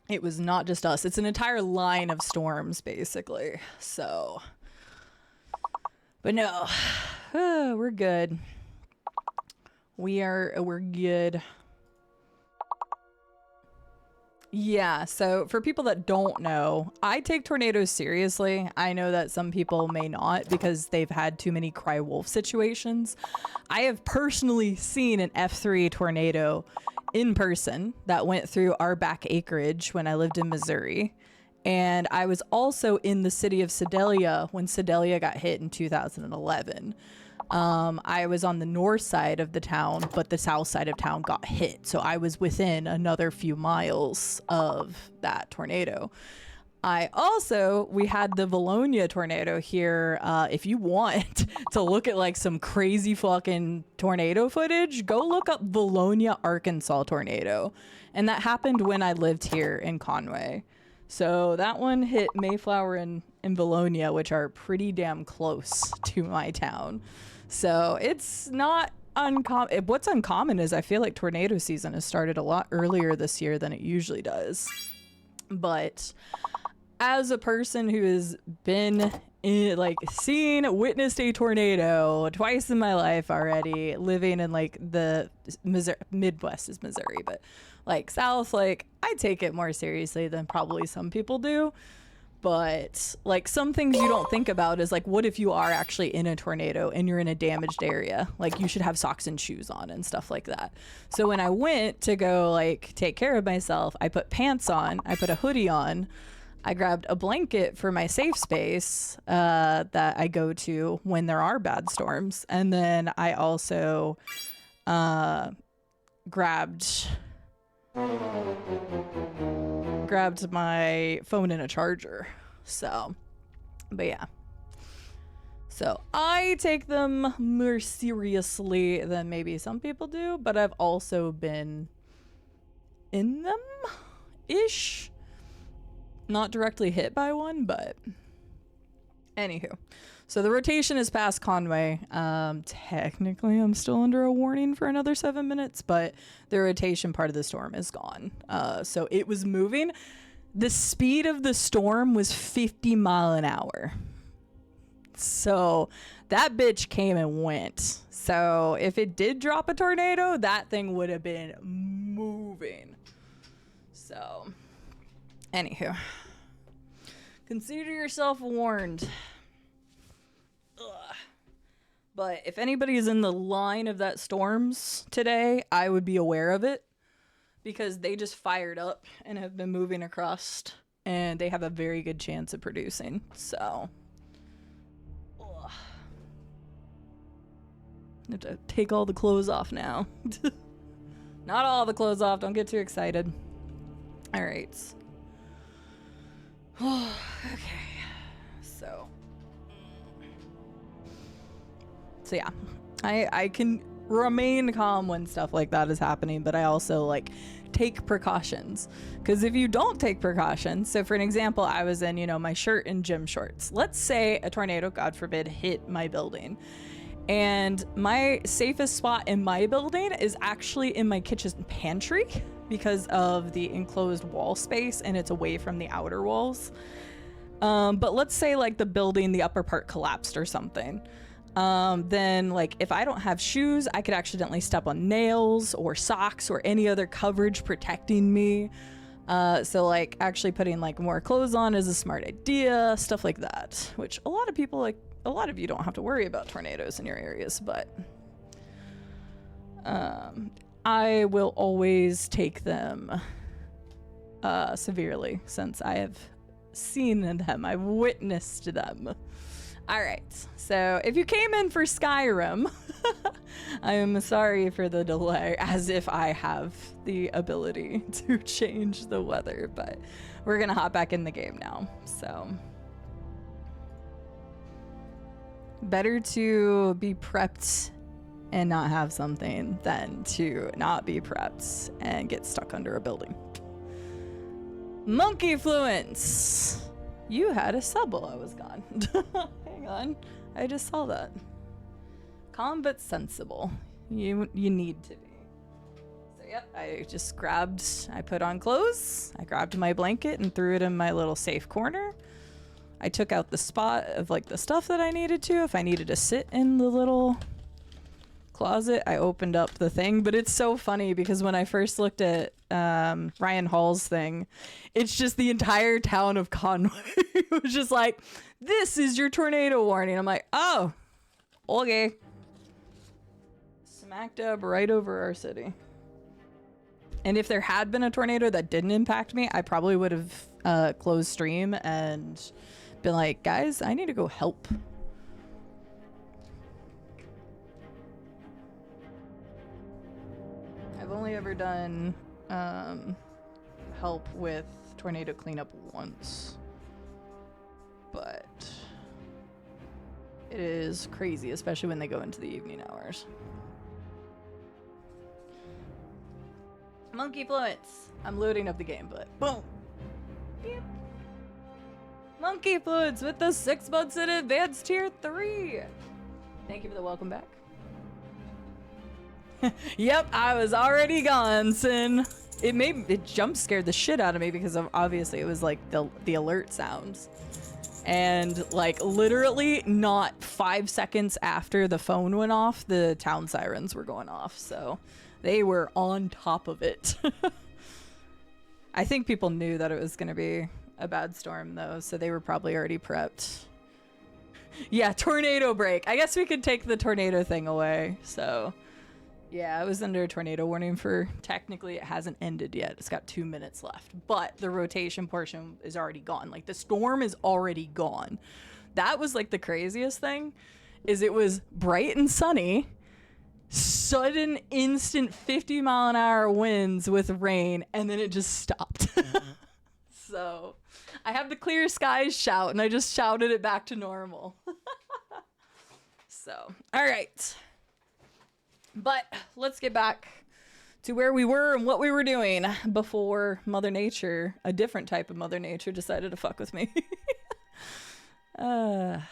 it was not just us. It's an entire line of storms, basically. So, but no, we're good. We're good. Yeah, so for people that don't know, I take tornadoes seriously. I know that some people may not because they've had too many cry wolf situations. I have personally seen an F3 tornado in person that went through our back acreage when I lived in Missouri. And I was also in the city of Sedalia when Sedalia got hit in 2011. I was on the north side of the town, but the south side of town got hit. So I was within another few miles of that tornado. We had the Valonia tornado here. If you want to look at like some crazy fucking tornado footage, go look up Valonia, Arkansas tornado. And that happened when I lived here in Conway. So that one hit Mayflower and Valonia, which are pretty damn close to my town. So it's not uncommon. What's uncommon is I feel like tornado season has started a lot earlier this year than it usually does. But as a person who has been witnessed a tornado twice in my life already, living in like the Midwest is Missouri, but like South, like I take it more seriously than probably some people do. But like some things you don't think about is like, what if you are actually in a tornado and you're in a damaged area? Like you should have socks and shoes on and stuff like that. So when I went to go like take care of myself, I put pants on, I put a hoodie on, I grabbed a blanket for my safe space that I go to when there are bad storms. And then I also grabbed my phone and a charger. So, but yeah. So I take them more seriously than maybe some people do, but I've also been in them-ish. Not directly hit by one, but anywho. So the rotation is past Conway. Technically, I'm still under a warning for another 7 minutes, but the rotation part of the storm is gone. So it was moving. The speed of the storm was 50 miles an hour. So that bitch came and went. So if it did drop a tornado, that thing would have been moving. So, anywho. Consider yourself warned. Ugh. But if anybody is in the line of that storms today, I would be aware of it because they just fired up and have been moving across and they have a very good chance of producing. So ugh. I have to take all the clothes off now. Not all the clothes off. Don't get too excited. All right. Okay. So yeah, I can remain calm when stuff like that is happening, but I also like take precautions, because if you don't take precautions, so for an example, I was in, my shirt and gym shorts. Let's say a tornado, God forbid, hit my building, and my safest spot in my building is actually in my kitchen pantry because of the enclosed wall space and it's away from the outer walls. But let's say like the building, the upper part collapsed or something. Then like if I don't have shoes, I could accidentally step on nails or socks or any other coverage protecting me. So like actually putting like more clothes on is a smart idea, stuff like that, which a lot of you don't have to worry about tornadoes in your areas, but I will always take them severely since I have seen them. I've witnessed them. All right. So if you came in for Skyrim, I am sorry for the delay, as if I have the ability to change the weather, but we're going to hop back in the game now. So better to be prepped and not have something than to not be prepped and get stuck under a building. Monkey Fluence! You had a sub while I was gone. Hang on. I just saw that. Calm but sensible. You need to be. So yep, I put on clothes, I grabbed my blanket and threw it in my little safe corner. I took out the spot of like the stuff that I needed to. If I needed to sit in the little closet, I opened up the thing. But it's so funny because when I first looked at Ryan Hall's thing, it's just the entire town of Conway. It was just like, this is your tornado warning. I'm like, oh, okay. Smack dab right over our city. And if there had been a tornado that didn't impact me, I probably would have closed stream and been like, guys, I need to go help. I've only ever done help with tornado cleanup once, but it is crazy, especially when they go into the evening hours. Monkey Fluence. I'm loading up the game, but boom. Beep. Monkey Fluence with the 6 months in advanced tier 3. Thank you for the welcome back. Yep, I was already gone, Sin. It jump scared the shit out of me because obviously it was like the alert sounds. And like literally not 5 seconds after the phone went off, the town sirens were going off. So they were on top of it. I think people knew that it was going to be a bad storm though, so they were probably already prepped. Yeah, tornado break. I guess we could take the tornado thing away. So yeah, I was under a tornado warning for, technically it hasn't ended yet. It's got 2 minutes left, but the rotation portion is already gone. Like the storm is already gone. That was like the craziest thing, is it was bright and sunny, sudden instant 50-mile-an-hour winds with rain, and then it just stopped. So I have the clear skies shout, and I just shouted it back to normal. So, all right. But let's get back to where we were and what we were doing before Mother Nature, a different type of Mother Nature, decided to fuck with me. All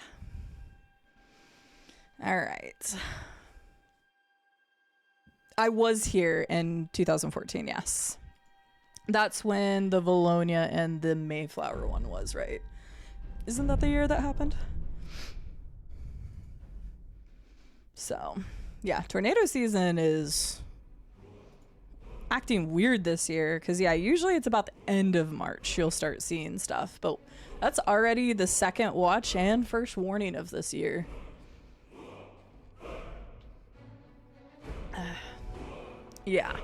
right. I was here in 2014, yes. That's when the Valonia and the Mayflower one was, right? Isn't that the year that happened? So, yeah, tornado season is acting weird this year because, yeah, usually it's about the end of March you'll start seeing stuff, but that's already the second watch and first warning of this year. Yeah.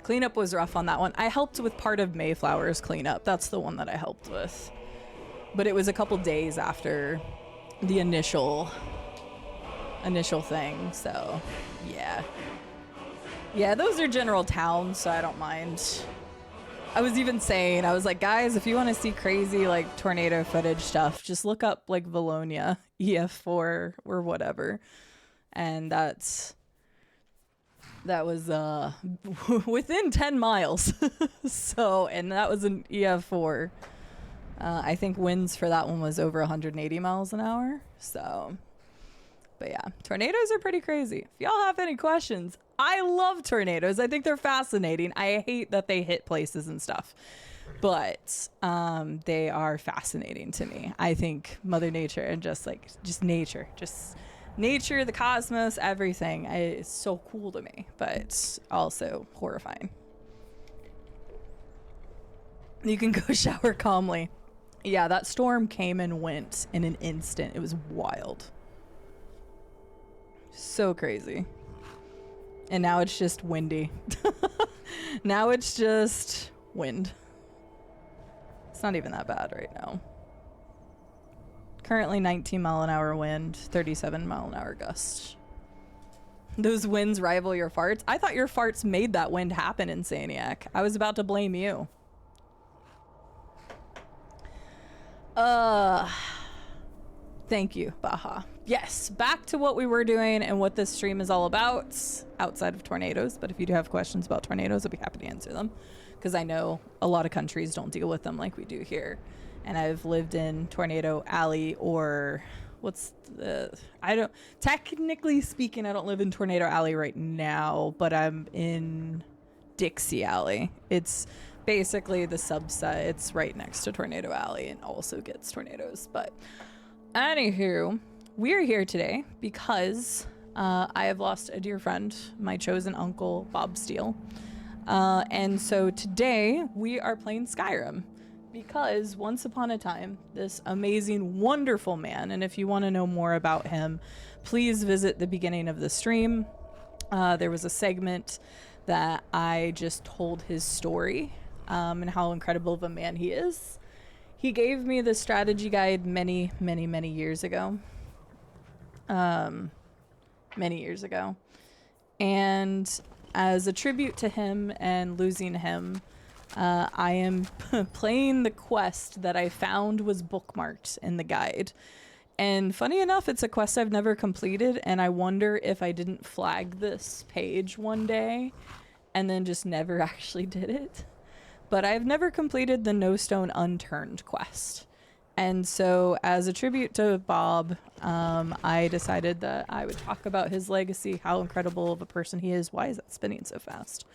Cleanup was rough on that one. I helped with part of Mayflower's cleanup. That's the one that I helped with. But it was a couple days after the initial thing, so yeah. Yeah, those are general towns, so I don't mind. I was even saying, I was like, guys, if you want to see crazy like tornado footage stuff, just look up like Valonia, EF4 or whatever. And that was within 10 miles. So, and that was an EF4. I think winds for that one was over 180 miles an hour. So, but yeah, tornadoes are pretty crazy. If y'all have any questions, I love tornadoes. I think they're fascinating. I hate that they hit places and stuff, but they are fascinating to me. I think Mother Nature and just nature, the cosmos, everything is so cool to me, but also horrifying. You can go shower calmly. Yeah, that storm came and went in an instant. It was wild. So crazy. And now it's just windy. Now it's just wind. It's not even that bad right now. Currently 19 mile an hour wind, 37 mile an hour gust. Those winds rival your farts. I thought your farts made that wind happen, Insaniac. I was about to blame you. Thank you, Baha. Yes, back to what we were doing and what this stream is all about, outside of tornadoes. But if you do have questions about tornadoes, I'll be happy to answer them, because I know a lot of countries don't deal with them like we do here. And I've lived in Tornado Alley, or technically speaking, I don't live in Tornado Alley right now, but I'm in Dixie Alley. It's basically the subset. It's right next to Tornado Alley and also gets tornadoes. But anywho, we're here today because I have lost a dear friend, my chosen uncle, Bob Steele. And so today we are playing Skyrim, because once upon a time, this amazing, wonderful man, and if you want to know more about him, please visit the beginning of the stream. There was a segment that I just told his story and how incredible of a man he is. He gave me the strategy guide many, many, many years ago. Many years ago. And as a tribute to him and losing him, I am playing the quest that I found was bookmarked in the guide. And funny enough, it's a quest I've never completed, and I wonder if I didn't flag this page one day and then just never actually did it. But I've never completed the Stone Unturned quest. And so as a tribute to Bob, I decided that I would talk about his legacy, how incredible of a person he is. Why is that spinning so fast?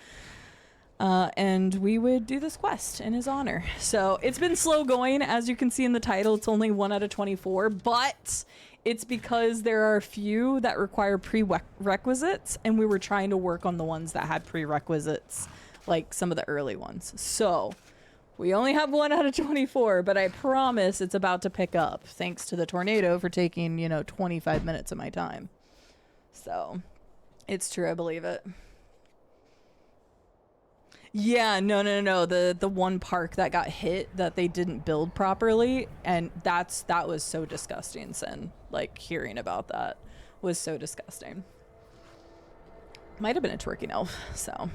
And we would do this quest in his honor. So it's been slow going. As you can see in the title, it's only 1 out of 24, but it's because there are a few that require prerequisites, and we were trying to work on the ones that had prerequisites, like some of the early ones. So we only have 1 out of 24, but I promise it's about to pick up, thanks to the tornado for taking, 25 minutes of my time. So it's true, I believe it. Yeah, no. The one park that got hit that they didn't build properly, and that was so disgusting, Sin. Like, hearing about that was so disgusting. Might have been a twerking elf, so.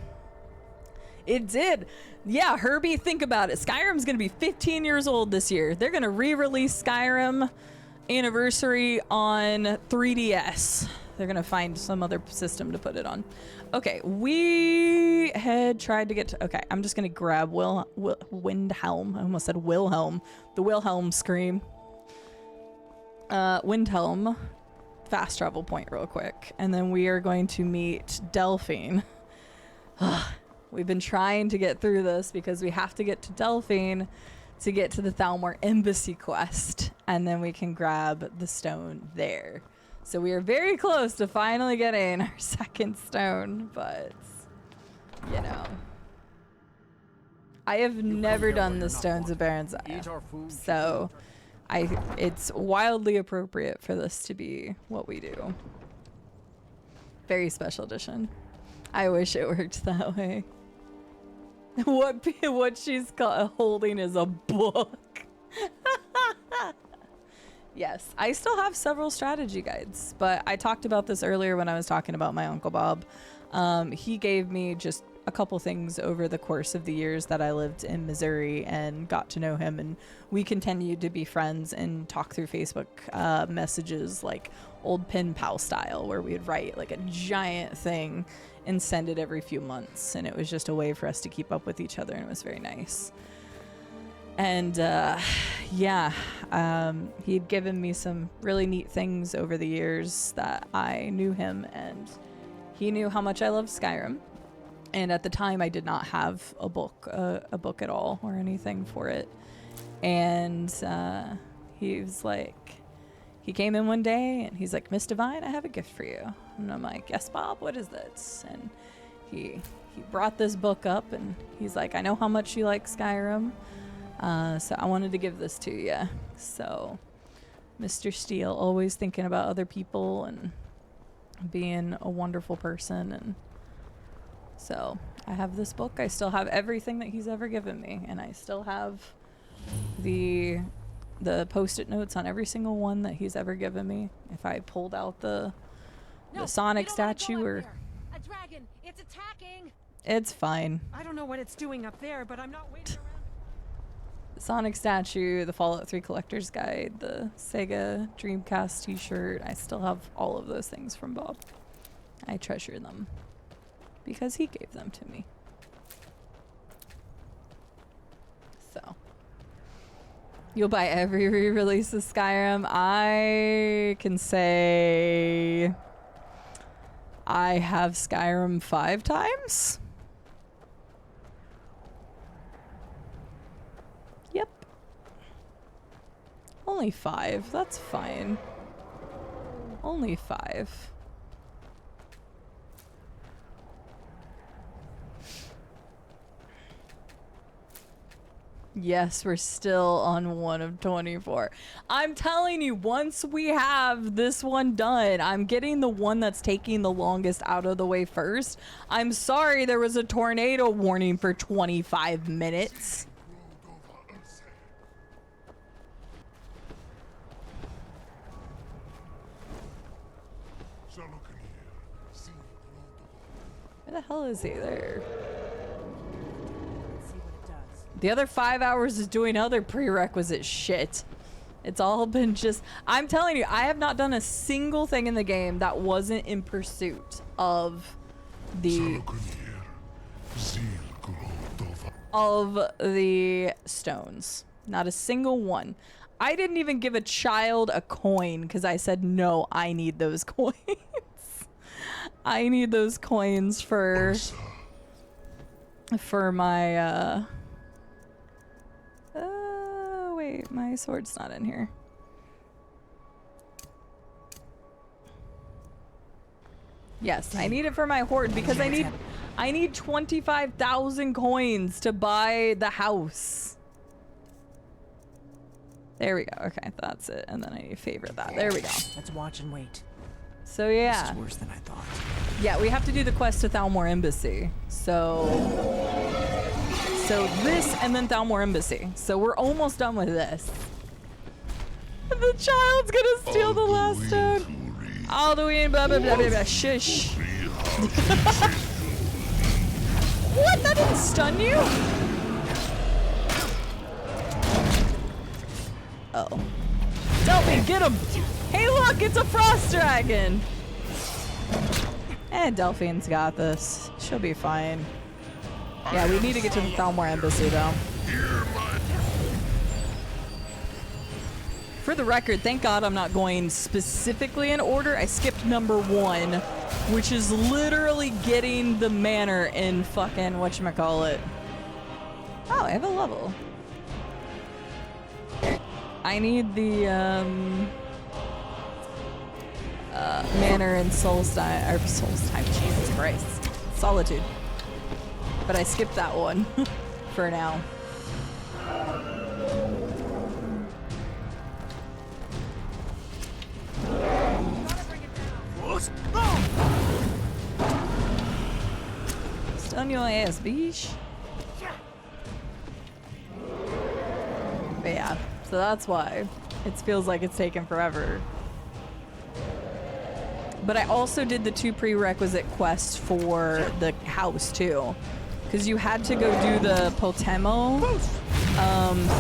It did. Yeah, Herbie, think about it. Skyrim's going to be 15 years old this year. They're going to re-release Skyrim Anniversary on 3DS. They're going to find some other system to put it on. Okay, we had tried to get to... Okay, I'm just going to grab Windhelm. I almost said Wilhelm. The Wilhelm scream. Windhelm. Fast travel point real quick. And then we are going to meet Delphine. We've been trying to get through this because we have to get to Delphine to get to the Thalmor Embassy quest. And then we can grab the stone there. So we are very close to finally getting our second stone, but, I have never done the Stones of Baron's Eye, so it's wildly appropriate for this to be what we do. Very special edition. I wish it worked that way. What she's holding is a book. Yes, I still have several strategy guides, but I talked about this earlier when I was talking about my Uncle Bob. He gave me just a couple things over the course of the years that I lived in Missouri and got to know him, and we continued to be friends and talk through Facebook messages, like old pen pal style, where we'd write like a giant thing and send it every few months, and it was just a way for us to keep up with each other, and it was very nice. And he'd given me some really neat things over the years that I knew him, and he knew how much I loved Skyrim. And at the time, I did not have a book at all or anything for it. And he was like, he came in one day and he's like, "Miss Divine, I have a gift for you." And I'm like, "Yes, Bob, what is this?" And he brought this book up and he's like, "I know how much you like Skyrim. So I wanted to give this to you." So Mr. Steele, always thinking about other people and being a wonderful person, and So I have this book. I still have everything that he's ever given me, and I still have the post-it notes on every single one that he's ever given me. If I pulled out the Sonic statue or a dragon, it's attacking. it's fine. I don't know what it's doing up there, but I'm not waiting around. The Sonic statue, the Fallout 3 collector's guide, the Sega Dreamcast t-shirt. I still have all of those things from Bob. I treasure them because he gave them to me. So you'll buy every re-release of Skyrim. I can say I have Skyrim 5 times. Yep. Only 5. That's fine. Only 5. Yes, we're still on 1 of 24. I'm telling you, once we have this one done, I'm getting the one that's taking the longest out of the way first. I'm sorry there was a tornado warning for 25 minutes. Where the hell is he there? The other 5 hours is doing other prerequisite shit. It's all been just... I'm telling you, I have not done a single thing in the game that wasn't in pursuit of the... of the stones. Not a single one. I didn't even give a child a coin because I said, no, I need those coins. I need those coins for my, wait, my sword's not in here. Yes, I need it for my horde because I need 25,000 coins to buy the house. There we go. Okay, that's it. And then I need to favorite that. There we go. Let's watch and wait. So yeah. This is worse than I thought. Yeah, we have to do the quest to Thalmor Embassy. So this and then Thalmor Embassy. So we're almost done with this. The child's gonna steal the last stone. Alduin, blah blah blah blah blah. Shush. What? That didn't stun you? Oh. Delphine, get him! Hey look, it's a frost dragon! And Delphine's got this. She'll be fine. Yeah, we need to get to the Thalmor Embassy though. For the record, thank God I'm not going specifically in order. I skipped number 1, which is literally getting the manor in fucking whatchamacallit. Oh, I have a level. I need the manor in Solstheim, or Solstheim, Jesus Christ, Solitude. But I skipped that one for now. Stun your ass, bitch. But yeah. So that's why it feels like it's taken forever. But I also did the 2 prerequisite quests for the house too. Because you had to go do the Potemo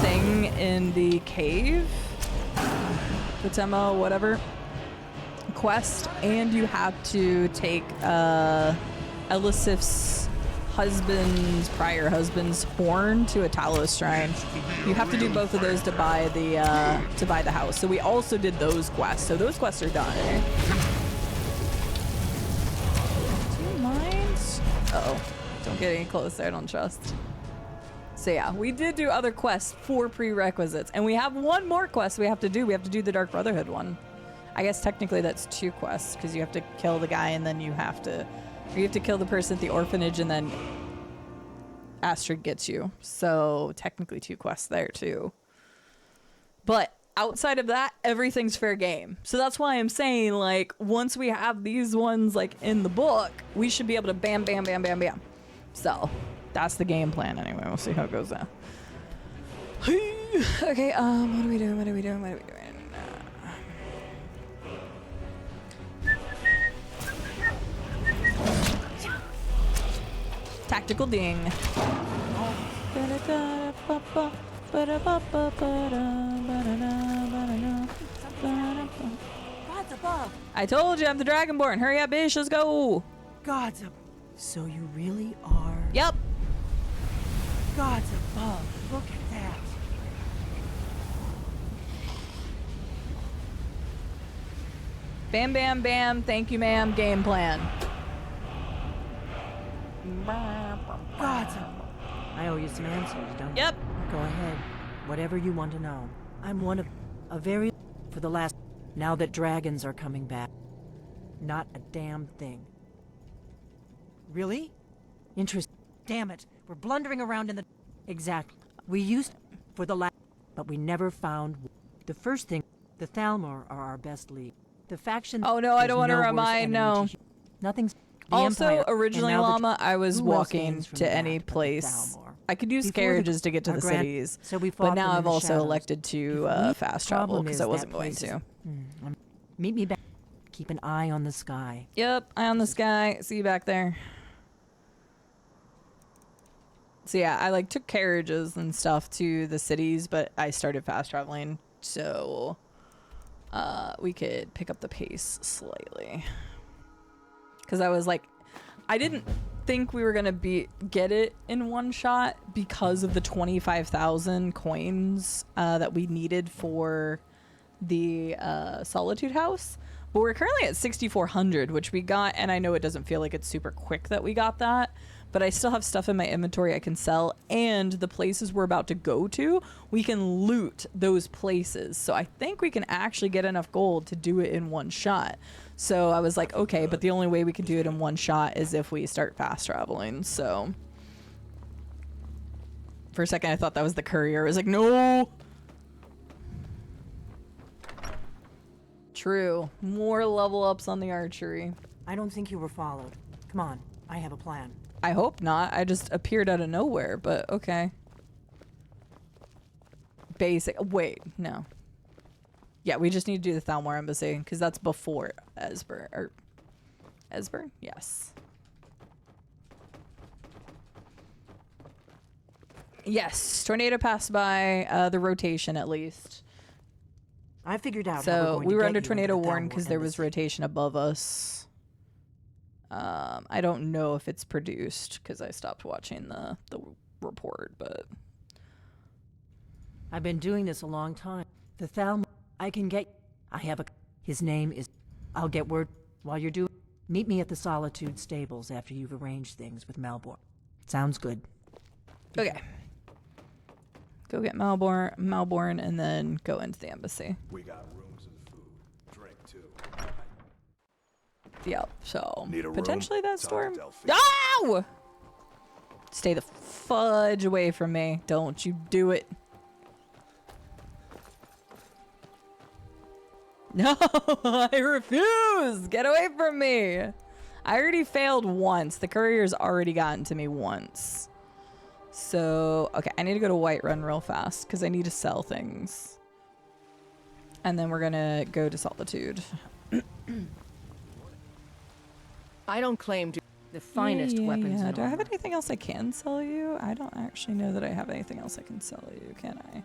thing in the cave. Potemo, whatever. Quest. And you have to take Elisif's prior husband's horn to a Talos shrine. You have to do both of those to buy the house. So we also did those quests. So those quests are done. Do you mind? Uh-oh. Don't get any closer, I don't trust. So yeah, we did do other quests for prerequisites. And we have one more quest we have to do. We have to do the Dark Brotherhood one. I guess technically that's 2 quests because you have to kill the guy and then you have to kill the person at the orphanage and then Astrid gets you. So technically 2 quests there too. But outside of that, everything's fair game. So that's why I'm saying, like, once we have these ones like in the book, we should be able to bam, bam, bam, bam, bam. So, that's the game plan anyway. We'll see how it goes now. Okay, what are we doing? What are we doing? What are we doing? Tactical ding. Gods above. I told you I'm the Dragonborn. Hurry up, bitch. Let's go. Gods above. So you really are? Yep. Gods above. Look at that. Bam, bam, bam. Thank you, ma'am. Game plan. Gods above. I owe you some answers, don't you? Yep. Go ahead. Whatever you want to know. I'm one of a very for the last. Now that dragons are coming back. Not a damn thing. Really? Interesting. Damn it. We're blundering around in the... Exactly. We used for the last... But we never found... The first thing, the Thalmor are our best lead. The faction... Oh no, I don't want to worse remind, enemy no. to Nothing's... the Also, Empire, originally, and now the Llama, I was Who else walking gains from to that any but the place. Thalmor? I could use Before carriages to get to our the grand- cities, so we but fought now them in I've the also shadows. elected to If we- fast travel problem because is I that wasn't going place is- to. Meet me back. Keep an eye on the sky. Yep, eye on the sky. See you back there. So yeah, I like took carriages and stuff to the cities, but I started fast traveling, so we could pick up the pace slightly. Because I was like, I didn't think we were gonna get it in one shot because of the 25,000 coins that we needed for the Solitude House. But we're currently at 6,400, which we got, and I know it doesn't feel like it's super quick that we got that, but I still have stuff in my inventory I can sell, and the places we're about to go to, we can loot those places. So I think we can actually get enough gold to do it in one shot. So I was like, okay, but the only way we can do it in one shot is if we start fast traveling. So for a second, I thought that was the courier. I was like, no. True. More level ups on the archery. I don't think you were followed. Come on, I have a plan. I hope not. I just appeared out of nowhere, but okay. Basic. Wait, no. Yeah, we just need to do the Thalmor Embassy because that's before Esbern. Or Esbern? Yes. Yes. Tornado passed by the rotation at least. I figured out. So we were under tornado warning because there was rotation above us. I don't know if it's produced because I stopped watching the report, but I've been doing this a long time. The Thalmor, I can get. I have a. His name is. I'll get word while you're doing. Meet me at the Solitude stables after you've arranged things with Malborn. Sounds good. Okay. Go get Malborn, and then go into the embassy. We got rooms and food, drink too. Yep. So Need a room? potentially that It's all storm. Delphi. No! Stay the fudge away from me. Don't you do it. No, I refuse. Get away from me. I already failed once. The courier's already gotten to me once. So, okay, I need to go to Whiterun real fast because I need to sell things. And then we're going to go to Solitude. I don't claim to the finest weapons. Yeah. Do I have anything else I can sell you? I don't actually know that I have anything else I can sell you, can I?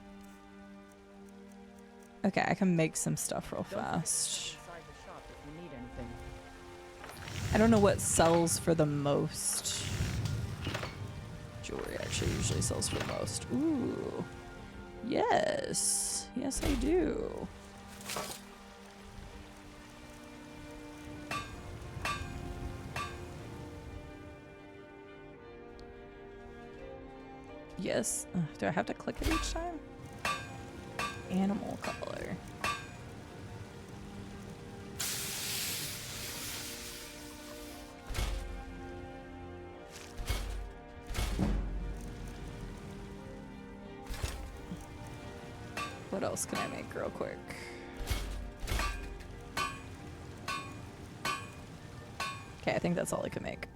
Okay, I can make some stuff real fast. I don't know what sells for the most. Jewelry actually usually sells for the most. Ooh. Yes. Yes, I do. Yes. Do I have to click it each time? Animal color. What else can I make real quick? Okay, I think that's all I can make.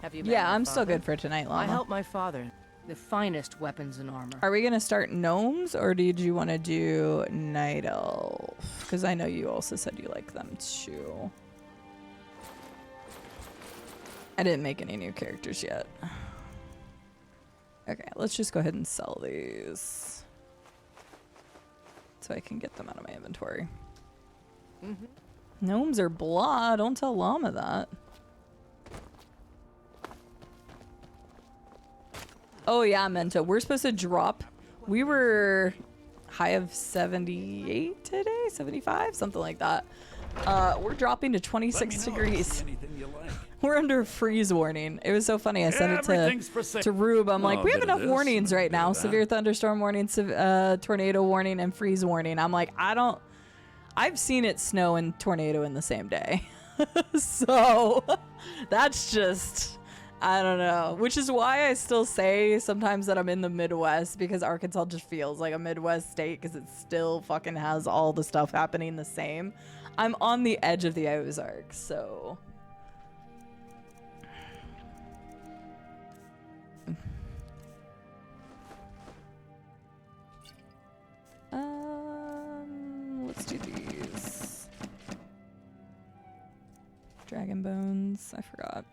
Have you met Yeah, my I'm still father? good for tonight, Llama. I helped my father. The finest weapons and armor. Are we gonna start gnomes, or did you want to do night elf? Because I know you also said you like them too. I didn't make any new characters yet. Okay, let's just go ahead and sell these so I can get them out of my inventory. Gnomes are blah. Don't tell Llama that. Oh yeah, Mento. We're supposed to drop. We were high of 78 today, 75, something like that. We're dropping to 26 degrees. We're under a freeze warning. It was so funny. I sent it to Rube. I'm like, we have enough warnings right now. Severe thunderstorm warning, tornado warning, and freeze warning. I'm like, I've seen it snow and tornado in the same day. So that's just... I don't know, which is why I still say sometimes that I'm in the Midwest, because Arkansas just feels like a Midwest state because it still fucking has all the stuff happening the same. I'm on the edge of the Ozarks, so. Let's do these. Dragon bones, I forgot.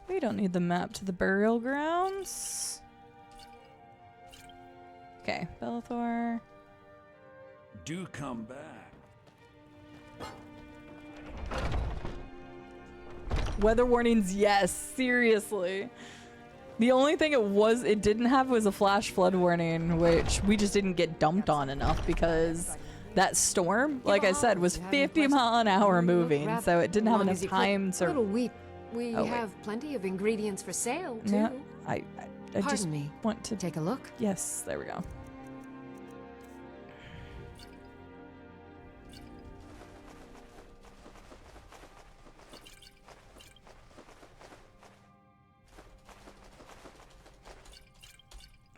We don't need the map to the burial grounds. Okay, Bellathor. Do come back. Weather warnings, yes, seriously. The only thing it didn't have was a flash flood warning, which we just didn't get dumped on enough because that storm, like I said, was 50 mile an hour moving, so it didn't have enough time to... We have plenty of ingredients for sale, too. Yeah, I just me. want to... Take a look? Yes, there we go.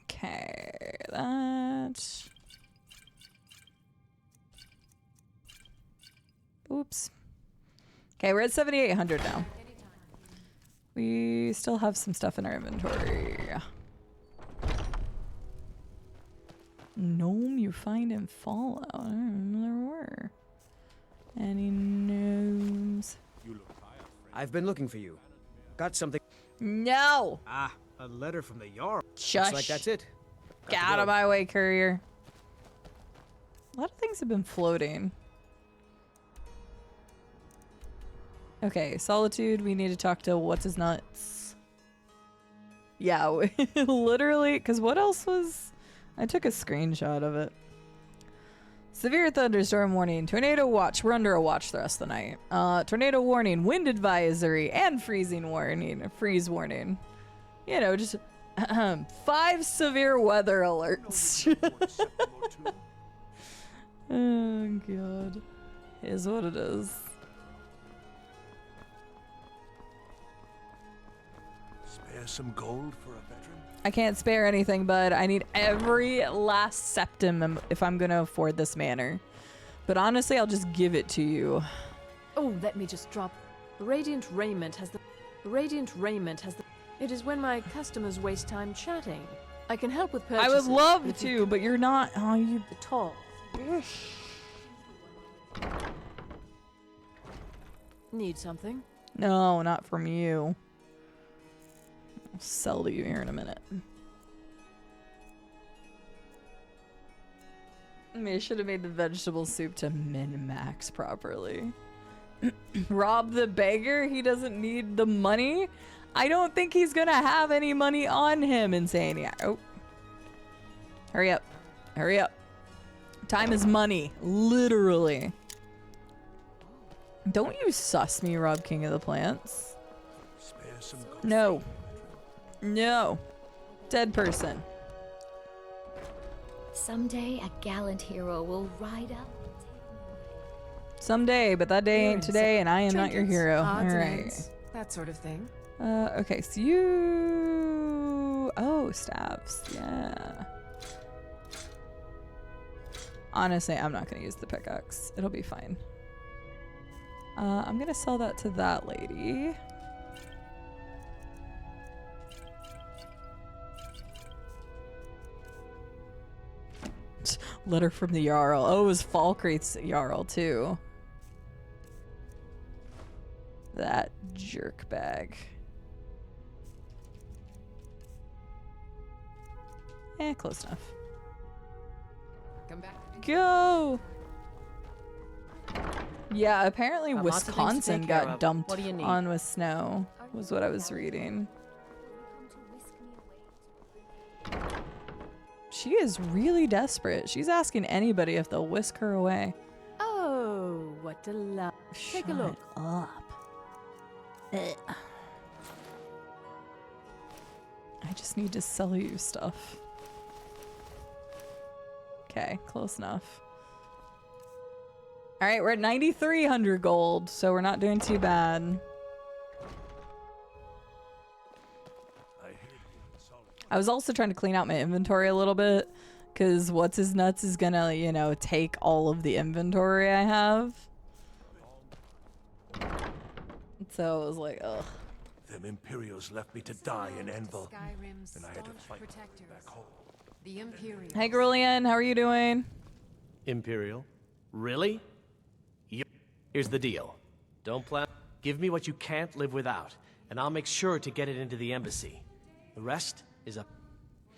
Okay, that... Oops. Okay, we're at 7,800 now. We still have some stuff in our inventory. Gnome you find in Fallout. I don't know there were any gnomes. I've been looking for you. Got something. No! Ah, a letter from the Jarl. Shush. Looks like that's it. Get out of my way, courier. A lot of things have been floating. Okay, Solitude, we need to talk to what's his nuts. Yeah, literally, because what else was... I took a screenshot of it. Severe thunderstorm warning, tornado watch. We're under a watch the rest of the night. Tornado warning, wind advisory, and freezing warning. Freeze warning. You know, just 5 severe weather alerts. Oh, God. Is what it is. Spare some gold for a veteran? I can't spare anything, bud. I need every last septim if I'm gonna afford this manor. But honestly, I'll just give it to you. Oh, let me just drop. Radiant raiment has the... It is when my customers waste time chatting. I can help with purchases. I would love to, but you're not... Oh, you... The tall. Need something? No, not from you. I'll sell to you here in a minute. I should have made the vegetable soup to min-max properly. Rob the beggar? He doesn't need the money? I don't think he's gonna have any money on him, Insania. Oh. Hurry up. Hurry up. Time is money. Literally. Don't you sus me, Rob King of the Plants. Spare some gold. No. No. Dead person. Someday a gallant hero will ride up. Someday, but that day ain't today, and I am not your hero. Alright. That sort of thing. Okay, so you... Oh, staves. Yeah. Honestly, I'm not going to use the pickaxe. It'll be fine. I'm gonna sell that to that lady. Letter from the Jarl. Oh, it was Falkreath's Jarl too. That jerk bag. Close enough. Come back. Go! Yeah, apparently Got lots of things to Wisconsin take care got of. dumped What do you need? on with snow, was what I was reading. She is really desperate. She's asking anybody if they'll whisk her away. Oh, what a love. Take a look. Up. I just need to sell you stuff. Okay, close enough. All right, we're at 9,300 gold, so we're not doing too bad. I was also trying to clean out my inventory a little bit, because what's his nuts is gonna, you know, take all of the inventory I have. So it was like, ugh. Them Imperials left me to die in Envil, Skyrim's and I had to staunch fight protectors. back home. The Imperial. Hey, Grillian, how are you doing? Imperial? Really? Here's the deal. Don't plan. Give me what you can't live without, and I'll make sure to get it into the embassy. The rest is up.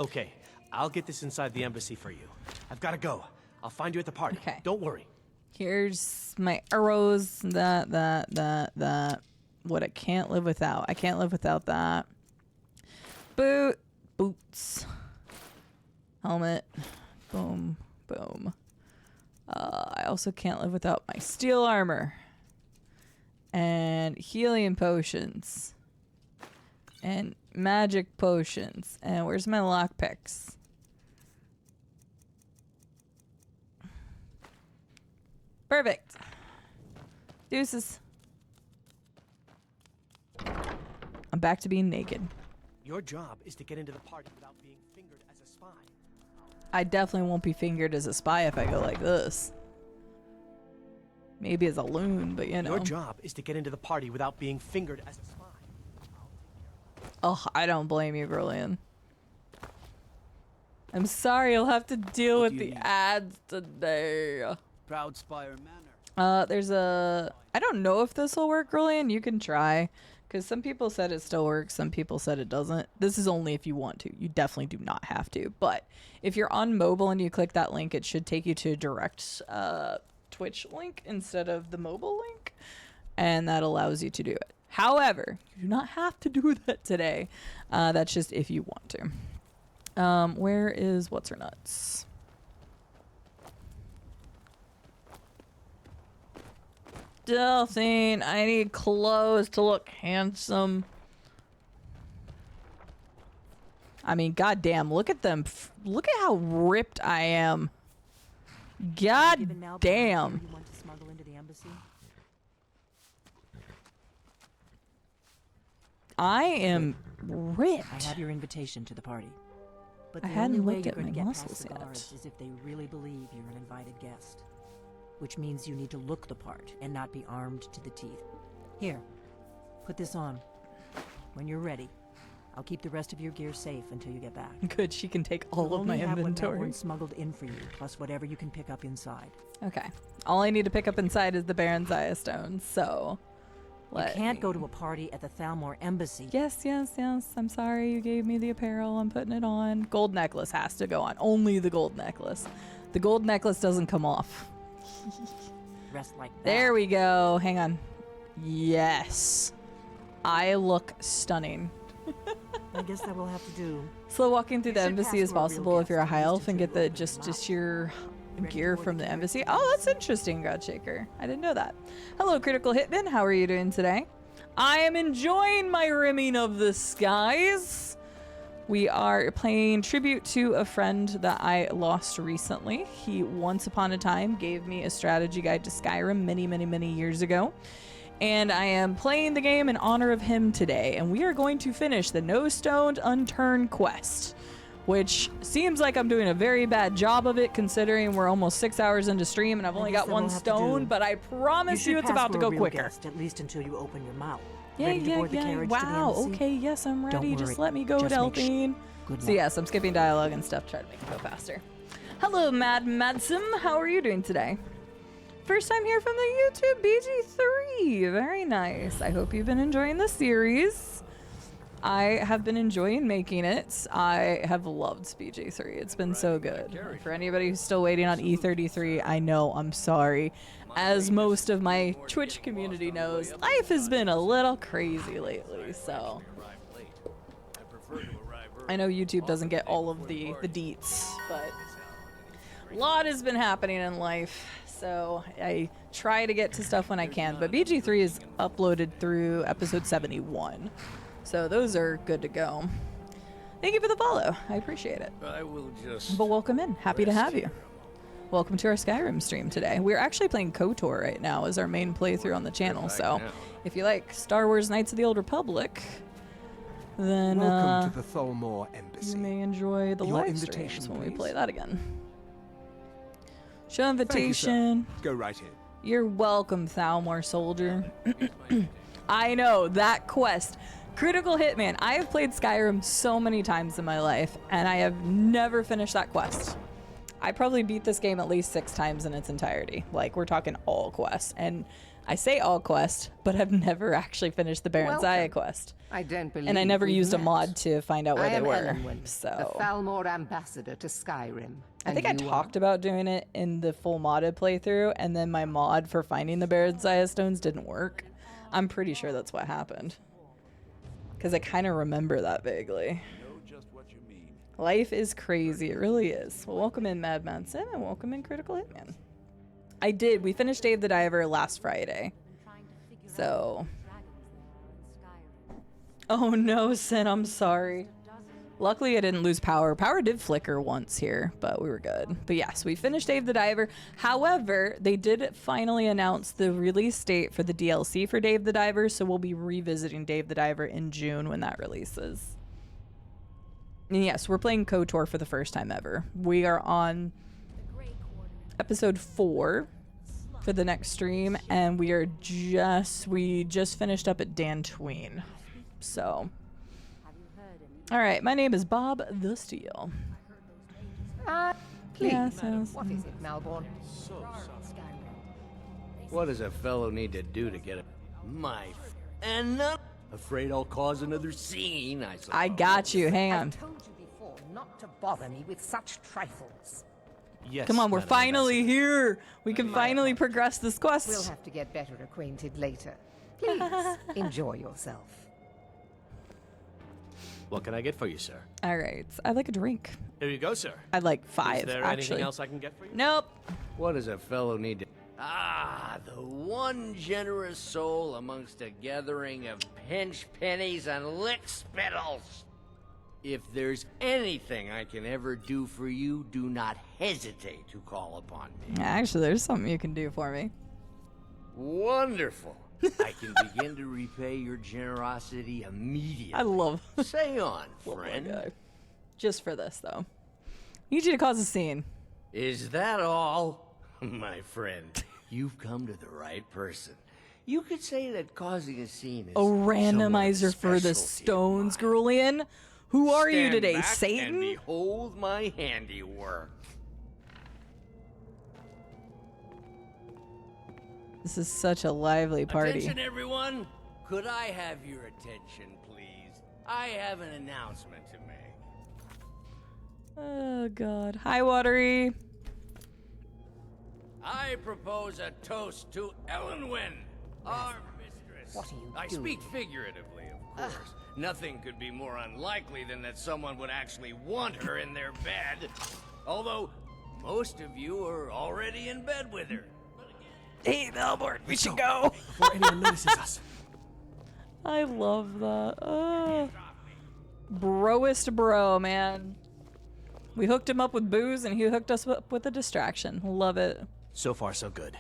Okay, I'll get this inside the embassy for you. I've got to go. I'll find you at the party. Okay. Don't worry. Here's my arrows. That. What I can't live without. I can't live without that. Boots. Helmet. Boom. Boom. I also can't live without my steel armor. And healing potions. And magic potions. And where's my lockpicks? Perfect. Deuces. I'm back to being naked. Your job is to get into the party without being fingered as a spy. I definitely won't be fingered as a spy if I go like this. Maybe as a loon, but you know. Your job is to get into the party without being fingered as a spy. Oh, I don't blame you, Grillian. I'm sorry, you'll have to deal with the ads today. Proudspire Manor. There's a... I don't know if this will work, Grillian. You can try. Because some people said it still works, some people said it doesn't. This is only if you want to. You definitely do not have to. But if you're on mobile and you click that link, it should take you to a direct Twitch link instead of the mobile link. And that allows you to do it. However, you do not have to do that today. That's just if you want to. Where is What's Her Nuts? Delphine, I need clothes to look handsome. I mean, goddamn, look at them. Look at how ripped I am. God damn. You want to smuggle into the embassy? I am ripped. I have your invitation to the party. But I the hadn't only way looked you're at going my to get muscles past the yet. guards is if they really believe you're an invited guest. Which means you need to look the part and not be armed to the teeth. Here, put this on. When you're ready, I'll keep the rest of your gear safe until you get back. Good, she can take all You'll of my only have what inventory. Melbourne smuggled in for you, plus whatever you can pick up inside. Okay. All I need to pick up inside is the Baron's Eye Stone, so... You can't go to a party at the Thalmor Embassy. Yes. I'm sorry you gave me the apparel. I'm putting it on. Gold necklace has to go on. Only the gold necklace. The gold necklace doesn't come off. Rest like that. There we go. Hang on. Yes. I look stunning. I guess that will have to do. Slow walking through the should embassy pass is for a real possible if guest, you're a at high least elf and until get the you open just them your Ready gear for from the the gear embassy. to Oh, that's interesting, Godshaker. I didn't know that. Hello, Critical Hitman. How are you doing today? I am enjoying my rimming of the skies. We are playing tribute to a friend that I lost recently. He once upon a time gave me a strategy guide to Skyrim many years ago. And I am playing the game in honor of him today. And we are going to finish the Stone Unturned quest. which seems like I'm doing a very bad job of it considering we're almost 6 hours into stream and I've only got one stone, but I promise you it's about to go quicker. At least until you open your mouth. Yeah, Ready to board the carriage to the wow, embassy? okay, yes, I'm ready. Don't Just worry. let me go, Just make Delphine. Good So luck. yes, I'm skipping dialogue and stuff, try to make it go faster. Hello, Mad Madsum. How are you doing today? First time here from the YouTube BG3. Very nice. I hope you've been enjoying the series. I have been enjoying making it. I have loved BG3. It's been so good. For anybody who's still waiting on E33, I know, I'm sorry. As most of my Twitch community knows, life has been a little crazy lately, so I know YouTube doesn't get all of the deets, but a lot has been happening in life, so I try to get to stuff when I can. But BG3 is uploaded through episode 71, so those are good to go. Thank you for the follow. I appreciate it. I will just... But welcome in. Happy to have you. Welcome to our Skyrim stream today. We're actually playing KOTOR right now as our main playthrough on the channel, so if you like Star Wars Knights of the Old Republic, then Welcome to the Tholmor Embassy. you may enjoy the Your live invitation, streams when we please. play that again. Show Thank you, sir. invitation. Go right in. You're welcome, Thalmor Soldier. I know, that quest. Critical Hitman. I have played Skyrim so many times in my life, and I have never finished that quest. I probably beat this game at least 6 times in its entirety. Like, we're talking all quests. And I say all quests, but I've never actually finished the Baron Zaya quest. I don't believe And I never we've used a met. mod to find out where I they am were. Elenwen, the So Thalmor ambassador to Skyrim. I think And I you talked about doing it in the full modded playthrough, and then my mod for finding the Baron Zaya stones didn't work. I'm pretty sure that's what happened. Because I kind of remember that vaguely. Life is crazy. It really is. Well, welcome in, Mad Manson, and welcome in, Critical Hitman. I did. We finished Dave the Diver last Friday. So. Oh no, Sin, I'm sorry. Luckily, I didn't lose power. Power did flicker once here, but we were good. But yes, we finished Dave the Diver. However, they did finally announce the release date for the DLC for Dave the Diver, so we'll be revisiting Dave the Diver in June when that releases. And yes, we're playing KOTOR for the first time ever. We are on episode 4 for the next stream, and we just finished up at Dantooine. So, all right, my name is Bob the Steele. Please, Yes, madam, yes. what is it, Malborn? What does a fellow need to do to get a... And afraid I'll cause another scene, I suppose. I got you. Hang on. I told you before not to bother me with such trifles. Yes, Come on, we're Madam finally here. We can finally progress this We'll quest. have to get better acquainted later. Please, enjoy yourself. What can I get for you, sir? All right, I'd like a drink. Here you go, sir. I'd like 5, Is there actually. anything else I can get for you? Nope. What does a fellow need to... the one generous soul amongst a gathering of pinch pennies and lick spittles. If there's anything I can ever do for you, do not hesitate to call upon me. Actually, there's something you can do for me. Wonderful. I can begin to repay your generosity immediately. I love. Say on, Love that friend. guy. Just for this, though. Need you to cause a scene. Is that all? My friend, you've come to the right person. You could say that causing a scene is A randomizer for the specialty. Stones, Grulian. Who are you Stand today, back Satan? And behold my handiwork. This is such a lively party. Attention, everyone. Could I have your attention, please? I have an announcement to make. Oh, God. Hi, Watery. I propose a toast to Elenwen, our mistress. What are you I doing? speak figuratively, of course. Nothing could be more unlikely than that someone would actually want her in their bed. Although, most of you are already in bed with her. Hey, Melbourne, we should go. Before anyone notices us. I love that. Broest bro, man. We hooked him up with booze, and he hooked us up with a distraction. Love it. So far, so good.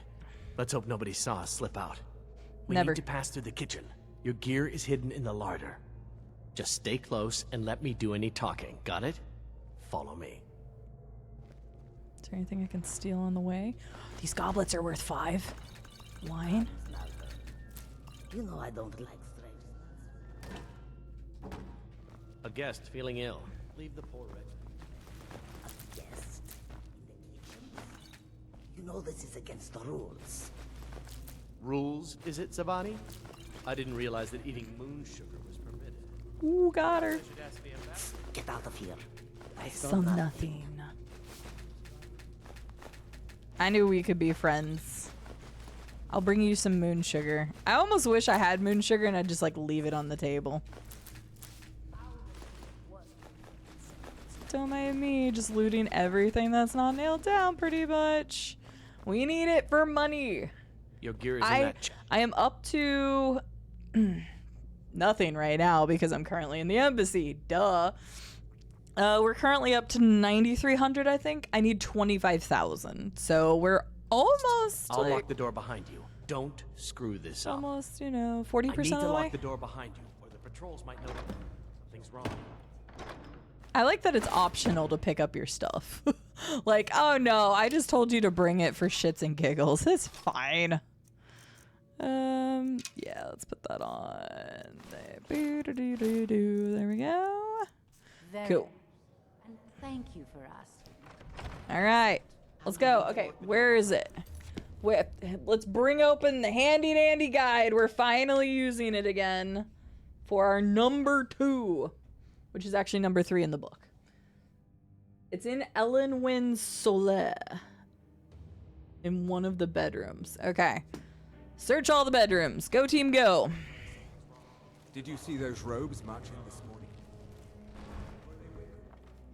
Let's hope nobody saw us slip out. We Never. need to pass through the kitchen. Your gear is hidden in the larder. Just stay close and let me do any talking. Got it? Follow me. Is there anything I can steal on the way? These goblets are worth 5. Wine. You know I don't like strange. A guest feeling ill. Leave the poor wretch. A guest in the kitchen? You know this is against the rules. Rules, is it, Savani? I didn't realize that eating moon sugar was permitted. Ooh, got her. Get out of here. I So saw nothing. I knew we could be friends. I'll bring you some moon sugar. I almost wish I had moon sugar and I'd just like leave it on the table. Don't mind me just looting everything that's not nailed down pretty much. We need it for money. Your gear is in that. I am up to nothing right now because I'm currently in the embassy. Duh. We're currently up to 9,300, I think. I need 25,000. So we're almost. I'll lock the door behind you. Don't screw this up. Almost, you know, 40% I need of to the way. lock the door behind you, or the patrols might know that something's wrong. I like that it's optional to pick up your stuff. Like, oh no, I just told you to bring it for shits and giggles. It's fine. Yeah, let's put that on. There we go. Cool. And thank you for asking. All right, let's go. Okay, where is it? Let's bring open the handy dandy guide. We're finally using it again for our number 2, which is actually number 3 in the book. It's in Ellen Wynn's Soleil in one of the bedrooms. Okay, search all the bedrooms. Go team, go. Did you see those robes marching this morning?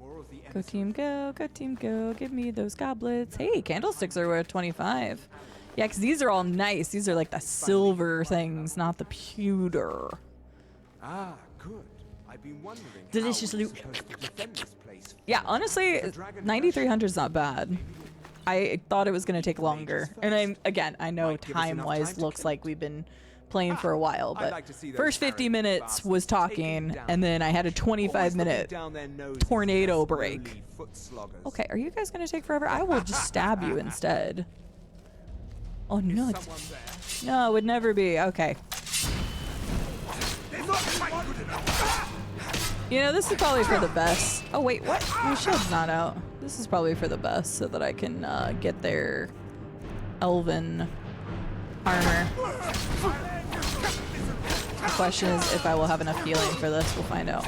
More of the Go team, go. Go team, go. Give me those goblets. Hey, candlesticks are worth 25. Yeah, because these are all nice. These are like the silver things, not the pewter. Ah, good. I've been wondering Delicious how we're loot. supposed to defend this place. Yeah, honestly, 9,300 is not bad. I thought it was going to take longer. And I know time-wise looks like we've been playing for a while, but first 50 minutes was talking, and then I had a 25-minute tornado break. Okay, are you guys going to take forever? I will just stab you instead. Oh, no. No, it would never be. Okay. You know, this is probably for the best. Oh, wait, what? My shield's not out. This is probably for the best so that I can get their elven armor. The question is if I will have enough healing for this. We'll find out.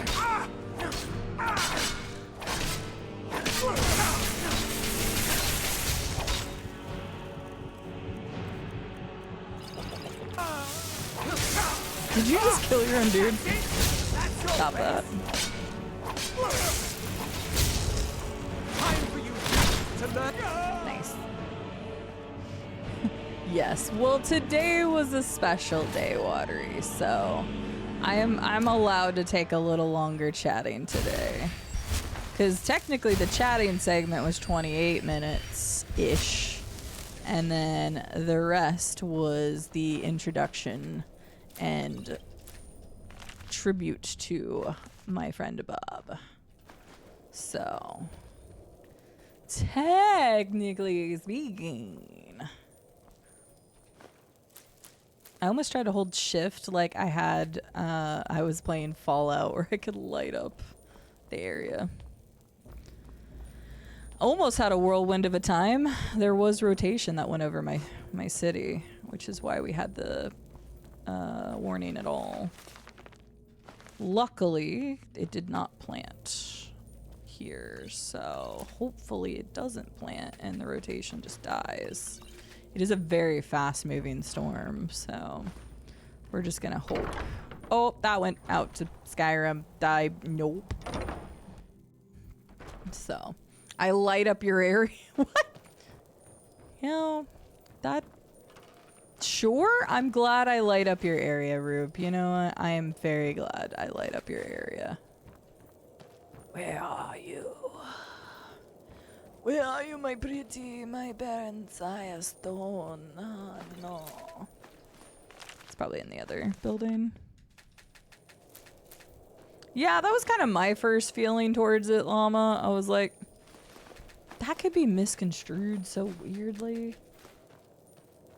Did you just kill your own dude? Stop that. Nice. Yes. Well, today was a special day, Watery, so I'm allowed to take a little longer chatting today. Because technically the chatting segment was 28 minutes-ish. And then the rest was the introduction and tribute to my friend Bob. So, technically speaking, I almost tried to hold shift like I had, I was playing Fallout where I could light up the area. Almost had a whirlwind of a time. There was rotation that went over my city, which is why we had the warning at all. Luckily, it did not plant here, so hopefully it doesn't plant and the rotation just dies. It is a very fast-moving storm, so we're just gonna hope. Oh, that went out to Skyrim. Die. Nope. So, I light up your area. What? You know, that... Sure, I'm glad I light up your area, Rube. You know what? I am very glad I light up your area. Where are you? Where are you, my pretty, my parents' eye stone? Oh, no. It's probably in the other building. Yeah, that was kind of my first feeling towards it, Llama. I was like, that could be misconstrued so weirdly.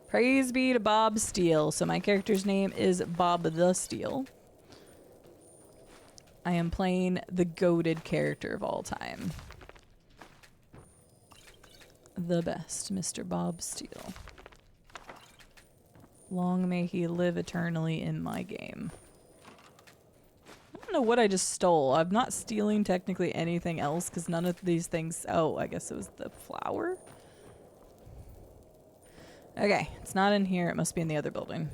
Praise be to Bob Steele. So my character's name is Bob the Steele. I am playing the goated character of all time. The best, Mr. Bob Steele. Long may he live eternally in my game. I don't know what I just stole. I'm not stealing technically anything else because none of these things... Oh, I guess it was the flower? Okay, it's not in here. It must be in the other building.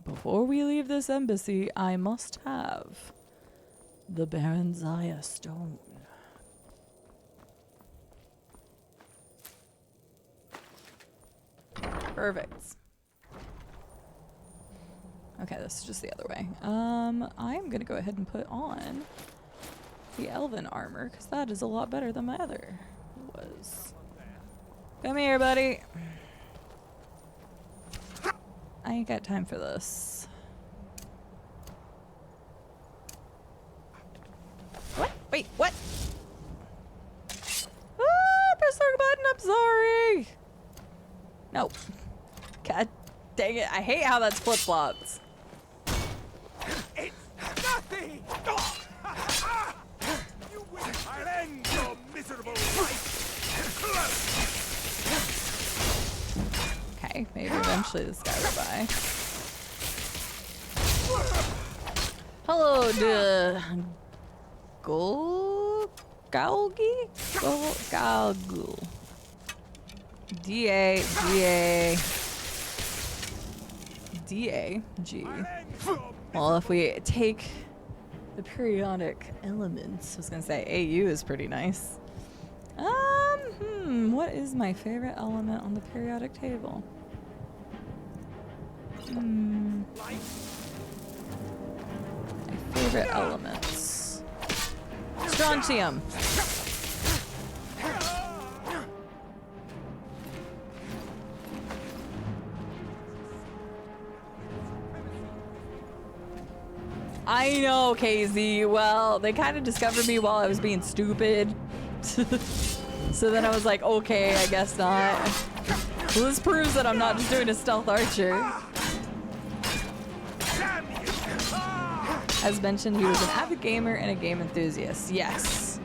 Before we leave this embassy, I must have the Baronzaya stone. Perfect. Okay, this is just the other way. I'm gonna go ahead and put on the elven armor because that is a lot better than my other was. Come here, buddy. I ain't got time for this. What? Wait, what? Ah, press the wrong button, I'm sorry. Nope. God dang it, I hate how that's flip-flops. It's nothing! You will I'll end your miserable life! Okay, maybe eventually this guy will die. Hello, Galgi? Galgul. D-A-G. Well, if we take the periodic elements, I was gonna say AU is pretty nice. What is my favorite element on the periodic table? My favorite elements. Strontium. I know, KZ. Well, they kind of discovered me while I was being stupid. So then I was like, okay, I guess not. Well, this proves that I'm not just doing a stealth archer. As mentioned, he was an avid gamer and a game enthusiast. Yes.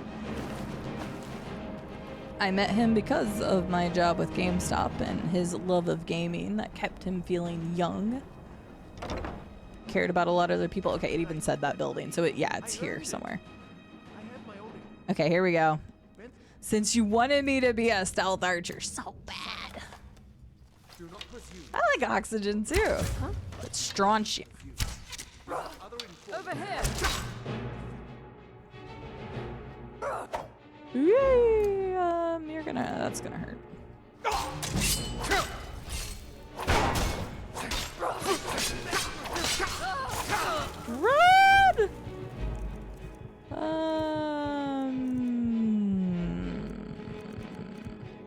I met him because of my job with GameStop and his love of gaming that kept him feeling young. Cared about a lot of other people. Okay, it even said that building. So yeah, it's here somewhere. Okay, here we go. Since you wanted me to be a stealth archer so bad. I like oxygen too. Huh? It's strontium. Over here. Yay! That's gonna hurt. Run!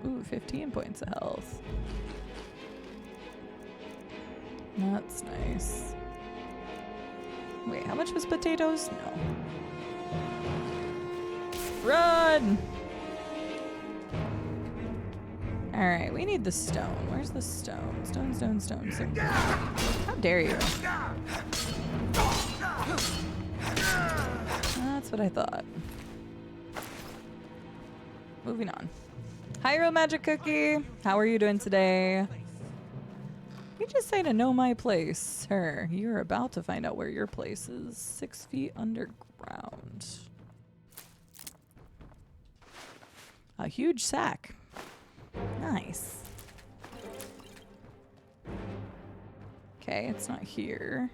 Ooh, 15 points of health. That's nice. Wait, how much was potatoes? No. Run! Alright, we need the stone. Where's the stone? Stone. How dare you? That's what I thought. Moving on. Hi, Real Magic Cookie. How are you doing today? You just say to know my place, sir. You're about to find out where your place is. 6 feet underground. A huge sack. Nice. Okay, it's not here.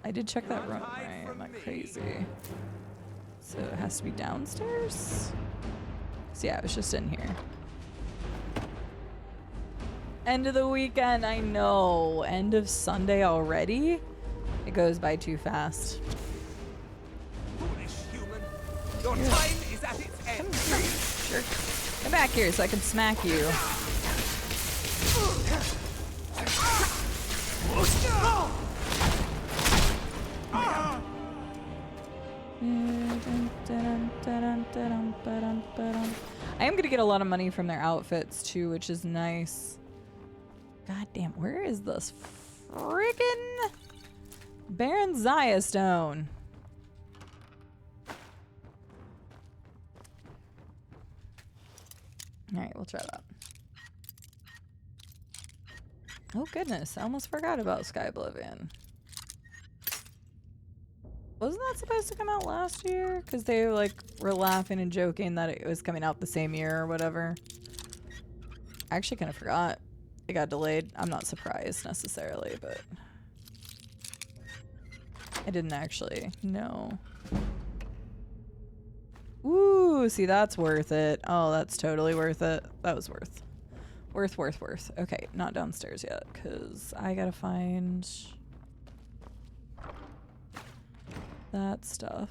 I did check that room, right? I'm not crazy. So it has to be downstairs? So yeah, it was just in here. End of the weekend, I know. End of Sunday already? It goes by too fast. Foolish human. Your time is at its end. Sure. Come back here so I can smack you. I am gonna get a lot of money from their outfits too, which is nice. God damn, where is this friggin' Baron Zaya stone? Alright, we'll try that. Oh goodness, I almost forgot about Sky Oblivion. Wasn't that supposed to come out last year? Because they like were laughing and joking that it was coming out the same year or whatever. I actually kind of forgot. It got delayed. I'm not surprised necessarily, but I didn't actually know. Ooh, see, that's worth it. Oh, that's totally worth it. That was worth. Worth. Okay, not downstairs yet, because I gotta find that stuff.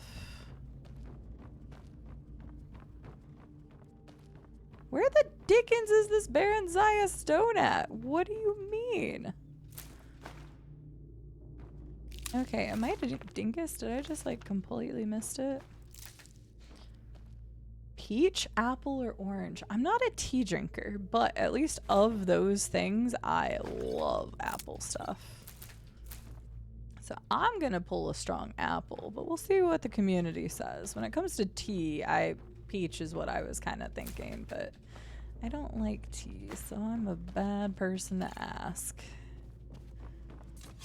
Where the dickens is this Baron Zaya stone at? What do you mean? Okay, am I a dingus? Did I just like completely missed it? Peach, apple, or orange? I'm not a tea drinker, but at least of those things, I love apple stuff. So I'm gonna pull a strong apple, but we'll see what the community says. When it comes to tea, peach is what I was kind of thinking, but I don't like tea, so I'm a bad person to ask.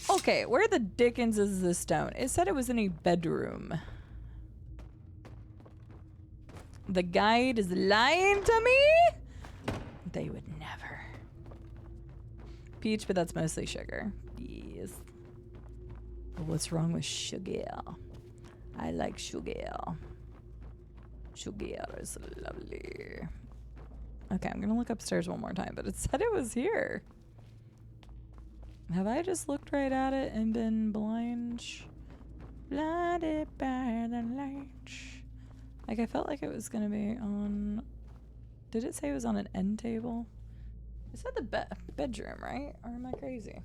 Okay, where the dickens is this stone? It said it was in a bedroom. The guide is lying to me? They would never. Peach, but that's mostly sugar. Yes. What's wrong with sugar? I like sugar. Sugar is lovely. Okay, I'm gonna look upstairs one more time, but it said it was here. Have I just looked right at it and been blind? Blinded by the light. Like, I felt like it was gonna be on... Did it say it was on an end table? It said the bedroom, right? Or am I crazy?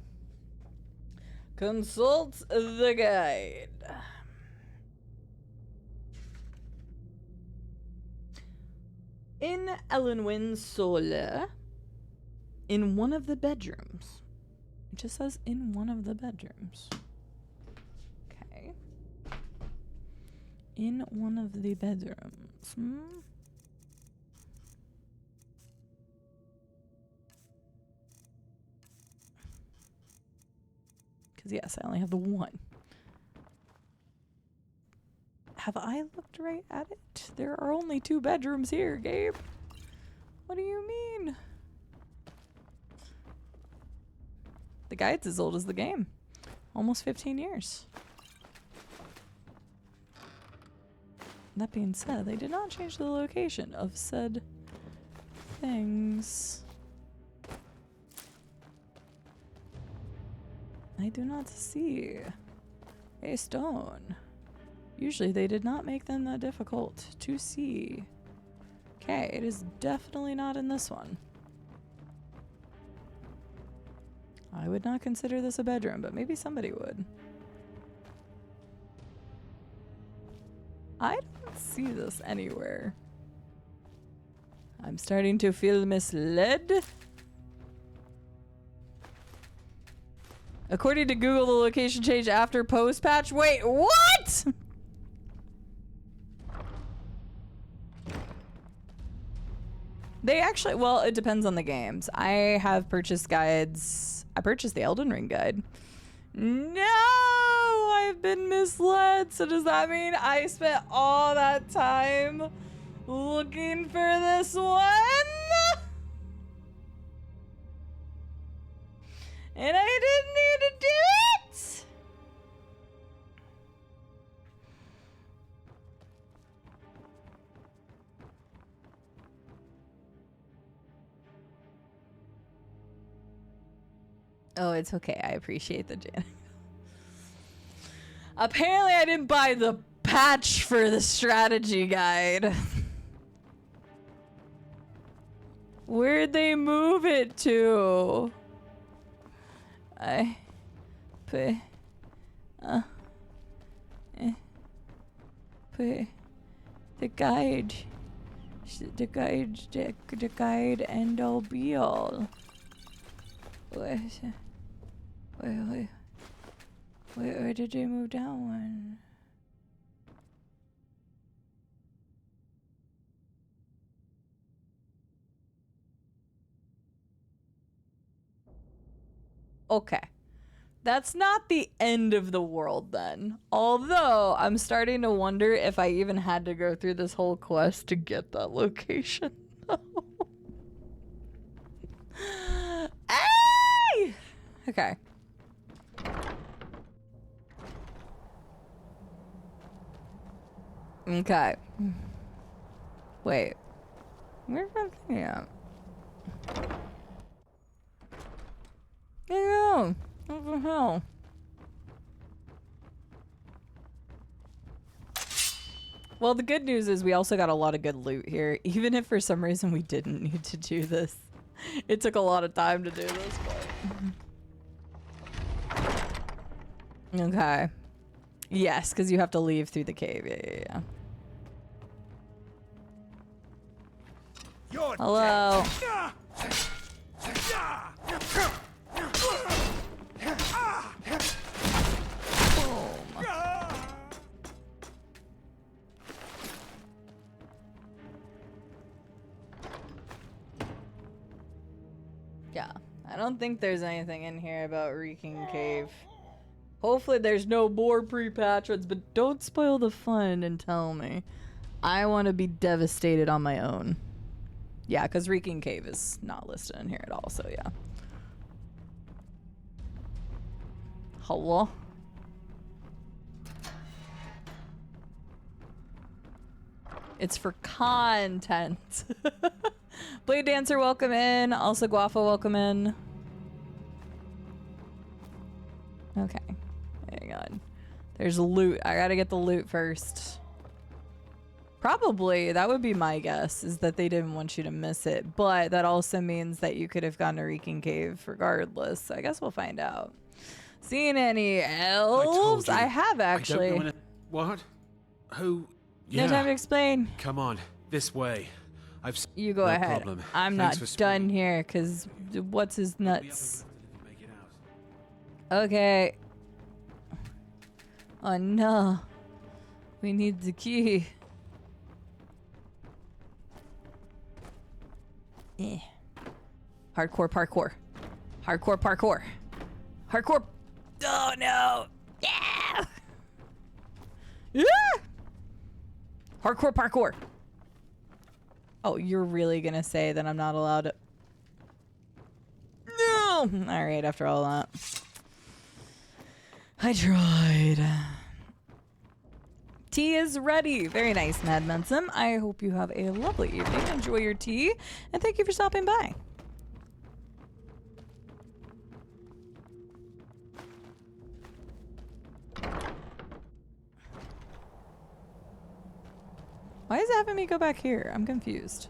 Consult the guide. In Elenwyn's Solar, in one of the bedrooms. It just says in one of the bedrooms. Okay. In one of the bedrooms. Because yes, I only have the one. Have I looked right at it? There are only 2 bedrooms here, Gabe. What do you mean? The guide's as old as the game. Almost 15 years. That being said, they did not change the location of said things. I do not see a stone. Usually they did not make them that difficult to see. Okay, it is definitely not in this one. I would not consider this a bedroom, but maybe somebody would. I don't see this anywhere. I'm starting to feel misled. According to Google, the location changed after post-patch. Wait, what? They actually, well, it depends on the games. I have purchased guides. I purchased the Elden Ring guide. No, I've been misled. So does that mean I spent all that time looking for this one? And I didn't need to do it? Oh, it's okay. I appreciate the Jan. Apparently, I didn't buy the patch for the strategy guide. Where'd they move it to? I put the guide and all be all. Where did they move down? Okay. That's not the end of the world then. Although, I'm starting to wonder if I even had to go through this whole quest to get that location. Hey! Okay. Okay. Wait. Where's my thing at? No. What the hell? Well, the good news is we also got a lot of good loot here, even if for some reason we didn't need to do this. It took a lot of time to do this, but... Okay. Yes, because you have to leave through the cave. Yeah. You're Hello. Yeah, I don't think there's anything in here about Reeking Cave. Hopefully there's no more pre-patrons, but don't spoil the fun and tell me. I want to be devastated on my own. Yeah, because Reeking Cave is not listed in here at all, so yeah. Hello? It's for content. Blade Dancer, welcome in. Also Guafa, welcome in. Okay. Hang on. There's loot. I gotta get the loot first. Probably, that would be my guess, is that they didn't want you to miss it. But that also means that you could have gone to Reeking Cave regardless. So I guess we'll find out. Seen any elves? I have actually. I don't know what? Who? No time to explain. Come on, this way. You go no ahead. Problem. I'm Thanks not for done here, because what's his nuts? Okay. Oh no. We need the key. Eh. Hardcore parkour. Hardcore parkour. Hardcore. Oh no. Yeah. Yeah. Hardcore parkour. Oh, you're really gonna say that I'm not allowed to? No. All right. After all that, I tried. Tea is ready. Very nice, Mad Mensum. I hope you have a lovely evening. Enjoy your tea, and thank you for stopping by. Why is it having me go back here? I'm confused.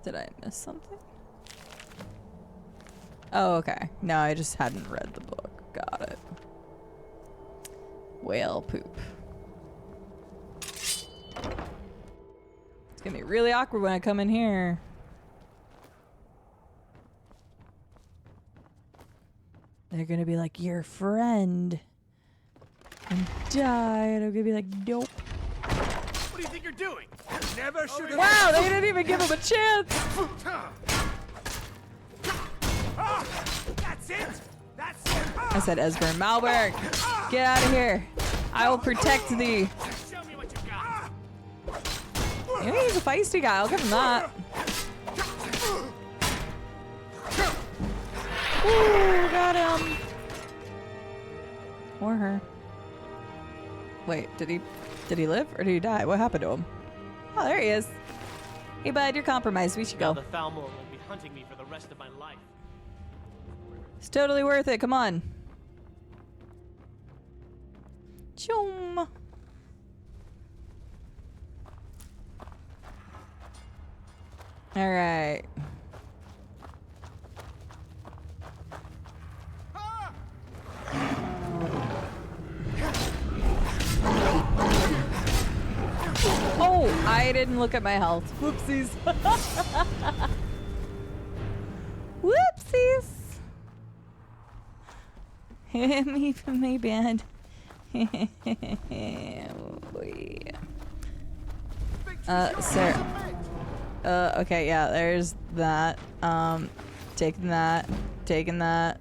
Did I miss something? Oh, okay. No, I just hadn't read the book. Got it. Whale poop. It's gonna be really awkward when I come in here. They're gonna be like, your friend and died. I'm gonna be like, nope. What do you think you're doing? Never should have. Wow, they didn't even give him a chance. That's it. That's it. I said Esbern Malberg, get out of here. I will protect thee. Show me what you got. Maybe he's a feisty guy. I'll give him that. Ooh, got him. Or her. Wait, did he live or did he die? What happened to him? Oh, there he is. Hey, bud, you're compromised. We should go. Now the Thalmor will be hunting me for the rest of my life. It's totally worth it. Come on. Choom. All right. Oh, I didn't look at my health. Whoopsies. Whoopsies. me bad. Sir. Okay, yeah, there's that. Taking that. Taking that.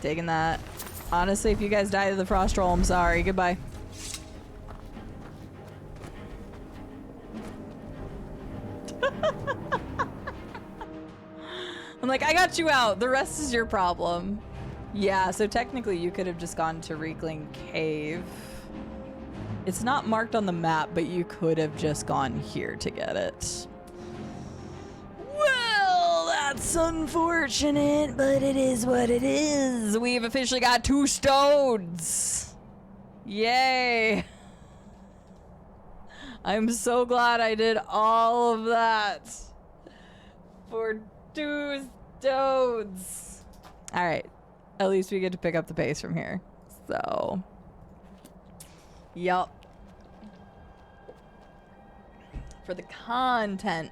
Taking that. Honestly, if you guys die to the frost roll, I'm sorry. Goodbye. I'm like, I got you out. The rest is your problem. Yeah, so technically you could have just gone to Reekling Cave. It's not marked on the map, but you could have just gone here to get it. Well, that's unfortunate, but it is what it is. We've officially got 2 stones. Yay. I'm so glad I did all of that for 2 stones. All right. At least we get to pick up the pace from here. So, yup. For the content.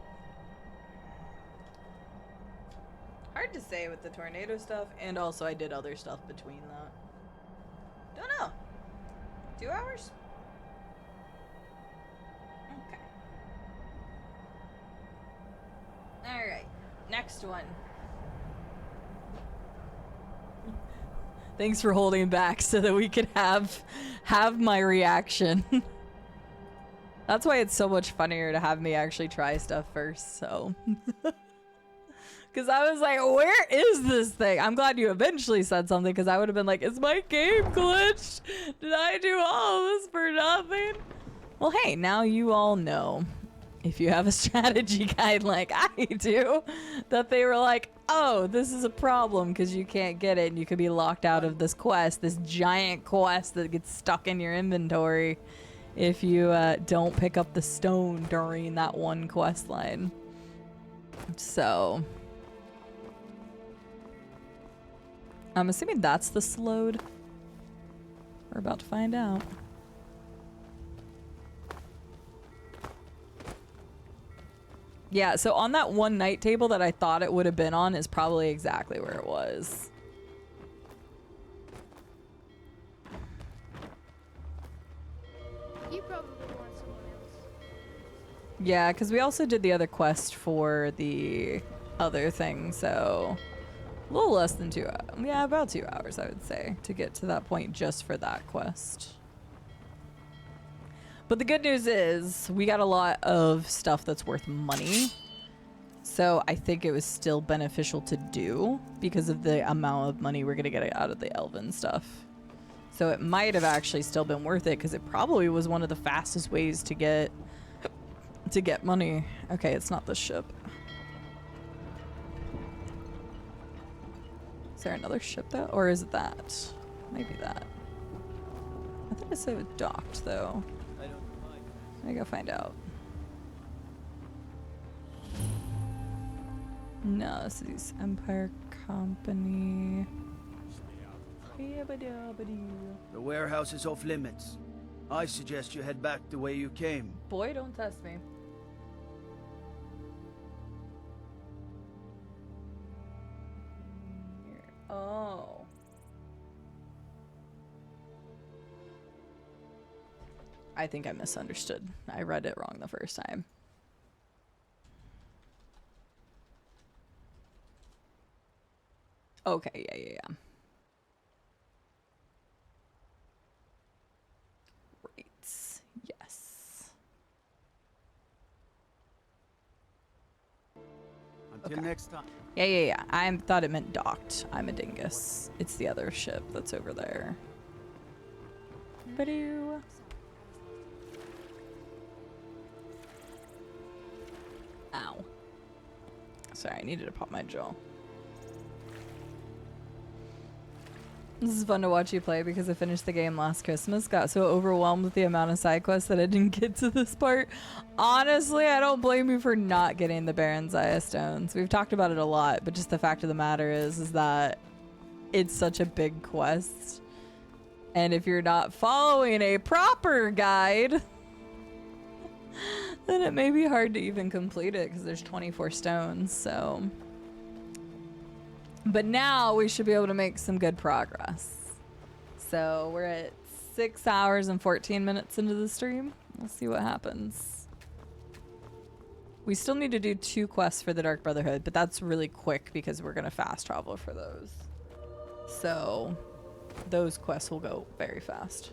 Hard to say with the tornado stuff, and also I did other stuff between that. Don't know. 2 hours? Okay. Alright. Next one. Thanks for holding back so that we could have my reaction. That's why it's so much funnier to have me actually try stuff first, so. Because I was like, where is this thing? I'm glad you eventually said something, because I would have been like, is my game glitched? Did I do all of this for nothing? Well, hey, now you all know. If you have a strategy guide like I do, that they were like, oh, this is a problem because you can't get it and you could be locked out of this quest, this giant quest that gets stuck in your inventory if you don't pick up the stone during that one quest line. So, I'm assuming that's the slowed. We're about to find out. Yeah, so on that one night table that I thought it would have been on is probably exactly where it was. You probably want someone else. Yeah, because we also did the other quest for the other thing, so a little less than 2 hours. Yeah, about 2 hours, I would say, to get to that point just for that quest. But the good news is we got a lot of stuff that's worth money. So I think it was still beneficial to do because of the amount of money we're going to get out of the elven stuff. So it might have actually still been worth it because it probably was one of the fastest ways to get money. Okay, it's not the ship. Is there another ship though? Or is it that? Maybe that. I thought I said it was docked though. Let me go find out. No, this is Empire Company. The warehouse is off limits. I suggest you head back the way you came. Boy, don't test me. Oh. I think I misunderstood. I read it wrong the first time. Okay, yeah. Right. Yes. Until next time. Yeah. I thought it meant docked. I'm a dingus. It's the other ship that's over there. Ba-doo. Ow. Sorry, I needed to pop my jaw. This is fun to watch you play because I finished the game last Christmas, got so overwhelmed with the amount of side quests that I didn't get to this part. Honestly, I don't blame you for not getting the Baron's Eye stones. We've talked about it a lot, but just the fact of the matter is that it's such a big quest. And if you're not following a proper guide, then it may be hard to even complete it because there's 24 stones, so... But now we should be able to make some good progress. So we're at 6 hours and 14 minutes into the stream. We'll see what happens. We still need to do 2 quests for the Dark Brotherhood, but that's really quick because we're going to fast travel for those. So those quests will go very fast.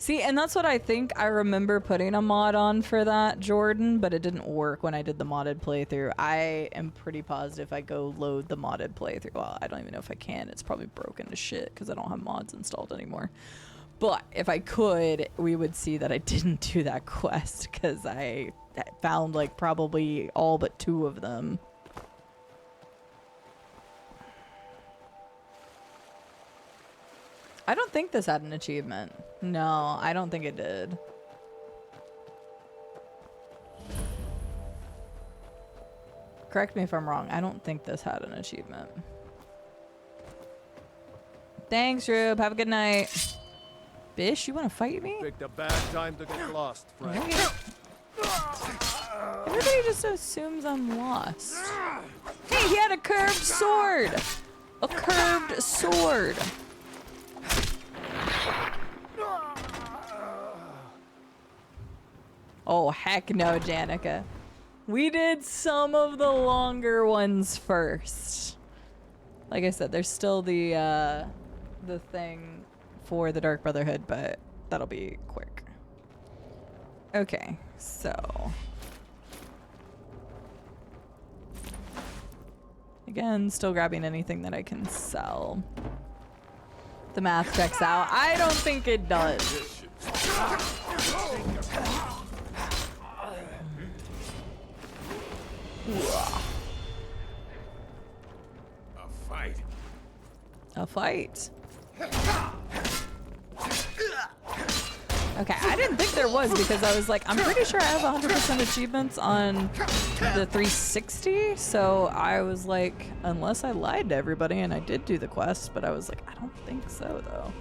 See, and that's what I think. I remember putting a mod on for that, Jordan, but it didn't work when I did the modded playthrough. I am pretty positive I go load the modded playthrough. Well, I don't even know if I can. It's probably broken to shit because I don't have mods installed anymore. But if I could, we would see that I didn't do that quest because I found like probably all but 2 of them. I don't think this had an achievement. No, I don't think it did. Correct me if I'm wrong. I don't think this had an achievement. Thanks, Rube. Have a good night. Bish, you want to fight me? Picked a bad time to get lost, friend. Everybody just assumes I'm lost. Hey, he had a curved sword! A curved sword. Oh, heck no, Janica. We did some of the longer ones first. Like I said, there's still the thing for the Dark Brotherhood, but that'll be quick. Okay, so... Again, still grabbing anything that I can sell. The math checks out. I don't think it does. A fight. A fight. Okay, I didn't think there was because I was like, I'm pretty sure I have 100% achievements on the 360. So I was like, unless I lied to everybody and I did do the quest, but I was like, I don't think so though.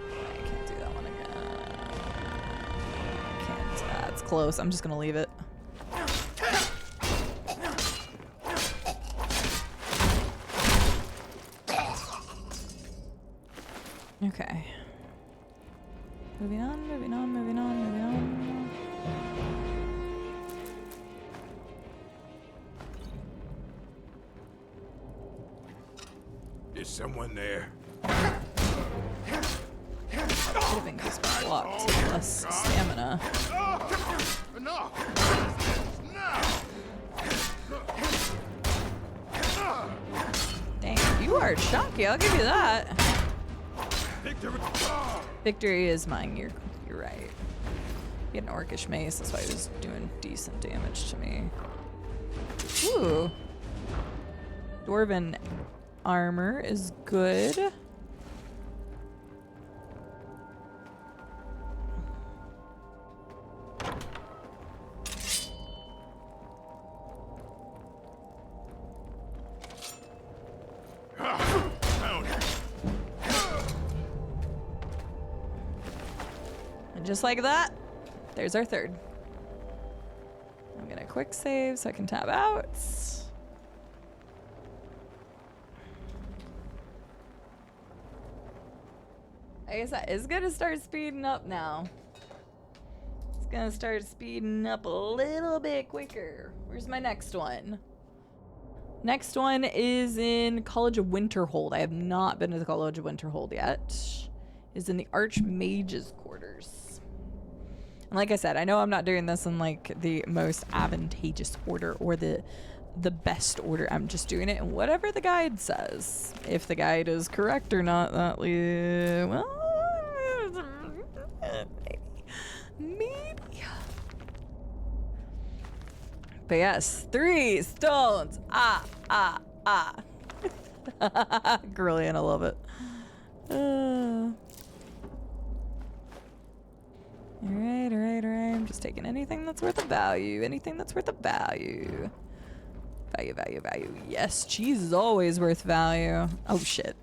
I can't do that one again. I can't. That's close. I'm just gonna leave it. Okay. Moving on, moving on, moving on, moving on. Is someone there? Living just blocked. Less stamina. No! Dang, you are chunky. I'll give you that. Victory! Victory is mine. You're right. Get an orcish mace. That's why he was doing decent damage to me. Ooh. Dwarven armor is good. And just like that, there's our third. I'm gonna quick save so I can tab out. I guess that is gonna start speeding up now. It's gonna start speeding up a little bit quicker. Where's my next one? Next one is in College of Winterhold. I have not been to the College of Winterhold yet. Is in the Archmage's quarters. And like I said, I know I'm not doing this in like the most advantageous order or the best order. I'm just doing it in whatever the guide says. If the guide is correct or not, that well, maybe. But yes, 3 stones. Brilliant, I love it. Alright, alright, alright. I'm just taking anything that's worth a value. Anything that's worth a value. Value, value, value. Yes, cheese is always worth value. Oh, shit.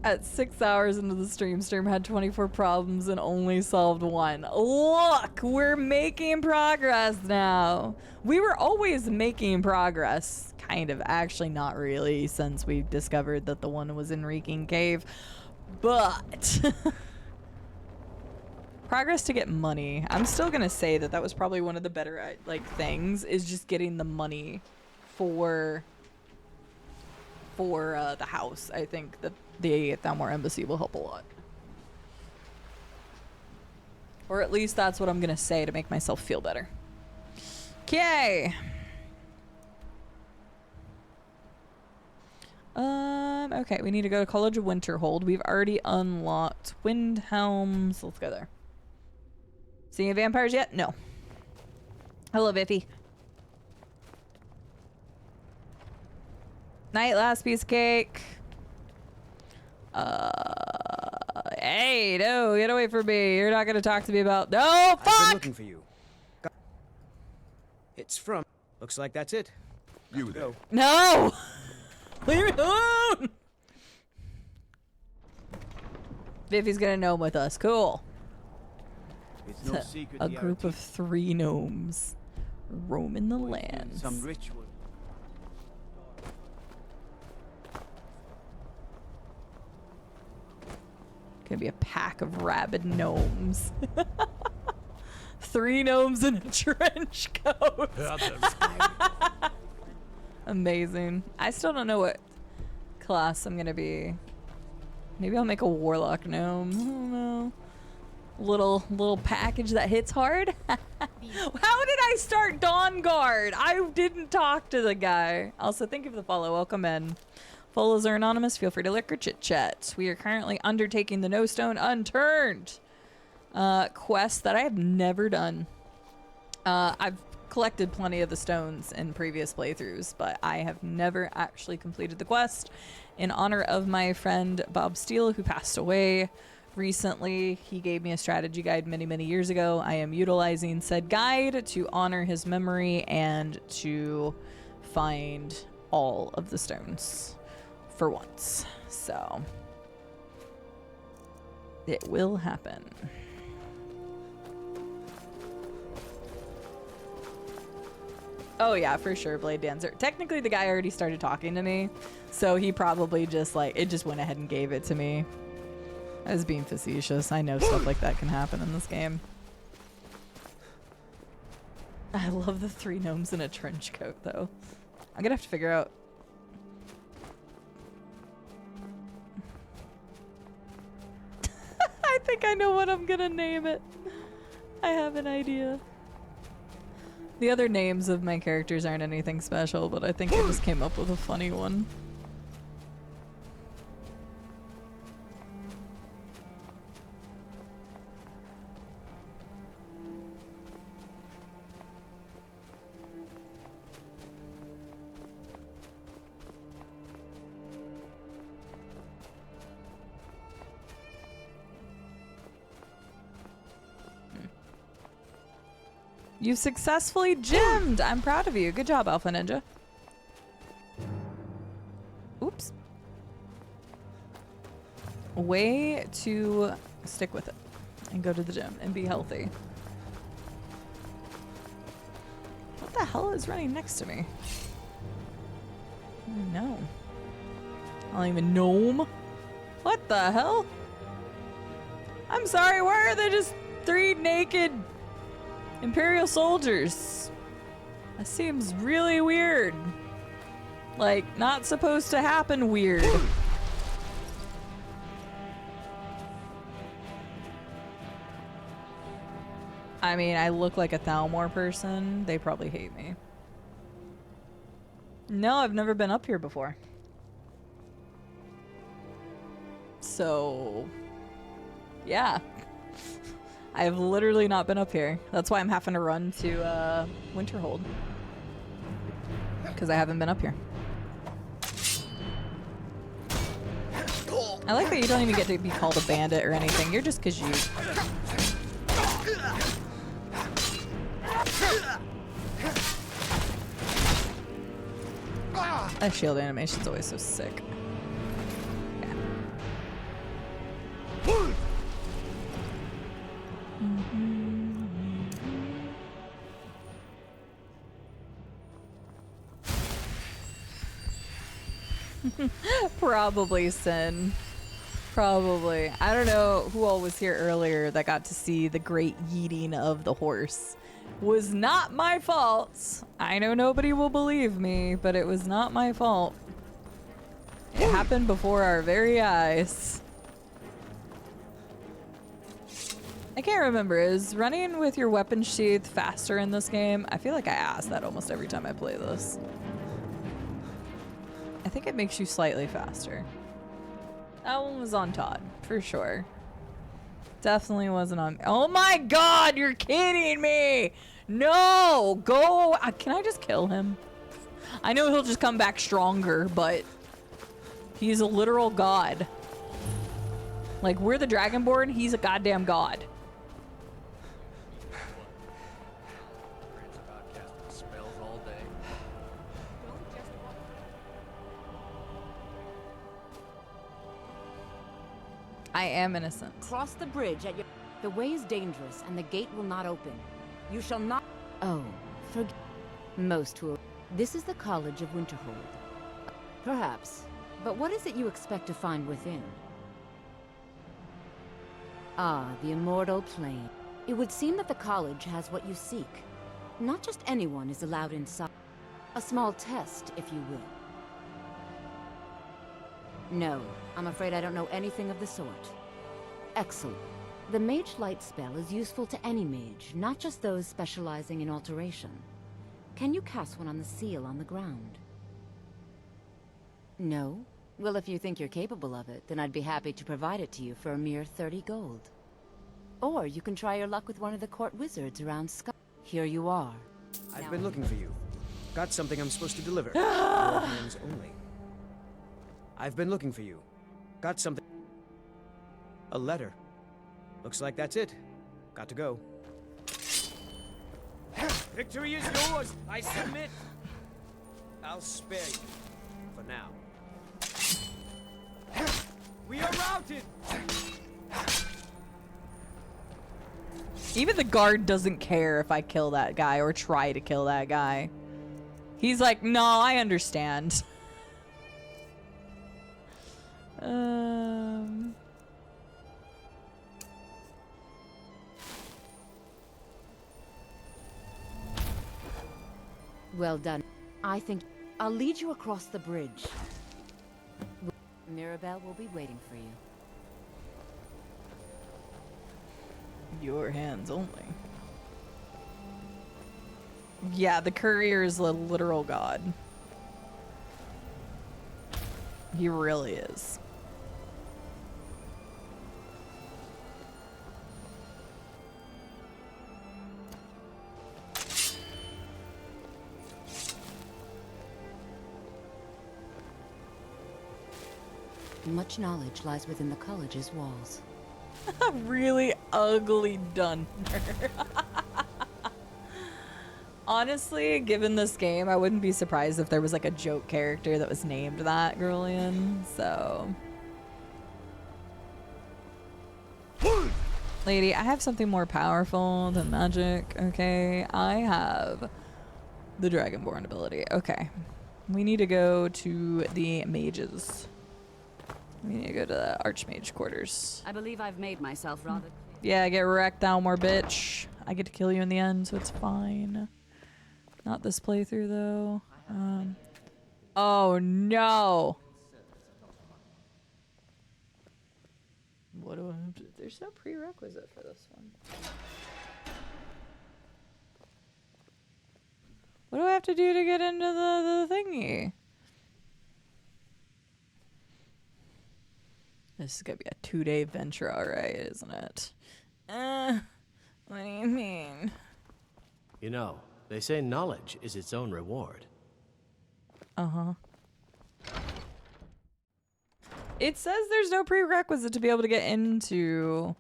At 6 hours into the stream had 24 problems and only solved one. Look, we're making progress now. We were always making progress. Kind of, actually not really, since we discovered that the one was in Reeking Cave. But progress to get money. I'm still gonna say that that was probably one of the better like things, is just getting the money for the house. I think that the Thalmor Embassy will help a lot. Or at least that's what I'm gonna say to make myself feel better. Okay. Okay, we need to go to College of Winterhold. We've already unlocked Windhelms. Let's go there. See any vampires yet? No. Hello, Biffy. Night, last piece of cake. Hey, no, get away from me. You're not gonna talk to me about. No, fuck! I've been looking for you. It's from. Looks like that's it. You there? No! Leave me alone! Biffy's gonna gnome with us. Cool. It's no secret A group of 3 gnomes roaming the lands. some ritual. Gonna be a pack of rabid gnomes. 3 gnomes in a trench coat. Amazing. I still don't know what class I'm gonna be. Maybe I'll make a warlock gnome. I don't know. Little package that hits hard. How did I start Dawn Guard? I didn't talk to the guy. Also, thank you for the follow. Welcome in. Follows are anonymous. Feel free to lurk or chit chat. We are currently undertaking the No Stone Unturned quest that I have never done. I've collected plenty of the stones in previous playthroughs, but I have never actually completed the quest. In honor of my friend Bob Steele, who passed away recently, he gave me a strategy guide many years ago. I am utilizing said guide to honor his memory and to find all of the stones for once. So it will happen. Oh yeah, for sure, Blade Dancer. Technically the guy already started talking to me, so he probably just just went ahead and gave it to me. I was being facetious. I know stuff like that can happen in this game. I love the 3 gnomes in a trench coat though. I'm gonna have to figure out. I think I know what I'm gonna name it. I have an idea. The other names of my characters aren't anything special, but I think I just came up with a funny one. You successfully gemmed! I'm proud of you. Good job, Alpha Ninja. Oops. Way to stick with it and go to the gym and be healthy. What the hell is running next to me? I don't know. I don't even know. What the hell? I'm sorry, why are there just 3 naked Imperial soldiers? That seems really weird. Like, not supposed to happen weird. I mean, I look like a Thalmor person. They probably hate me. No, I've never been up here before. So, yeah. I have literally not been up here. That's why I'm having to run to Winterhold. Because I haven't been up here. I like that you don't even get to be called a bandit or anything. You're just because you. That shield animation's always so sick. Probably Sin. Probably. I don't know who all was here earlier that got to see the great yeeting of the horse. Was not my fault. I know nobody will believe me, but it was not my fault. It happened before our very eyes. I can't remember. Is running with your weapon sheath faster in this game? I feel like I ask that almost every time I play this. I think it makes you slightly faster. That one was on Todd, for sure. Definitely wasn't on. Oh my god, you're kidding me! No! Go! Can I just kill him? I know he'll just come back stronger, but he's a literal god. Like, we're the Dragonborn, he's a goddamn god. I am innocent. Cross the bridge at your... The way is dangerous, and the gate will not open. You shall not... Oh, forgive... Most will... This is the College of Winterhold. Perhaps. But what is it you expect to find within? Ah, the immortal plane. It would seem that the college has what you seek. Not just anyone is allowed inside. A small test, if you will. No, I'm afraid I don't know anything of the sort. Excellent. The Mage Light spell is useful to any mage, not just those specializing in alteration. Can you cast one on the seal on the ground? No? Well, if you think you're capable of it, then I'd be happy to provide it to you for a mere 30 gold. Or you can try your luck with one of the court wizards around Sky. Here you are. I've been looking for you. Got something I'm supposed to deliver. Your hands only. I've been looking for you. Got something. A letter. Looks like that's it. Got to go. Victory is yours. I submit. I'll spare you. For now. We are routed. Even the guard doesn't care if I kill that guy or try to kill that guy. He's like, no, I understand. Well done. I think I'll lead you across the bridge. Mirabelle will be waiting for you. Your hands only. Yeah, the courier is a literal god. He really is. Much knowledge lies within the college's walls. Really ugly done. Honestly, given this game, I wouldn't be surprised if there was like a joke character that was named that Girlian, so. Lady, I have something more powerful than magic, okay? I have the Dragonborn ability. Okay. We need to go to the mages. We need to go to the Archmage quarters. I believe I've made myself rather clear. Yeah, get wrecked, Almor, bitch. I get to kill you in the end, so it's fine. Not this playthrough, though. Oh, no. What do I have to... There's no prerequisite for this one. What do I have to do to get into the thingy? This is gonna be a 2-day venture, alright, isn't it? What do you mean? You know, they say knowledge is its own reward. Uh-huh. It says there's no prerequisite to be able to get into.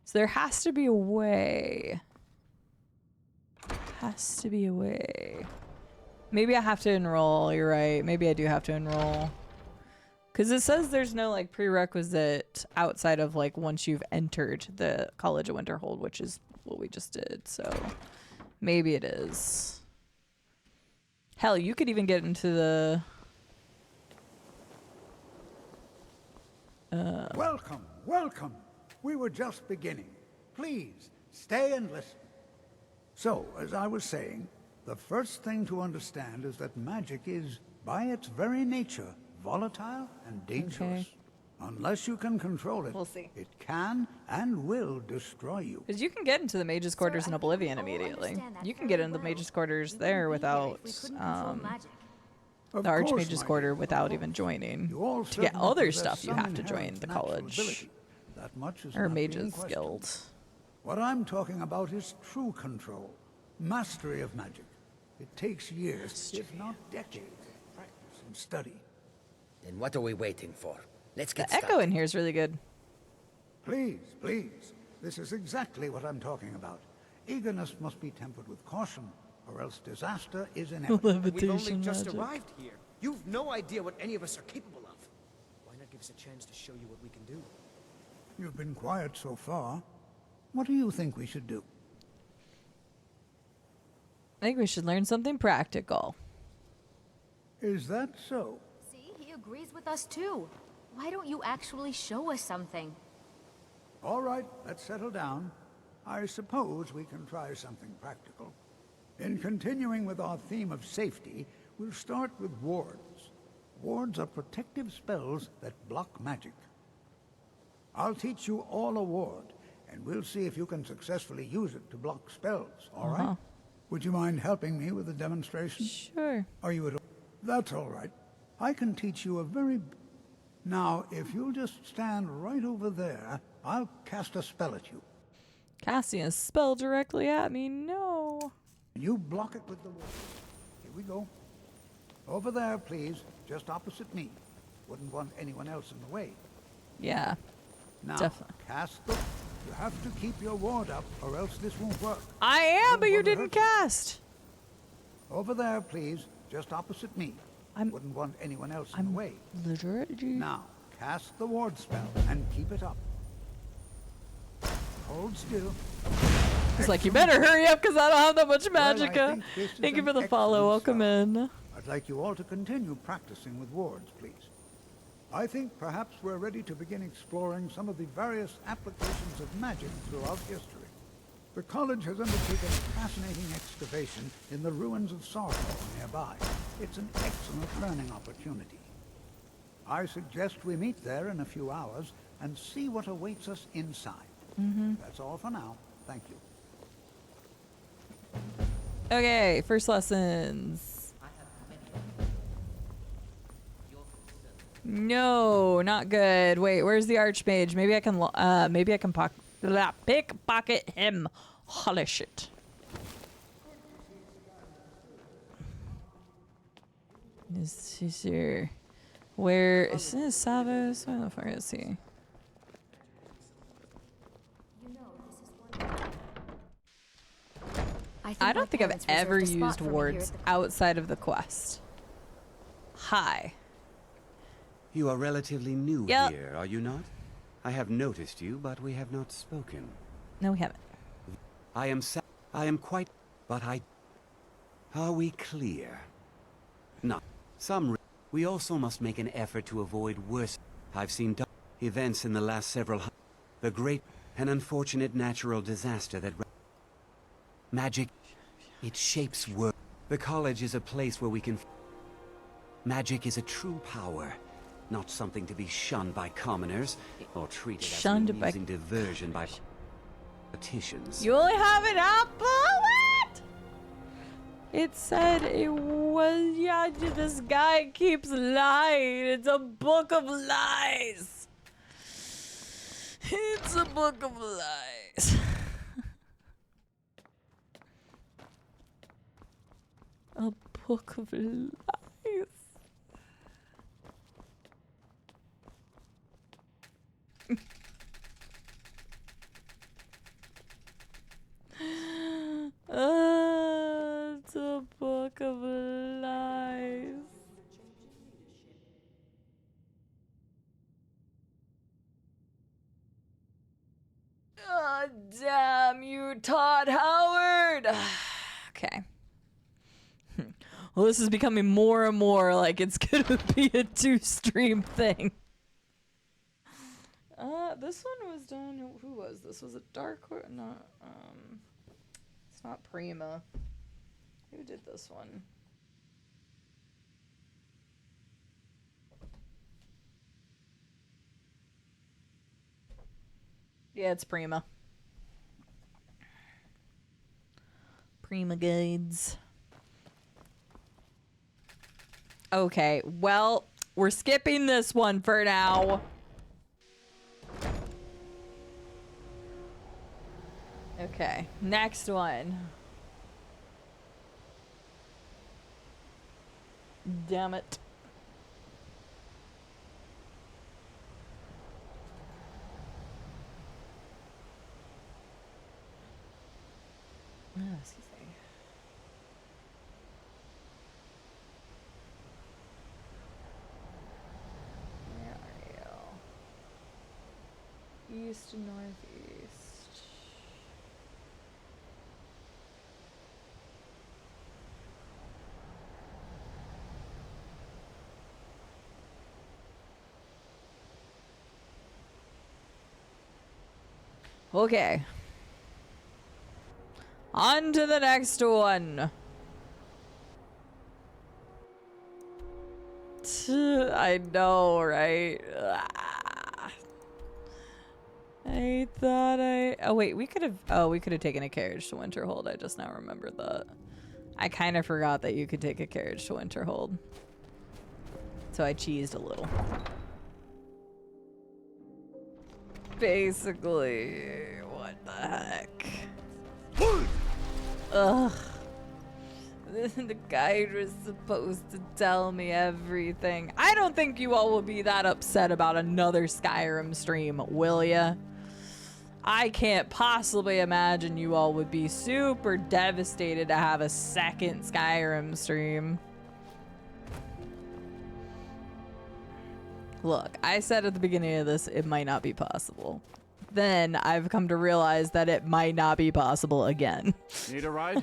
So there has to be a way. Has to be a way. Maybe I have to enroll, you're right. Maybe I do have to enroll. Because it says there's no like prerequisite outside of like once you've entered the College of Winterhold, which is what we just did. So maybe it is. Hell, you could even get into the... Welcome, welcome. We were just beginning. Please, stay and listen. So, as I was saying, the first thing to understand is that magic is, by its very nature, volatile and dangerous. Okay. Unless you can control it, We'll see. it can and will destroy you. Because you can get into the Mage's Quarters in Oblivion immediately. You can get into the Mage's Quarters there without Of the course, Archmage's my Quarter dear. without even joining. You all To get certainly other possess stuff, you some have to join inherent the natural college. ability. That much is Or not being Mage's questioned. Guild. What I'm talking about is true control, mastery of magic. It takes years, if not decades, of practice and study. Then what are we waiting for? Let's The get echo started. in here is really good. Please, please. This is exactly what I'm talking about. Eagerness must be tempered with caution, or else disaster is inevitable. We've only just arrived here. You've no idea what any of us are capable of. Why not give us a chance to show you what we can do? You've been quiet so far. What do you think we should do? I think we should learn something practical. Is that so? See, he agrees with us too. Why don't you actually show us something? All right, let's settle down. I suppose we can try something practical. In continuing with our theme of safety, we'll start with wards. Wards are protective spells that block magic. I'll teach you all a ward, and we'll see if you can successfully use it to block spells, all right? Would you mind helping me with the demonstration? Sure. Are you at all? That's all right. I can teach you a very... Now, if you'll just stand right over there, I'll cast a spell at you. Casting a spell directly at me? No. You block it with the ward. Here we go. Over there, please, just opposite me. Wouldn't want anyone else in the way. Yeah. Now, Definitely. cast the... You have to keep your ward up, or else this won't work. I am, but you Wouldn't didn't hurt cast. Over there, please, just opposite me. Wouldn't want anyone else in the way. Literally. Now, cast the ward spell and keep it up. Hold still. It's like, you better hurry up because I don't have that much Well, I magicka. think this is Thank you an for the follow. excellent Welcome in. I'd like you all to continue practicing with wards, please. I think perhaps we're ready to begin exploring some of the various applications of magic throughout history. The college has undertaken a fascinating excavation in the ruins of Sorrow nearby. It's an excellent learning opportunity. I suggest we meet there in a few hours and see what awaits us inside. That's all for now. Thank you. Okay, first lessons. No, not good. Wait, where's the Archmage? Maybe I can pickpocket him. Holy shit. Is here? Where is this Savas? Where the fuck is he? I don't think I've ever used wards outside of the quest. Hi. You are relatively new Yep. here, are you not? I have noticed you, but we have not spoken. No, we haven't. I am quite... But Are we clear? No. We also must make an effort to avoid worse... I've seen events in the last several... The great and unfortunate natural disaster that... Magic... It shapes world. The college is a place where we can... Magic is a true power. Not something to be shunned by commoners, or treated as an amusing diversion by politicians. You only have an apple? What? It said it was... Yeah, this guy keeps lying. It's a book of lies. It's a book of lies. A book of lies. It's a book of lies. Oh, damn you, Todd Howard. Okay. Well, this is becoming more and more like it's gonna be a 2-stream thing. This one was done. Who was this? Was it Dark Horse? Not. It's not Prima. Who did this one? Yeah, it's Prima. Prima Guides. Okay, well, we're skipping this one for now. Okay, next one. Damn it. Oh, excuse me. Where are you? East and northeast. Okay. On to the next one. I know, right? I thought oh wait, we could have taken a carriage to Winterhold. I just now remembered that. I kind of forgot that you could take a carriage to Winterhold. So I cheesed a little. Basically, what the heck? Ugh. The guide was supposed to tell me everything. I don't think you all will be that upset about another Skyrim stream, will ya? I can't possibly imagine you all would be super devastated to have a second Skyrim stream. Look, I said at the beginning of this, it might not be possible. Then I've come to realize that it might not be possible again. Need a ride?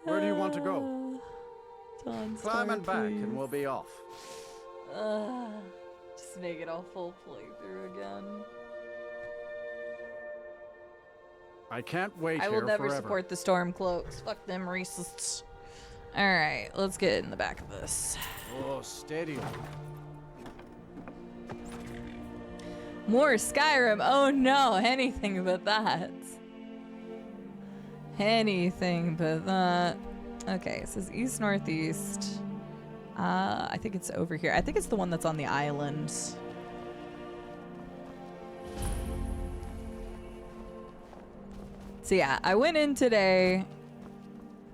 Where do you want to go? Climb and back and we'll be off. Just make it a full playthrough again. I can't wait I here will never forever. support the Stormcloaks. Fuck them racists. Alright, let's get in the back of this. Oh, steady. More Skyrim. Oh no, anything but that. Anything but that. Okay, it says east northeast. I think it's over here. I think it's the one that's on the island. So yeah, I went in today.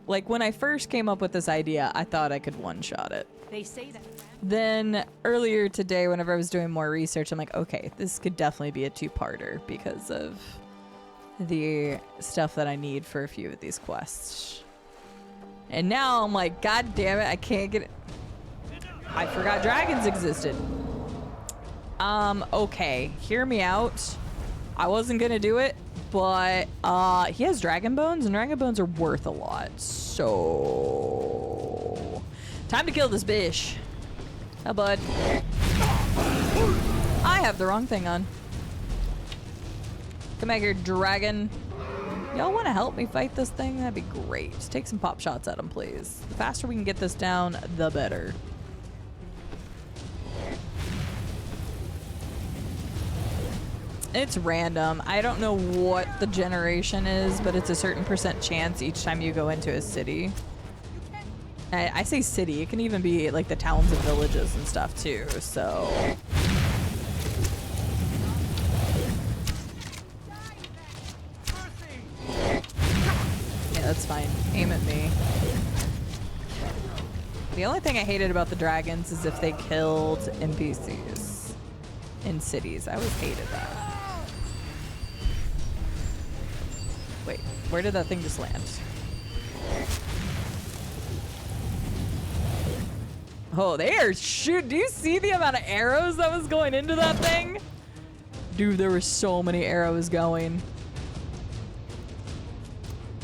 Like when I first came up with this idea, I thought I could one-shot it. They say that. Then earlier today, whenever I was doing more research, I'm like, okay, this could definitely be a two-parter because of the stuff that I need for a few of these quests. And now I'm like, god damn it, I can't get it. I forgot dragons existed. Okay, hear me out. I wasn't gonna do it, but he has dragon bones, and dragon bones are worth a lot. So time to kill this bitch. Oh, bud. I have the wrong thing on. Come back here, dragon. Y'all want to help me fight this thing? That'd be great. Just take some pop shots at him, please. The faster we can get this down, the better. It's random. I don't know what the generation is, but it's a certain % chance each time you go into a city. I say city, it can even be like the towns and villages and stuff too, so. It's fine. Aim at me. The only thing I hated about the dragons is if they killed NPCs in cities. I always hated that. Wait, where did that thing just land? Oh, they are shoot. Do you see the amount of arrows that was going into that thing? Dude, there were so many arrows going.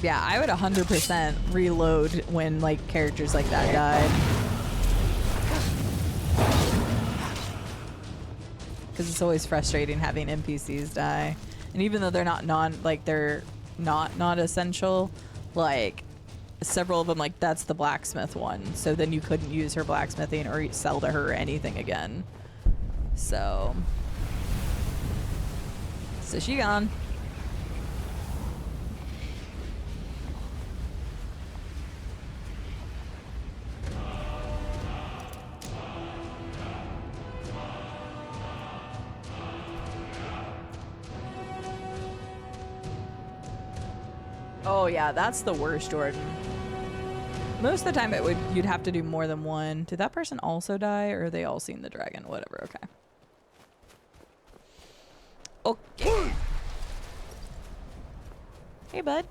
Yeah, I would 100% reload when like characters like that died. Because it's always frustrating having NPCs die. And even though they're not not essential, like several of them, like that's the blacksmith one. So then you couldn't use her blacksmithing or sell to her anything again. So she gone. Oh yeah, that's the worst, Jordan. Most of the time you'd have to do more than one. Did that person also die, or are they all seen the dragon? Whatever, okay. Okay. Hey, bud.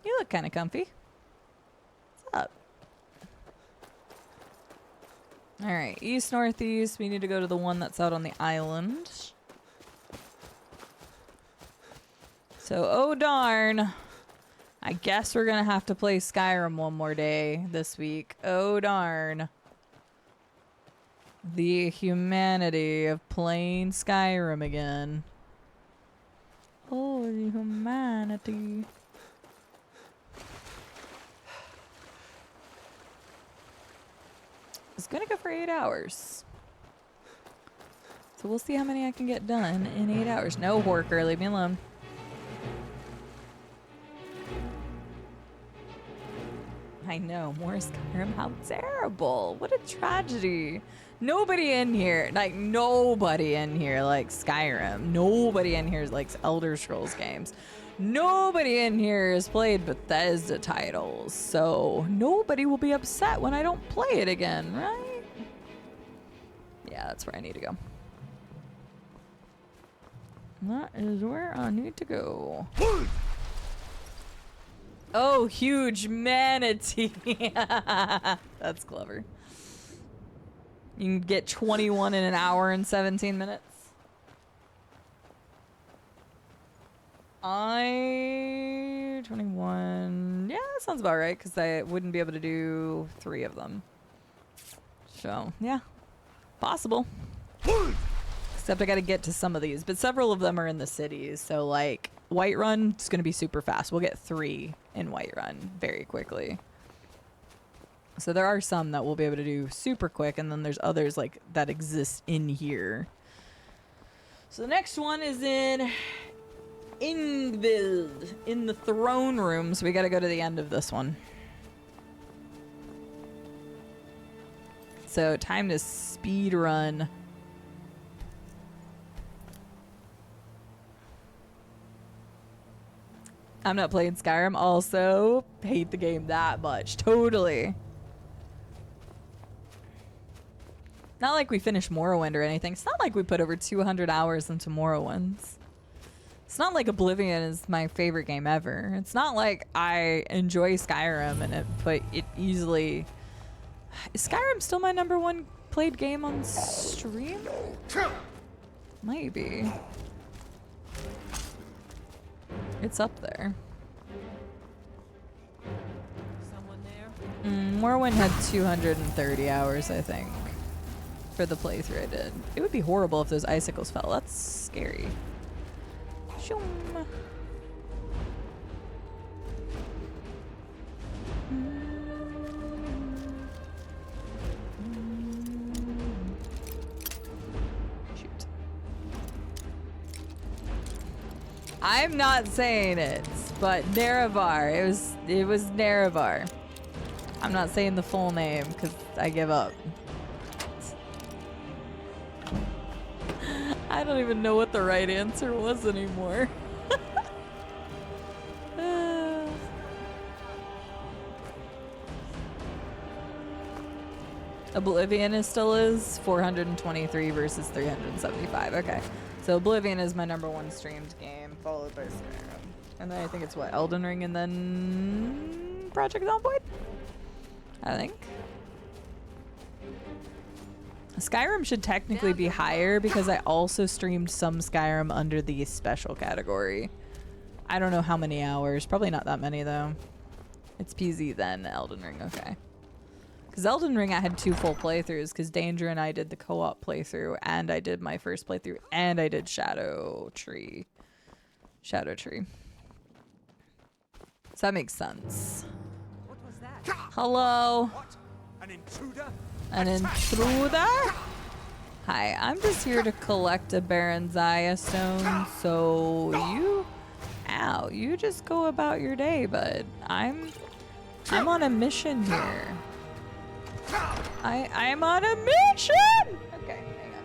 You look kind of comfy. What's up? Alright, east, northeast. We need to go to the one that's out on the island. So, oh darn. I guess we're gonna have to play Skyrim one more day this week. Oh darn. The humanity of playing Skyrim again. Oh, the humanity. It's gonna go for 8 hours. So we'll see how many I can get done in 8 hours. No, Horker, leave me alone. I know, more Skyrim, how terrible. What a tragedy. Nobody in here likes Skyrim. Nobody in here likes Elder Scrolls games. Nobody in here has played Bethesda titles, so nobody will be upset when I don't play it again, right? Yeah, that's where I need to go. That is where I need to go. Oh, huge manatee. That's clever. You can get 21 in an hour and 17 minutes. 21. Yeah, that sounds about right, because I wouldn't be able to do 3 of them. So, yeah. Possible. Except I gotta get to some of these, but several of them are in the cities, so like Whiterun is gonna be super fast. We'll get 3 in Whiterun very quickly. So there are some that we'll be able to do super quick, and then there's others like that exist in here. So the next one is in Ingvild, in the throne room, so we gotta go to the end of this one. So time to speed run. I'm not playing Skyrim. Also, hate the game that much. Totally. Not like we finished Morrowind or anything. It's not like we put over 200 hours into Morrowind. It's not like Oblivion is my favorite game ever. It's not like I enjoy Skyrim and it easily... Is Skyrim still my #1 played game on stream? Maybe. It's up there. Someone there? Morrowind had 230 hours, I think, for the playthrough I did. It would be horrible if those icicles fell. That's scary. Shoom. I'm not saying it, but Nerevar. It was Nerevar. I'm not saying the full name because I give up. I don't even know what the right answer was anymore. Oblivion is still is 423 versus 375. Okay. So Oblivion is my #1 streamed game, followed by Skyrim. And then I think it's what, Elden Ring and then Project Zomboid? I think. Skyrim should technically be higher because I also streamed some Skyrim under the special category. I don't know how many hours. Probably not that many though. It's PZ then, Elden Ring, okay. Because Elden Ring I had 2 full playthroughs because Danger and I did the co-op playthrough and I did my first playthrough and I did Shadow Tree. Shadow Tree. So that makes sense. What was that? Hello? What? An intruder? An intruder? Hi, I'm just here to collect a Baronzaya stone, so you... Ow, you just go about your day, bud. I'm on a mission here. I'm on a mission! Okay, hang on.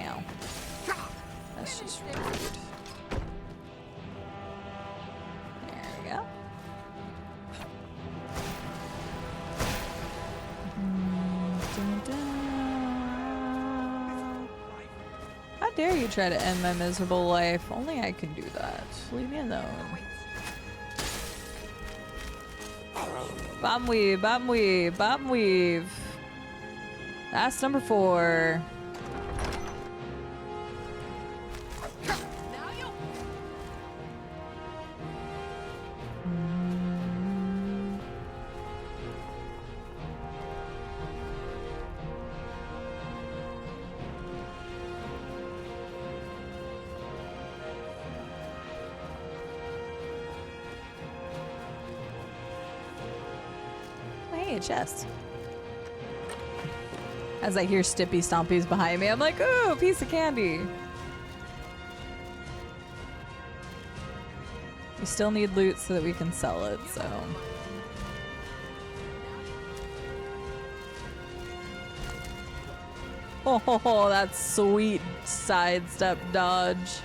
Ow. That's just rude. There we go. How dare you try to end my miserable life? Only I can do that. Leave me alone. Bomb weave, bomb weave, bomb weave. That's #4. Chest. As I hear Stippy Stompies behind me, I'm like, ooh, piece of candy. We still need loot so that we can sell it, so. Oh, that's sweet sidestep dodge.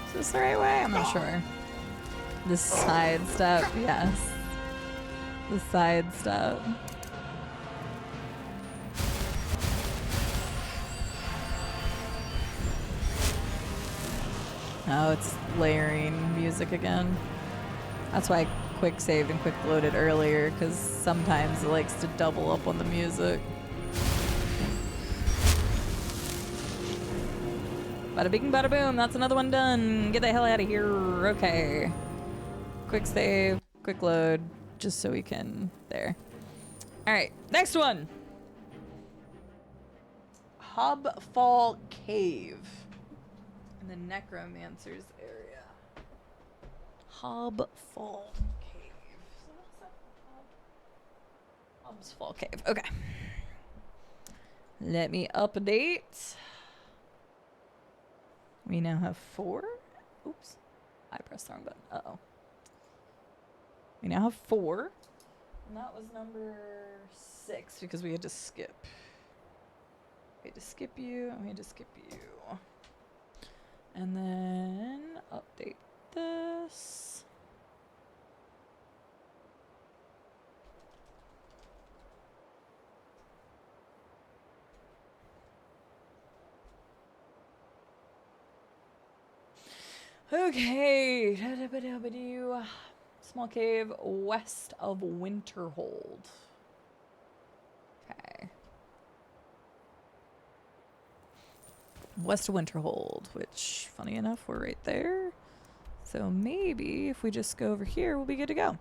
Is this the right way? I'm not sure. The sidestep, yes. The sidestep. Oh, it's layering music again. That's why I quick saved and quick loaded earlier, because sometimes it likes to double up on the music. Bada bing, bada boom. That's another one done. Get the hell out of here. Okay. Quick save, quick load, just so we can. There. All right. Next one. Hubfall Cave in the Necromancer's area. Hubfall Cave. Hubfall Cave. Okay. Let me update. We now have 4. Oops. I pressed the wrong button. Uh-oh. We now have 4. And that was #6 because we had to skip. We had to skip you, and we had to skip you. And then update this. Okay. Small cave west of Winterhold. Okay. West of Winterhold, which, funny enough, we're right there. So maybe if we just go over here, we'll be good to go.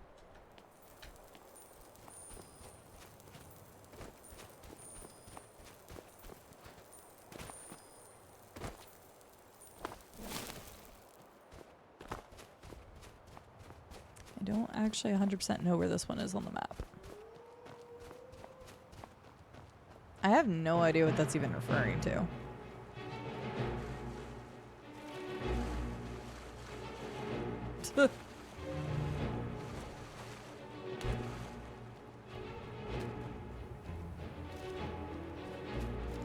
I don't actually 100% know where this one is on the map. I have no idea what that's even referring to.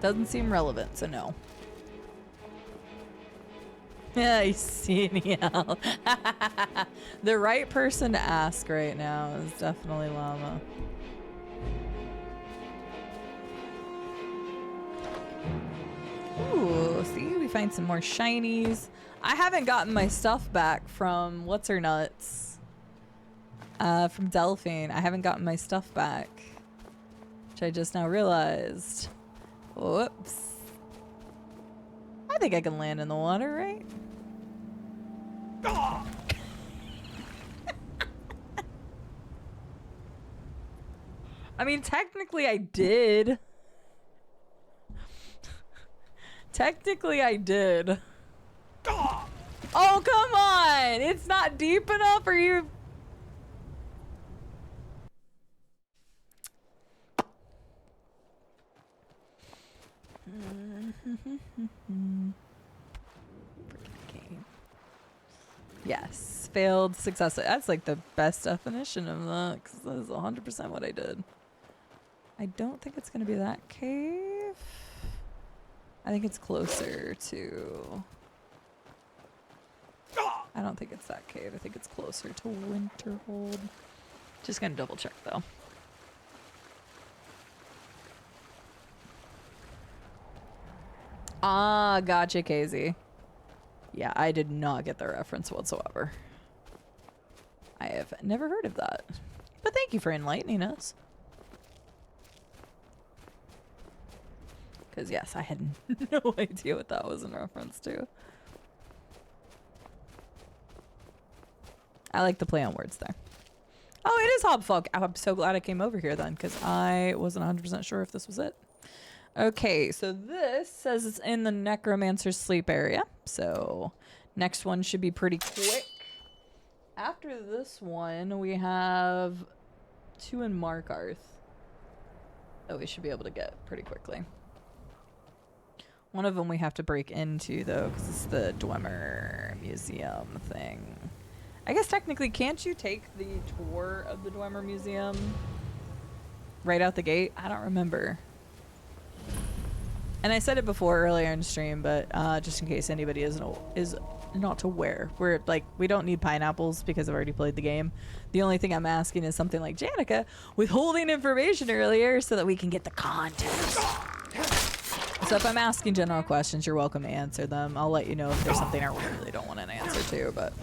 Doesn't seem relevant, so no. Yeah, you see Niall. The right person to ask right now is definitely Llama. Ooh, see, we find some more shinies. I haven't gotten my stuff back from what's her nuts. From Delphine. I haven't gotten my stuff back, which I just now realized. Whoops. I think I can land in the water, right? I mean, technically I did. Technically I did. Oh, come on! It's not deep enough for you. Yes, failed success. That's like the best definition of that, because that is 100% what I did. I don't think it's going to be that cave. I think it's closer to... I don't think it's that cave. I think it's closer to Winterhold. Just going to double check though. Ah, gotcha, Casey. Yeah, I did not get the reference whatsoever. I have never heard of that. But thank you for enlightening us. Because yes, I had no idea what that was in reference to. I like the play on words there. Oh, it is Hobfolk. I'm so glad I came over here then, because I wasn't 100% sure if this was it. Okay, so this says it's in the Necromancer's sleep area. So next one should be pretty quick. After this one, we have 2 in Markarth that we should be able to get pretty quickly. One of them we have to break into, though, because it's the Dwemer Museum thing. I guess technically, can't you take the tour of the Dwemer Museum right out the gate? I don't remember. And I said it before earlier in stream, but just in case anybody is not aware, we don't need pineapples because I've already played the game. The only thing I'm asking is something like Janica withholding information earlier so that we can get the context. So if I'm asking general questions, you're welcome to answer them. I'll let you know if there's something I really don't want an answer to, but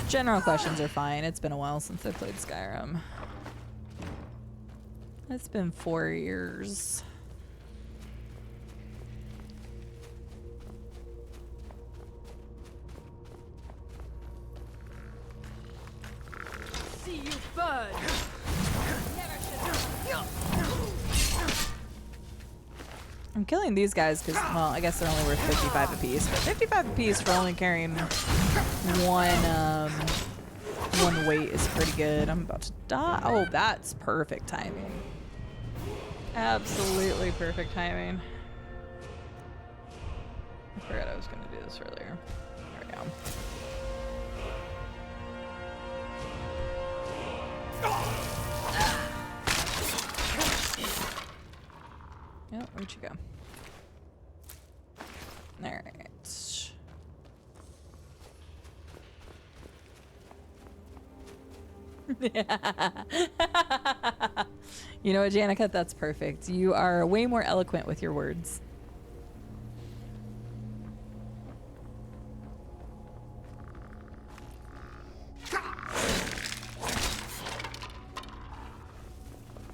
general questions are fine. It's been a while since I played Skyrim. It's been 4 years. See you burn. I'm killing these guys because, well, I guess they're only worth 55 apiece, but 55 apiece for only carrying one weight is pretty good. I'm about to die. Oh, that's perfect timing. Absolutely perfect timing. I forgot I was going to do this earlier. There we go. Oh, where'd you go? Alright. You know what, Janica? That's perfect. You are way more eloquent with your words.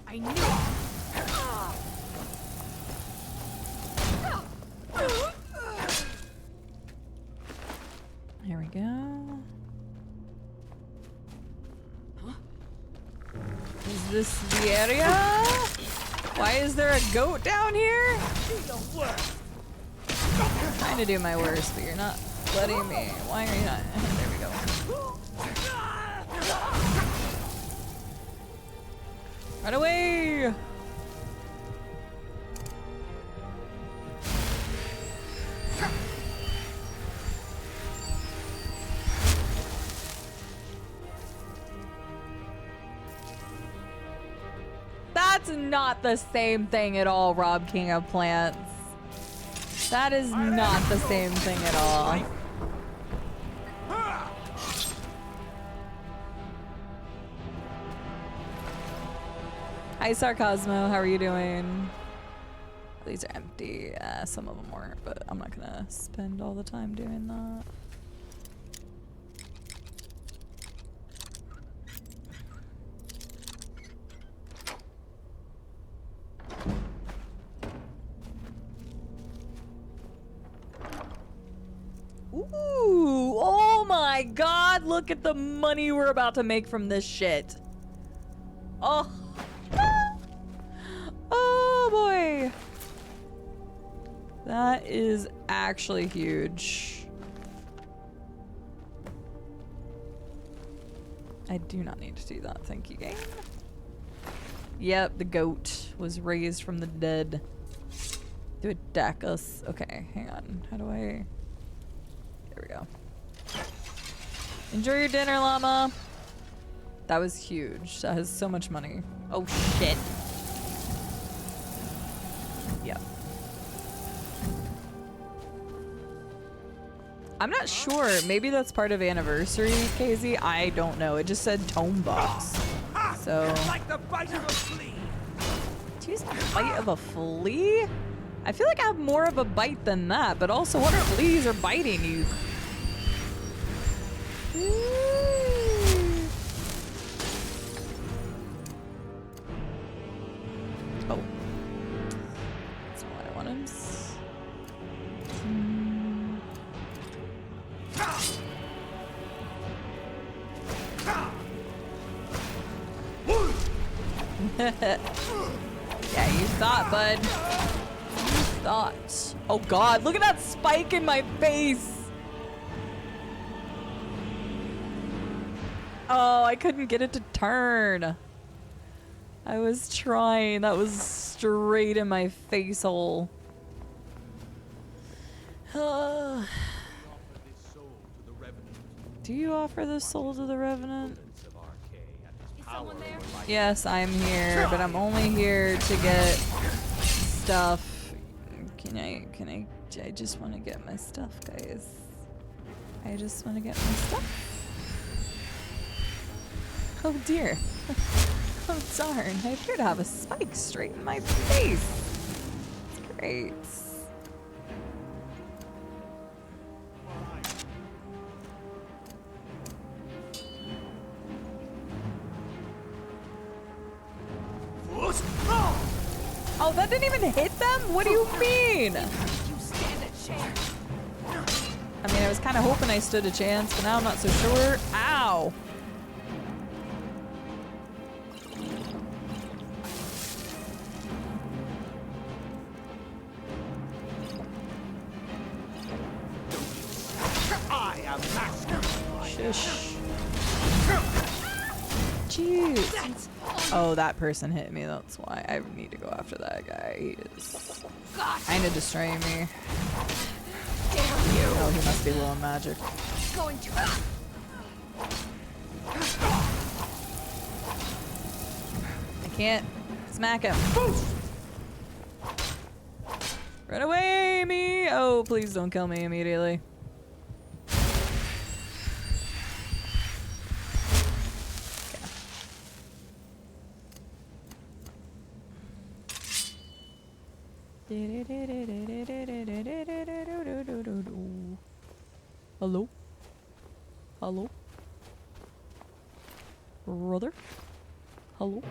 I knew it. Here we go. Is this the area? Why is there a goat down here? I'm trying to do my worst, but you're not letting me. Why are you not? There we go. Run away! That's not the same thing at all, Rob King of Plants. That is not the same thing at all. Hi, Sarcosmo. How are you doing? These are empty. Some of them weren't, but I'm not gonna spend all the time doing that. Ooh, oh my god, look at the money we're about to make from this shit. Oh. Oh boy. That is actually huge. I do not need to do that, thank you, game. Yep, the goat was raised from the dead to attack us. Okay, hang on. How do I... There we go. Enjoy your dinner, llama. That was huge. That has so much money. Oh, shit. Yep. I'm not sure. Maybe that's part of anniversary, KZ. I don't know. It just said tome box. So. Like the bite of a flea. Do you use the bite of a flea? I feel like I have more of a bite than that, but also what are fleas are biting you? Oh. That's not what I wanted. Yeah, you thought, bud. You thought. Oh god, look at that spike in my face. Oh, I couldn't get it to turn. I was trying. That was straight in my face hole. Do you offer this soul to the Revenant? Yes, I'm here, but I'm only here to get stuff. I just want to get my stuff, guys. I just want to get my stuff. Oh dear. Oh darn, I appear to have a spike straight in my face. It's great. Oh, that didn't even hit them? What do you mean? You stand a chance. I mean, I was kind of hoping I stood a chance, but now I'm not so sure. Ow. I am master. Shush. Jeez. Oh, that person hit me. That's why I need to go after that guy. He is kind of destroying me. Damn you. Oh, he must be low on magic. Going to. I can't smack him. Run away, me! Oh, please don't kill me immediately. Hello? Hello? Brother? Hello?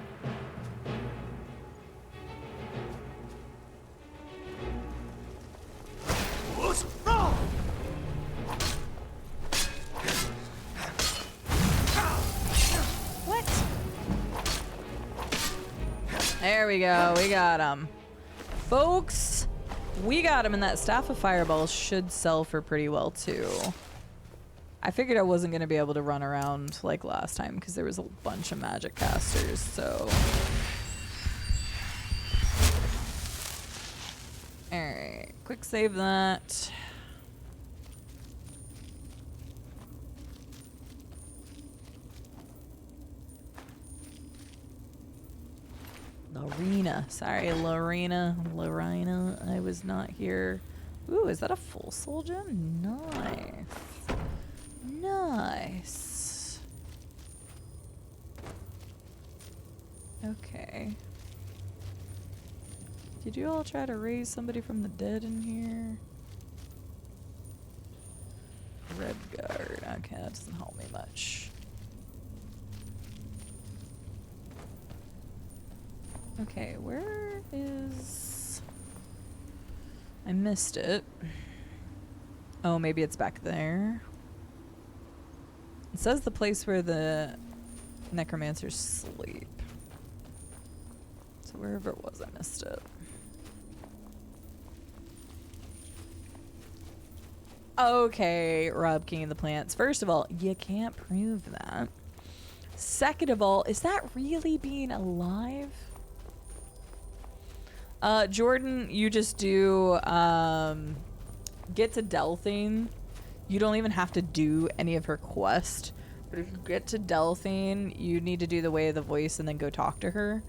What? There we go. We got him. Folks, we got him, and that Staff of Fireball should sell for pretty well, too. I figured I wasn't going to be able to run around like last time because there was a bunch of magic casters, so... Alright, quick save that. Lorena. Sorry, Lorena. I was not here. Ooh, is that a full soul gem? Nice. Nice. Okay. Did you all try to raise somebody from the dead in here? Red guard. Okay, that doesn't help me much. Okay, where is... I missed it. Oh, maybe it's back there. It says the place where the necromancers sleep. So wherever it was, I missed it. Okay, Rob King of the Plants. First of all, you can't prove that. Second of all, is that really being alive? Jordan, you just do, get to Delphine. You don't even have to do any of her quest. But if you get to Delphine, you need to do the Way of the Voice and then go talk to her.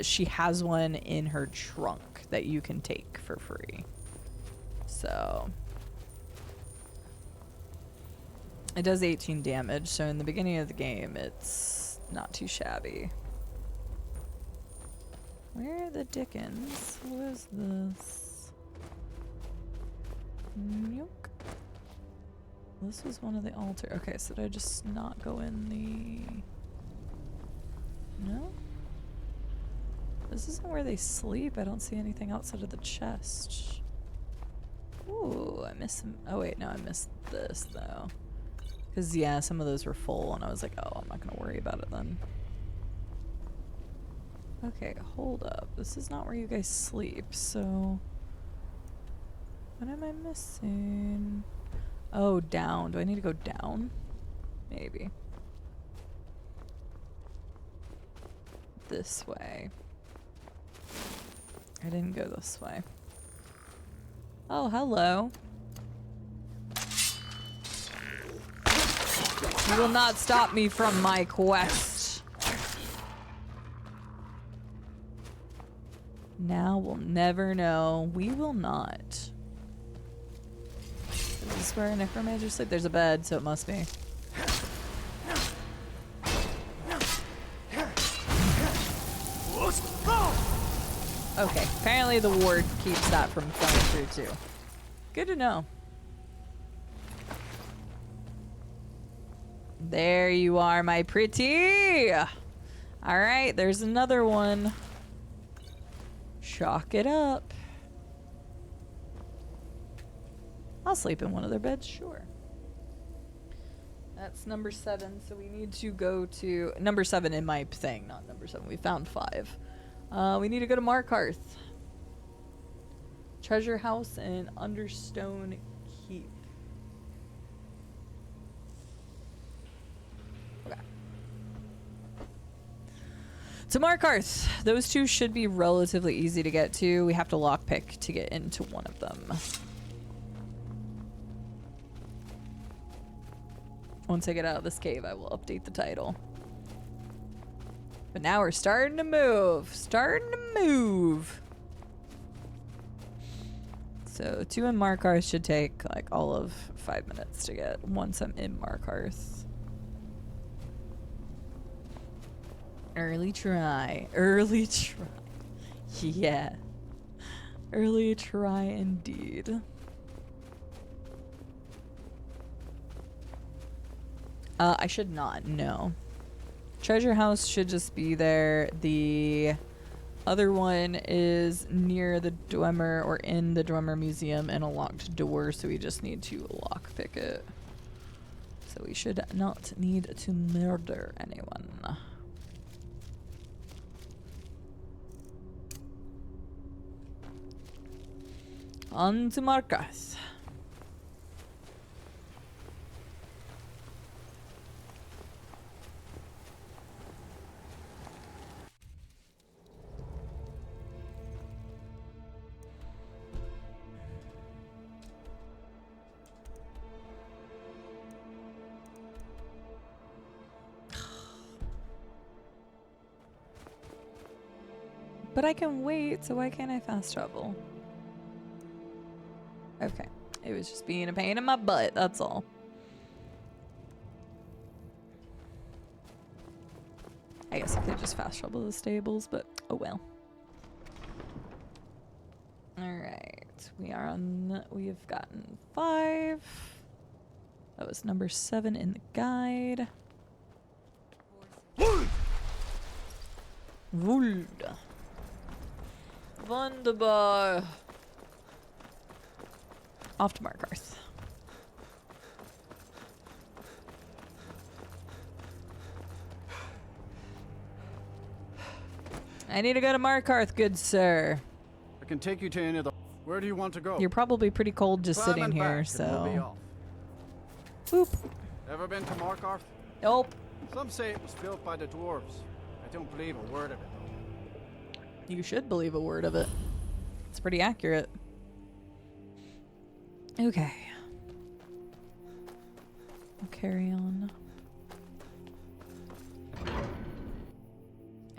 She has one in her trunk that you can take for free. So... it does 18 damage, so in the beginning of the game, it's not too shabby. Where the dickens was this? Nope. This was one of the altar. Okay, so did I just not go in the... No? This isn't where they sleep. I don't see anything outside of the chest. Ooh, I missed some... oh wait, no, I missed this though. Because, yeah, some of those were full, and I was like, oh, I'm not going to worry about it then. Okay, hold up. This is not where you guys sleep, so... what am I missing? Oh, down. Do I need to go down? Maybe. This way. I didn't go this way. Oh, hello. You will not stop me from my quest. Now we'll never know. We will not. Is this where a necromancer sleep? There's a bed, so it must be. Okay, apparently the ward keeps that from coming through too. Good to know. There you are, my pretty. All right, there's another one. Chalk it up. I'll sleep in one of their beds, sure. That's number 7, so we need to go to number 7 in my thing, not number 7. We found 5. We need to go to Markarth. Treasure house in Understone Keep. To Markarth. Those two should be relatively easy to get to. We have to lockpick to get into one of them. Once I get out of this cave, I will update the title. But now we're starting to move. Starting to move. So 2 in Markarth should take like all of 5 minutes to get once I'm in Markarth. Early try. Early try. Yeah. Early try indeed. I should not, no. Treasure house should just be there. The other one is near the Dwemer or in the Dwemer Museum in a locked door, so we just need to lockpick it. So we should not need to murder anyone. On to Markarth. But I can wait, so why can't I fast travel? Okay. It was just being a pain in my butt, that's all. I guess I could just fast travel to the stables, but oh well. Alright. We've gotten 5. That was number 7 in the guide. Wuld. Wunderbar. Off to Markarth. I need to go to Markarth, good sir. I can take you to any of the... Where do you want to go? You're probably pretty cold just Climb sitting and here, back, and we'll be so... off. Boop. Ever been to Markarth? Nope. Some say it was built by the dwarves. I don't believe a word of it. You should believe a word of it. It's pretty accurate. Okay. We'll carry on.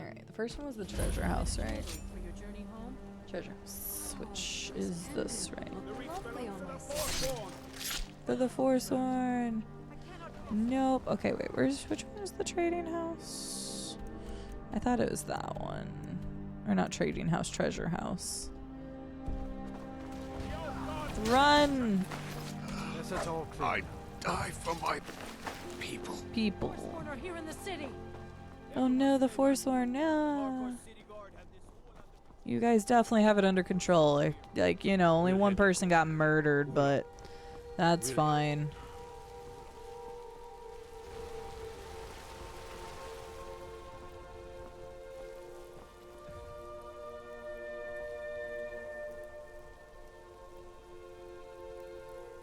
Alright, the first one was the treasure house, right? For your journey home? Treasure house, which is this, right? For the Forsworn. Nope. Okay, wait, which one is the trading house? I thought it was that one. Or not trading house, treasure house. Run! Yes, it's all clear. I die for my people. People. Forsworn are here in the city. Oh no, the Forsworn, no. You guys definitely have it under control. Like, you know, only one person got murdered, but that's fine.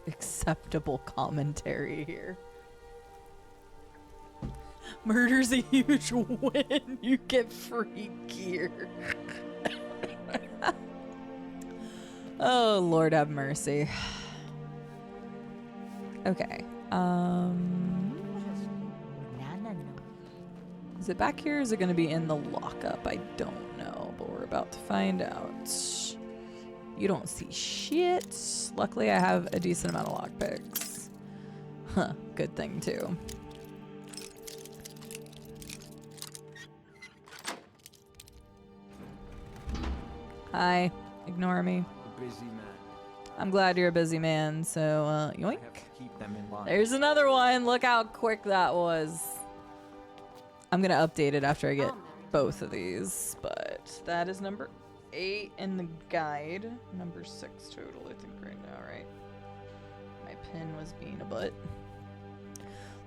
Acceptable commentary here. Murder's a huge win. You get free gear. Oh, Lord have mercy. Okay. Is it back here or is it going to be in the lockup? I don't know, but we're about to find out. You don't see shit. Luckily, I have a decent amount of lockpicks. Huh, good thing too. Hi, ignore me. Busy man. I'm glad you're a busy man, so, yoink. Have to keep them in line. There's another one. Look how quick that was. I'm gonna update it after I get both of these, but that is number 8 in the guide. Number 6 total, I think, right now, right? My pin was being a butt.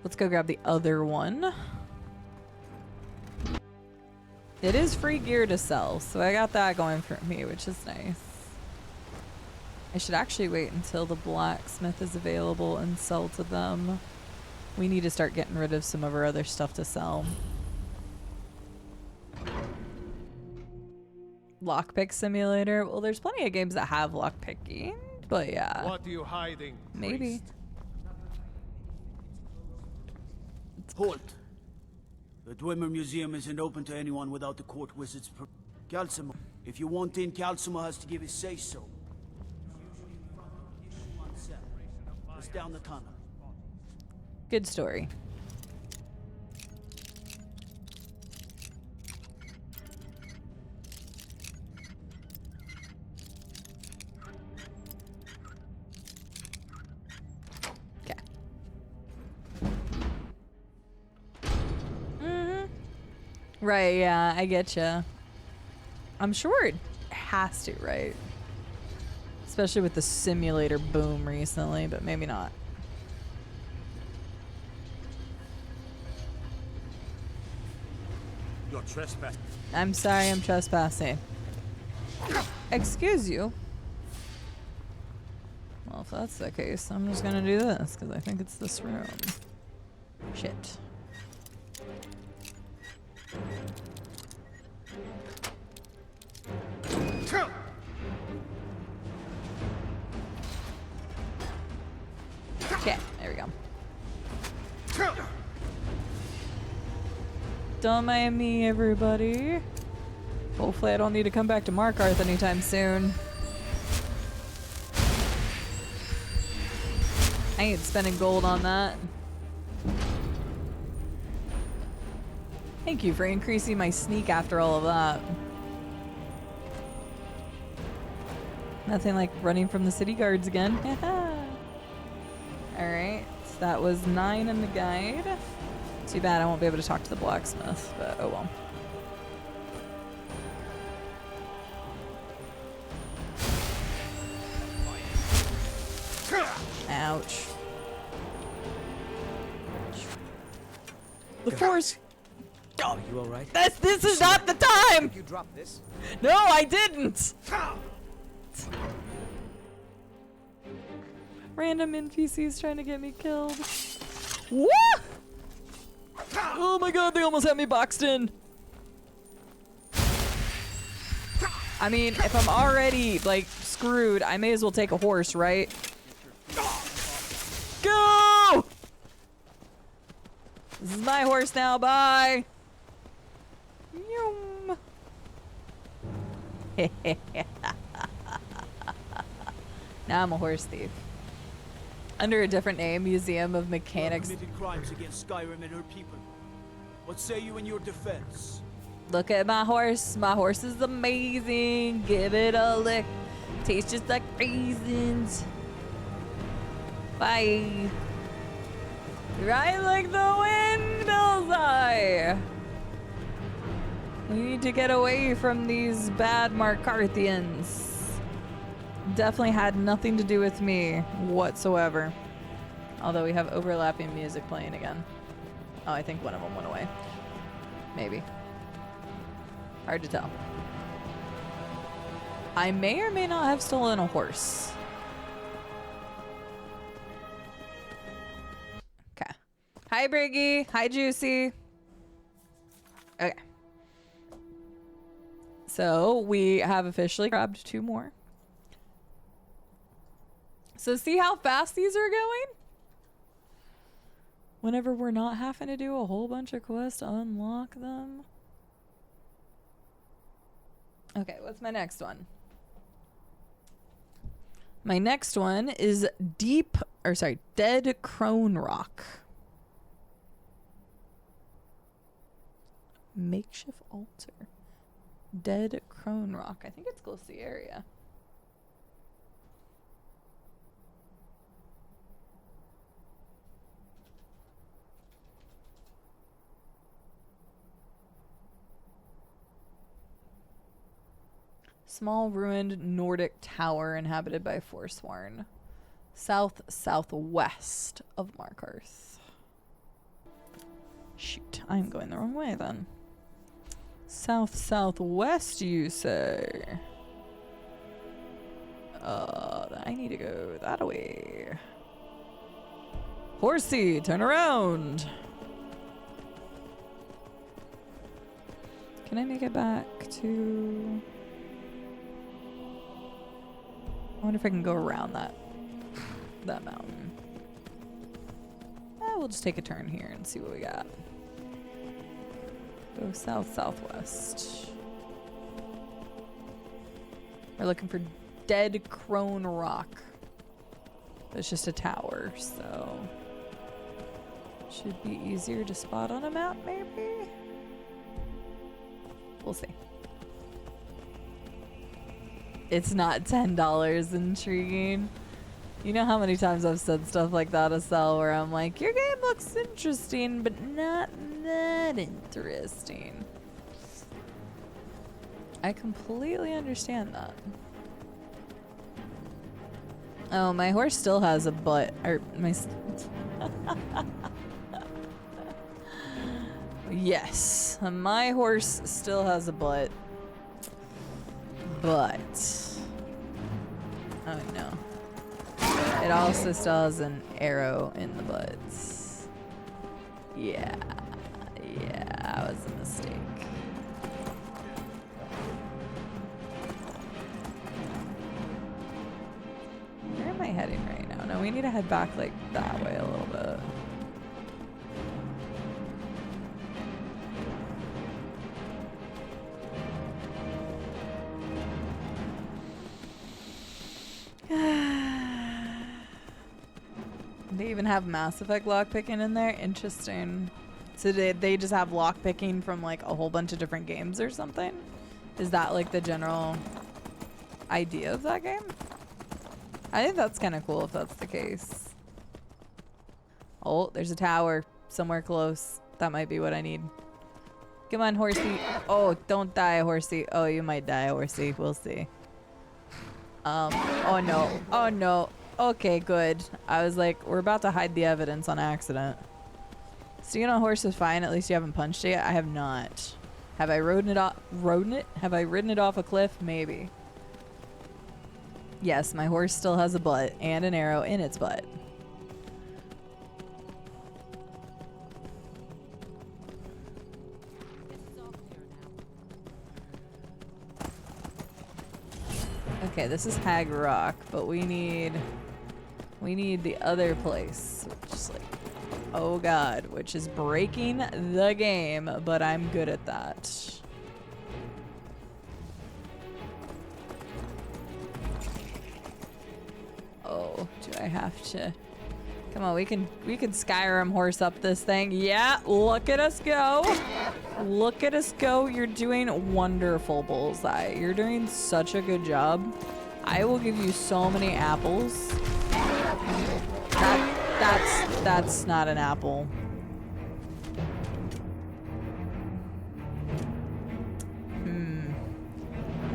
Let's go grab the other one. It is free gear to sell, so I got that going for me, which is nice. I should actually wait until the blacksmith is available and sell to them. We need to start getting rid of some of our other stuff to sell. Lockpick simulator. Well, there's plenty of games that have lockpicking, but yeah. What are you hiding? Maybe. Halt! The Dwemer Museum isn't open to anyone without the court wizard's Calcimer. If you want in, Calcimer has to give his say-so. It's down the tunnel. Good story. Right, yeah, I get you. I'm sure it has to, right? Especially with the simulator boom recently, but maybe not. You're trespassing. I'm sorry, I'm trespassing. Excuse you. Well, if that's the case, I'm just gonna do this, because I think it's this room. Shit. Okay, there we go. Don't mind me, everybody. Hopefully I don't need to come back to Markarth anytime soon. I ain't spending gold on that. Thank you for increasing my sneak after all of that. Nothing like running from the city guards again. Alright, so that was 9 in the guide. Too bad I won't be able to talk to the blacksmith, but oh well. Ouch. The force. Oh, you all right? This is not the time. You dropped this? No, I didn't. Random NPCs trying to get me killed. What? Oh my god, they almost had me boxed in. I mean, if I'm already like screwed, I may as well take a horse, right? Go! This is my horse now, bye! Yum. Now I'm a horse thief. Under a different name, Museum of Mechanics. Committed crimes against Skyrim and her people. What say you in your defense? Look at my horse. My horse is amazing. Give it a lick. Tastes just like raisins. Bye. Right like the wind, bullseye. We need to get away from these bad Markarthians. Definitely had nothing to do with me whatsoever. Although we have overlapping music playing again. Oh, I think one of them went away. Maybe. Hard to tell. I may or may not have stolen a horse. Okay. Hi, Briggy. Hi, Juicy. Okay. So we have officially grabbed 2 more. So see how fast these are going? Whenever we're not having to do a whole bunch of quests to unlock them. Okay, what's my next one? My next one is Dead Crone Rock. Makeshift altar. Dead Crone Rock. I think it's close to the area. Small ruined Nordic tower inhabited by Forsworn. South-southwest of Markarth. Shoot, I'm going the wrong way then. South-southwest, you say? I need to go that way. Horsey, turn around! Can I make it back to... I wonder if I can go around that mountain. We'll just take a turn here and see what we got. Go south-southwest. We're looking for Dead Crone Rock. It's just a tower, so should be easier to spot on a map, maybe? We'll see. It's not $10 intriguing. You know how many times I've said stuff like that to Sel where I'm like, your game looks interesting, but not that interesting. I completely understand that. Oh, my horse still has a butt. Or my... Yes, my horse still has a butt. But... oh no. It also still has an arrow in the butt. Yeah. Yeah, that was a mistake. Where am I heading right now? No, we need to head back like that way a little bit. They even have Mass Effect lockpicking in there? Interesting. So they just have lockpicking from like a whole bunch of different games or something? Is that like the general idea of that game? I think that's kind of cool if that's the case. Oh, there's a tower somewhere close. That might be what I need. Come on, horsey. Oh, don't die, horsey. Oh, you might die, horsey. We'll see. Oh no. Oh no. Okay, good. I was like, we're about to hide the evidence on accident. So you know, horse is fine. At least you haven't punched it yet. I have not. Have I ridden it off? Have I ridden it off a cliff? Maybe. Yes, my horse still has a butt and an arrow in its butt. Okay, this is Hag Rock, but we need the other place, which is like, oh god, which is breaking the game, but I'm good at that. Oh, do I have to? Come on, we can Skyrim horse up this thing. Yeah, look at us go. Look at us go. You're doing wonderful, Bullseye. You're doing such a good job. I will give you so many apples. That's not an apple.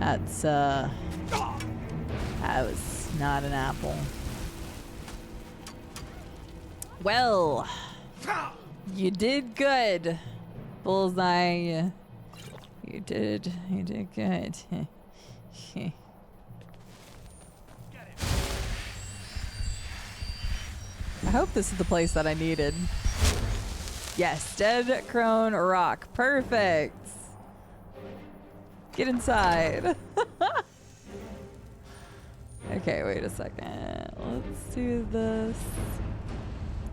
That was not an apple. Well, you did good, Bullseye. You did good. I hope this is the place that I needed. Yes, Dead Crone Rock. Perfect. Get inside. Okay, wait a second. Let's do this.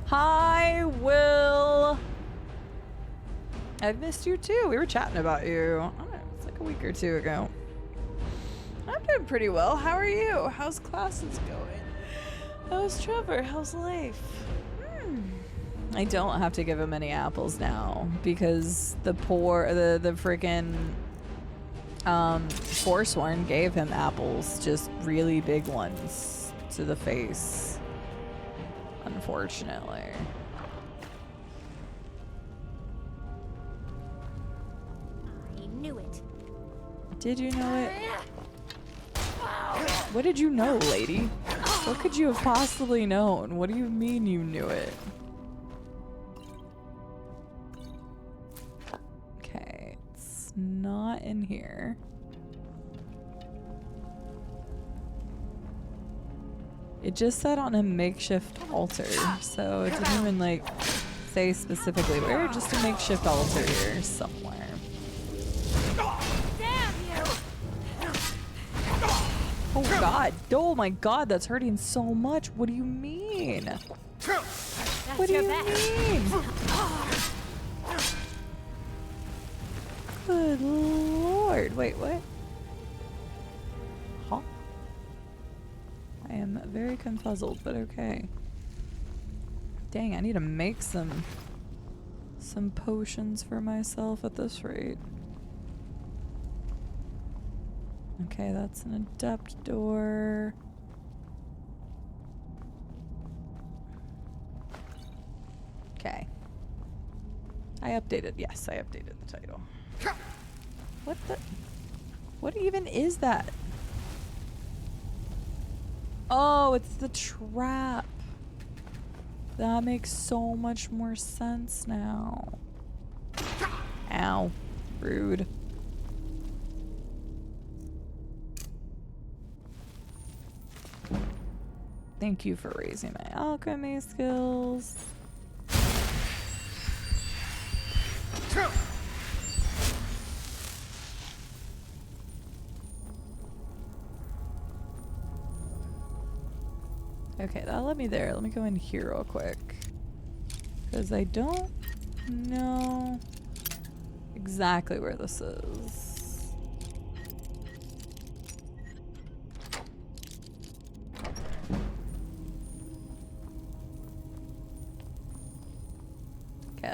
Hi, Will. I've missed you too. We were chatting about you. I don't know, it's like a week or two ago. I'm doing pretty well. How are you? How's classes going? How's Trevor? How's life? I don't have to give him any apples now because the freaking Forsworn gave him apples, just really big ones to the face. Unfortunately. I knew it. Did you know it? What did you know, lady? What could you have possibly known? What do you mean you knew it? Okay, it's not in here. It just said on a makeshift altar, so it didn't even like say specifically where, just a makeshift altar here somewhere. Oh god, oh my god, that's hurting so much. What do you mean? What do you mean? Good lord, wait, what? Huh? I am very confuzzled, but okay. Dang, I need to make some potions for myself at this rate. Okay, that's an adept door. Okay. I updated, yes, I updated the title. What even is that? Oh, it's the trap. That makes so much more sense now. Ow. Rude. Thank you for raising my alchemy skills. Okay, that led me there. Let me go in here real quick. Because I don't know exactly where this is.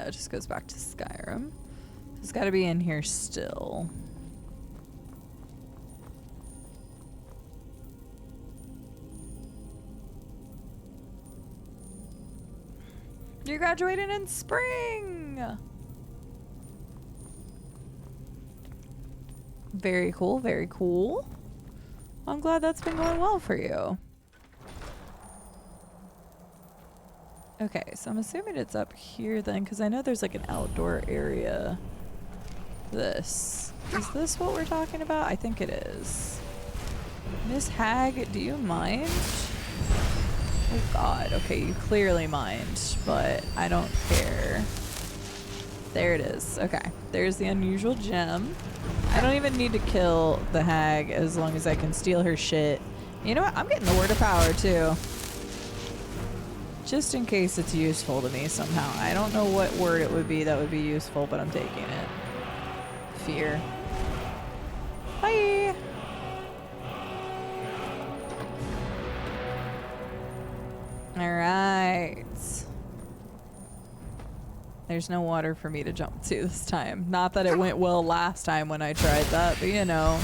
it just goes back to Skyrim. It's got to be in here still. You're graduating in spring! Very cool, very cool. I'm glad that's been going well for you. Okay, so I'm assuming it's up here then, because I know there's like an outdoor area. Is this what we're talking about? I think it is. Miss Hag, do you mind? Oh god, okay, you clearly mind, but I don't care. There it is. Okay, there's the unusual gem. I don't even need to kill the hag as long as I can steal her shit. You know what? I'm getting the word of power too. Just in case it's useful to me somehow. I don't know what word it would be that would be useful, but I'm taking it. Fear. Bye! Alright. There's no water for me to jump to this time. Not that it went well last time when I tried that, but you know.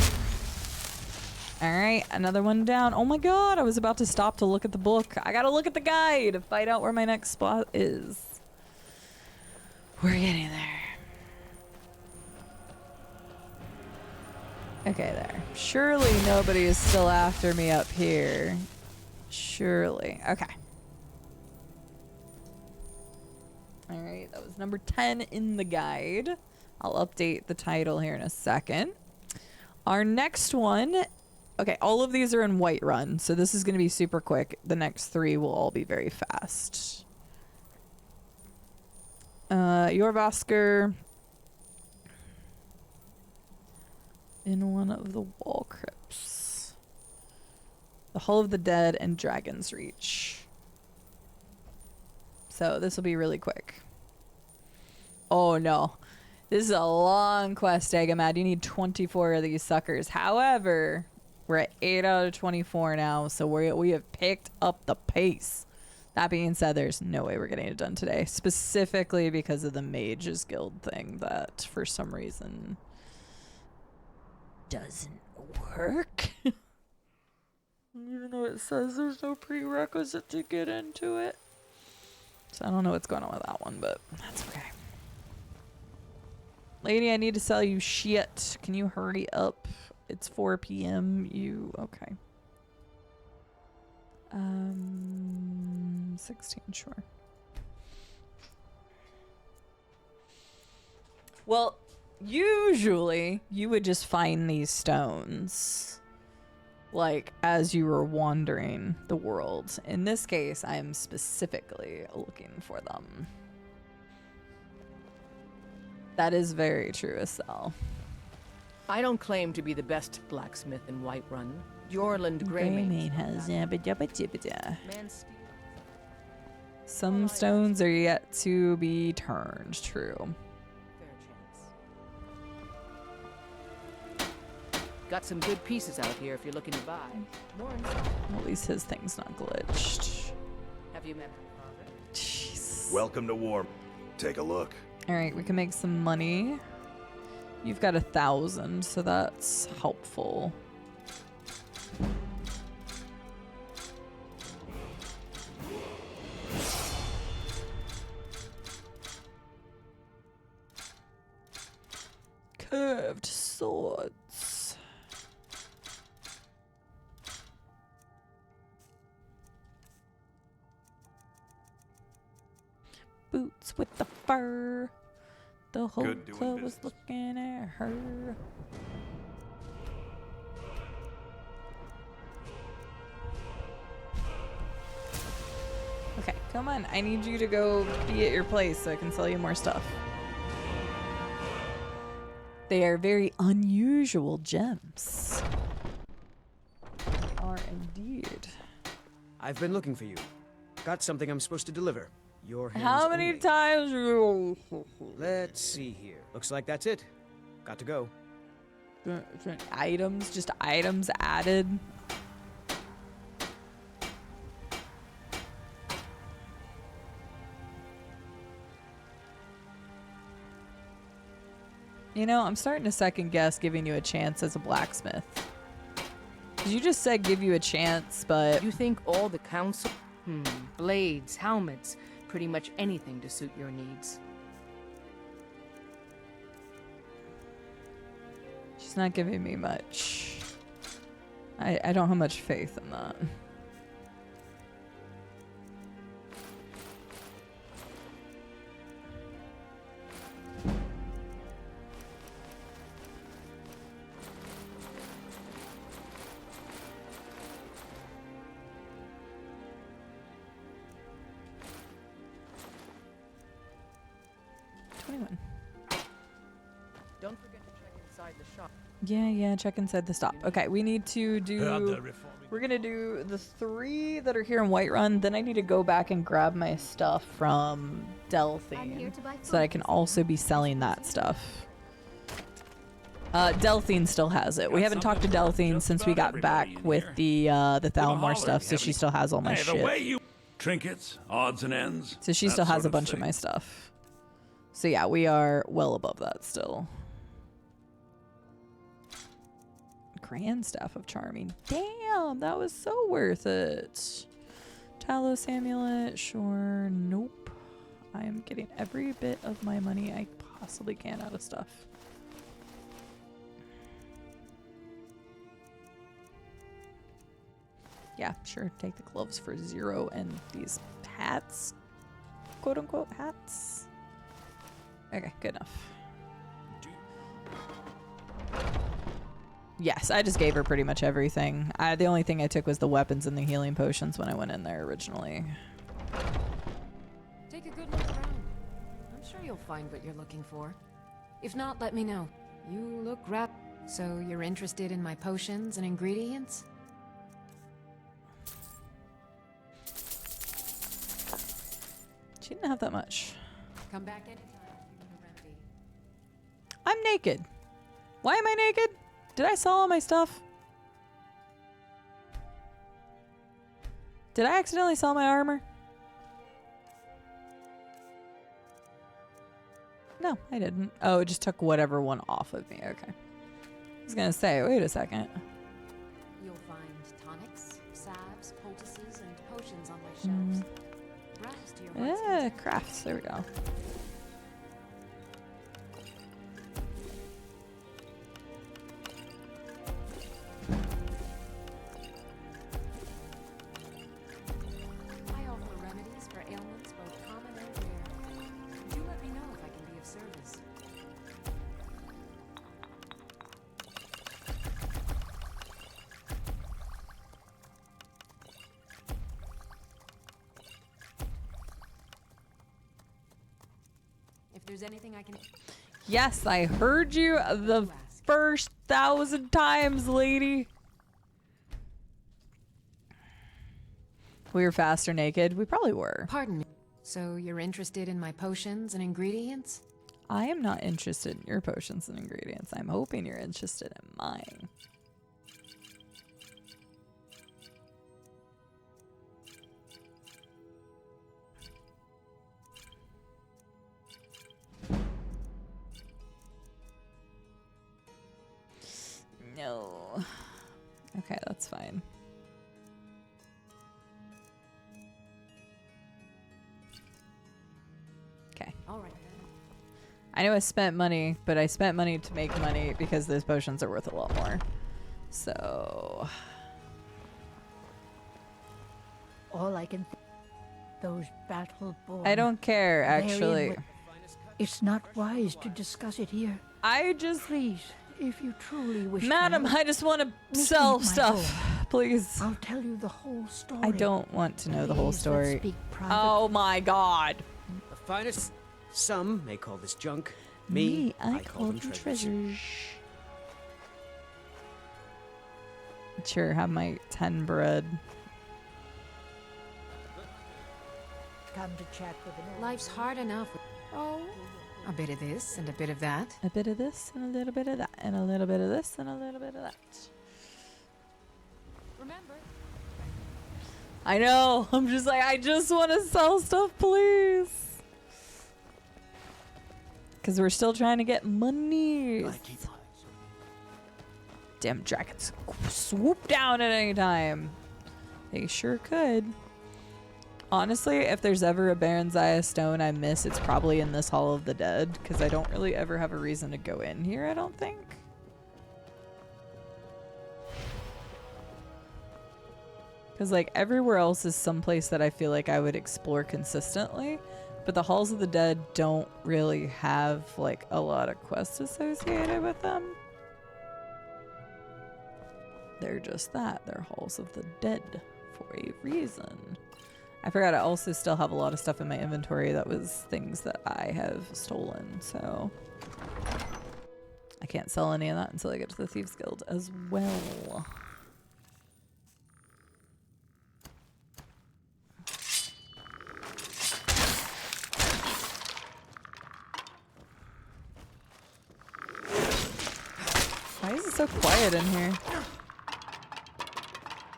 Alright, another one down. Oh my god, I was about to stop to look at the book. I gotta look at the guide to find out where my next spot is. We're getting there. Okay, there. Surely nobody is still after me up here. Surely. Okay. Alright, that was number 10 in the guide. I'll update the title here in a second. Our next one... Okay, all of these are in Whiterun, so this is going to be super quick. The next 3 will all be very fast. Jorvaskr. In one of the wall crypts. The Hall of the Dead and Dragon's Reach. So this will be really quick. Oh no. This is a long quest, Agamad. You need 24 of these suckers. However, we're at 8 out of 24 now, so we have picked up the pace. That being said, there's no way we're getting it done today. Specifically because of the Mages Guild thing that, for some reason, doesn't work. Even though it says there's no prerequisite to get into it. So I don't know what's going on with that one, but that's okay. Lady, I need to sell you shit. Can you hurry up? It's 4 p.m. Okay. 16, sure. Well, usually you would just find these stones like as you were wandering the world. In this case, I am specifically looking for them. That is very true, Estelle. I don't claim to be the best blacksmith in Whiterun. Jorland Greymane has yabba-dabba-dibba-da. Some stones are yet to be turned, true. Got some good pieces out here if you're looking to buy. More At least his thing's not glitched. Have you met my father? Jeez. Welcome to war. Take a look. Alright, we can make some money. You've got 1,000, so that's helpful. Curved swords. Boots with the fur. The whole club was looking at her. Okay, come on. I need you to go be at your place so I can sell you more stuff. They are very unusual gems. They are indeed. I've been looking for you. Got something I'm supposed to deliver. Your hands How many only. times you... Let's see here. Looks like that's it. Got to go. Items, just items added. You know, I'm starting to second guess giving you a chance as a blacksmith. 'Cause you just said give you a chance, but... You think all the council? Blades, helmets, pretty much anything to suit your needs. She's not giving me much. I don't have much faith in that. Don't forget to check inside the shop. Yeah, check inside the stop. Okay, we need to do... We're gonna do the 3 that are here in Whiterun, then I need to go back and grab my stuff from Delphine, so that I can also be selling that stuff. Delphine still has it. We haven't talked to Delphine since we got back with the Thalmor stuff, so she still has all my shit. Trinkets, odds and ends. So she still has a bunch of my stuff. So yeah, we are well above that still. Grand Staff of Charming. Damn, that was so worth it. Talos Amulet, sure. Nope. I am getting every bit of my money I possibly can out of stuff. Yeah, sure. Take the gloves for 0 and these hats. Quote unquote hats. Okay, good enough. Yes, I just gave her pretty much everything. The only thing I took was the weapons and the healing potions when I went in there originally. Take a good look around. I'm sure you'll find what you're looking for. If not, let me know. You look So you're interested in my potions and ingredients? She didn't have that much. Come back anytime if you need a remedy. I'm naked. Why am I naked? Did I sell all my stuff? Did I accidentally sell my armor? No, I didn't. Oh, it just took whatever one off of me. Okay. I was gonna say, wait a second. You'll find tonics, salves, poultices, and potions on my shelves. Browse to your heart's Yeah, content. crafts. There we go. I offer remedies for ailments both common and rare. Do let me know if I can be of service. If there's anything I can... Yes, I heard you the first 1,000 times, lady. We were fast or naked? We probably were. Pardon me. So you're interested in my potions and ingredients? I am not interested in your potions and ingredients. I'm hoping you're interested in mine. No. Okay, that's fine. Okay. All right. I know I spent money, but I spent money to make money because those potions are worth a lot more. So... All I can those battle-born. I don't care, actually. It's not wise to discuss it here. I just... Please, if you truly wish Madam, to I just want to sell stuff. Please. I'll tell you the whole story. I don't want to know the whole Please, let's story. speak private. Oh my god. The finest. Some may call this junk. Me, I call them treasures. Sure, have my 10 bread. Come to chat with an Life's hard enough. Oh, a bit of this and a bit of that. A bit of this and a little bit of that and a little bit of this and a little bit of that. Remember. I know. I'm just like, I just want to sell stuff, please. Because we're still trying to get money. Damn dragons swoop down at any time. They sure could. Honestly, if there's ever a Baron's Eye of Stone I miss, it's probably in this Hall of the Dead. Because I don't really ever have a reason to go in here, I don't think. Because like everywhere else is someplace that I feel like I would explore consistently. But the Halls of the Dead don't really have like a lot of quests associated with them. They're just that. They're Halls of the Dead for a reason. I forgot I also still have a lot of stuff in my inventory that was things that I have stolen, so I can't sell any of that until I get to the Thieves Guild as well. Why is it so quiet in here?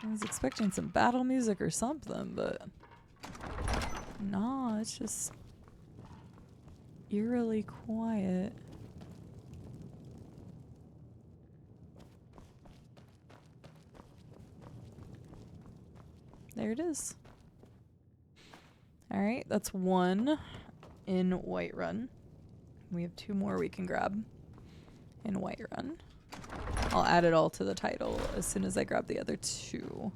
I was expecting some battle music or something, but no, it's just eerily quiet. There it is. Alright, that's one in Whiterun. We have 2 more we can grab in Whiterun. I'll add it all to the title as soon as I grab the other 2.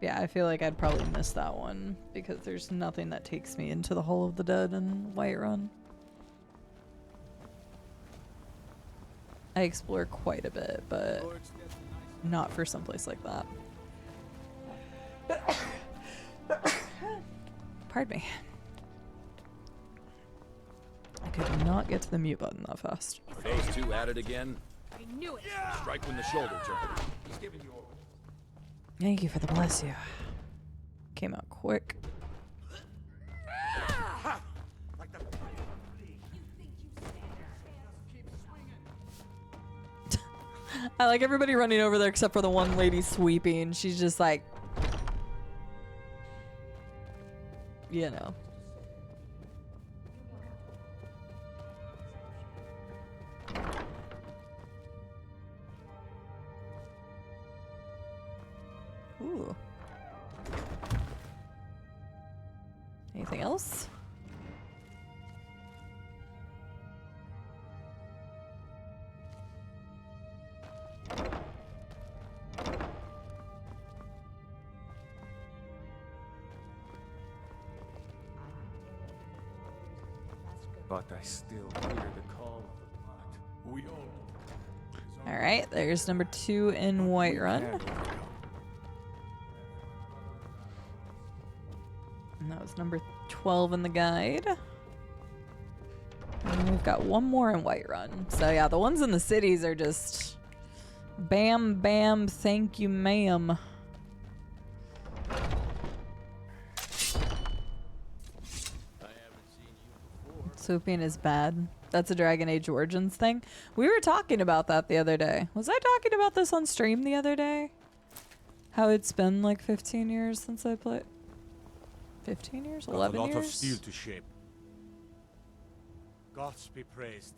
Yeah, I feel like I'd probably miss that one because there's nothing that takes me into the Hall of the Dead in Whiterun. I explore quite a bit, but not for someplace like that. Pardon me. I could not get to the mute button that fast. Are those 2 at it again? I knew it. Strike when the shoulder turns. He's giving you orders. Thank you for the bless you. Came out quick. I like everybody running over there except for the one lady sweeping. She's just like, you know. Ooh. Anything else? But I still hear the call of the blood. We all. All right, there's number 2 in Whiterun. And that was number 12 in the guide. And we've got 1 more in Whiterun. So yeah, the ones in the cities are just bam, bam, thank you, ma'am. Swooping is bad. That's a Dragon Age Origins thing. We were talking about that the other day. Was I talking about this on stream the other day? How it's been like 15 years since I played. 15 years? 11 a lot years? of steel to shape. Gods be praised.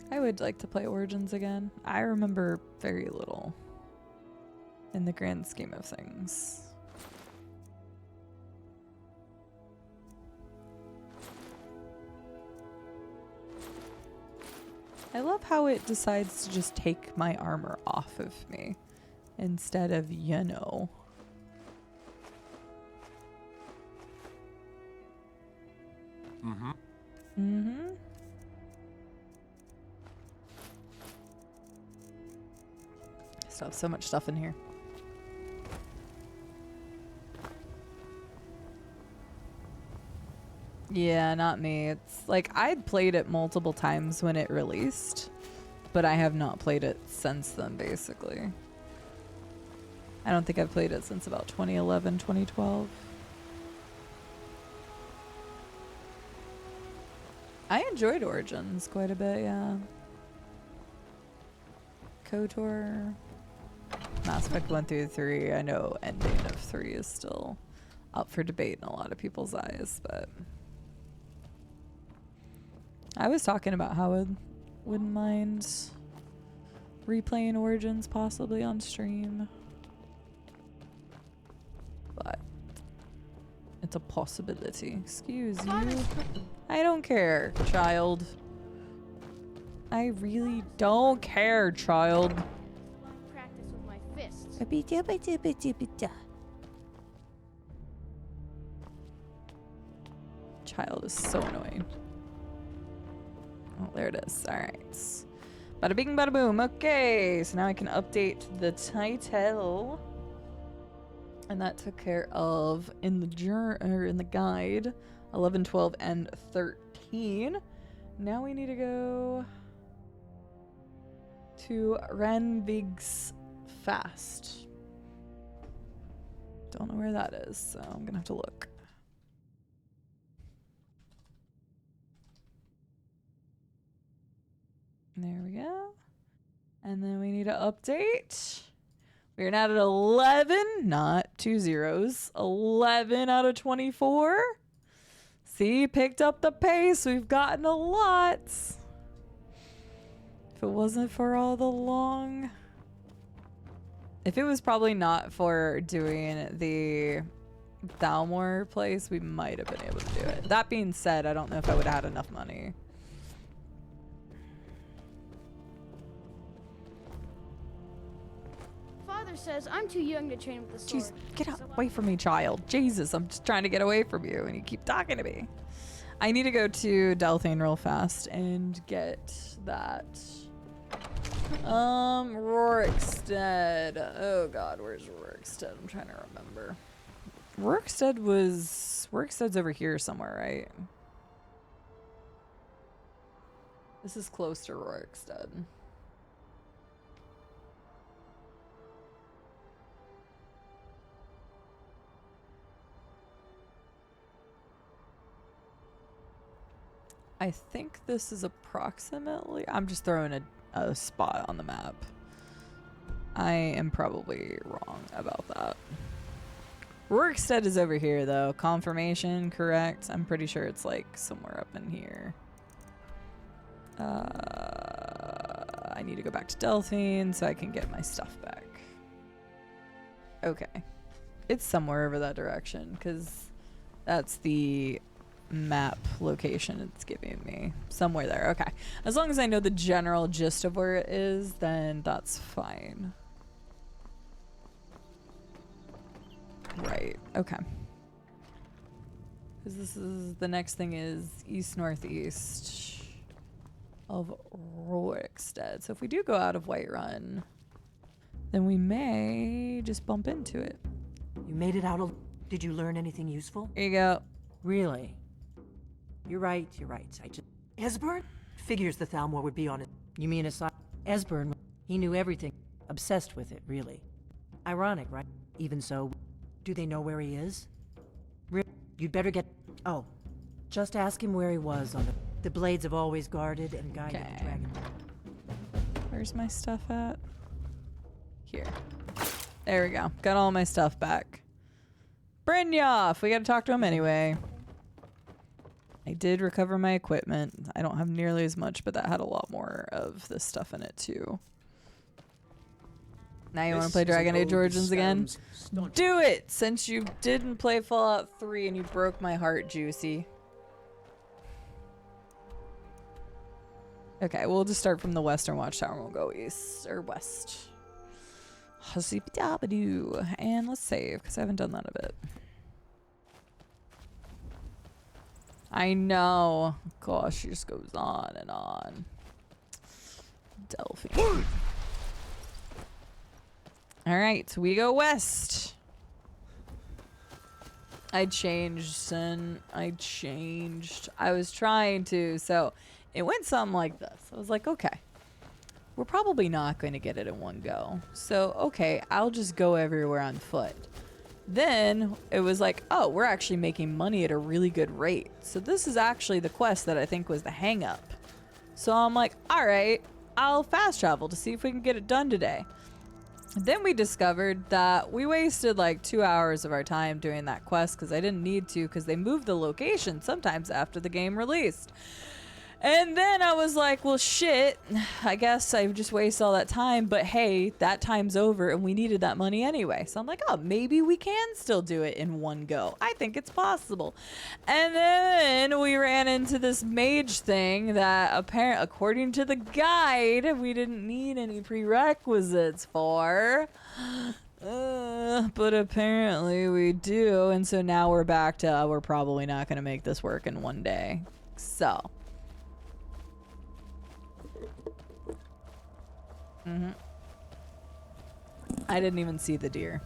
I would like to play Origins again. I remember very little in the grand scheme of things. I love how it decides to just take my armor off of me instead of, you know. Mm-hmm. Mm-hmm. Still have so much stuff in here. Yeah, not me. It's like I'd played it multiple times when it released, but I have not played it since then, basically. I don't think I've played it since about 2011, 2012. I enjoyed Origins quite a bit, yeah. KOTOR, Mass Effect 1 through 3. I know ending of 3 is still up for debate in a lot of people's eyes, but I was talking about how I wouldn't mind replaying Origins possibly on stream, but it's a possibility. Excuse you. I don't care, child. I really don't care, child. Practice with my fists. Child is so annoying. Oh, there it is. All right. Bada bing, bada boom. Okay, so now I can update the title, and that took care of in the guide 11, 12, and 13. Now we need to go to Ranvig's Fast. Don't know where that is, so I'm gonna have to look. There we go. And then we need to update. We're now at 11, not 2 zeros. 11 out of 24. See, picked up the pace. We've gotten a lot. If it wasn't for all the long... If it was probably not for doing the Thalmor place, we might have been able to do it. That being said, I don't know if I would have had enough money. Father says I'm too young to train with the sword. Jeez, get away from me, child. Jesus, I'm just trying to get away from you and you keep talking to me. I need to go to Delthane real fast and get that. Rorikstead. Oh god, where's Rorikstead? I'm trying to remember. Rorikstead's over here somewhere, right? This is close to Rorikstead. I think this is approximately... I'm just throwing a spot on the map. I am probably wrong about that. Rorikstead is over here, though. Confirmation, correct. I'm pretty sure it's, like, somewhere up in here. I need to go back to Delphine so I can get my stuff back. Okay. It's somewhere over that direction, because that's the... map location it's giving me. Somewhere there. Okay. As long as I know the general gist of where it is, then that's fine. Right. Okay. Because this is... the next thing is east-northeast of Rorikstead. So if we do go out of Whiterun, then we may just bump into it. You made it out. Did you learn anything useful? Here you go. Really? You're right, I just... Esbern? Figures the Thalmor would be on it. You mean aside... Esbern, he knew everything. Obsessed with it, really. Ironic, right? Even so, do they know where he is? You'd better get... Oh, just ask him where he was on it. The blades have always guarded and guided the dragon. Where's my stuff at? Here. There we go. Got all my stuff back. Brynjolf! We gotta talk to him anyway. I did recover my equipment. I don't have nearly as much, but that had a lot more of this stuff in it too. Now you want to play Dragon Age Origins again? Do it! Since you didn't play Fallout 3 and you broke my heart, Juicy. Okay, we'll just start from the Western Watchtower and we'll go east or west. And let's save, because I haven't done that a bit. I know. Gosh, it just goes on and on. Delphine. Alright, so we go west. I changed, and I was trying to, so it went something like this. I was like, okay, we're probably not going to get it in one go. So, okay, I'll just go everywhere on foot. Then it was like, oh, we're actually making money at a really good rate. So this is actually the quest that I think was the hang up. So I'm like, all right, I'll fast travel to see if we can get it done today. Then we discovered that we wasted like 2 hours of our time doing that quest because I didn't need to because they moved the location sometimes after the game released. And then I was like, well, shit, I guess I just wasted all that time. But hey, that time's over and we needed that money anyway. So I'm like, oh, maybe we can still do it in one go. I think it's possible. And then we ran into this mage thing that apparently, according to the guide, we didn't need any prerequisites for. But apparently we do. And so now we're back to, we're probably not going to make this work in one day. So. I didn't even see the deer.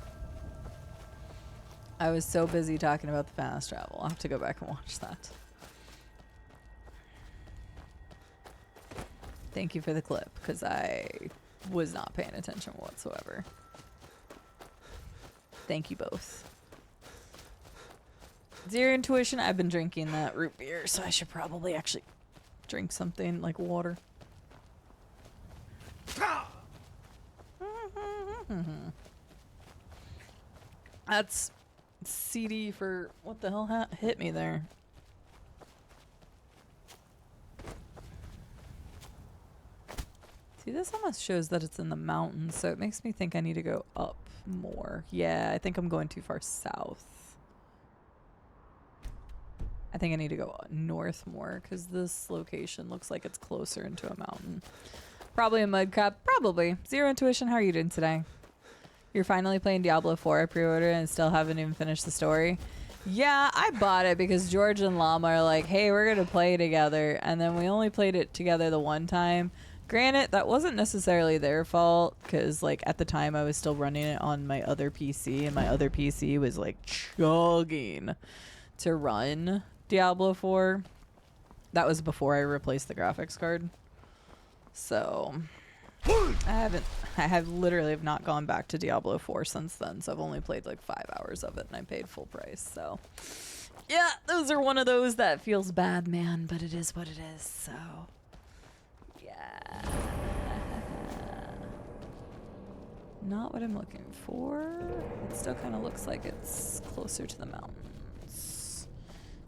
I was so busy talking about the fast travel. I'll have to go back and watch that. Thank you for the clip, because I was not paying attention whatsoever. Thank you both. Zero intuition. I've been drinking that root beer, so I should probably actually drink something like water. That's CD for what the hell hit me there. See, this almost shows that it's in the mountains, so it makes me think I need to go up more. Yeah, I think I'm going too far south. I think I need to go north more because this location looks like it's closer into a mountain. Probably a mud crab. Probably. Zero intuition. How are you doing today? You're finally playing Diablo 4. I pre-ordered and still haven't even finished the story. Yeah, I bought it because George and Llama are like, hey, we're going to play together. And then we only played it together the one time. Granted, that wasn't necessarily their fault because, like, at the time I was still running it on my other PC. And my other PC was, like, chugging to run Diablo 4. That was before I replaced the graphics card. So I have literally not gone back to Diablo 4 since then, so I've only played like 5 hours of it and I paid full price. So yeah, those are one of those that feels bad, man, but it is what it is. So yeah, not what I'm looking for. It still kind of looks like it's closer to the mountains.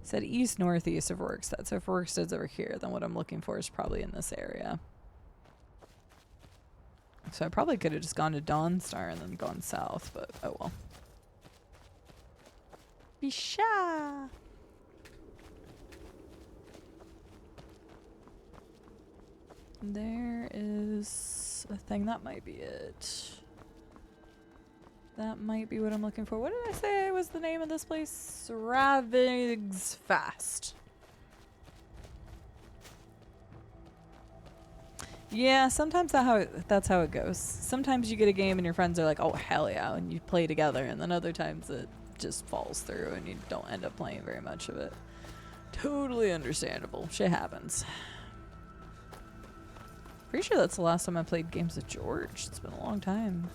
It said east northeast of Rorikstead, so if Rorikstead's over here, then what I'm looking for is probably in this area. So I probably could have just gone to Dawnstar and then gone south, but oh well. Bisha. There is a thing. That might be it. That might be what I'm looking for. What did I say was the name of this place? Ravig's Fast. Yeah, sometimes that's how it goes. Sometimes you get a game and your friends are like, oh, hell yeah, and you play together. And then other times it just falls through and you don't end up playing very much of it. Totally understandable. Shit happens. Pretty sure that's the last time I played games with George. It's been a long time.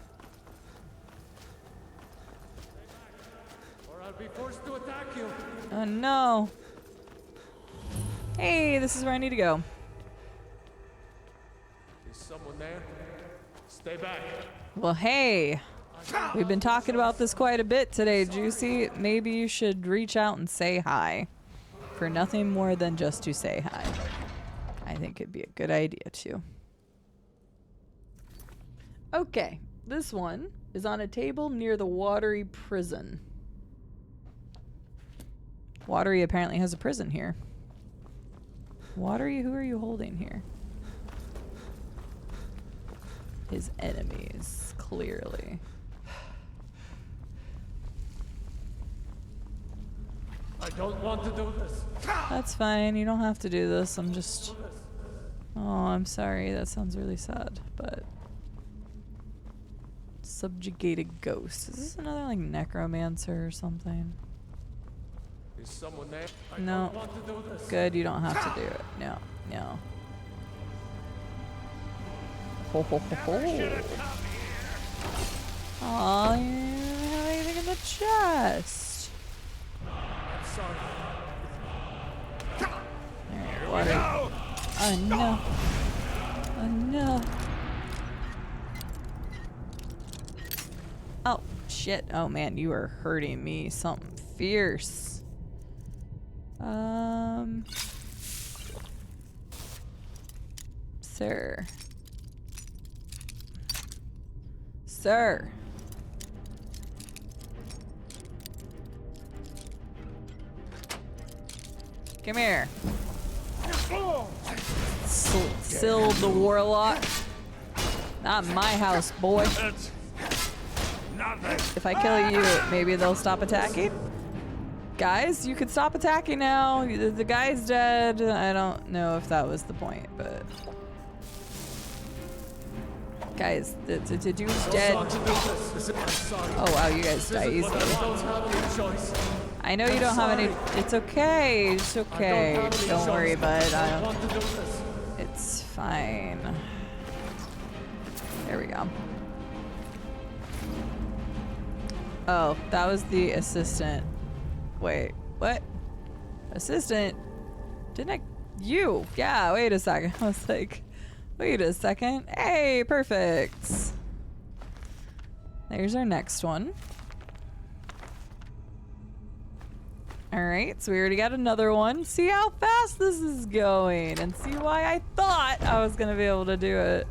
Or I'll be forced to attack you. Oh, no. Hey, this is where I need to go. Someone there? Stay back. Well, hey, we've been talking about this quite a bit today, Juicy. Maybe you should reach out and say hi. For nothing more than just to say hi. I think it'd be a good idea, too. Okay, this one is on a table near the Watery Prison. Watery apparently has a prison here. Watery, who are you holding here? His enemies, clearly. I don't want to do this. That's fine. You don't have to do this. I'm just... Oh, I'm sorry. That sounds really sad, but... Subjugated ghost. Is this another, like, necromancer or something? Is someone there? No. I don't want to do this. Good, you don't have to do it. No, no. Ho ho ho ho. Aw, you don't have anything in the chest. I'm sorry. Alright, water. Oh no. Oh no. Shit. Oh man, you are hurting me. Something fierce. Sir. Sir. Come here. Sill the warlock. Not my house, boy. If I kill you, maybe they'll stop attacking? Guys, you can stop attacking now. The guy's dead. I don't know if that was the point, but... Guys, the dude's dead. Oh wow, you guys die easily. I know you don't have any... It's okay. It's okay. Don't worry, bud. It's fine. There we go. Oh, that was the assistant. Wait, what? Assistant? Didn't I... You! Yeah, wait a second. I was like, wait a second. Hey, perfect. There's our next one. Alright, so we already got another one. See how fast this is going and see why I thought I was gonna be able to do it.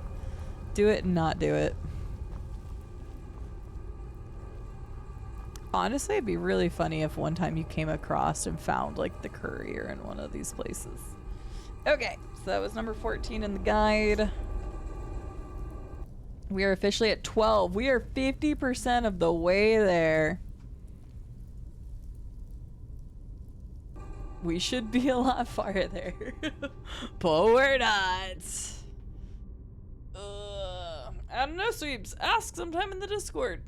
Do it and not do it. Honestly, it'd be really funny if one time you came across and found like the courier in one of these places. Okay, so that was number 14 in the guide. We are officially at 12. We are 50% of the way there. We should be a lot farther. But we're not. I don't know, Sweeps. Ask sometime in the Discord.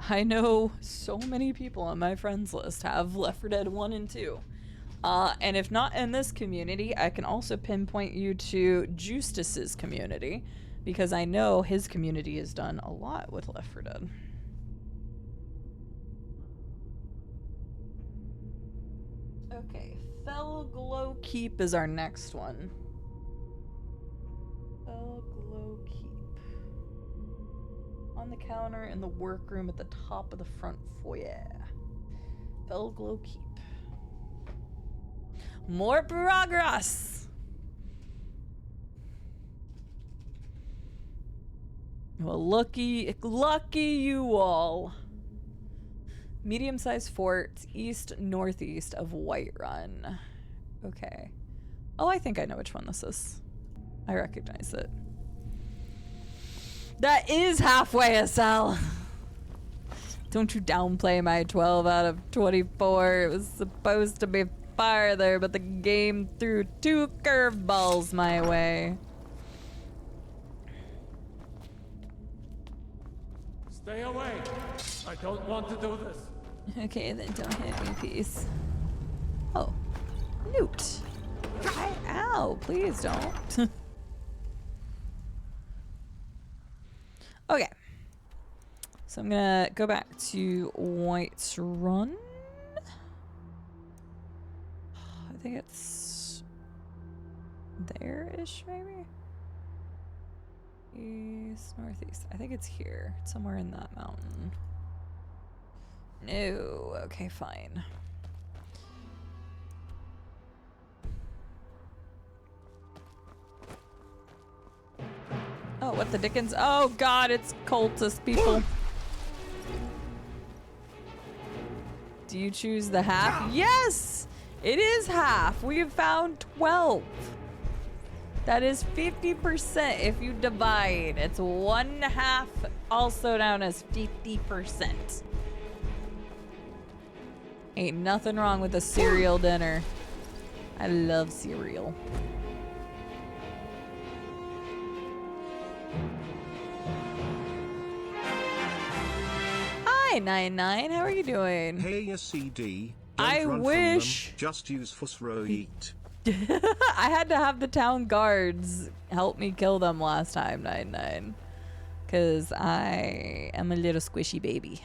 I know so many people on my friends list have Left 4 Dead 1 and 2. And if not in this community, I can also pinpoint you to Justice's community, because I know his community has done a lot with Left 4 Dead. Okay, Fell Glow Keep is our next one. Fell Glow Keep. On the counter in the workroom at the top of the front foyer. Fell Glow Keep. More progress! Well, lucky you all. Medium-sized fort, east-northeast of Whiterun. Okay. Oh, I think I know which one this is. I recognize it. That is halfway a cell. Don't you downplay my 12 out of 24. It was supposed to be farther, but the game threw 2 curveballs my way. Stay away. I don't want to do this. Okay, then don't hit me, please. Oh. Loot. Ow, please don't. Okay. So I'm gonna go back to Whiterun. I think it's there-ish, maybe? East, northeast. I think it's here. It's somewhere in that mountain. No. Okay, fine. Oh, what the dickens? Oh god, it's cultist people. Do you choose the half? Yes! It is half. We have found 12. That is 50% if you divide. It's 1/2, also known as 50%. Ain't nothing wrong with a cereal dinner. I love cereal. Hi, 99. How are you doing? Hey, CD. I wish. Just use Fusro Eat. I had to have the town guards help me kill them last time, 99. Because I am a little squishy baby.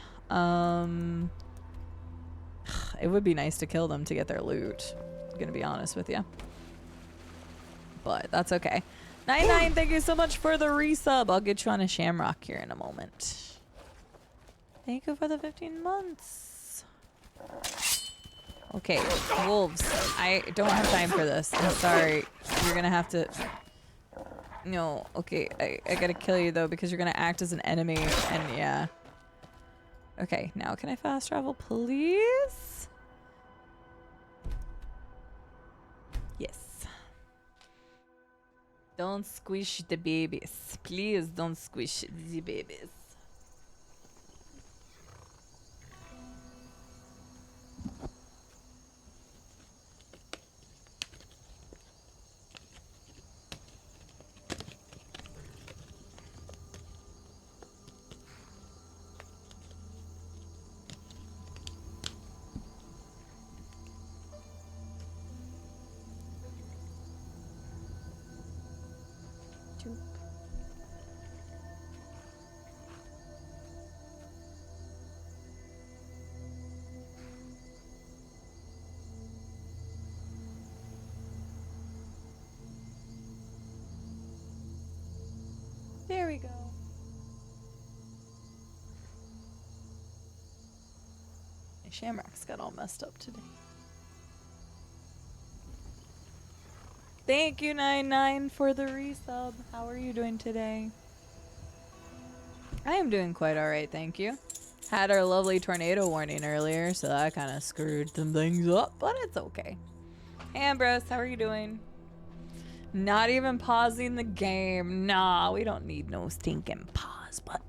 It would be nice to kill them to get their loot. I'm gonna be honest with you. But that's okay. 99, thank you so much for the resub. I'll get you on a shamrock here in a moment. Thank you for the 15 months. Okay, wolves. I don't have time for this. I'm sorry. You're gonna have to... No, okay. I gotta kill you though because you're gonna act as an enemy and yeah. Okay, now can I fast travel, please? Yes. Don't squish the babies. Please don't squish the babies. There we go. My shamrocks got all messed up today. Thank you, 99, for the resub. How are you doing today? I am doing quite alright, thank you. Had our lovely tornado warning earlier, so that kind of screwed some things up, but it's okay. Hey, Ambrose, how are you doing? Not even pausing the game. Nah, we don't need no stinking pause button.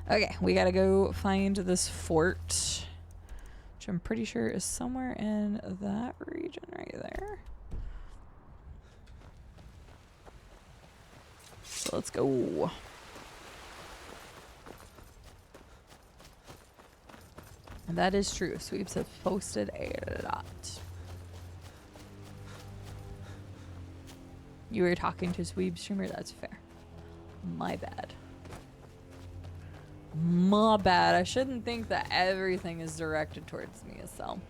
Okay, we gotta go find this fort, which I'm pretty sure is somewhere in that region right there. So let's go. And that is true. Sweeps have posted a lot. You were talking to Sweep streamer, that's fair. My bad. My bad. I shouldn't think that everything is directed towards me, so.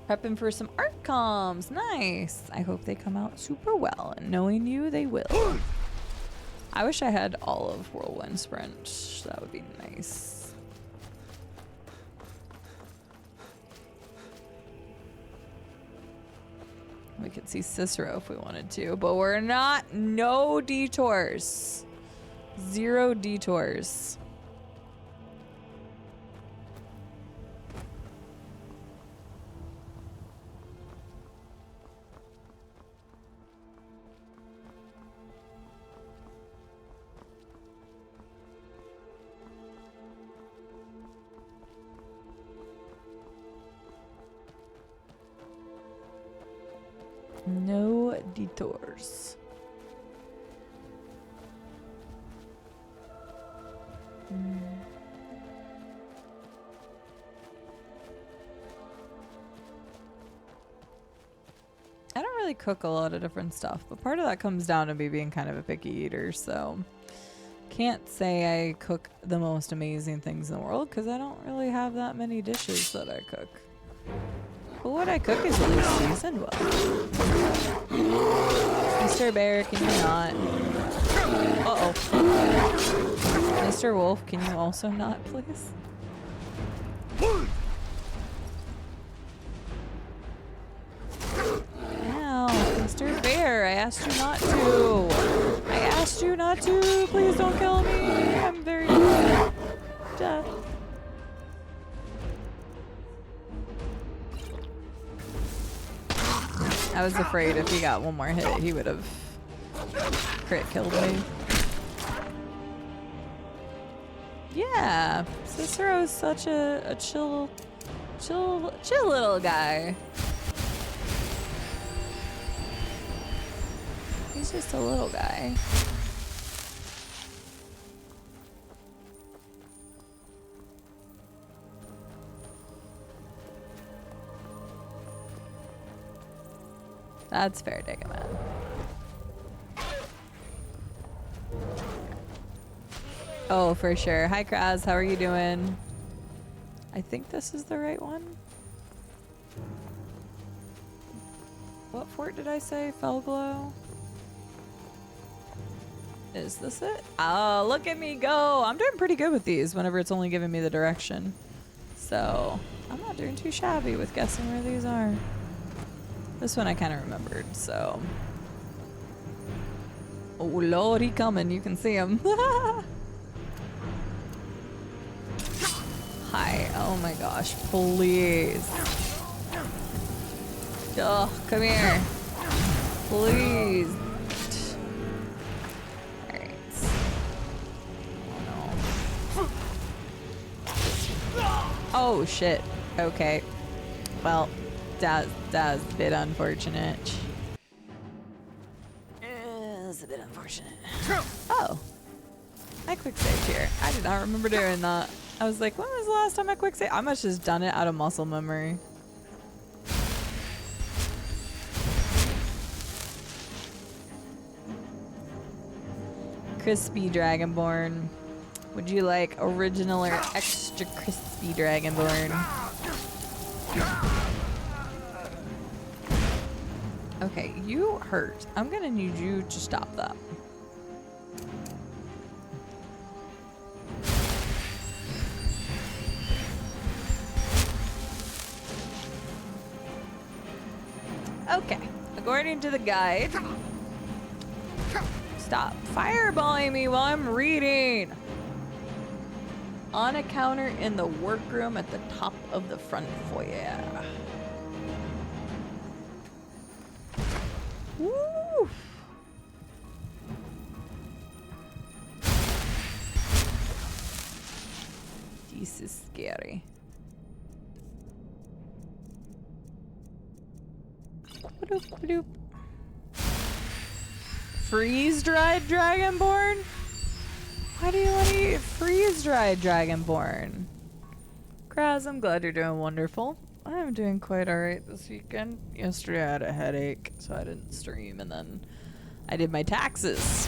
Prepping for some art comms. Nice. I hope they come out super well, and knowing you, they will. I wish I had all of Whirlwind Sprint. That would be nice. We could see Cicero if we wanted to, but we're not. No detours. 0 detours. No detours. I don't really cook a lot of different stuff, but part of that comes down to me being kind of a picky eater, so can't say I cook the most amazing things in the world because I don't really have that many dishes that I cook. But what I cook is at least seasoned well. Mr. Bear, can you not? Uh-oh. Mr. Wolf, can you also not, please? Ow, Mr. Bear, I asked you not to. I asked you not to. Please don't kill me. I'm very dead. I was afraid if he got one more hit, he would have crit killed me. Yeah, Cicero's such a chill little guy. He's just a little guy. That's fair, Digga Man. Oh, for sure. Hi, Kraz. How are you doing? I think this is the right one. What fort did I say? Felglow? Is this it? Oh, look at me go. I'm doing pretty good with these whenever it's only giving me the direction. So, I'm not doing too shabby with guessing where these are. This one I kind of remembered, so. Oh, Lord, he coming. You can see him. Hi. Oh my gosh. Please. Oh, come here. Please. Alright. Oh no. Oh shit. Okay. Well, that's a bit unfortunate. It's a bit unfortunate. Oh. I quick saved here. I did not remember doing that. I was like, when was the last time I quick saved? I must have just done it out of muscle memory. Crispy Dragonborn. Would you like original or extra crispy Dragonborn? Okay, you hurt. I'm gonna need you to stop that. Okay, according to the guide, stop fireballing me while I'm reading. On a counter in the workroom at the top of the front foyer. Woo! This is scary. Bloop. Freeze-dried Dragonborn? Why do you want to eat freeze-dried Dragonborn? Kraz, I'm glad you're doing wonderful. I'm doing quite alright this weekend. Yesterday I had a headache, so I didn't stream, and then I did my taxes.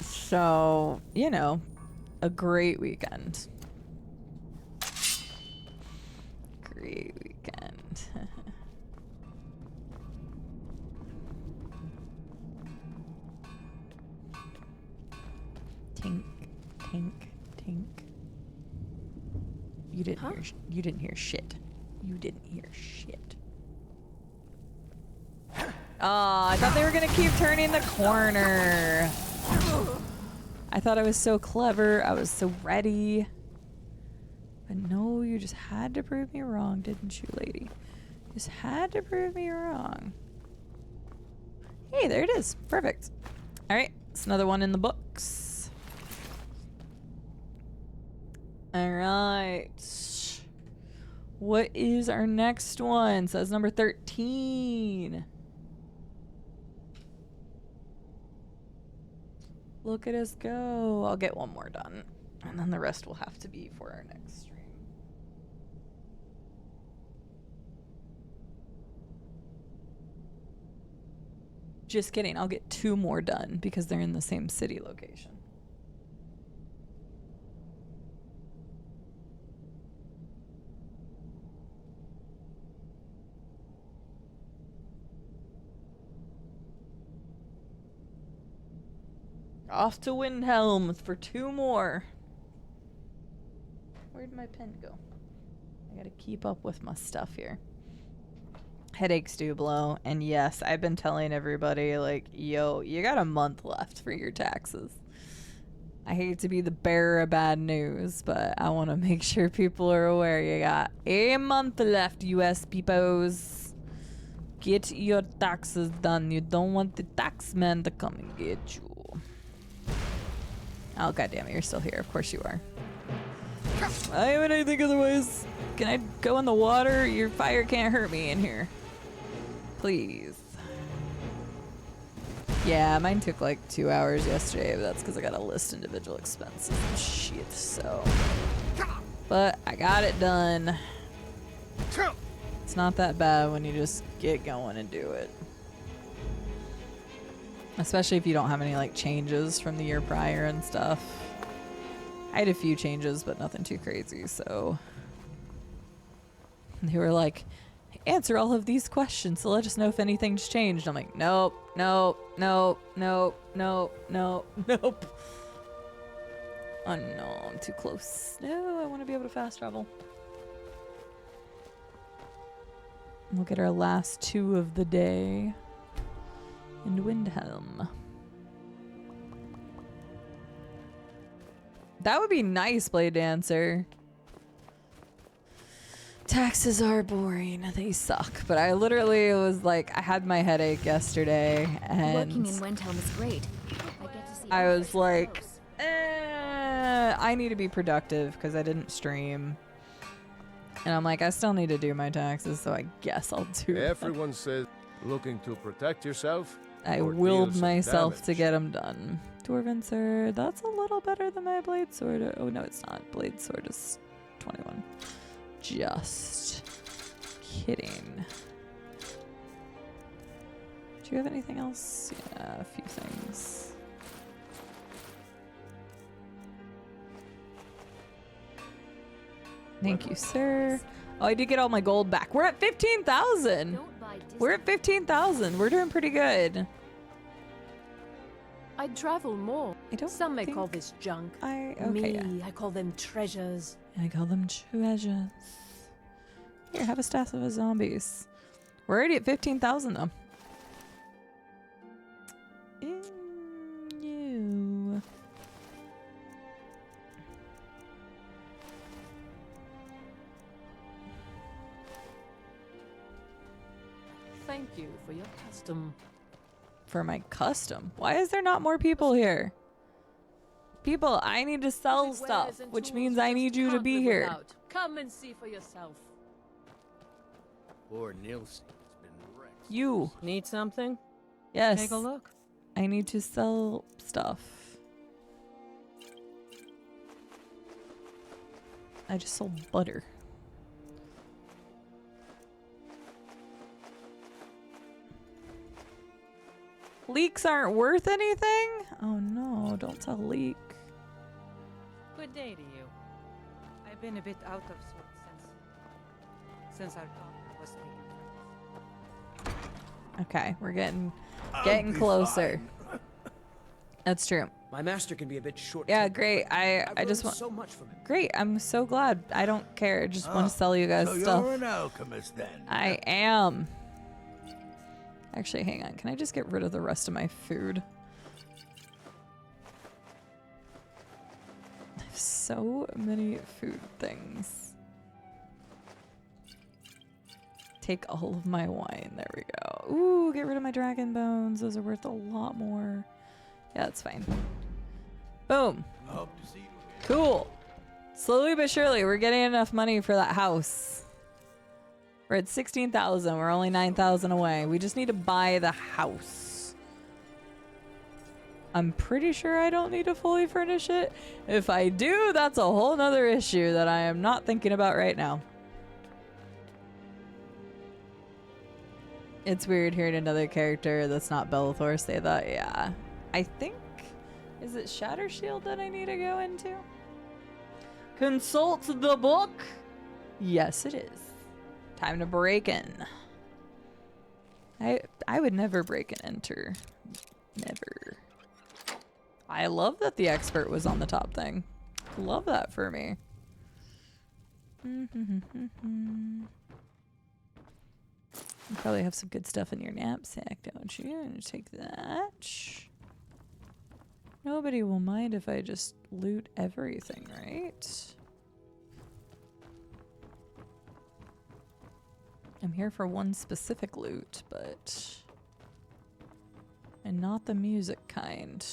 So, you know, a great weekend. Great weekend. Tink, tink, tink. You didn't hear. You didn't hear shit. You didn't hear shit. Oh, I thought they were gonna keep turning the corner. I thought I was so clever. I was so ready. But no, you just had to prove me wrong, didn't you, lady? You just had to prove me wrong. Hey, there it is. Perfect. All right, it's another one in the books. All right. What is our next one? Says number 13. Look at us go. I'll get one more done. And then the rest will have to be for our next stream. Just kidding. I'll get 2 more done because they're in the same city location. Off to Windhelm for 2 more. Where'd my pen go? I gotta keep up with my stuff here. Headaches do blow, and yes, I've been telling everybody, like, yo, you got a month left for your taxes. I hate to be the bearer of bad news, but I want to make sure people are aware you got a month left, US peoples. Get your taxes done. You don't want the tax man to come and get you. Oh, goddammit, you're still here. Of course you are. I haven't anything otherwise. Can I go in the water? Your fire can't hurt me in here. Please. Yeah, mine took like 2 hours yesterday, but that's because I gotta list individual expenses and shit, so. But I got it done. It's not that bad when you just get going and do it. Especially if you don't have any like changes from the year prior and stuff. I had a few changes, but nothing too crazy, so. They were like, answer all of these questions to let us know if anything's changed. I'm like, nope, nope, nope, nope, nope, nope, nope. Oh no, I'm too close. No, I want to be able to fast travel. We'll get our last 2 of the day in Windhelm. That would be nice, Blade Dancer. Taxes are boring. They suck. But I literally was like, I had my headache yesterday, and Working in Windhelm is great. I get to see I was like, I need to be productive because I didn't stream. And I'm like, I still need to do my taxes, so I guess I'll do it. Everyone says looking to protect yourself. I or willed deal some myself damage. to get them done. Dwarven Sword, that's a little better than my Blade Sword. Oh no, it's not. Blade Sword is 21. Just kidding. Do you have anything else? Yeah, a few things. Thank you, sir. Oh, I did get all my gold back. We're at 15,000. We're at 15,000. We're doing pretty good. I'd travel more. Some may call this junk. Me, I call them treasures. I call them treasures. Here, have a staff of zombies. We're already at 15,000 though. Ew. Thank you for your custom. For my custom? Why is there not more people here? People, I need to sell stuff, which means I need you to be here. Come and see for yourself. Poor Nielsen has been wrecked. You. Need something? Yes. Take a look. I need to sell stuff. I just sold butter. Leeks aren't worth anything? Oh no, don't sell leek. Good day to you. I've been a bit out of sorts since our daughter was taken. Okay, we're getting closer. That's true. My master can be a bit short. Yeah, great. I just want so much from him. Great. I'm so glad. I don't care. I just want to sell you guys so stuff. you're an alchemist then? I am. Actually, hang on. Can I just get rid of the rest of my food? I have so many food things. Take all of my wine. There we go. Ooh, get rid of my dragon bones. Those are worth a lot more. Yeah, that's fine. Boom. Hope to see you again. Cool. Slowly but surely, we're getting enough money for that house. We're at 16,000. We're only 9,000 away. We just need to buy the house. I'm pretty sure I don't need to fully furnish it. If I do, that's a whole nother issue that I am not thinking about right now. It's weird hearing another character that's not Bellathor say that. Yeah. I think... Is it Shatter Shield that I need to go into? Consult the book? Yes, it is. Time to break in. I would never break and enter. Never. I love that the expert was on the top thing. Love that for me. You probably have some good stuff in your knapsack, don't you? Take that. Nobody will mind if I just loot everything, right? I'm here for one specific loot, but... And not the music kind.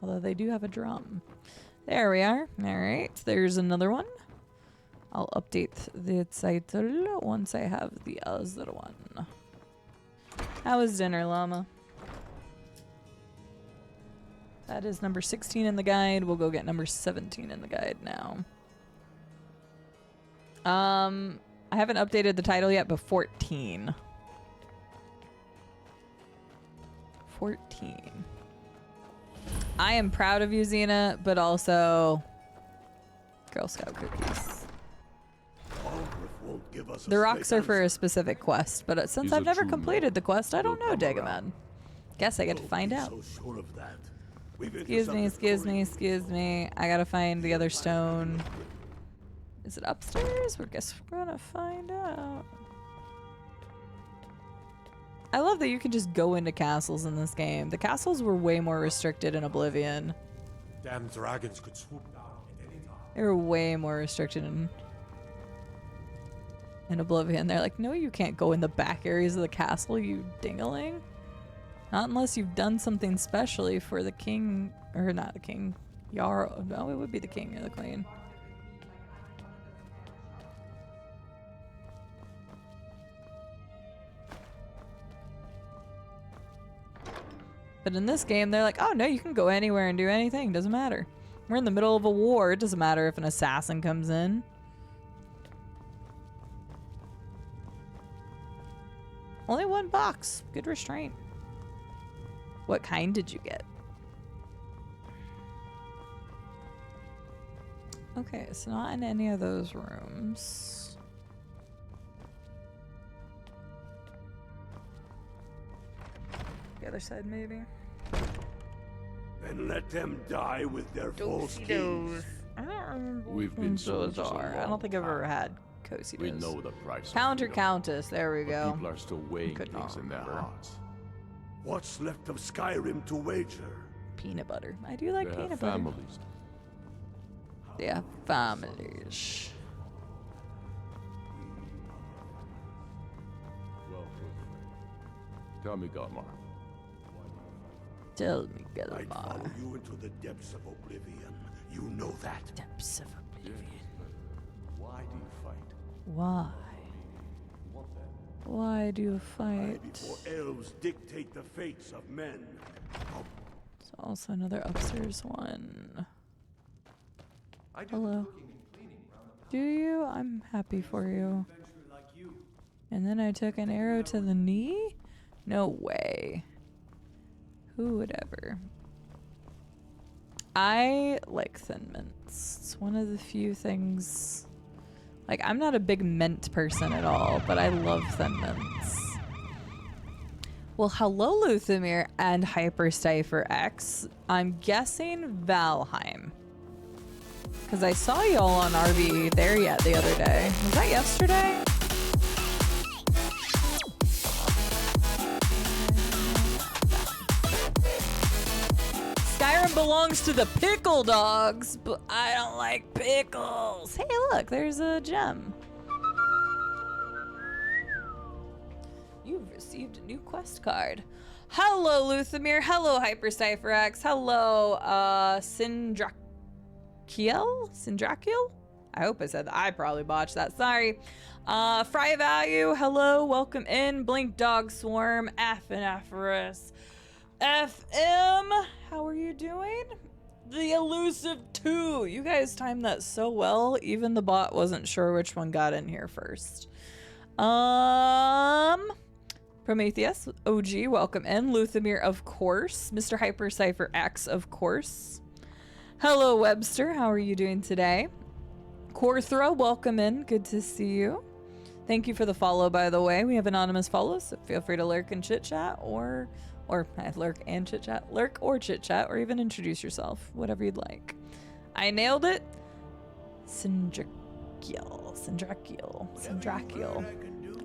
Although they do have a drum. There we are. Alright, there's another one. I'll update the title once I have the other one. How was dinner, llama? That is number 16 in the guide. We'll go get number 17 in the guide now. I haven't updated the title yet, but 14. 14. I am proud of you, Xena, but also Girl Scout cookies. Aldrich won't Give us The rocks are for a specific quest, but since He's I've a never true completed the quest, I don't know, come Dagamon. Guess I get to find out. So sure of that. Excuse me. I gotta find the other stone. Is it upstairs? I guess we're gonna find out. I love that you can just go into castles in this game. The castles were way more restricted in Oblivion. Damn dragons could swoop down at any time. They were way more restricted in Oblivion. They're like, no, you can't go in the back areas of the castle, you dingaling. Not unless you've done something specially for the king, or not the king, Jarl. No, it would be the king or the queen. But in this game, they're like, oh no, you can go anywhere and do anything. Doesn't matter. We're in the middle of a war. It doesn't matter if an assassin comes in. Only one box. Good restraint. What kind did you get? Okay, it's not in any of those rooms. The other side, maybe. And let them die with their false kings. I don't remember We've what been those soldiers a are. I long don't think I've ever time. had Cositos. We know the price. Counter of freedom. Countess. There we But go. people are still weighing things in their hearts. What's left of Skyrim to wager? Peanut butter. I do like They peanut have butter. families. They have families. Well, tell me, Galmar. Tell me, I'd follow Galmar. you into the depths of oblivion. You know that. Depths of oblivion. Why do you fight? Why? What then? Why do you fight? Before elves dictate the fates of men. There's also another upstairs one. Hello. Do you? I'm happy for you. And then I took an arrow to the knee? No way. Who would ever? I like Thin Mints. It's one of the few things. Like, I'm not a big mint person at all, but I love Thin Mints. Well, hello, Luthamir and Hypercipher X. I'm guessing Valheim. Because I saw y'all on RV there yet the other day. Was that yesterday? Skyrim belongs to the pickle dogs, but I don't like pickles. Hey, look, there's a gem. You've received a new quest card. Hello, Luthamir. Hello, HyperCypherX. Hello, Syndrakiel? Syndrakiel? I hope I said that. I probably botched that. Sorry. Fry Value. Hello. Welcome in. Blink Dog Swarm. F and Aphorus. FM. How are you doing? The Elusive 2. You guys timed that so well. Even the bot wasn't sure which one got in here first. Prometheus, OG, welcome in. Luthamir, of course. Mr. Hypercipher X, of course. Hello, Webster. How are you doing today? Corthra, welcome in. Good to see you. Thank you for the follow, by the way. We have anonymous follows, so feel free to lurk and chit chat, or lurk and chit chat, lurk or chit chat, or even introduce yourself, whatever you'd like. I nailed it. Syndrakiel.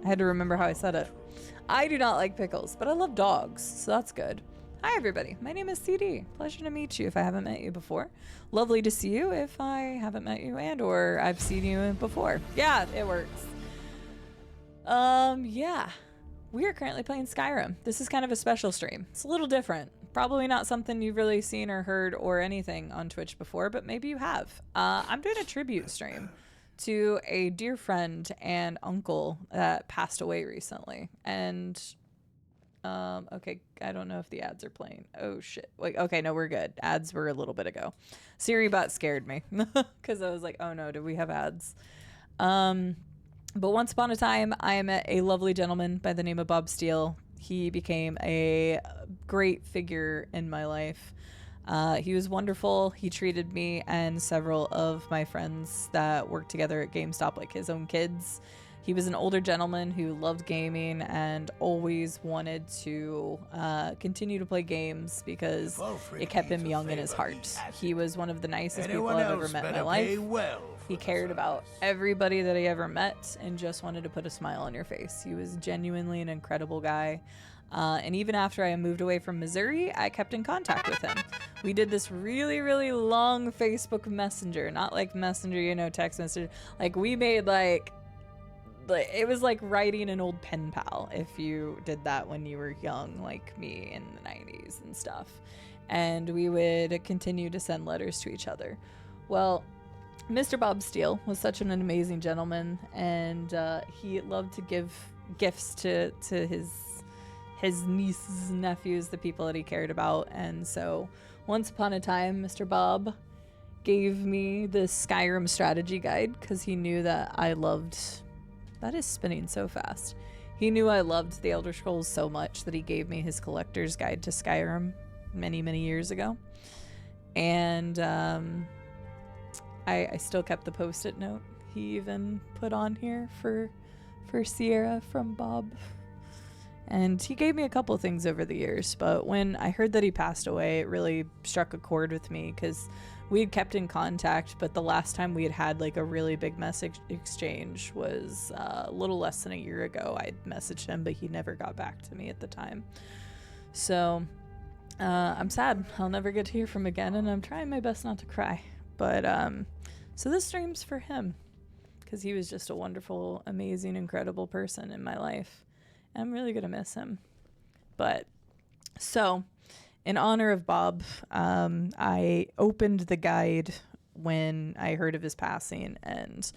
I had to remember how I said it. I do not like pickles, but I love dogs, so that's good. Hi, everybody. My name is CD. Pleasure to meet you if I haven't met you before. Lovely to see you if I haven't met you and or I've seen you before. Yeah, it works. Yeah. We are currently playing Skyrim. This is kind of a special stream. It's a little different. Probably not something you've really seen or heard or anything on Twitch before, but maybe you have. I'm doing a tribute stream to a dear friend and uncle that passed away recently. And okay, I don't know if the ads are playing. Oh shit. Wait, okay, no, we're good. Ads were a little bit ago. Siri bot scared me because I was like, oh no, do we have ads? But once upon a time, I met a lovely gentleman by the name of Bob Steele. He became a great figure in my life. He was wonderful. He treated me and several of my friends that worked together at GameStop like his own kids. He was an older gentleman who loved gaming and always wanted to continue to play games because it kept him young in his heart. He was one of the nicest people I've ever met in my life. He cared about everybody that he ever met and just wanted to put a smile on your face. He was genuinely an incredible guy. And even after I moved away from Missouri, I kept in contact with him. We did this really, really long Facebook Messenger, not like Messenger, you know, text message. Like we made like it was like writing an old pen pal if you did that when you were young, like me in the 90s and stuff. And we would continue to send letters to each other. Well, Mr. Bob Steele was such an amazing gentleman, and he loved to give gifts to his nieces and nephews, the people that he cared about. And so once upon a time, Mr. Bob gave me this Skyrim strategy guide because he knew that I loved... That is spinning so fast. He knew I loved the Elder Scrolls so much that he gave me his collector's guide to Skyrim many, many years ago. And I still kept the post-it note he even put on here for Sierra from Bob. And he gave me a couple things over the years, but when I heard that he passed away, it really struck a chord with me because we had kept in contact, but the last time we had like a really big message exchange was a little less than a year ago. I'd messaged him, but he never got back to me at the time. So I'm sad. I'll never get to hear from him again, and I'm trying my best not to cry. But so this stream's for him because he was just a wonderful, amazing, incredible person in my life. I'm really going to miss him. But so in honor of Bob, I opened the guide when I heard of his passing, and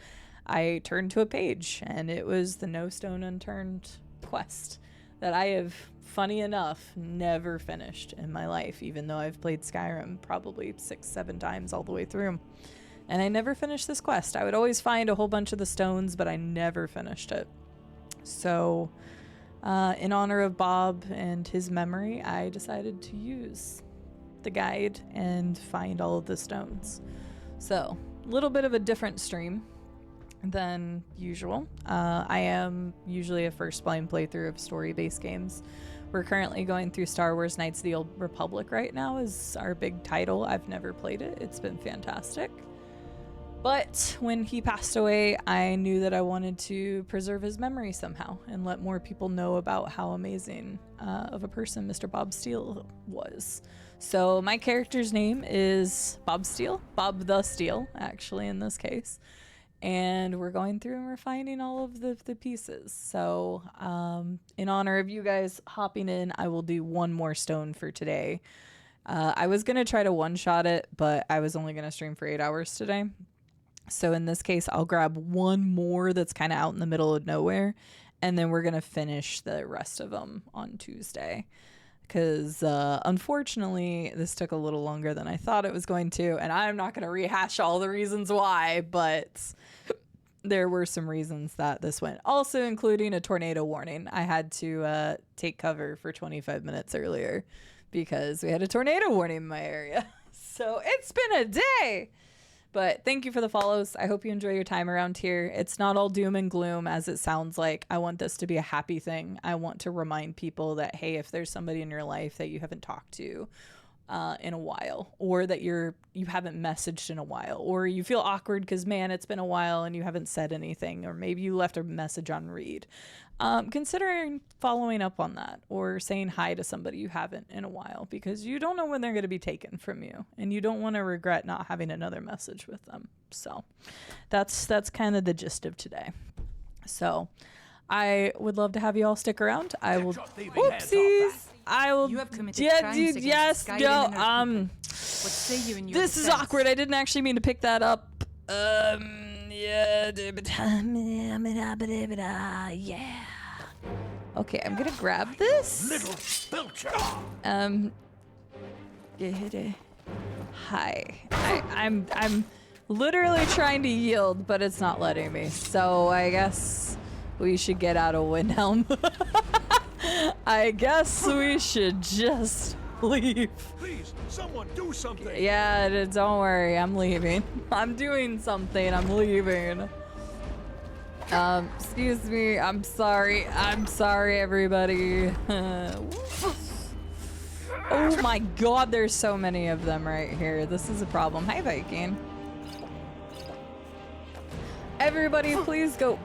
I turned to a page, and it was the No Stone Unturned quest that I have, funny enough, never finished in my life, even though I've played Skyrim probably 6-7 times all the way through. And I never finished this quest. I would always find a whole bunch of the stones, but I never finished it. So in honor of Bob and his memory, I decided to use the guide and find all of the stones. So a little bit of a different stream than usual. I am usually a first playthrough of story-based games. We're currently going through Star Wars Knights of the Old Republic right now is our big title. I've never played it. It's been fantastic. But when he passed away, I knew that I wanted to preserve his memory somehow and let more people know about how amazing of a person Mr. Bob Steele was. So my character's name is Bob Steele, Bob the Steele, actually, in this case. And we're going through and we're finding all of the pieces. So in honor of you guys hopping in, I will do one more stone for today. I was going to try to one-shot it, but I was only going to stream for 8 hours today. So in this case, I'll grab one more that's kind of out in the middle of nowhere, and then we're going to finish the rest of them on Tuesday. Because unfortunately, this took a little longer than I thought it was going to, and I'm not going to rehash all the reasons why, but there were some reasons that this went. Also including a tornado warning. I had to take cover for 25 minutes earlier because we had a tornado warning in my area. So it's been a day! But thank you for the follows. I hope you enjoy your time around here. It's not all doom and gloom as it sounds like. I want this to be a happy thing. I want to remind people that, hey, if there's somebody in your life that you haven't talked to in a while, or that you haven't messaged in a while, or you feel awkward because, man, it's been a while and you haven't said anything, or maybe you left a message on read, considering following up on that or saying hi to somebody you haven't in a while, because you don't know when they're going to be taken from you and you don't want to regret not having another message with them. So that's kind of the gist of today. So I would love to have you all stick around. I will. Oopsies. I will. You have committed crimes against Skyrim and her people. What say you in your This is defense? awkward. I didn't actually mean to pick that up. Yeah. Okay, I'm gonna grab this. Little spilcher. Hi. I'm literally trying to yield, but it's not letting me. So I guess we should get out of Windhelm. I guess we should just leave. Please, someone do something. Yeah, don't worry. I'm leaving. I'm doing something. I'm leaving. Excuse me. I'm sorry. I'm sorry, everybody. Oh my god, there's so many of them right here. This is a problem. Hi, Viking. Everybody, please go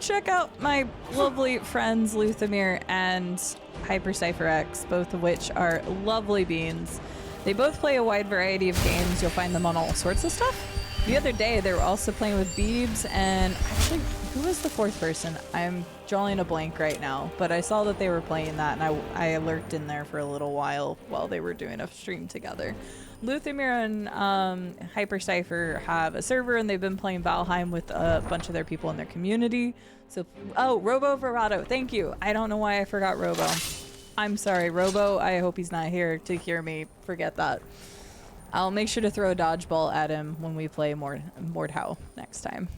check out my lovely friends Luthamir and Hypercypher X, both of which are lovely beans. They both play a wide variety of games. You'll find them on all sorts of stuff. The other day, they were also playing with Beebs, and actually, who was the fourth person? I'm drawing a blank right now, but I saw that they were playing that, and I lurked in there for a little while they were doing a stream together. Luthamir and Hypercypher have a server, and they've been playing Valheim with a bunch of their people in their community. So, oh, Robo Verado, thank you. I don't know why I forgot Robo. I'm sorry, Robo. I hope he's not here to hear me forget that. I'll make sure to throw a dodgeball at him when we play Mordhau next time.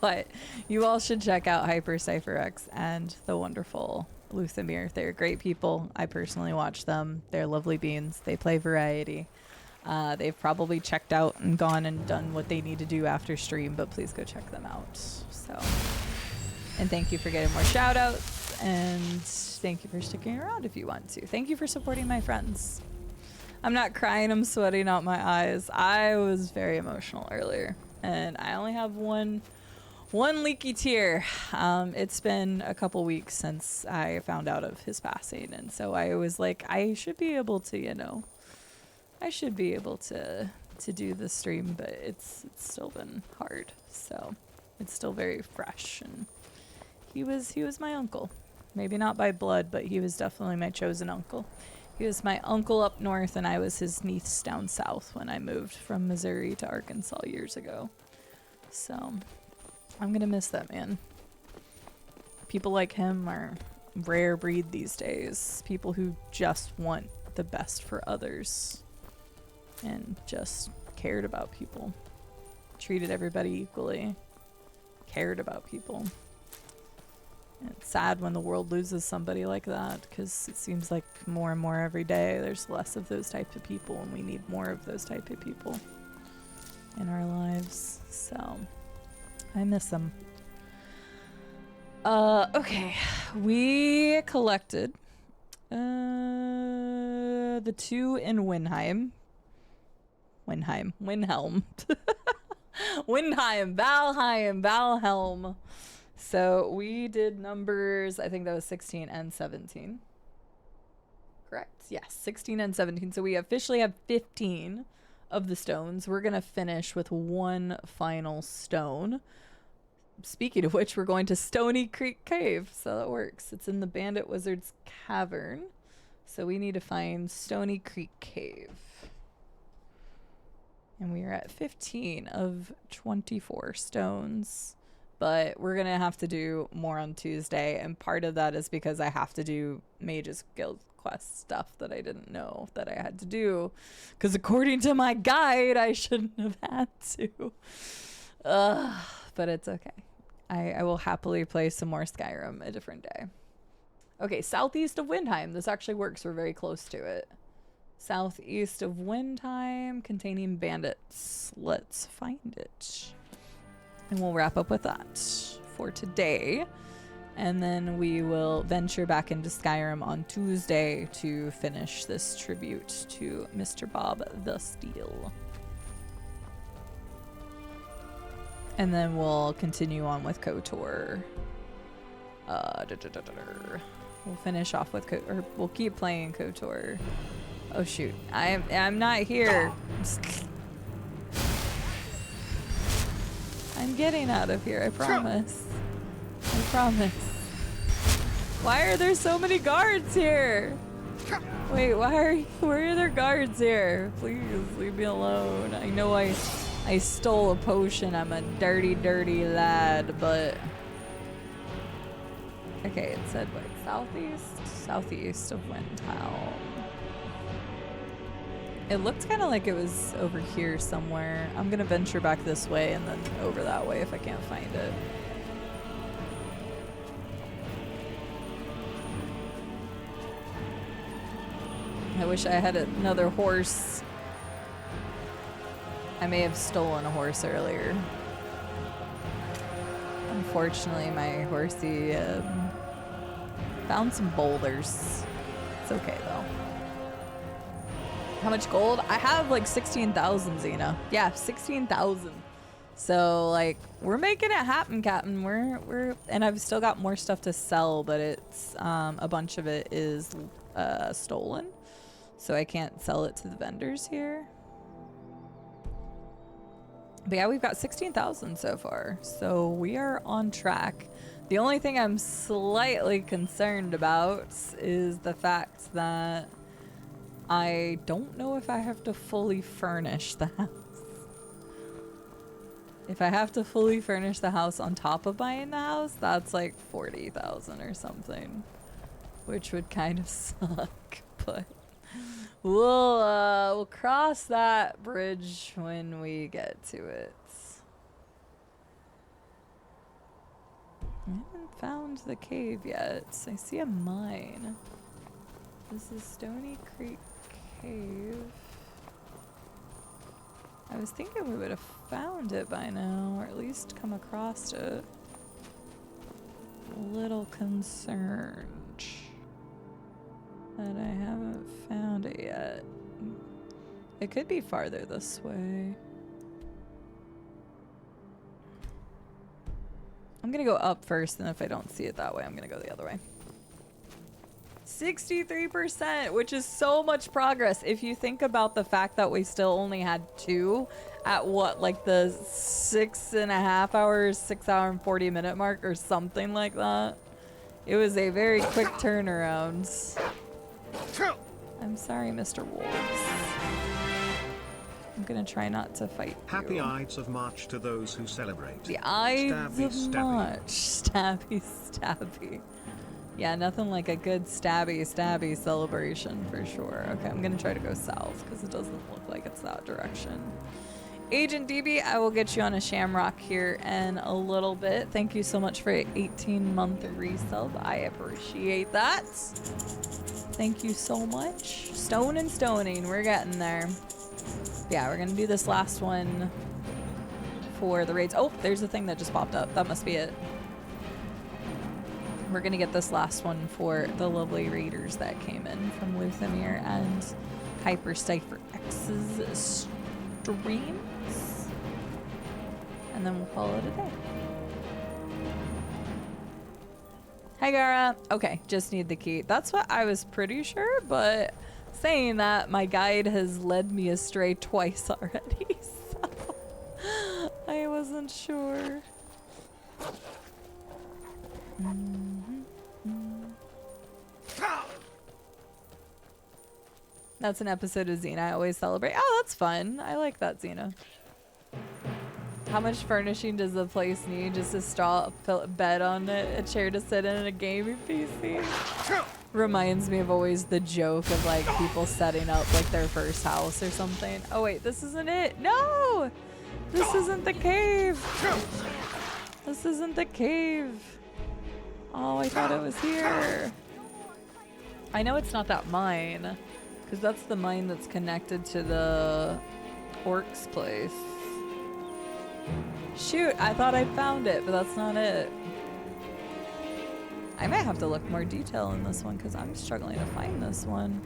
But you all should check out Hypercypher X and the wonderful Luthamir. They're great people. I personally watch them. They're lovely beans. They play variety. They've probably checked out and gone and done what they need to do after stream, but please go check them out. So, and thank you for getting more shout outs, and thank you for sticking around if you want to. Thank you for supporting my friends. I'm not crying, I'm sweating out my eyes. I was very emotional earlier, and I only have one leaky tear. It's been a couple weeks since I found out of his passing, and so I was like, I should be able to, you know, I should be able to do the stream, but it's still been hard. So it's still very fresh, and he was my uncle. Maybe not by blood, but he was definitely my chosen uncle. He was my uncle up north, and I was his niece down south when I moved from Missouri to Arkansas years ago. So I'm gonna miss that man. People like him are rare breed these days. People who just want the best for others and just cared about people. Treated everybody equally. Cared about people. And it's sad when the world loses somebody like that, because it seems like more and more every day there's less of those types of people, and we need more of those type of people in our lives. So I miss them. Okay, we collected the 2 in Windhelm. Valheim, Valhelm. So we did numbers, I think that was 16 and 17. Correct? Yes, 16 and 17. So we officially have 15 of the stones. We're going to finish with one final stone. Speaking of which, we're going to Stony Creek Cave. So that works. It's in the Bandit Wizard's Cavern. So we need to find Stony Creek Cave. And we are at 15 of 24 stones. But we're going to have to do more on Tuesday. And part of that is because I have to do Mage's Guild quest stuff that I didn't know that I had to do. Because according to my guide, I shouldn't have had to. But it's okay. I will happily play some more Skyrim a different day. Okay, southeast of Windhelm. This actually works. We're very close to it. Southeast of Windhelm, containing bandits. Let's find it. And we'll wrap up with that for today. And then we will venture back into Skyrim on Tuesday to finish this tribute to Mr. Bob the Steele. And then we'll continue on with KOTOR. We'll finish off with or we'll keep playing KOTOR. Oh shoot, I'm not here. I'm getting out of here, I promise. I promise. Why are there so many guards here? Wait, where are there guards here? Please leave me alone. I know I stole a potion. I'm a dirty, dirty lad, but... Okay, it said what? Southeast of Windhelm. It looked kind of like it was over here somewhere. I'm gonna venture back this way and then over that way if I can't find it. I wish I had another horse. I may have stolen a horse earlier. unfortunately, my horsey found some boulders. It's okay, though. How much gold? I have like 16,000, Xena. Yeah, 16,000. So, like, we're making it happen, Captain. And I've still got more stuff to sell, but it's, a bunch of it is, stolen. So I can't sell it to the vendors here. But yeah, we've got 16,000 so far. So we are on track. The only thing I'm slightly concerned about is the fact that I don't know if I have to fully furnish the house. If I have to fully furnish the house on top of buying the house, that's like 40,000 or something, which would kind of suck, but we'll cross that bridge when we get to it. I haven't found the cave yet. I see a mine. This is Stony Creek Cave. I was thinking we would have found it by now, or at least come across it. A little concerned that I haven't found it yet. It could be farther this way. I'm gonna go up first, and if I don't see it that way, I'm gonna go the other way. 63%, which is so much progress. If you think about the fact that we still only had 2 at what, like the 6.5 hours, 6 hour and 40 minute mark or something like that. It was a very quick turnaround. I'm sorry, Mr. Wolves. I'm gonna try not to fight you. Happy Ides of March to those who celebrate. The Ides Stabby, of stabby. March. Stabby, stabby. Yeah, nothing like a good stabby, stabby celebration for sure. Okay, I'm gonna try to go south because it doesn't look like it's that direction. Agent DB, I will get you on a shamrock here in a little bit. Thank you so much for an 18-month resub. I appreciate that. Thank you so much. Stone and stoning, we're getting there. Yeah, we're gonna do this last one for the raids. Oh, there's a thing that just popped up. That must be it. We're gonna get this last one for the lovely raiders that came in from Luthamir and Hyper Cypher X's streams. And then we'll call it a day. Hi, Gara. Okay, just need the key. That's what I was pretty sure, but saying that, my guide has led me astray twice already, so I wasn't sure. That's an episode of Xena I always celebrate. Oh, that's fun. I like that, Xena. How much furnishing does the place need? Just a straw bed on it, a chair to sit in, and a gaming PC? Reminds me of always the joke of like people setting up like their first house or something. Oh wait, this isn't it. No! This isn't the cave. This isn't the cave. Oh, I thought it was here. I know it's not that mine, because that's the mine that's connected to the orc's place. Shoot, I thought I'd found it, but that's not it. I might have to look more detail in this one, because I'm struggling to find this one.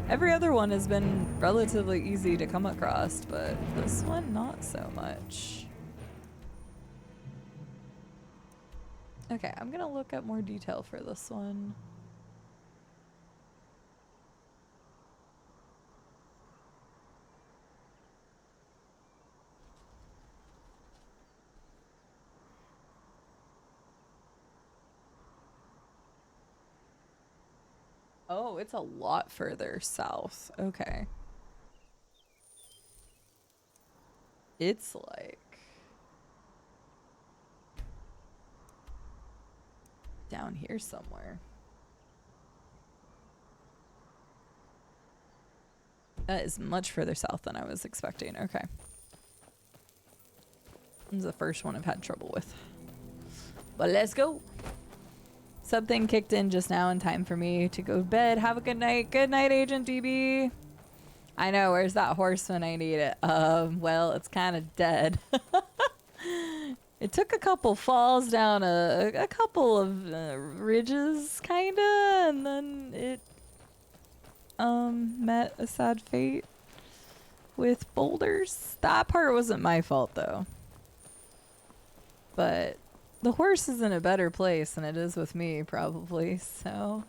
Every other one has been relatively easy to come across, but this one, not so much. Okay, I'm gonna look at more detail for this one. Oh, it's a lot further south. Okay. It's like down here somewhere. That is much further south than I was expecting. Okay. This is the first one I've had trouble with. But let's go. Something kicked in just now in time for me to go to bed. Have a good night. Good night, Agent DB. I know, where's that horse when I need it? Well, it's kind of dead. It took a couple falls down a couple of ridges, kinda, and then it met a sad fate with boulders. That part wasn't my fault though. But the horse is in a better place than it is with me, probably, so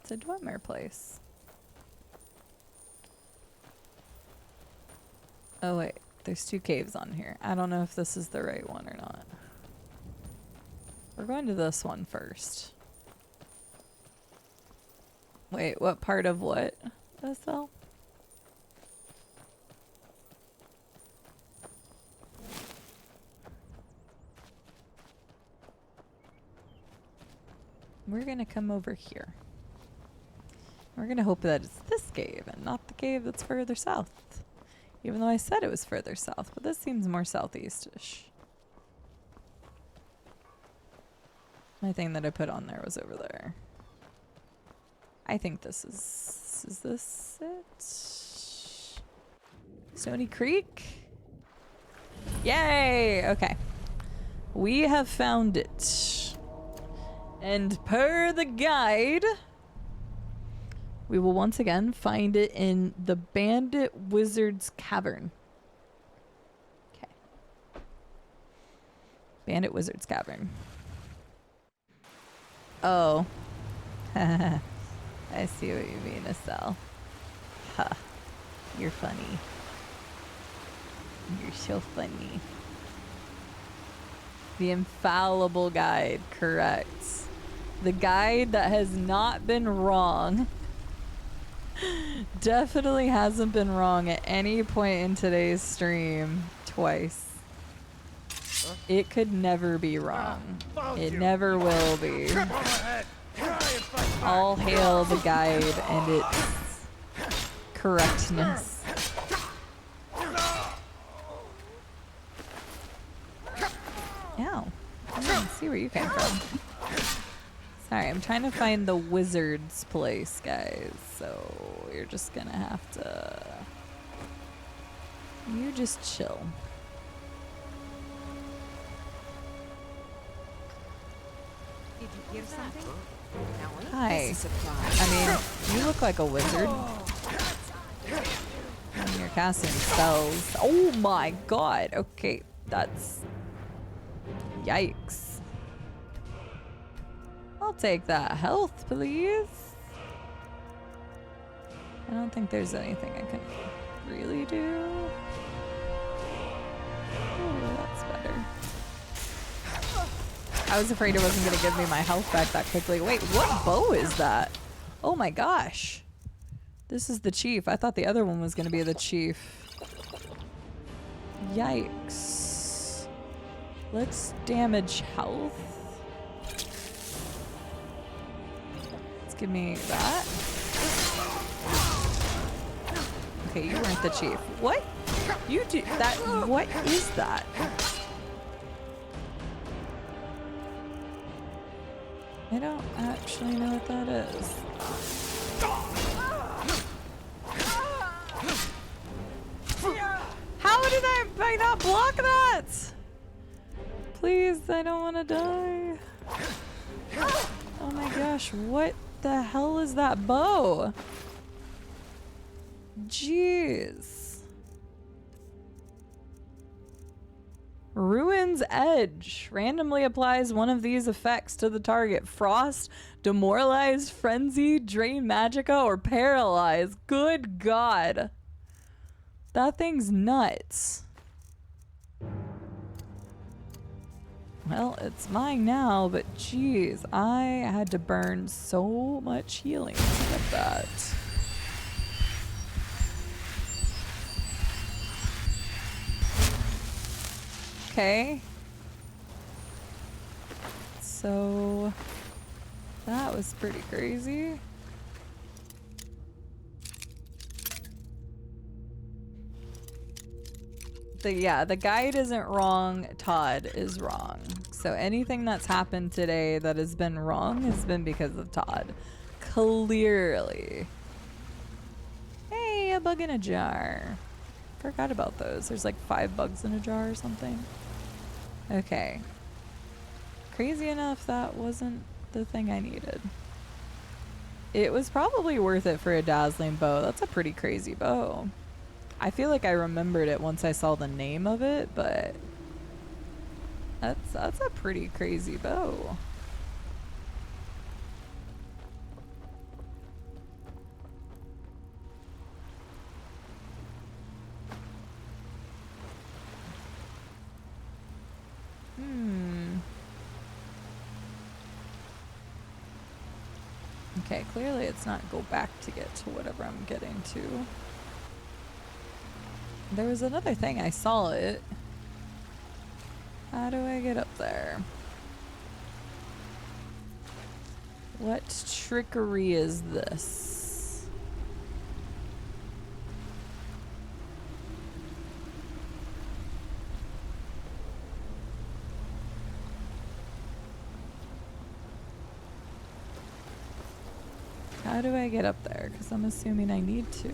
It's a Dwemer place. Oh wait, there's 2 caves on here. I don't know if this is the right one or not. We're going to this one first. Wait, what part of what? SL? We're gonna come over here. We're gonna hope that it's this cave and not the cave that's further south. Even though I said it was further south, but this seems more southeast-ish. My thing that I put on there was over there. I think this is this it? Stony Creek? Yay! Okay. We have found it. And per the guide, we will once again find it in the Bandit Wizard's Cavern. Okay. Bandit Wizard's Cavern. Oh. I see what you mean, Estelle. Ha. You're funny. You're so funny. The infallible guide, correct. The guide that has not been wrong. Definitely hasn't been wrong at any point in today's stream twice. It could never be wrong. It never will be. All hail the guide and its correctness. Ow. I didn't see where you came from. Sorry, I'm trying to find the wizard's place, guys. So you're just gonna have to... You just chill. Did you hear something? Hi. I mean, you look like a wizard. And you're casting spells. Oh my god. Okay, that's... Yikes. I'll take that health, please. I don't think there's anything I can really do. Oh, that's better. I was afraid it wasn't going to give me my health back that quickly. Wait, what bow is that? Oh my gosh. This is the chief. I thought the other one was going to be the chief. Yikes. Let's damage health. Let's give me that. Okay, you weren't the chief. What? You do that? What is that? I don't actually know what that is. How did I not block that? Please, I don't want to die. Oh my gosh, what the hell is that bow? Jeez. Ruin's Edge randomly applies one of these effects to the target. Frost, Demoralize, Frenzy, Drain Magicka, or Paralyze. Good God. That thing's nuts. Well, it's mine now, but geez, I had to burn so much healing to get that. Okay. So that was pretty crazy. The guide isn't wrong, Todd is wrong. So anything that's happened today that has been wrong has been because of Todd. Clearly. Hey, a bug in a jar. Forgot about those. There's like 5 bugs in a jar or something. Okay. Crazy enough, that wasn't the thing I needed. It was probably worth it for a dazzling bow. That's a pretty crazy bow. I feel like I remembered it once I saw the name of it, but that's a pretty crazy bow. Okay, clearly it's not go back to get to whatever I'm getting to. There was another thing, I saw it. How do I get up there? What trickery is this? How do I get up there? Because I'm assuming I need to.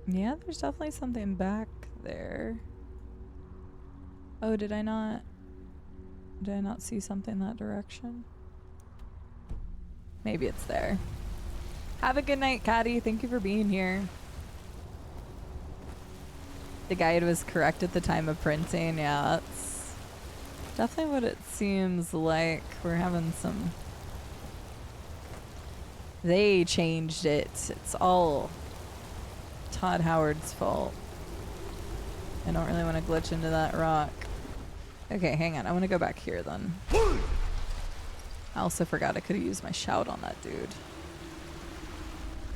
Yeah, there's definitely something back there. Oh, did I not see something that direction? Maybe it's there. Have a good night, Caddy. Thank you for being here. The guide was correct at the time of printing. Yeah, that's definitely what it seems like. We're having some... They changed it. It's all Todd Howard's fault. I don't really want to glitch into that rock. Okay, hang on. I want to go back here then. I also forgot I could have used my shout on that dude.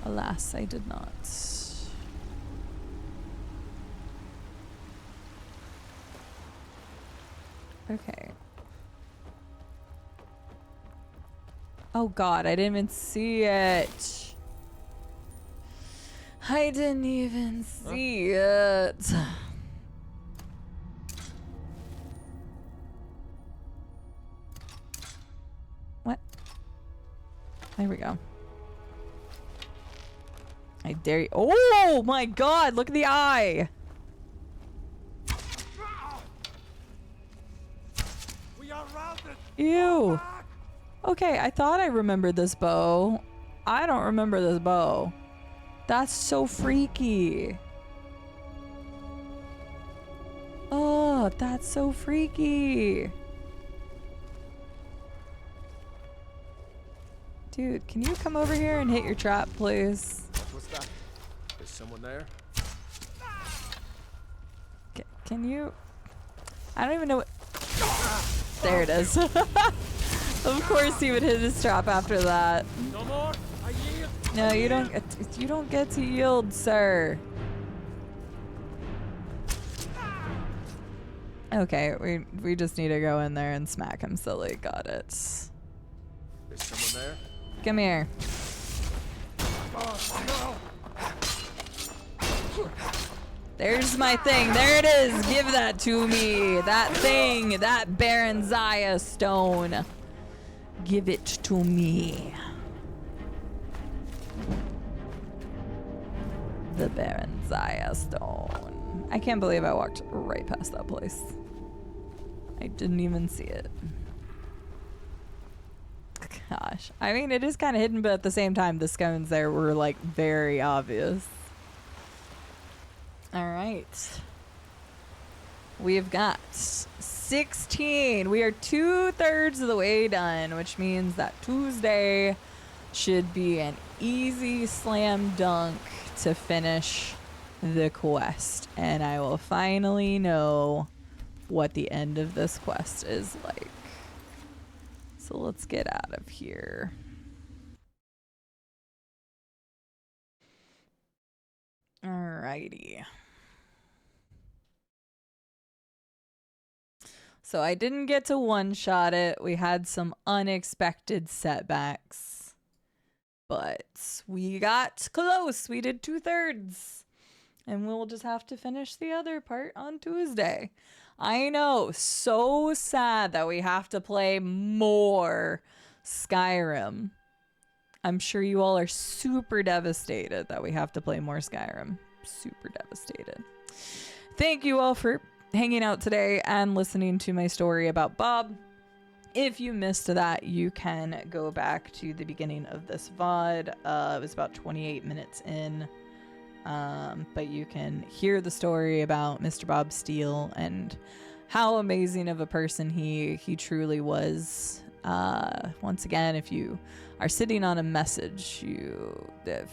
Alas, I did not. Okay. Oh god, I didn't even see it. I didn't even see it. What? There we go. I dare you. Oh my god, look at the eye. Ew. Okay, I thought I remembered this bow. I don't remember this bow. That's so freaky. Oh, that's so freaky. Dude, can you come over here and hit your trap, please? What's that? Is someone there? Can you? I don't even know what... There it is. Of course he would hit his trap after that. No more. I yield. No, you don't get to yield, sir. Okay, we just need to go in there and smack him silly. Got it. Is someone there? Come here. There's my thing. There it is. Give that to me. That thing. That Baron Zaya stone. Give it to me. The Baron Zaya stone. I can't believe I walked right past that place. I didn't even see it. Gosh. I mean, it is kind of hidden, but at the same time, the scones there were like very obvious. All right. We've got 16. We are 2/3 of the way done, which means that Tuesday should be an easy slam dunk to finish the quest. And I will finally know what the end of this quest is like. So let's get out of here. Alrighty. So I didn't get to one-shot it. We had some unexpected setbacks. But we got close. We did 2/3. And we'll just have to finish the other part on Tuesday. I know, so sad that we have to play more Skyrim. I'm sure you all are super devastated that we have to play more Skyrim. Super devastated. Thank you all for hanging out today and listening to my story about Bob. If you missed that, you can go back to the beginning of this VOD. It was about 28 minutes in. But you can hear the story about Mr. Bob Steele and how amazing of a person he truly was. Once again, if you are sitting on a message, you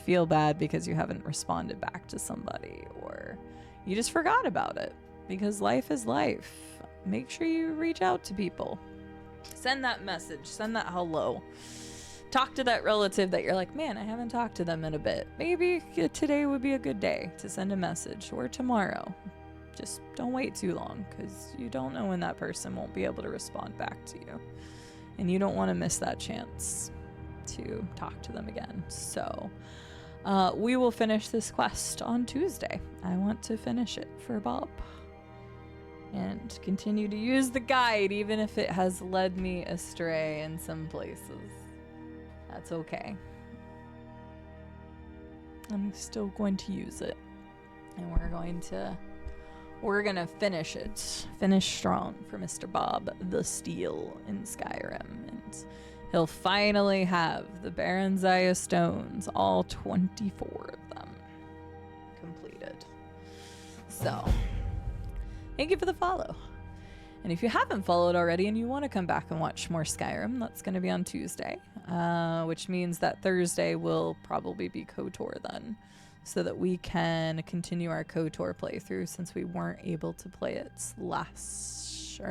feel bad because you haven't responded back to somebody, or you just forgot about it, because life is life. Make sure you reach out to people. Send that message. Send that hello. Talk to that relative that you're like, man, I haven't talked to them in a bit. Maybe today would be a good day to send a message, or tomorrow. Just don't wait too long, because you don't know when that person won't be able to respond back to you. And you don't want to miss that chance to talk to them again. So we will finish this quest on Tuesday. I want to finish it for Bob. And continue to use the guide, even if it has led me astray in some places. That's okay. I'm still going to use it. And we're gonna finish it. Finish strong for Mr. Bob the Steele in Skyrim. And he'll finally have the Baron's Eye stones, all 24 of them, completed. So, thank you for the follow. And if you haven't followed already and you want to come back and watch more Skyrim, that's going to be on Tuesday, which means that Thursday will probably be KOTOR then, so that we can continue our KOTOR playthrough, since we weren't able to play it last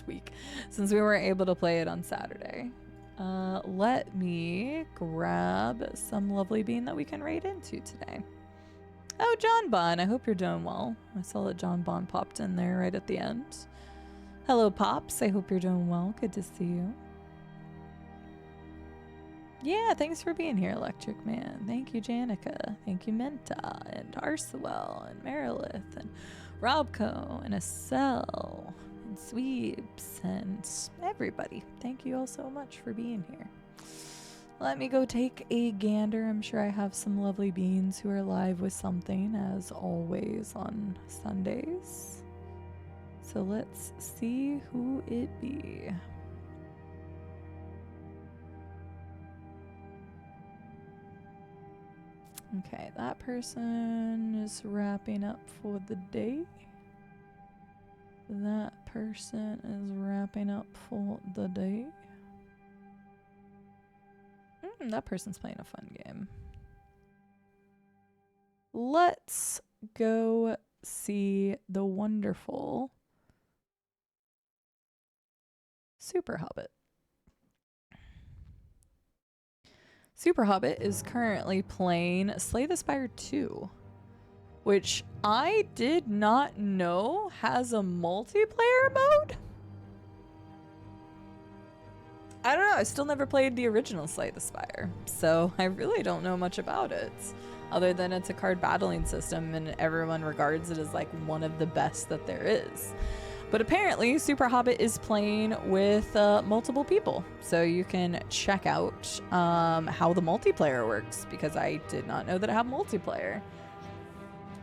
week, since we weren't able to play it on Saturday. Let me grab some lovely bean that we can raid into today. Oh, John Bon, I hope you're doing well. I saw that John Bon popped in there right at the end. Hello, Pops. I hope you're doing well. Good to see you. Yeah, thanks for being here, Electric Man. Thank you, Janica. Thank you, Menta, and Arswell, and Merilith, and Robco, and Acel, and Sweeps, and everybody. Thank you all so much for being here. Let me go take a gander. I'm sure I have some lovely beans who are live with something, as always, on Sundays. So let's see who it be. Okay, that person is wrapping up for the day. That person is wrapping up for the day. That person's playing a fun game. Let's go see the wonderful Super Hobbit. Super Hobbit is currently playing Slay the Spire 2, which I did not know has a multiplayer mode. I don't know, I still never played the original Slay the Spire, so I really don't know much about it, other than it's a card battling system and everyone regards it as like one of the best that there is. But apparently Super Hobbit is playing with multiple people, so you can check out how the multiplayer works, because I did not know that it had multiplayer.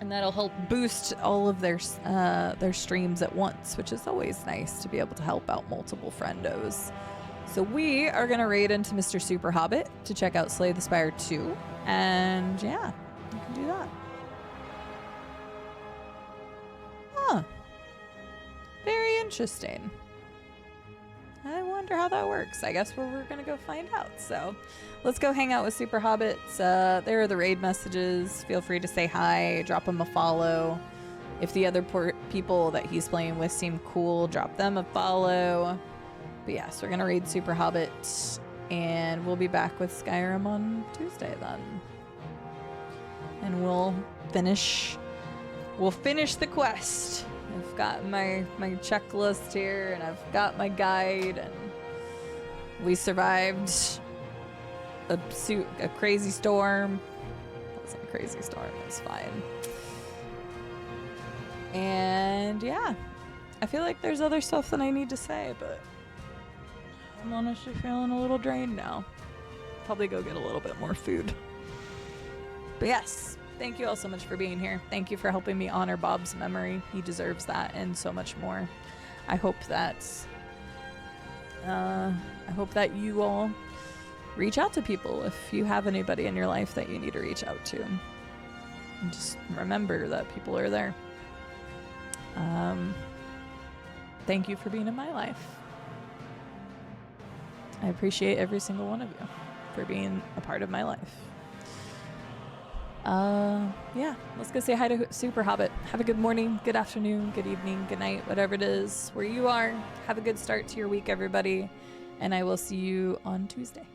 And that'll help boost all of their streams at once, which is always nice to be able to help out multiple friendos. So we are going to raid into Mr. Super Hobbit to check out Slay the Spire 2, and yeah, you can do that. Huh. Very interesting. I wonder how that works. I guess we're going to go find out. So let's go hang out with Super Hobbits. There are the raid messages. Feel free to say hi, drop him a follow. If the other people that he's playing with seem cool, drop them a follow. But yes, we're going to raid Super Hobbit, and we'll be back with Skyrim on Tuesday then. And we'll finish the quest. I've got my checklist here, and I've got my guide, and we survived a crazy storm. It wasn't a crazy storm, it was fine. And yeah, I feel like there's other stuff that I need to say, but I'm honestly feeling a little drained now. Probably go get a little bit more food. But yes, thank you all so much for being here. Thank you for helping me honor Bob's memory. He deserves that and so much more. I hope that you all reach out to people if you have anybody in your life that you need to reach out to. And just remember that people are there. Thank you for being in my life. I appreciate every single one of you for being a part of my life. Yeah, let's go say hi to Super Hobbit. Have a good morning, good afternoon, good evening, good night, whatever it is where you are. Have a good start to your week, everybody. And I will see you on Tuesday.